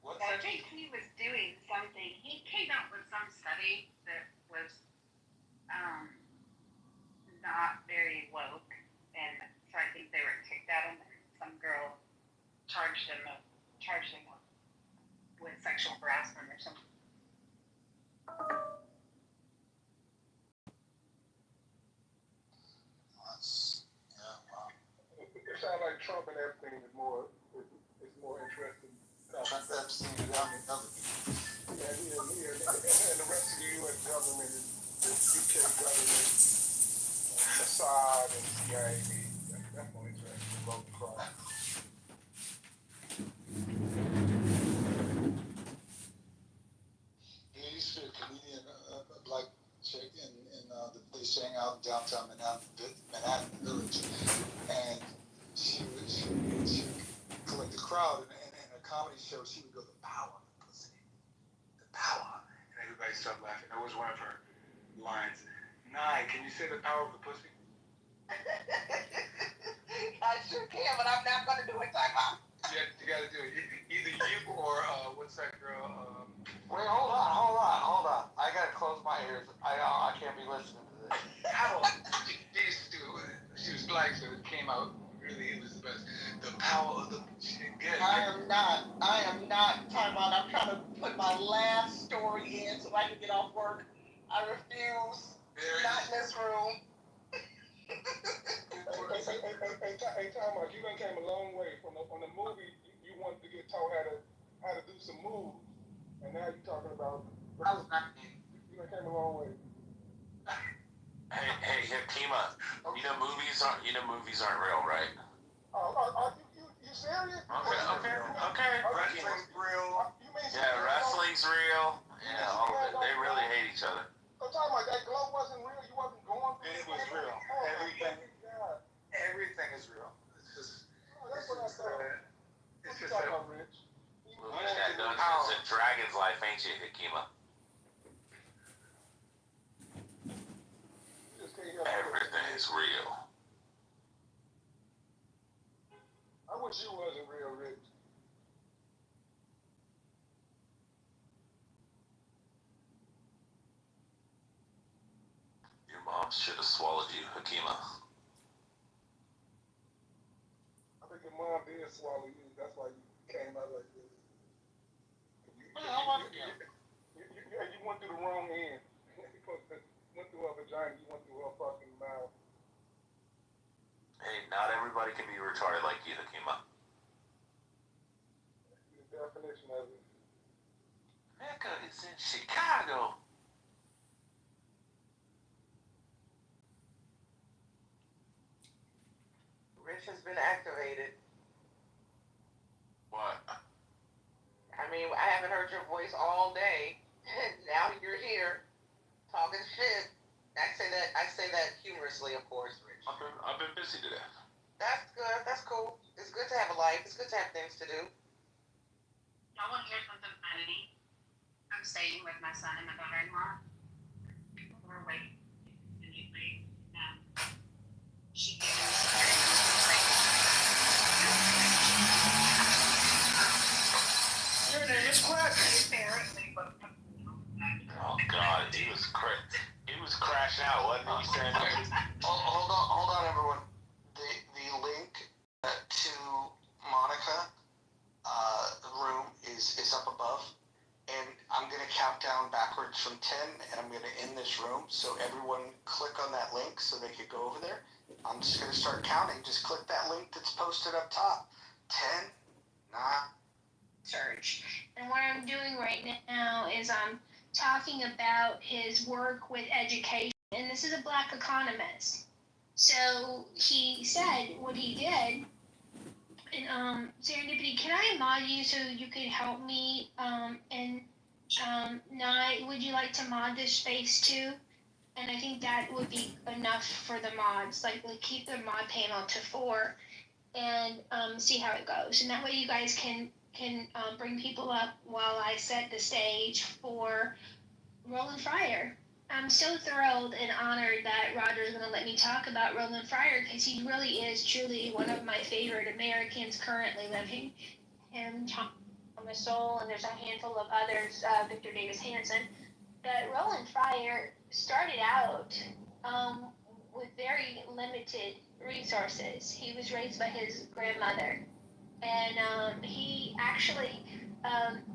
What I think he was doing something. He came out with some study that was not very woke, and so I think they were kicked at him. And some girl charged him with sexual harassment or something. It sounds like Trump and everything is more interesting. Trump Epstein and other people. And the rest of the U.S. government is the UK government, Mossad and CIA. That's more interesting than both crime. There used to be a comedian, a black chick, in they sang out in downtown Manhattan Village, and she would collect the crowd, and in a comedy show, she would go, "The power of the pussy, the power," and everybody started laughing. That was one of her lines. Nye, can you say the power of the pussy? I sure can, but I'm not going to do it. Time out. Yeah, you got to do it. Either you or what's that girl? Wait, hold on. I gotta close my ears. I can't be listening to this. She used to do it. She was black, so it came out really. It was the best. The power of the. She didn't get it. I am not. Time out. I'm trying to put my last story in so I can get off work. I refuse. Not in this room. Hey, time out. You done came a long way from the movie. You wanted to get taught how to do some moves, and now you're talking about. I was not. You done came a long way. Hey, Kima. You know movies aren't real, right? Are you serious? Okay. Wrestling's real. Yeah, wrestling's real. Yeah, all of it. They really hate each other. I'm talking about that glow wasn't real. You wasn't going. It was real. Everything is real. It's just. That's what I thought. It's just about, Rich. Yeah, Dungeons and Dragons life, ain't you, Hakima? Everything is real. I wish you wasn't real, Rich. Your mom should have swallowed you, Hakima. I think your mom did swallow you. That's why you came out like this. You went through the wrong end. You went through her vagina. You went through her fucking mouth. Hey, not everybody can be retarded like you, Hakima. The definition of it. Mecca is in Chicago. Rich has been activated. What? I mean, I haven't heard your voice all day. Now you're here talking shit. I say that humorously, of course, Rich. I've been busy today. That's good. That's cool. It's good to have a life. It's good to have things to do. Y'all want to hear something funny? I'm staying with my son and my daughter-in-law. We're waiting. She Your name is Crash. Oh God, he was crashing out, wasn't he? Saying Hold on, everyone. The link to Monica room is up above, and I'm gonna count down backwards from 10, and I'm gonna end this room. So everyone click on that link so they could go over there. I'm just gonna start counting. Just click that link that's posted up top. 10, 9. Church. And what I'm doing right now is I'm talking about his work with education. And this is a Black economist. So he said what he did. And Serendipity, can I mod you so you can help me? Nye, would you like to mod this space too? And I think that would be enough for the mods. Like, we'll keep the mod panel to 4 and see how it goes. And that way you guys can bring people up while I set the stage for Roland Fryer. I'm so thrilled and honored that Roger's going to let me talk about Roland Fryer because he really is truly one of my favorite Americans currently living. And Thomas Sowell, and there's a handful of others, Victor Davis Hanson. But Roland Fryer started out with very limited resources. He was raised by his grandmother. And he actually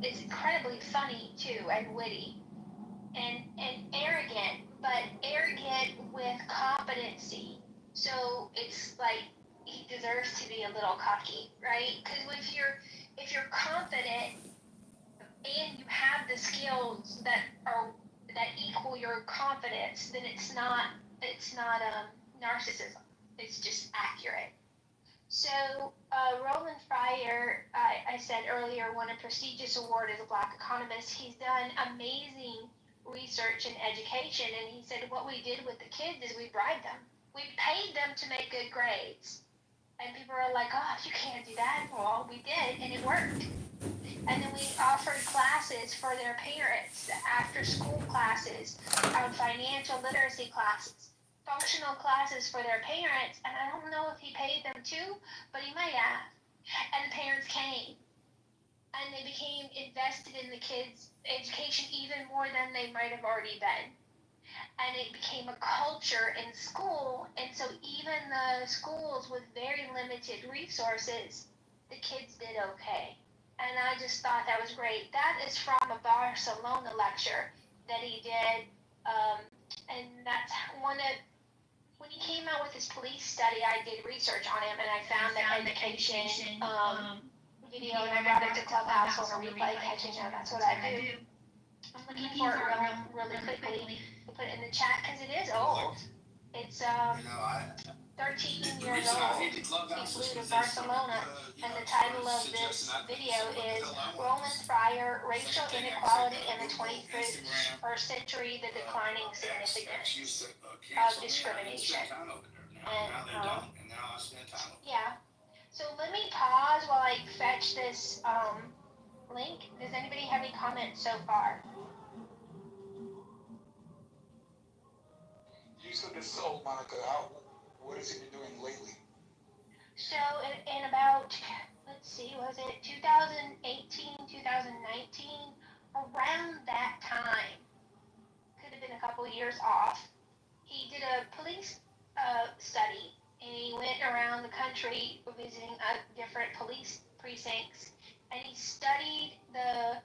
is incredibly funny too, and witty, and arrogant, but arrogant with competency. So it's like he deserves to be a little cocky, right? Because if you're confident and you have the skills that equal your confidence, then it's not narcissism. It's just accurate. So, Roland Fryer, I said earlier, won a prestigious award as a Black economist. He's done amazing research in education, and he said what we did with the kids is we bribed them. We paid them to make good grades. And people are like, oh, you can't do that. Well, we did, and it worked. And then we offered classes for their parents, after-school classes, financial literacy classes, functional classes for their parents, and I don't know if he paid them too, but he might have. And the parents came, and they became invested in the kids' education even more than they might have already been. And it became a culture in school, and so even the schools with very limited resources, the kids did okay. And I just thought that was great. That is from a Barcelona lecture that he did, and that's one of. When he came out with his police study, I did research on him, and I found the education video, and I brought it to Clubhouse on a replay, because that's what I do. I'm looking for it really quickly to put it in the chat, because it is old. It's 13 years old. He flew to Barcelona, and the title of this video is Roland Fryer, Racial Inequality in the 21st Century, the Declining Significance of Discrimination. And, yeah. So let me pause while I fetch this link. Does anybody have any comments so far? You said this is old, Monica. What has he been doing lately? So in about, let's see, was it 2018, 2019? Around that time, could have been a couple years off, he did a police study, and he went around the country visiting different police precincts, and he studied the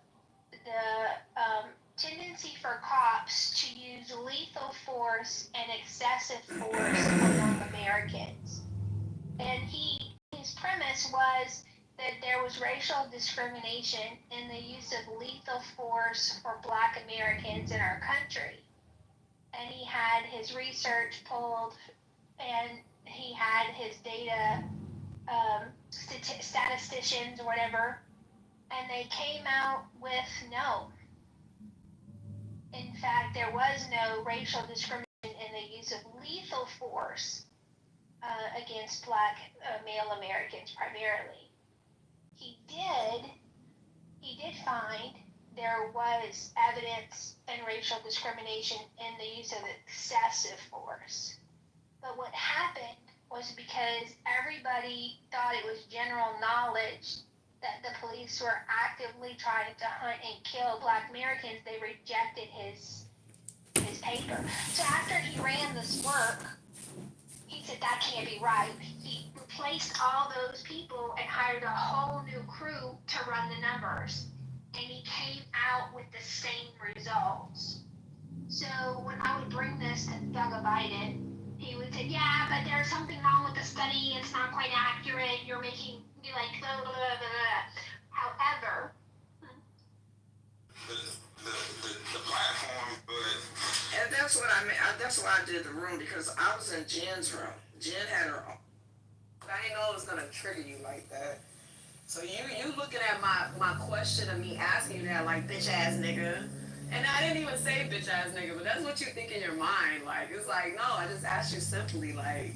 tendency for cops to use lethal force and excessive force among Americans. And his premise was that there was racial discrimination in the use of lethal force for Black Americans in our country. And he had his research pulled, and he had his data, statisticians or whatever, and they came out with no. In fact, there was no racial discrimination in the use of lethal force against black male Americans primarily. He did find there was evidence and racial discrimination in the use of excessive force. But what happened was because everybody thought it was general knowledge that the police were actively trying to hunt and kill black Americans, they rejected his paper. So after he ran this work, he said that can't be right. He replaced all those people and hired a whole new crew to run the numbers. And he came out with the same results. So when I would bring this to Doug Biden, he would say, yeah, but there's something wrong with the study. It's not quite accurate. You're making, like, blah, blah, blah, blah. However, The platform, but And that's what I mean. That's why I did the room, because I was in Jen's room. Jen had her own. I didn't know it was gonna trigger you like that. So you looking at my question of me asking you that, like, bitch ass nigga. And I didn't even say bitch ass nigga, but that's what you think in your mind. Like, it's like, no, I just asked you simply, like,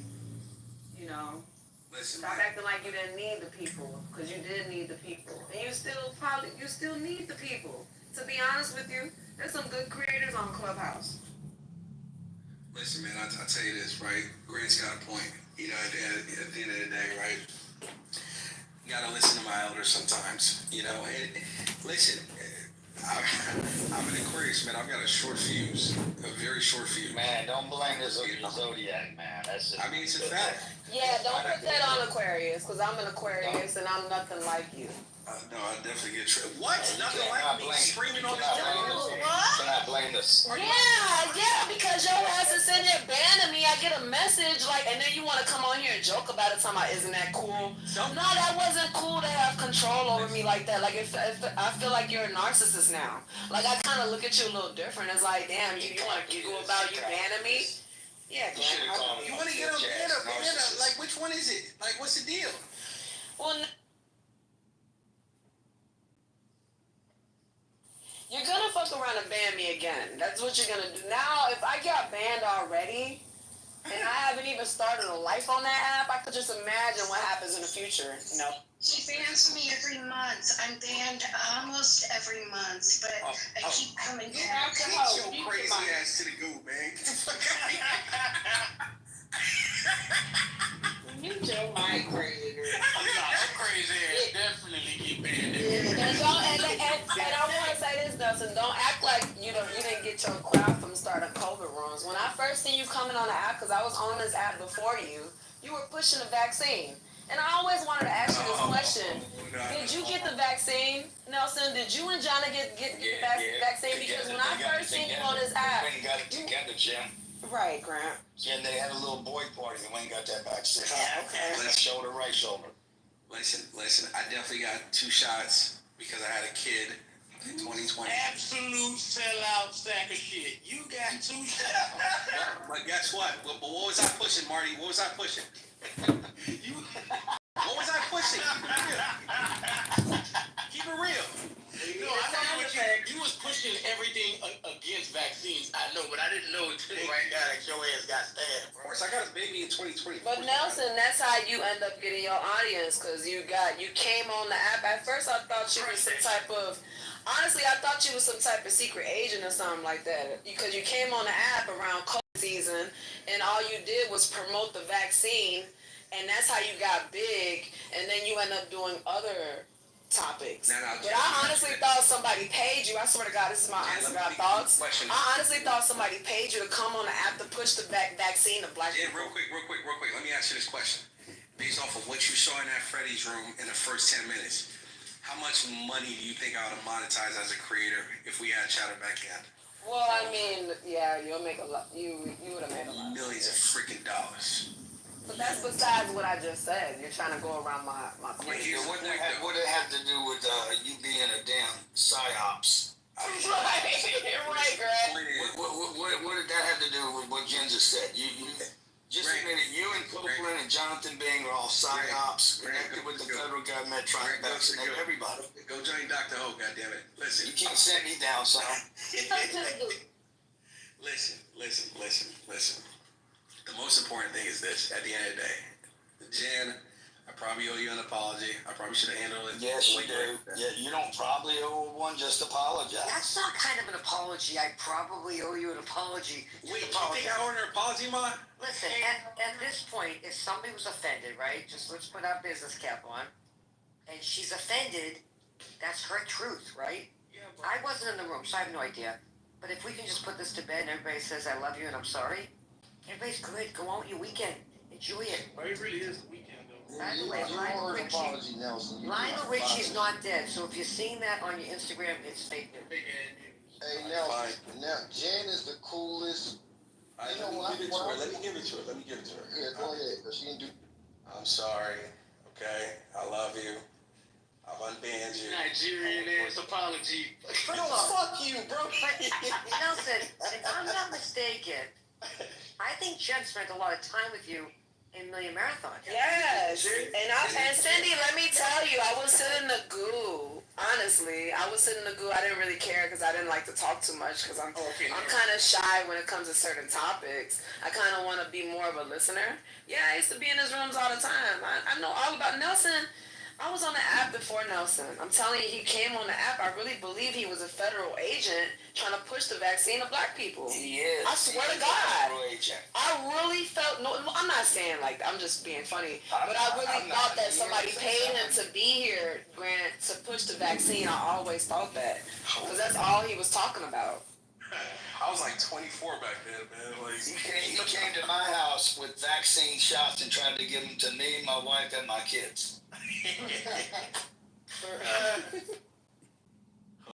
you know, listen, stop acting like you didn't need the people, because you did need the people. And you still need the people. To be honest with you, there's some good creators on Clubhouse. listen, man, I tell you this, right? Grant's got a point. You know, at the end of the day, right? You gotta listen to my elders sometimes, you know. And listen, I'm an Aquarius, man. I've got a short fuse, a very short fuse. Man, don't blame this on the zodiac, man. That's just. I mean, it's a fact. Yeah, don't put that on Aquarius, because I'm an Aquarius and I'm nothing like you. No, I definitely get tripped. What? You Nothing cannot like me blame- screaming you on the cannot blame phone. this. You cannot blame this. Yeah, because your ass is sitting there banning me. I get a message, like, and then you want to come on here and joke about it, talking about, isn't that cool? No, that wasn't cool to have control over me like that. Like, if I feel like you're a narcissist now. Like, I kind of look at you a little different. It's like, damn, you want to giggle about you banning me? Yeah, You should have called me. You want to get a banner? Like, which one is it? Like, what's the deal? Well, you're gonna fuck around and ban me again. That's what you're gonna do. Now, if I got banned already, and I haven't even started a life on that app, I could just imagine what happens in the future, you know? He bans me every month. I'm banned almost every month, but I keep coming back. Get your crazy ass to the goo, man. Mute your mic, crazy girl. I'm crazy ass definitely get banned. And I want to say this, Nelson. Don't act like you didn't get your crowd from starting COVID rooms. When I first seen you coming on the app, because I was on this app before you were pushing the vaccine. And I always wanted to ask you this question. Did you get the vaccine, Nelson? Did you and Johnny get the vaccine? Because when I first seen you on this app, We got it together, Jim. right, Grant. Jim, they had a little boy party and we ain't got that vaccine. Okay. Left shoulder, right shoulder. Listen, I definitely got 2 shots because I had a kid in 2020. Absolute sellout sack of shit. You got 2 shots. But guess what? What was I pushing, Marty? What was I pushing? What was I pushing? Keep it real. No, I know what you was pushing everything against vaccines. I know, but I didn't know until the right guy that your ass got stabbed. Of course, I got a baby in 2020. But Nelson, that's how you end up getting your audience, because you came on the app. At first, I thought you were some type of, honestly, I thought you was some type of secret agent or something like that, because you came on the app around COVID season, and all you did was promote the vaccine, and that's how you got big, and then you end up doing other topics. But I honestly thought somebody paid you. I swear to God, this is my honest God thoughts. I honestly thought somebody paid you to come on the app to push the vaccine to black people. Real quick. Let me ask you this question. Based off of what you saw in that Freddy's room in the first 10 minutes, how much money do you think I would have monetized as a creator if we had Chatter back in? Well, I mean, yeah, you'll make a lot. You would have made a lot. Millions of freaking dollars. But that's besides what I just said. You're trying to go around my point. What it have to do with you being a damn psyops? Right, Greg. What did that have to do with what Jen just said? Just admit it. You and Copeland and Jonathan Bing are all psyops connected with the federal government trying to vaccinate everybody. Go join Dr. Ho, goddammit. Listen. You can't set me down, son. Listen. The most important thing is this, at the end of the day. Jen, I probably owe you an apology. I probably should have handled it. Yes, you do. Yeah, you don't probably owe one, just apologize. That's not kind of an apology. I probably owe you an apology. Wait, you think I owe her an apology, Ma? Listen, at this point, if somebody was offended, right? Just let's put our business cap on. And she's offended, that's her truth, right? Yeah, I wasn't in the room, so I have no idea. But if we can just put this to bed and everybody says, I love you and I'm sorry, everybody's good. Go on with your weekend. Enjoy it. Well, it really is the weekend, though. By the way, Lionel Richie's not dead, so if you're seeing that on your Instagram, it's fake news. Hey, now, Jen is the coolest. You know what? Let me give it to her. Yeah, go ahead, because she didn't do. I'm sorry, okay? I love you. I've unbanned you. Nigerian ass apology. Fuck you, bro. Nelson, if I'm not mistaken, I think Jen spent a lot of time with you in Million Marathon. Yes, and Cindy, let me tell you, I was sitting in the goo. Honestly, I was sitting in the goo. I didn't really care because I didn't like to talk too much because I'm kind of shy when it comes to certain topics. I kind of want to be more of a listener. Yeah, I used to be in his rooms all the time. I know all about Nelson. I was on the app before Nelson. I'm telling you, he came on the app. I really believe he was a federal agent trying to push the vaccine to black people. He is. I swear to God. I really felt, no, I'm not saying like, I'm just being funny, but I really thought that somebody paid him to be here, Grant, to push the vaccine. I always thought that. Because that's all he was talking about. I was like 24 back then, man. Like, He came to my house with vaccine shots and tried to give them to me, my wife, and my kids.